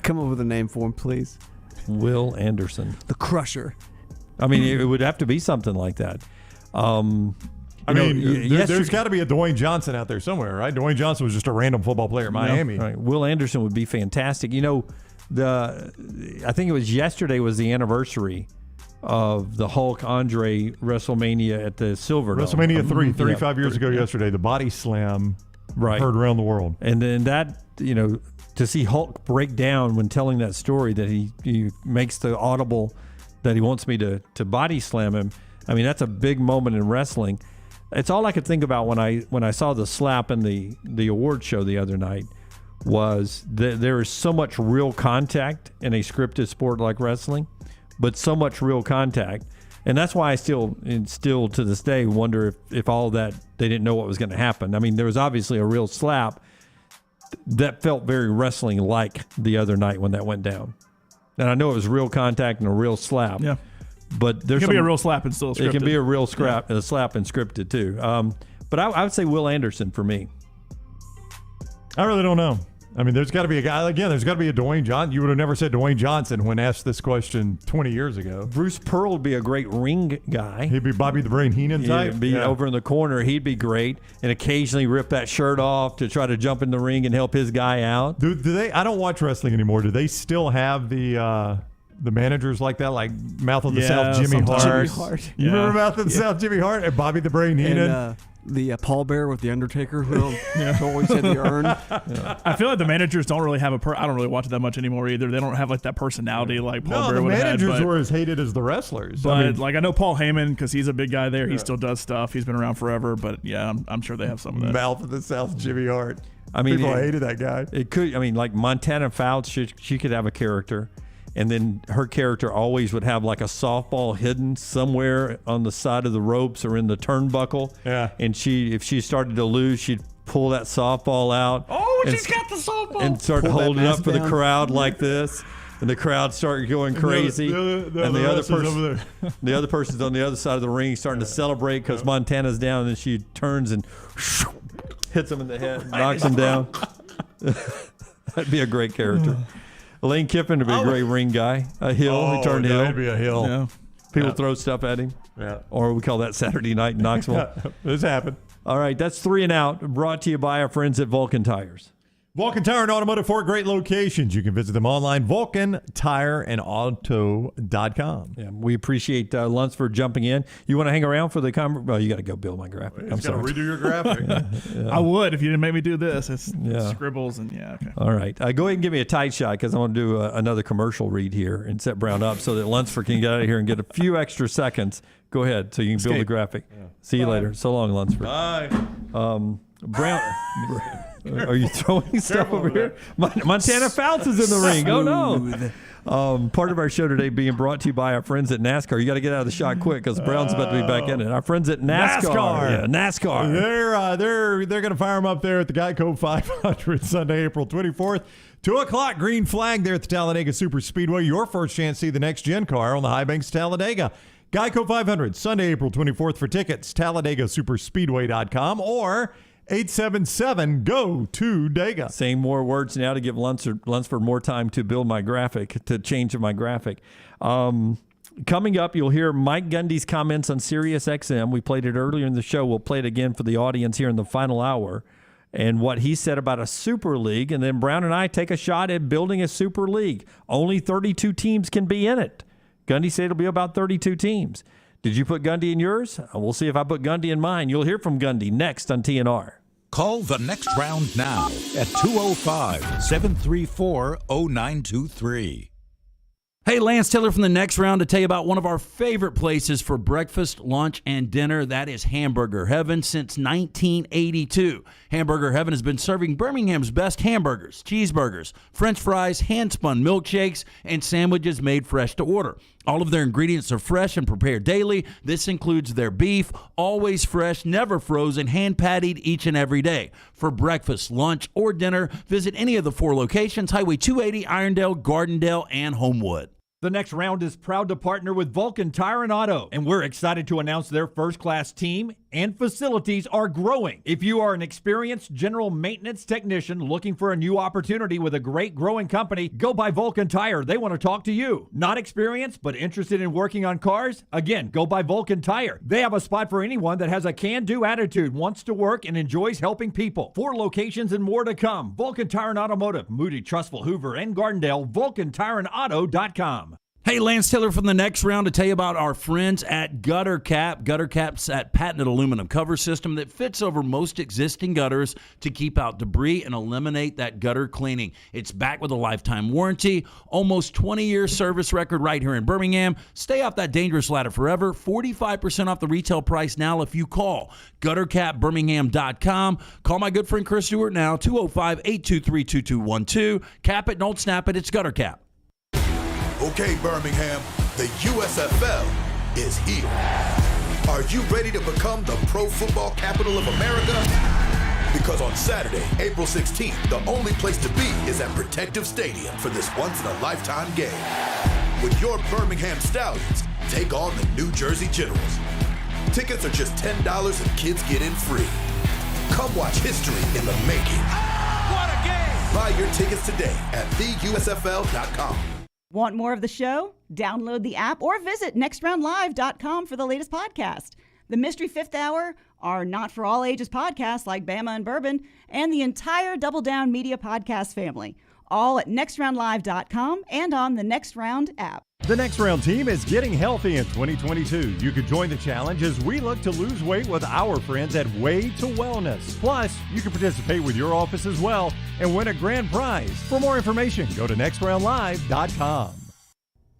Come up with a name for him, please. Will Anderson, the Crusher. I mean, it would have to be something like that. There's got to be a Dwayne Johnson out there somewhere, right? Dwayne Johnson was just a random football player at Miami. Right. Will Anderson would be fantastic. I think it was yesterday was the anniversary of the Hulk Andre WrestleMania at the Silverdome. WrestleMania 3, 35 years ago yesterday, the body slam heard around the world. And then that, to see Hulk break down when telling that story that he makes the audible that he wants me to body slam him. I mean, that's a big moment in wrestling. It's all I could think about when I saw the slap in the award show the other night was that there is so much real contact in a scripted sport like wrestling, but so much real contact. And that's why I still to this day wonder if all that, they didn't know what was going to happen. I mean, there was obviously a real slap that felt very wrestling-like the other night when that went down. And I know it was real contact and a real slap. Yeah. But it can be a real slap and still scripted. It can be a real slap and scripted too. But I would say Will Anderson for me. I really don't know. I mean, there's got to be a guy, again, there's got to be a Dwayne Johnson. You would have never said Dwayne Johnson when asked this question 20 years ago. Bruce Pearl would be a great ring guy. He'd be Bobby the Brain Heenan type. He'd be over in the corner. He'd be great. And occasionally rip that shirt off to try to jump in the ring and help his guy out. Do they? I don't watch wrestling anymore. Do they still have the managers like that, like Mouth of the South Jimmy Hart? You remember Mouth of the South Jimmy Hart and Bobby the Brain Heenan? And, the Paul Bear with the Undertaker who always had the urn. I feel like the managers don't really have I don't really watch it that much anymore either. They don't have like that personality like Paul Bear would have had. The managers were as hated as the wrestlers. But I know Paul Heyman, because he's a big guy there. He still does stuff. He's been around forever. But yeah, I'm sure they have some of that. Mouth of the South Jimmy Hart. I mean, people hated that guy. It could. I mean, like Montana Fouts, she could have a character. And then her character always would have like a softball hidden somewhere on the side of the ropes or in the turnbuckle. Yeah. And if she started to lose, she'd pull that softball out. Oh, she's got the softball. And start holding it up for the crowd like this. And the crowd started going crazy. And the other person's on the other side of the ring starting to celebrate because Montana's down. And then she turns and hits him in the head, knocks him down. That'd be a great character. Lane Kiffin would be a great ring guy. A heel. He turned heel. That'd be a heel. Yeah. People throw stuff at him. Yeah. Or we call that Saturday Night in Knoxville. This happened. All right. That's 3 and Out, brought to you by our friends at Vulcan Tires. Vulcan Tire and Automotive, 4 great locations. You can visit them online, VulcanTireandAuto.com. Yeah, we appreciate Lunsford jumping in. You want to hang around for the Well, you got to go build my graphic. I'm sorry. Got to redo your graphic. I would if you didn't make me do this. It's scribbles and okay. All right. Go ahead and give me a tight shot because I want to do another commercial read here and set Brown up so that Lunsford can get out of here and get a few extra seconds. Go ahead so you can build the graphic. Yeah. See you later. So long, Lunsford. Bye. Brown. Are you throwing stuff over here? Montana Fouts is in the ring. Oh, no. Part of our show today being brought to you by our friends at NASCAR. You got to get out of the shot quick because Brown's about to be back in it. Our friends at NASCAR. Yeah, NASCAR. They're going to fire them up there at the Geico 500 Sunday, April 24th. 2 o'clock, green flag there at the Talladega Super Speedway. Your first chance to see the next gen car on the high banks of Talladega. Geico 500, Sunday, April 24th. For tickets, TalladegaSuperspeedway.com or 877-GO-TO-DEGA. Saying more words now to give Lunsford more time to build my graphic, to change my graphic. Coming up, you'll hear Mike Gundy's comments on Sirius XM. We played it earlier in the show. We'll play it again for the audience here in the final hour. And what he said about a super league. And then Brown and I take a shot at building a super league. Only 32 teams can be in it. Gundy said it'll be about 32 teams. Did you put Gundy in yours? We'll see if I put Gundy in mine. You'll hear from Gundy next on TNR. Call the next round now at 205-734-0923. Hey, Lance Taylor from the Next Round to tell you about one of our favorite places for breakfast, lunch, and dinner. That is Hamburger Heaven since 1982. Hamburger Heaven has been serving Birmingham's best hamburgers, cheeseburgers, French fries, hand-spun milkshakes, and sandwiches made fresh to order. All of their ingredients are fresh and prepared daily. This includes their beef, always fresh, never frozen, hand-pattied each and every day. For breakfast, lunch, or dinner, visit any of the 4 locations, Highway 280, Irondale, Gardendale, and Homewood. The Next Round is proud to partner with Vulcan Tire and Auto, and we're excited to announce their first-class team and facilities are growing. If you are an experienced general maintenance technician looking for a new opportunity with a great growing company, go by Vulcan Tire. They want to talk to you. Not experienced, but interested in working on cars? Again, go by Vulcan Tire. They have a spot for anyone that has a can-do attitude, wants to work, and enjoys helping people. 4 locations and more to come. Vulcan Tire and Automotive, Moody, Trustful, Hoover, and Gardendale, VulcanTireandAuto.com. Hey, Lance Taylor from the Next Round to tell you about our friends at Gutter Cap. Gutter Cap's that patented aluminum cover system that fits over most existing gutters to keep out debris and eliminate that gutter cleaning. It's backed with a lifetime warranty, almost 20-year service record right here in Birmingham. Stay off that dangerous ladder forever. 45% off the retail price now if you call GutterCapBirmingham.com. Call my good friend Chris Stewart now, 205-823-2212. Cap it, don't snap it. It's Gutter Cap. Okay, Birmingham, the USFL is here. Are you ready to become the pro football capital of America? Because on Saturday, April 16th, the only place to be is at Protective Stadium for this once-in-a-lifetime game. When your Birmingham Stallions take on the New Jersey Generals. Tickets are just $10 and kids get in free. Come watch history in the making. What a game! Buy your tickets today at theusfl.com. Want more of the show? Download the app or visit nextroundlive.com for the latest podcast. The Mystery Fifth Hour, our Not For All Ages podcast like Bama and Bourbon, and the entire Double Down Media podcast family. All at nextroundlive.com and on the Next Round app. The Next Round team is getting healthy in 2022. You could join the challenge as we look to lose weight with our friends at Way to Wellness. Plus, you can participate with your office as well and win a grand prize. For more information, go to nextroundlive.com.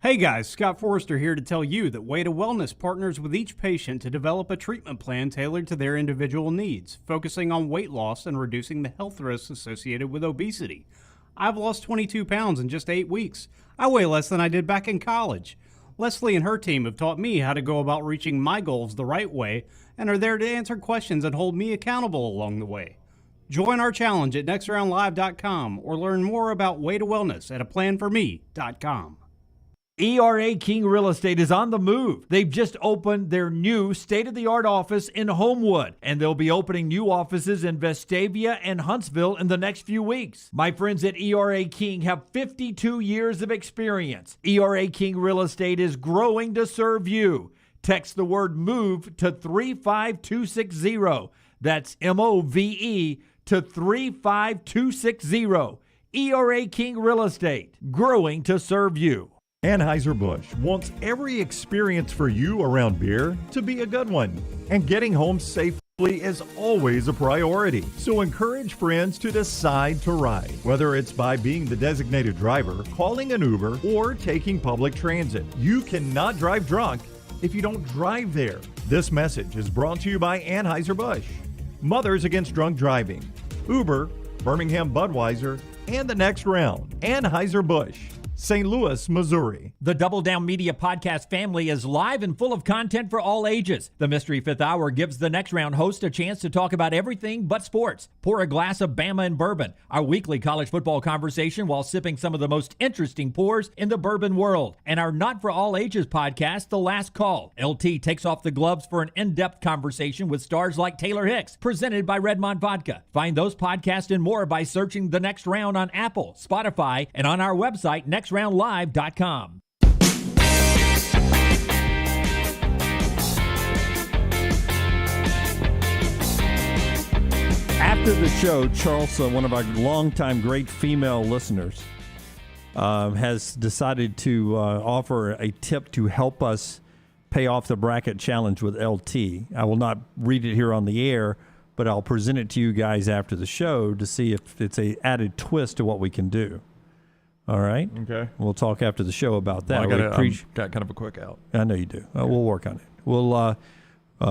Hey guys, Scott Forrester here to tell you that Way to Wellness partners with each patient to develop a treatment plan tailored to their individual needs, focusing on weight loss and reducing the health risks associated with obesity. I've lost 22 pounds in just 8 weeks. I weigh less than I did back in college. Leslie and her team have taught me how to go about reaching my goals the right way and are there to answer questions and hold me accountable along the way. Join our challenge at nextroundlive.com or learn more about Way to Wellness at aplanforme.com. ERA King Real Estate is on the move. They've just opened their new state-of-the-art office in Homewood, and they'll be opening new offices in Vestavia and Huntsville in the next few weeks. My friends at ERA King have 52 years of experience. ERA King Real Estate is growing to serve you. Text the word MOVE to 35260. That's MOVE to 35260. ERA King Real Estate, growing to serve you. Anheuser-Busch wants every experience for you around beer to be a good one. And getting home safely is always a priority. So encourage friends to decide to ride. Whether it's by being the designated driver, calling an Uber, or taking public transit. You cannot drive drunk if you don't drive there. This message is brought to you by Anheuser-Busch, Mothers Against Drunk Driving, Uber, Birmingham Budweiser, and the Next Round. Anheuser-Busch, St. Louis, Missouri. The Double Down Media podcast family is live and full of content for all ages. The Mystery Fifth Hour gives the Next Round host a chance to talk about everything but sports. Pour a glass of Bama and Bourbon, our weekly college football conversation while sipping some of the most interesting pours in the bourbon world. And our Not For All Ages podcast, The Last Call. LT takes off the gloves for an in-depth conversation with stars like Taylor Hicks, presented by Redmond Vodka. Find those podcasts and more by searching The Next Round on Apple, Spotify, and on our website, nextroundlive.com. After the show, Charles, one of our longtime great female listeners, has decided to offer a tip to help us pay off the bracket challenge with LT. I will not read it here on the air, but I'll present it to you guys after the show to see if it's an added twist to what we can do. All right. Okay. We'll talk after the show about that. Well, I've got kind of a quick out. I know you do. We'll work on it. We'll.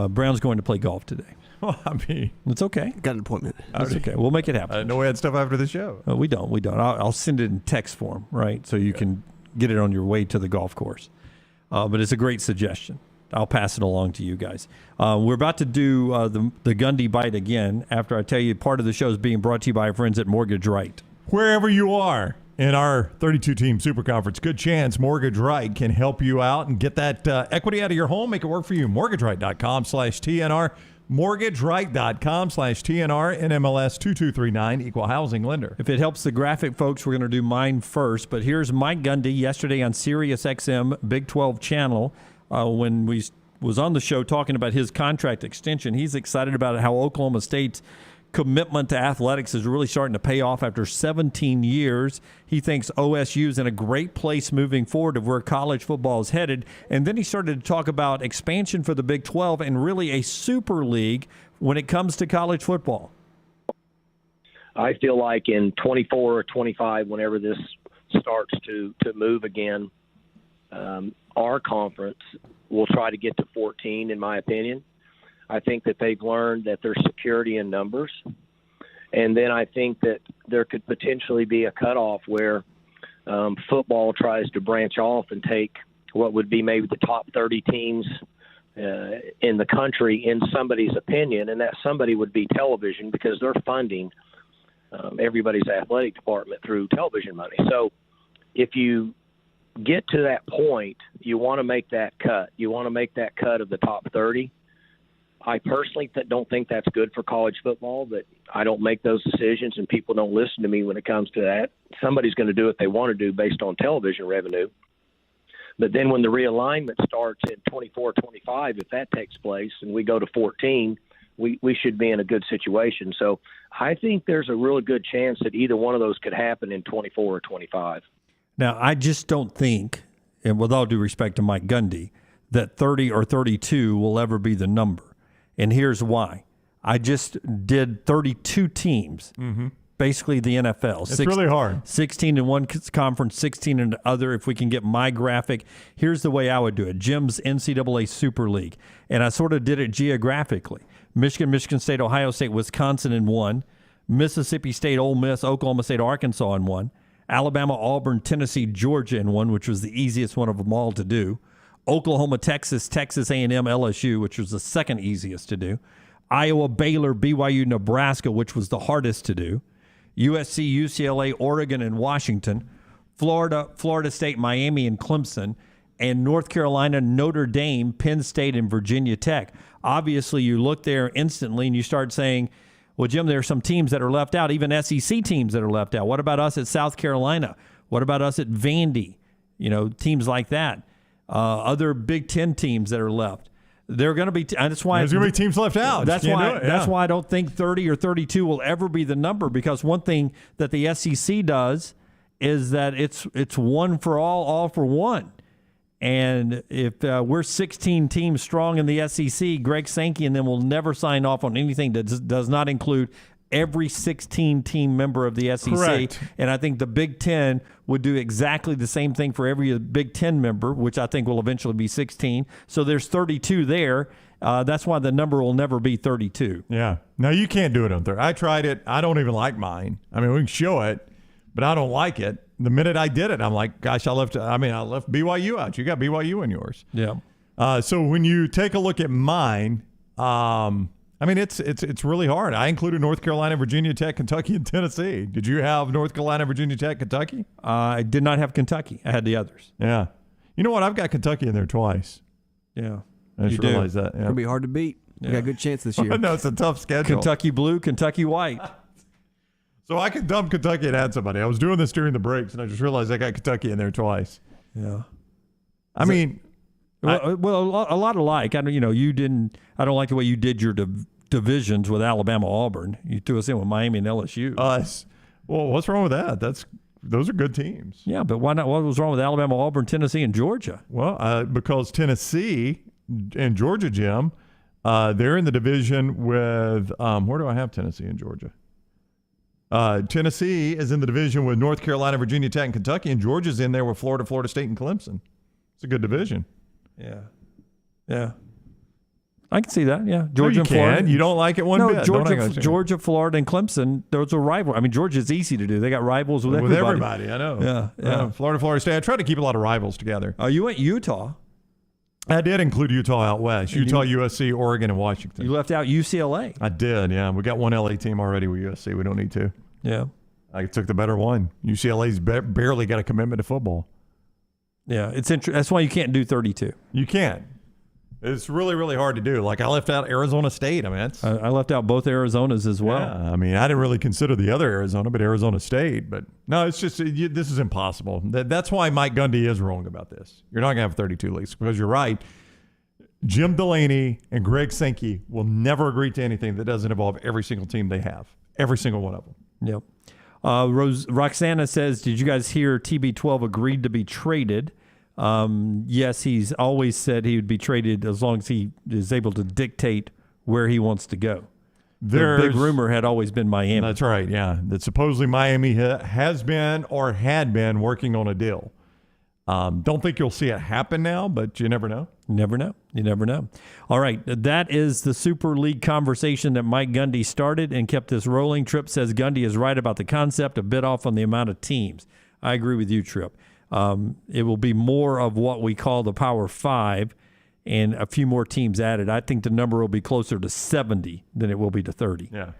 Brown's going to play golf today. Well, I mean, it's okay. Got an appointment. It's okay. We'll make it happen. I didn't know we had stuff after the show. We don't. I'll send it in text form, right? So you can get it on your way to the golf course. But it's a great suggestion. I'll pass it along to you guys. We're about to do the Gundy Bite again after I tell you part of the show is being brought to you by our friends at Mortgage Right. Wherever you are in our 32-team Super Conference, good chance Mortgage Right can help you out and get that equity out of your home, make it work for you. MortgageRight.com/TNR. MortgageRight.com/TNR. NMLS 2239, Equal Housing Lender. If it helps the graphic folks, we're going to do mine first. But here's Mike Gundy yesterday on Sirius XM Big 12 channel when we was on the show talking about his contract extension. He's excited about how Oklahoma State's commitment to athletics is really starting to pay off after 17 years. He thinks OSU's in a great place moving forward of where college football is headed. And then he started to talk about expansion for the Big 12 and really a super league when it comes to college football. I feel like in 24 or 25, whenever this starts to move again, our conference will try to get to 14, in my opinion. I think that they've learned that there's security in numbers. And then I think that there could potentially be a cutoff where football tries to branch off and take what would be maybe the top 30 teams in the country in somebody's opinion, and that somebody would be television because they're funding everybody's athletic department through television money. So if you get to that point, you want to make that cut. You want to make that cut of the top 30. I personally don't think that's good for college football, but I don't make those decisions and people don't listen to me when it comes to that. Somebody's going to do what they want to do based on television revenue. But then when the realignment starts in 24, 25, if that takes place and we go to 14, we should be in a good situation. So I think there's a really good chance that either one of those could happen in 24 or 25. Now, I just don't think, and with all due respect to Mike Gundy, that 30 or 32 will ever be the number. And here's why. I just did 32 teams, basically the NFL. It's really hard. 16 in one conference, 16 in the other. If we can get my graphic, here's the way I would do it. Jim's NCAA Super League. And I sort of did it geographically. Michigan, Michigan State, Ohio State, Wisconsin in one. Mississippi State, Ole Miss, Oklahoma State, Arkansas in one. Alabama, Auburn, Tennessee, Georgia in one, which was the easiest one of them all to do. Oklahoma, Texas, Texas A&M, LSU, which was the second easiest to do. Iowa, Baylor, BYU, Nebraska, which was the hardest to do. USC, UCLA, Oregon, and Washington. Florida, Florida State, Miami, and Clemson. And North Carolina, Notre Dame, Penn State, and Virginia Tech. Obviously, you look there instantly and you start saying, well, Jim, there are some teams that are left out, even SEC teams that are left out. What about us at South Carolina? What about us at Vandy? Teams like that. Other Big Ten teams that are left. They're going to be. That's why there's going to be teams left out. That's why. That's why I don't think 30 or 32 will ever be the number. Because one thing that the SEC does is that it's one for all for one. And if we're 16 teams strong in the SEC, Greg Sankey and them will never sign off on anything that does not include every 16-team member of the SEC. Correct. And I think the Big Ten would do exactly the same thing for every Big Ten member, which I think will eventually be 16. So there's 32 there. That's why the number will never be 32. Yeah. No, you can't do it on 30. I tried it. I don't even like mine. I mean, we can show it, but I don't like it. The minute I did it, I'm like, gosh, I left BYU out. You got BYU in yours. Yeah. So when you take a look at mine, it's really hard. I included North Carolina, Virginia Tech, Kentucky, and Tennessee. Did you have North Carolina, Virginia Tech, Kentucky? I did not have Kentucky. I had the others. Yeah. You know what? I've got Kentucky in there twice. Yeah. I just realized that. Yeah. It'll be hard to beat. We got a good chance this year. No, it's a tough schedule. Kentucky blue, Kentucky white. So I could dump Kentucky and add somebody. I was doing this during the breaks, and I just realized I got Kentucky in there twice. Yeah. I mean, a lot alike. You didn't. I don't like the way you did your divisions with Alabama, Auburn. You threw us in with Miami and LSU. Well, what's wrong with that? Those are good teams. Yeah, but why not? What was wrong with Alabama, Auburn, Tennessee, and Georgia? Well, because Tennessee and Georgia, Jim, they're in the division with where do I have Tennessee and Georgia? Tennessee is in the division with North Carolina, Virginia Tech, and Kentucky, and Georgia's in there with Florida, Florida State, and Clemson. It's a good division. Yeah. I can see that. Yeah, Georgia and Florida. You don't like it one bit. Georgia, Florida, and Clemson. Those are rivals. I mean, Georgia's easy to do. They got rivals with everybody. I know. Yeah. Florida, Florida State. I try to keep a lot of rivals together. You went Utah. I did include Utah out west. Utah, USC, Oregon, and Washington. You left out UCLA. I did. Yeah, we got one LA team already with USC. We don't need two. Yeah, I took the better one. UCLA's barely got a commitment to football. Yeah, it's interesting. That's why you can't do 32. You can't. It's really, really hard to do. Like, I left out Arizona State. I mean, I left out both Arizonas as well. Yeah, I mean, I didn't really consider the other Arizona, but Arizona State. But no, it's just this is impossible. That's why Mike Gundy is wrong about this. You're not going to have 32 leagues because you're right. Jim Delaney and Greg Sankey will never agree to anything that doesn't involve every single team they have. Every single one of them. Yep. Roxana says, did you guys hear TB12 agreed to be traded? Yes, he's always said he would be traded as long as he is able to dictate where he wants to go. The big rumor had always been Miami. That's right, yeah. That supposedly Miami has been or had been working on a deal. Don't think you'll see it happen now, but you never know. You never know. All right, that is the Super League conversation that Mike Gundy started and kept this rolling. Tripp says Gundy is right about the concept, a bit off on the amount of teams. I agree with you, Tripp. It will be more of what we call the Power Five and a few more teams added. I think the number will be closer to 70 than it will be to 30. Yeah.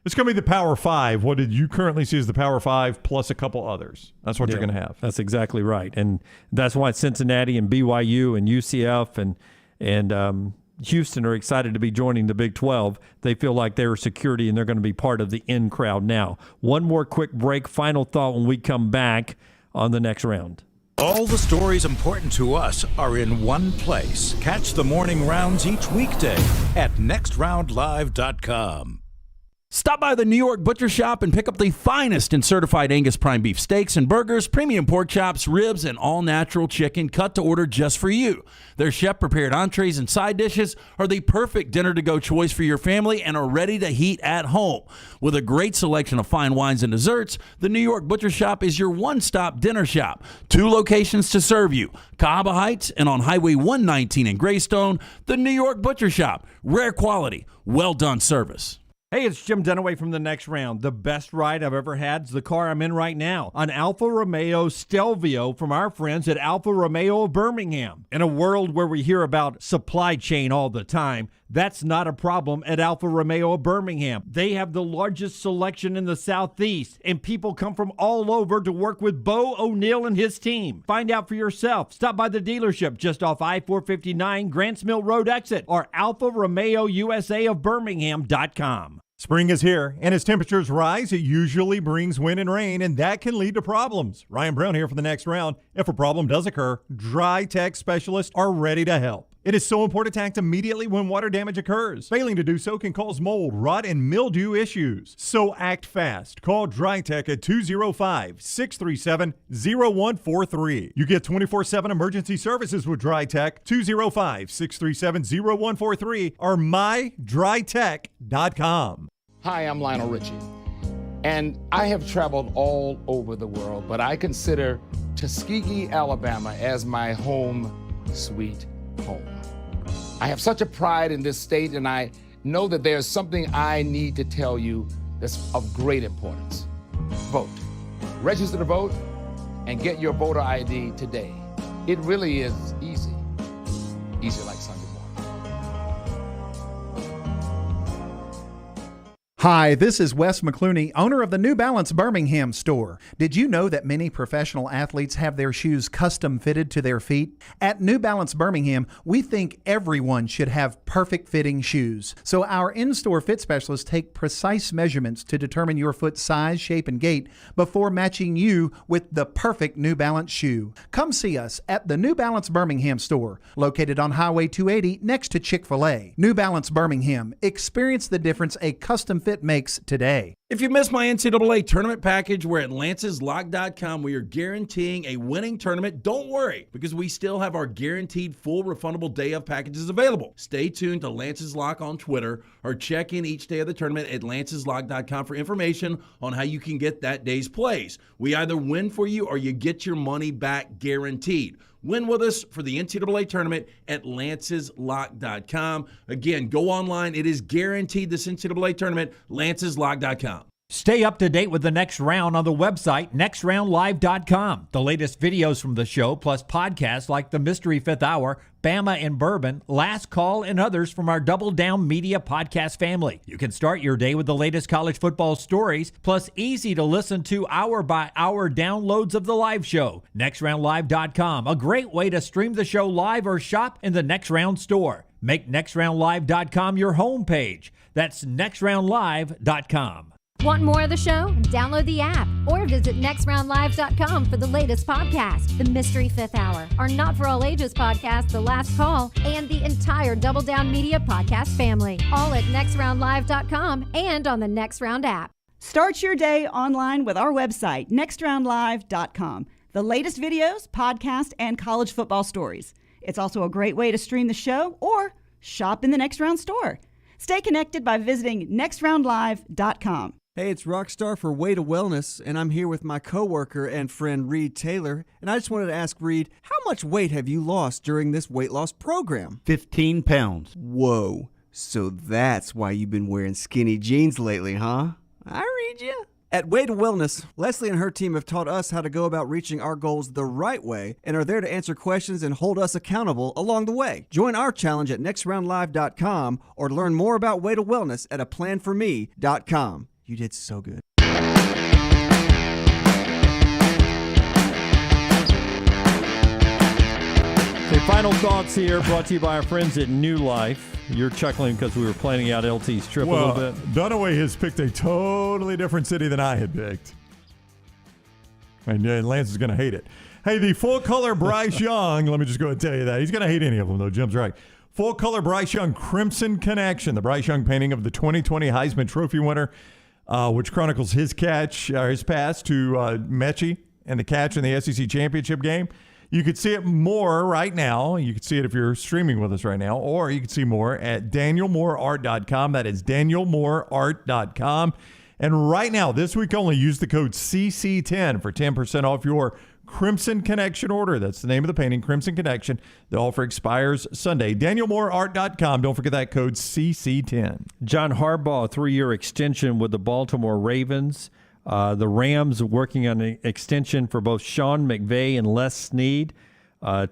It's going to be the Power Five. What did you currently see as the Power Five plus a couple others? That's what you're going to have. That's exactly right. And that's why Cincinnati and BYU and UCF and Houston are excited to be joining the Big 12. They feel like they're security and they're going to be part of the in crowd now. One more quick break. Final thought when we come back on the next round. All the stories important to us are in one place. Catch the morning rounds each weekday at nextroundlive.com. Stop by the New York Butcher Shop and pick up the finest in certified Angus prime beef steaks and burgers, premium pork chops, ribs, and all-natural chicken cut to order just for you. Their chef-prepared entrees and side dishes are the perfect dinner-to-go choice for your family and are ready to heat at home. With a great selection of fine wines and desserts, the New York Butcher Shop is your one-stop dinner shop. 2 locations to serve you, Cahaba Heights and on Highway 119 in Greystone. The New York Butcher Shop. Rare quality, well-done service. Hey, it's Jim Dunaway from The Next Round. The best ride I've ever had is the car I'm in right now, an Alfa Romeo Stelvio from our friends at Alfa Romeo of Birmingham. In a world where we hear about supply chain all the time, that's not a problem at Alfa Romeo of Birmingham. They have the largest selection in the Southeast, and people come from all over to work with Bo O'Neill and his team. Find out for yourself. Stop by the dealership just off I-459 Grants Mill Road exit or Alfa Romeo USA of Birmingham.com. Spring is here, and as temperatures rise, it usually brings wind and rain, and that can lead to problems. Ryan Brown here for the next round. If a problem does occur, Dry Tech specialists are ready to help. It is so important to act immediately when water damage occurs. Failing to do so can cause mold, rot, and mildew issues. So act fast. Call Dry Tech at 205-637-0143. You get 24/7 emergency services with Dry Tech, 205-637-0143 or mydrytech.com. Hi, I'm Lionel Richie, and I have traveled all over the world, but I consider Tuskegee, Alabama as my home sweet home. I have such a pride in this state, and I know that there's something I need to tell you that's of great importance. Vote. Register to vote and get your voter ID today. It really is easy. Easy like Sunday morning. Hi, this is Wes McClooney, owner of the New Balance Birmingham store. Did you know that many professional athletes have their shoes custom fitted to their feet? At New Balance Birmingham, we think everyone should have perfect fitting shoes. So our in-store fit specialists take precise measurements to determine your foot size, shape, and gait before matching you with the perfect New Balance shoe. Come see us at the New Balance Birmingham store, located on Highway 280 next to Chick-fil-A. New Balance Birmingham. Experience the difference a custom fit makes today. If you missed my NCAA tournament package, we're at lanceslock.com. We are guaranteeing a winning tournament. Don't worry, because we still have our guaranteed full refundable day of packages available. Stay tuned to Lance's Lock on Twitter or check in each day of the tournament at lanceslock.com for information on how you can get that day's plays. We either win for you or you get your money back guaranteed. Win with us for the NCAA tournament at lanceslock.com. Again, go online. It is guaranteed this NCAA tournament, lanceslock.com. Stay up to date with the next round on the website, nextroundlive.com. The latest videos from the show, plus podcasts like The Mystery Fifth Hour, Bama and Bourbon, Last Call, and others from our Double Down Media podcast family. You can start your day with the latest college football stories, plus easy to listen to hour-by-hour downloads of the live show. Nextroundlive.com, a great way to stream the show live or shop in the Next Round store. Make nextroundlive.com your homepage. That's nextroundlive.com. Want more of the show? Download the app or visit nextroundlive.com for the latest podcast, The Mystery Fifth Hour, our Not For All Ages podcast, The Last Call, and the entire Double Down Media podcast family. All at nextroundlive.com and on the Next Round app. Start your day online with our website, nextroundlive.com. The latest videos, podcasts, and college football stories. It's also a great way to stream the show or shop in the Next Round store. Stay connected by visiting nextroundlive.com. Hey, it's Rockstar for Way to Wellness, and I'm here with my coworker and friend Reed Taylor. And I just wanted to ask Reed, how much weight have you lost during this weight loss program? 15 pounds. Whoa, so that's why you've been wearing skinny jeans lately, huh? I read you. At Way to Wellness, Leslie and her team have taught us how to go about reaching our goals the right way and are there to answer questions and hold us accountable along the way. Join our challenge at nextroundlive.com or learn more about Way to Wellness at aplanforme.com. You did so good. Okay, final thoughts here brought to you by our friends at New Life. You're chuckling because we were planning out LT's trip a little bit. Dunaway has picked a totally different city than I had picked. And Lance is going to hate it. Hey, the full-color Bryce Young, let me just go ahead and tell you that. He's going to hate any of them, though. Jim's right. Full-color Bryce Young Crimson Connection, the Bryce Young painting of the 2020 Heisman Trophy winner, which chronicles his pass to Mechie and the catch in the SEC Championship game. You could see it more right now. You can see it if you're streaming with us right now, or you can see more at danielmooreart.com. That is danielmooreart.com. And right now, this week only, use the code CC10 for 10% off your Crimson Connection order. That's the name of the painting, Crimson Connection. The offer expires Sunday. danielmooreart.com. Don't forget that code CC10. John Harbaugh, a 3-year extension with the Baltimore Ravens. The Rams working on an extension for both Sean McVay and Les Snead.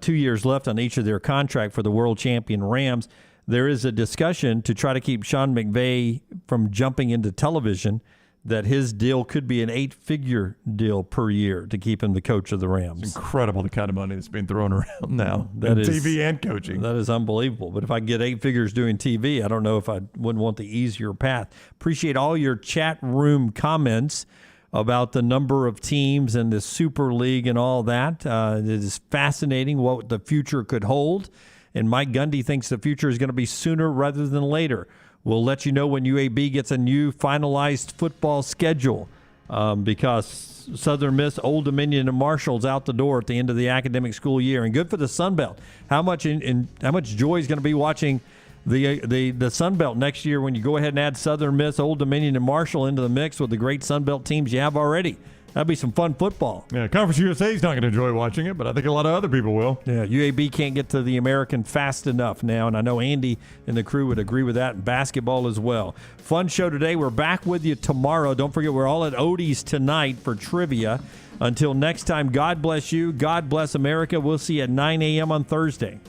2 years left on each of their contract for the world champion Rams. There is a discussion to try to keep Sean McVay from jumping into television that his deal could be an 8-figure deal per year to keep him the coach of the Rams. It's incredible the kind of money that's being thrown around now. That is TV and coaching. That is unbelievable. But if I get 8 figures doing TV, I don't know if I wouldn't want the easier path. Appreciate all your chat room comments about the number of teams and the Super League and all that. It is fascinating what the future could hold. And Mike Gundy thinks the future is going to be sooner rather than later. We'll let you know when UAB gets a new finalized football schedule because Southern Miss, Old Dominion, and Marshall's out the door at the end of the academic school year. And good for the Sun Belt. How much joy is going to be watching the Sun Belt next year when you go ahead and add Southern Miss, Old Dominion, and Marshall into the mix with the great Sun Belt teams you have already. That'd be some fun football. Yeah, Conference USA is not going to enjoy watching it, but I think a lot of other people will. Yeah, UAB can't get to the American fast enough now, and I know Andy and the crew would agree with that, and basketball as well. Fun show today. We're back with you tomorrow. Don't forget, we're all at Odie's tonight for trivia. Until next time, God bless you. God bless America. We'll see you at 9 a.m. on Thursday.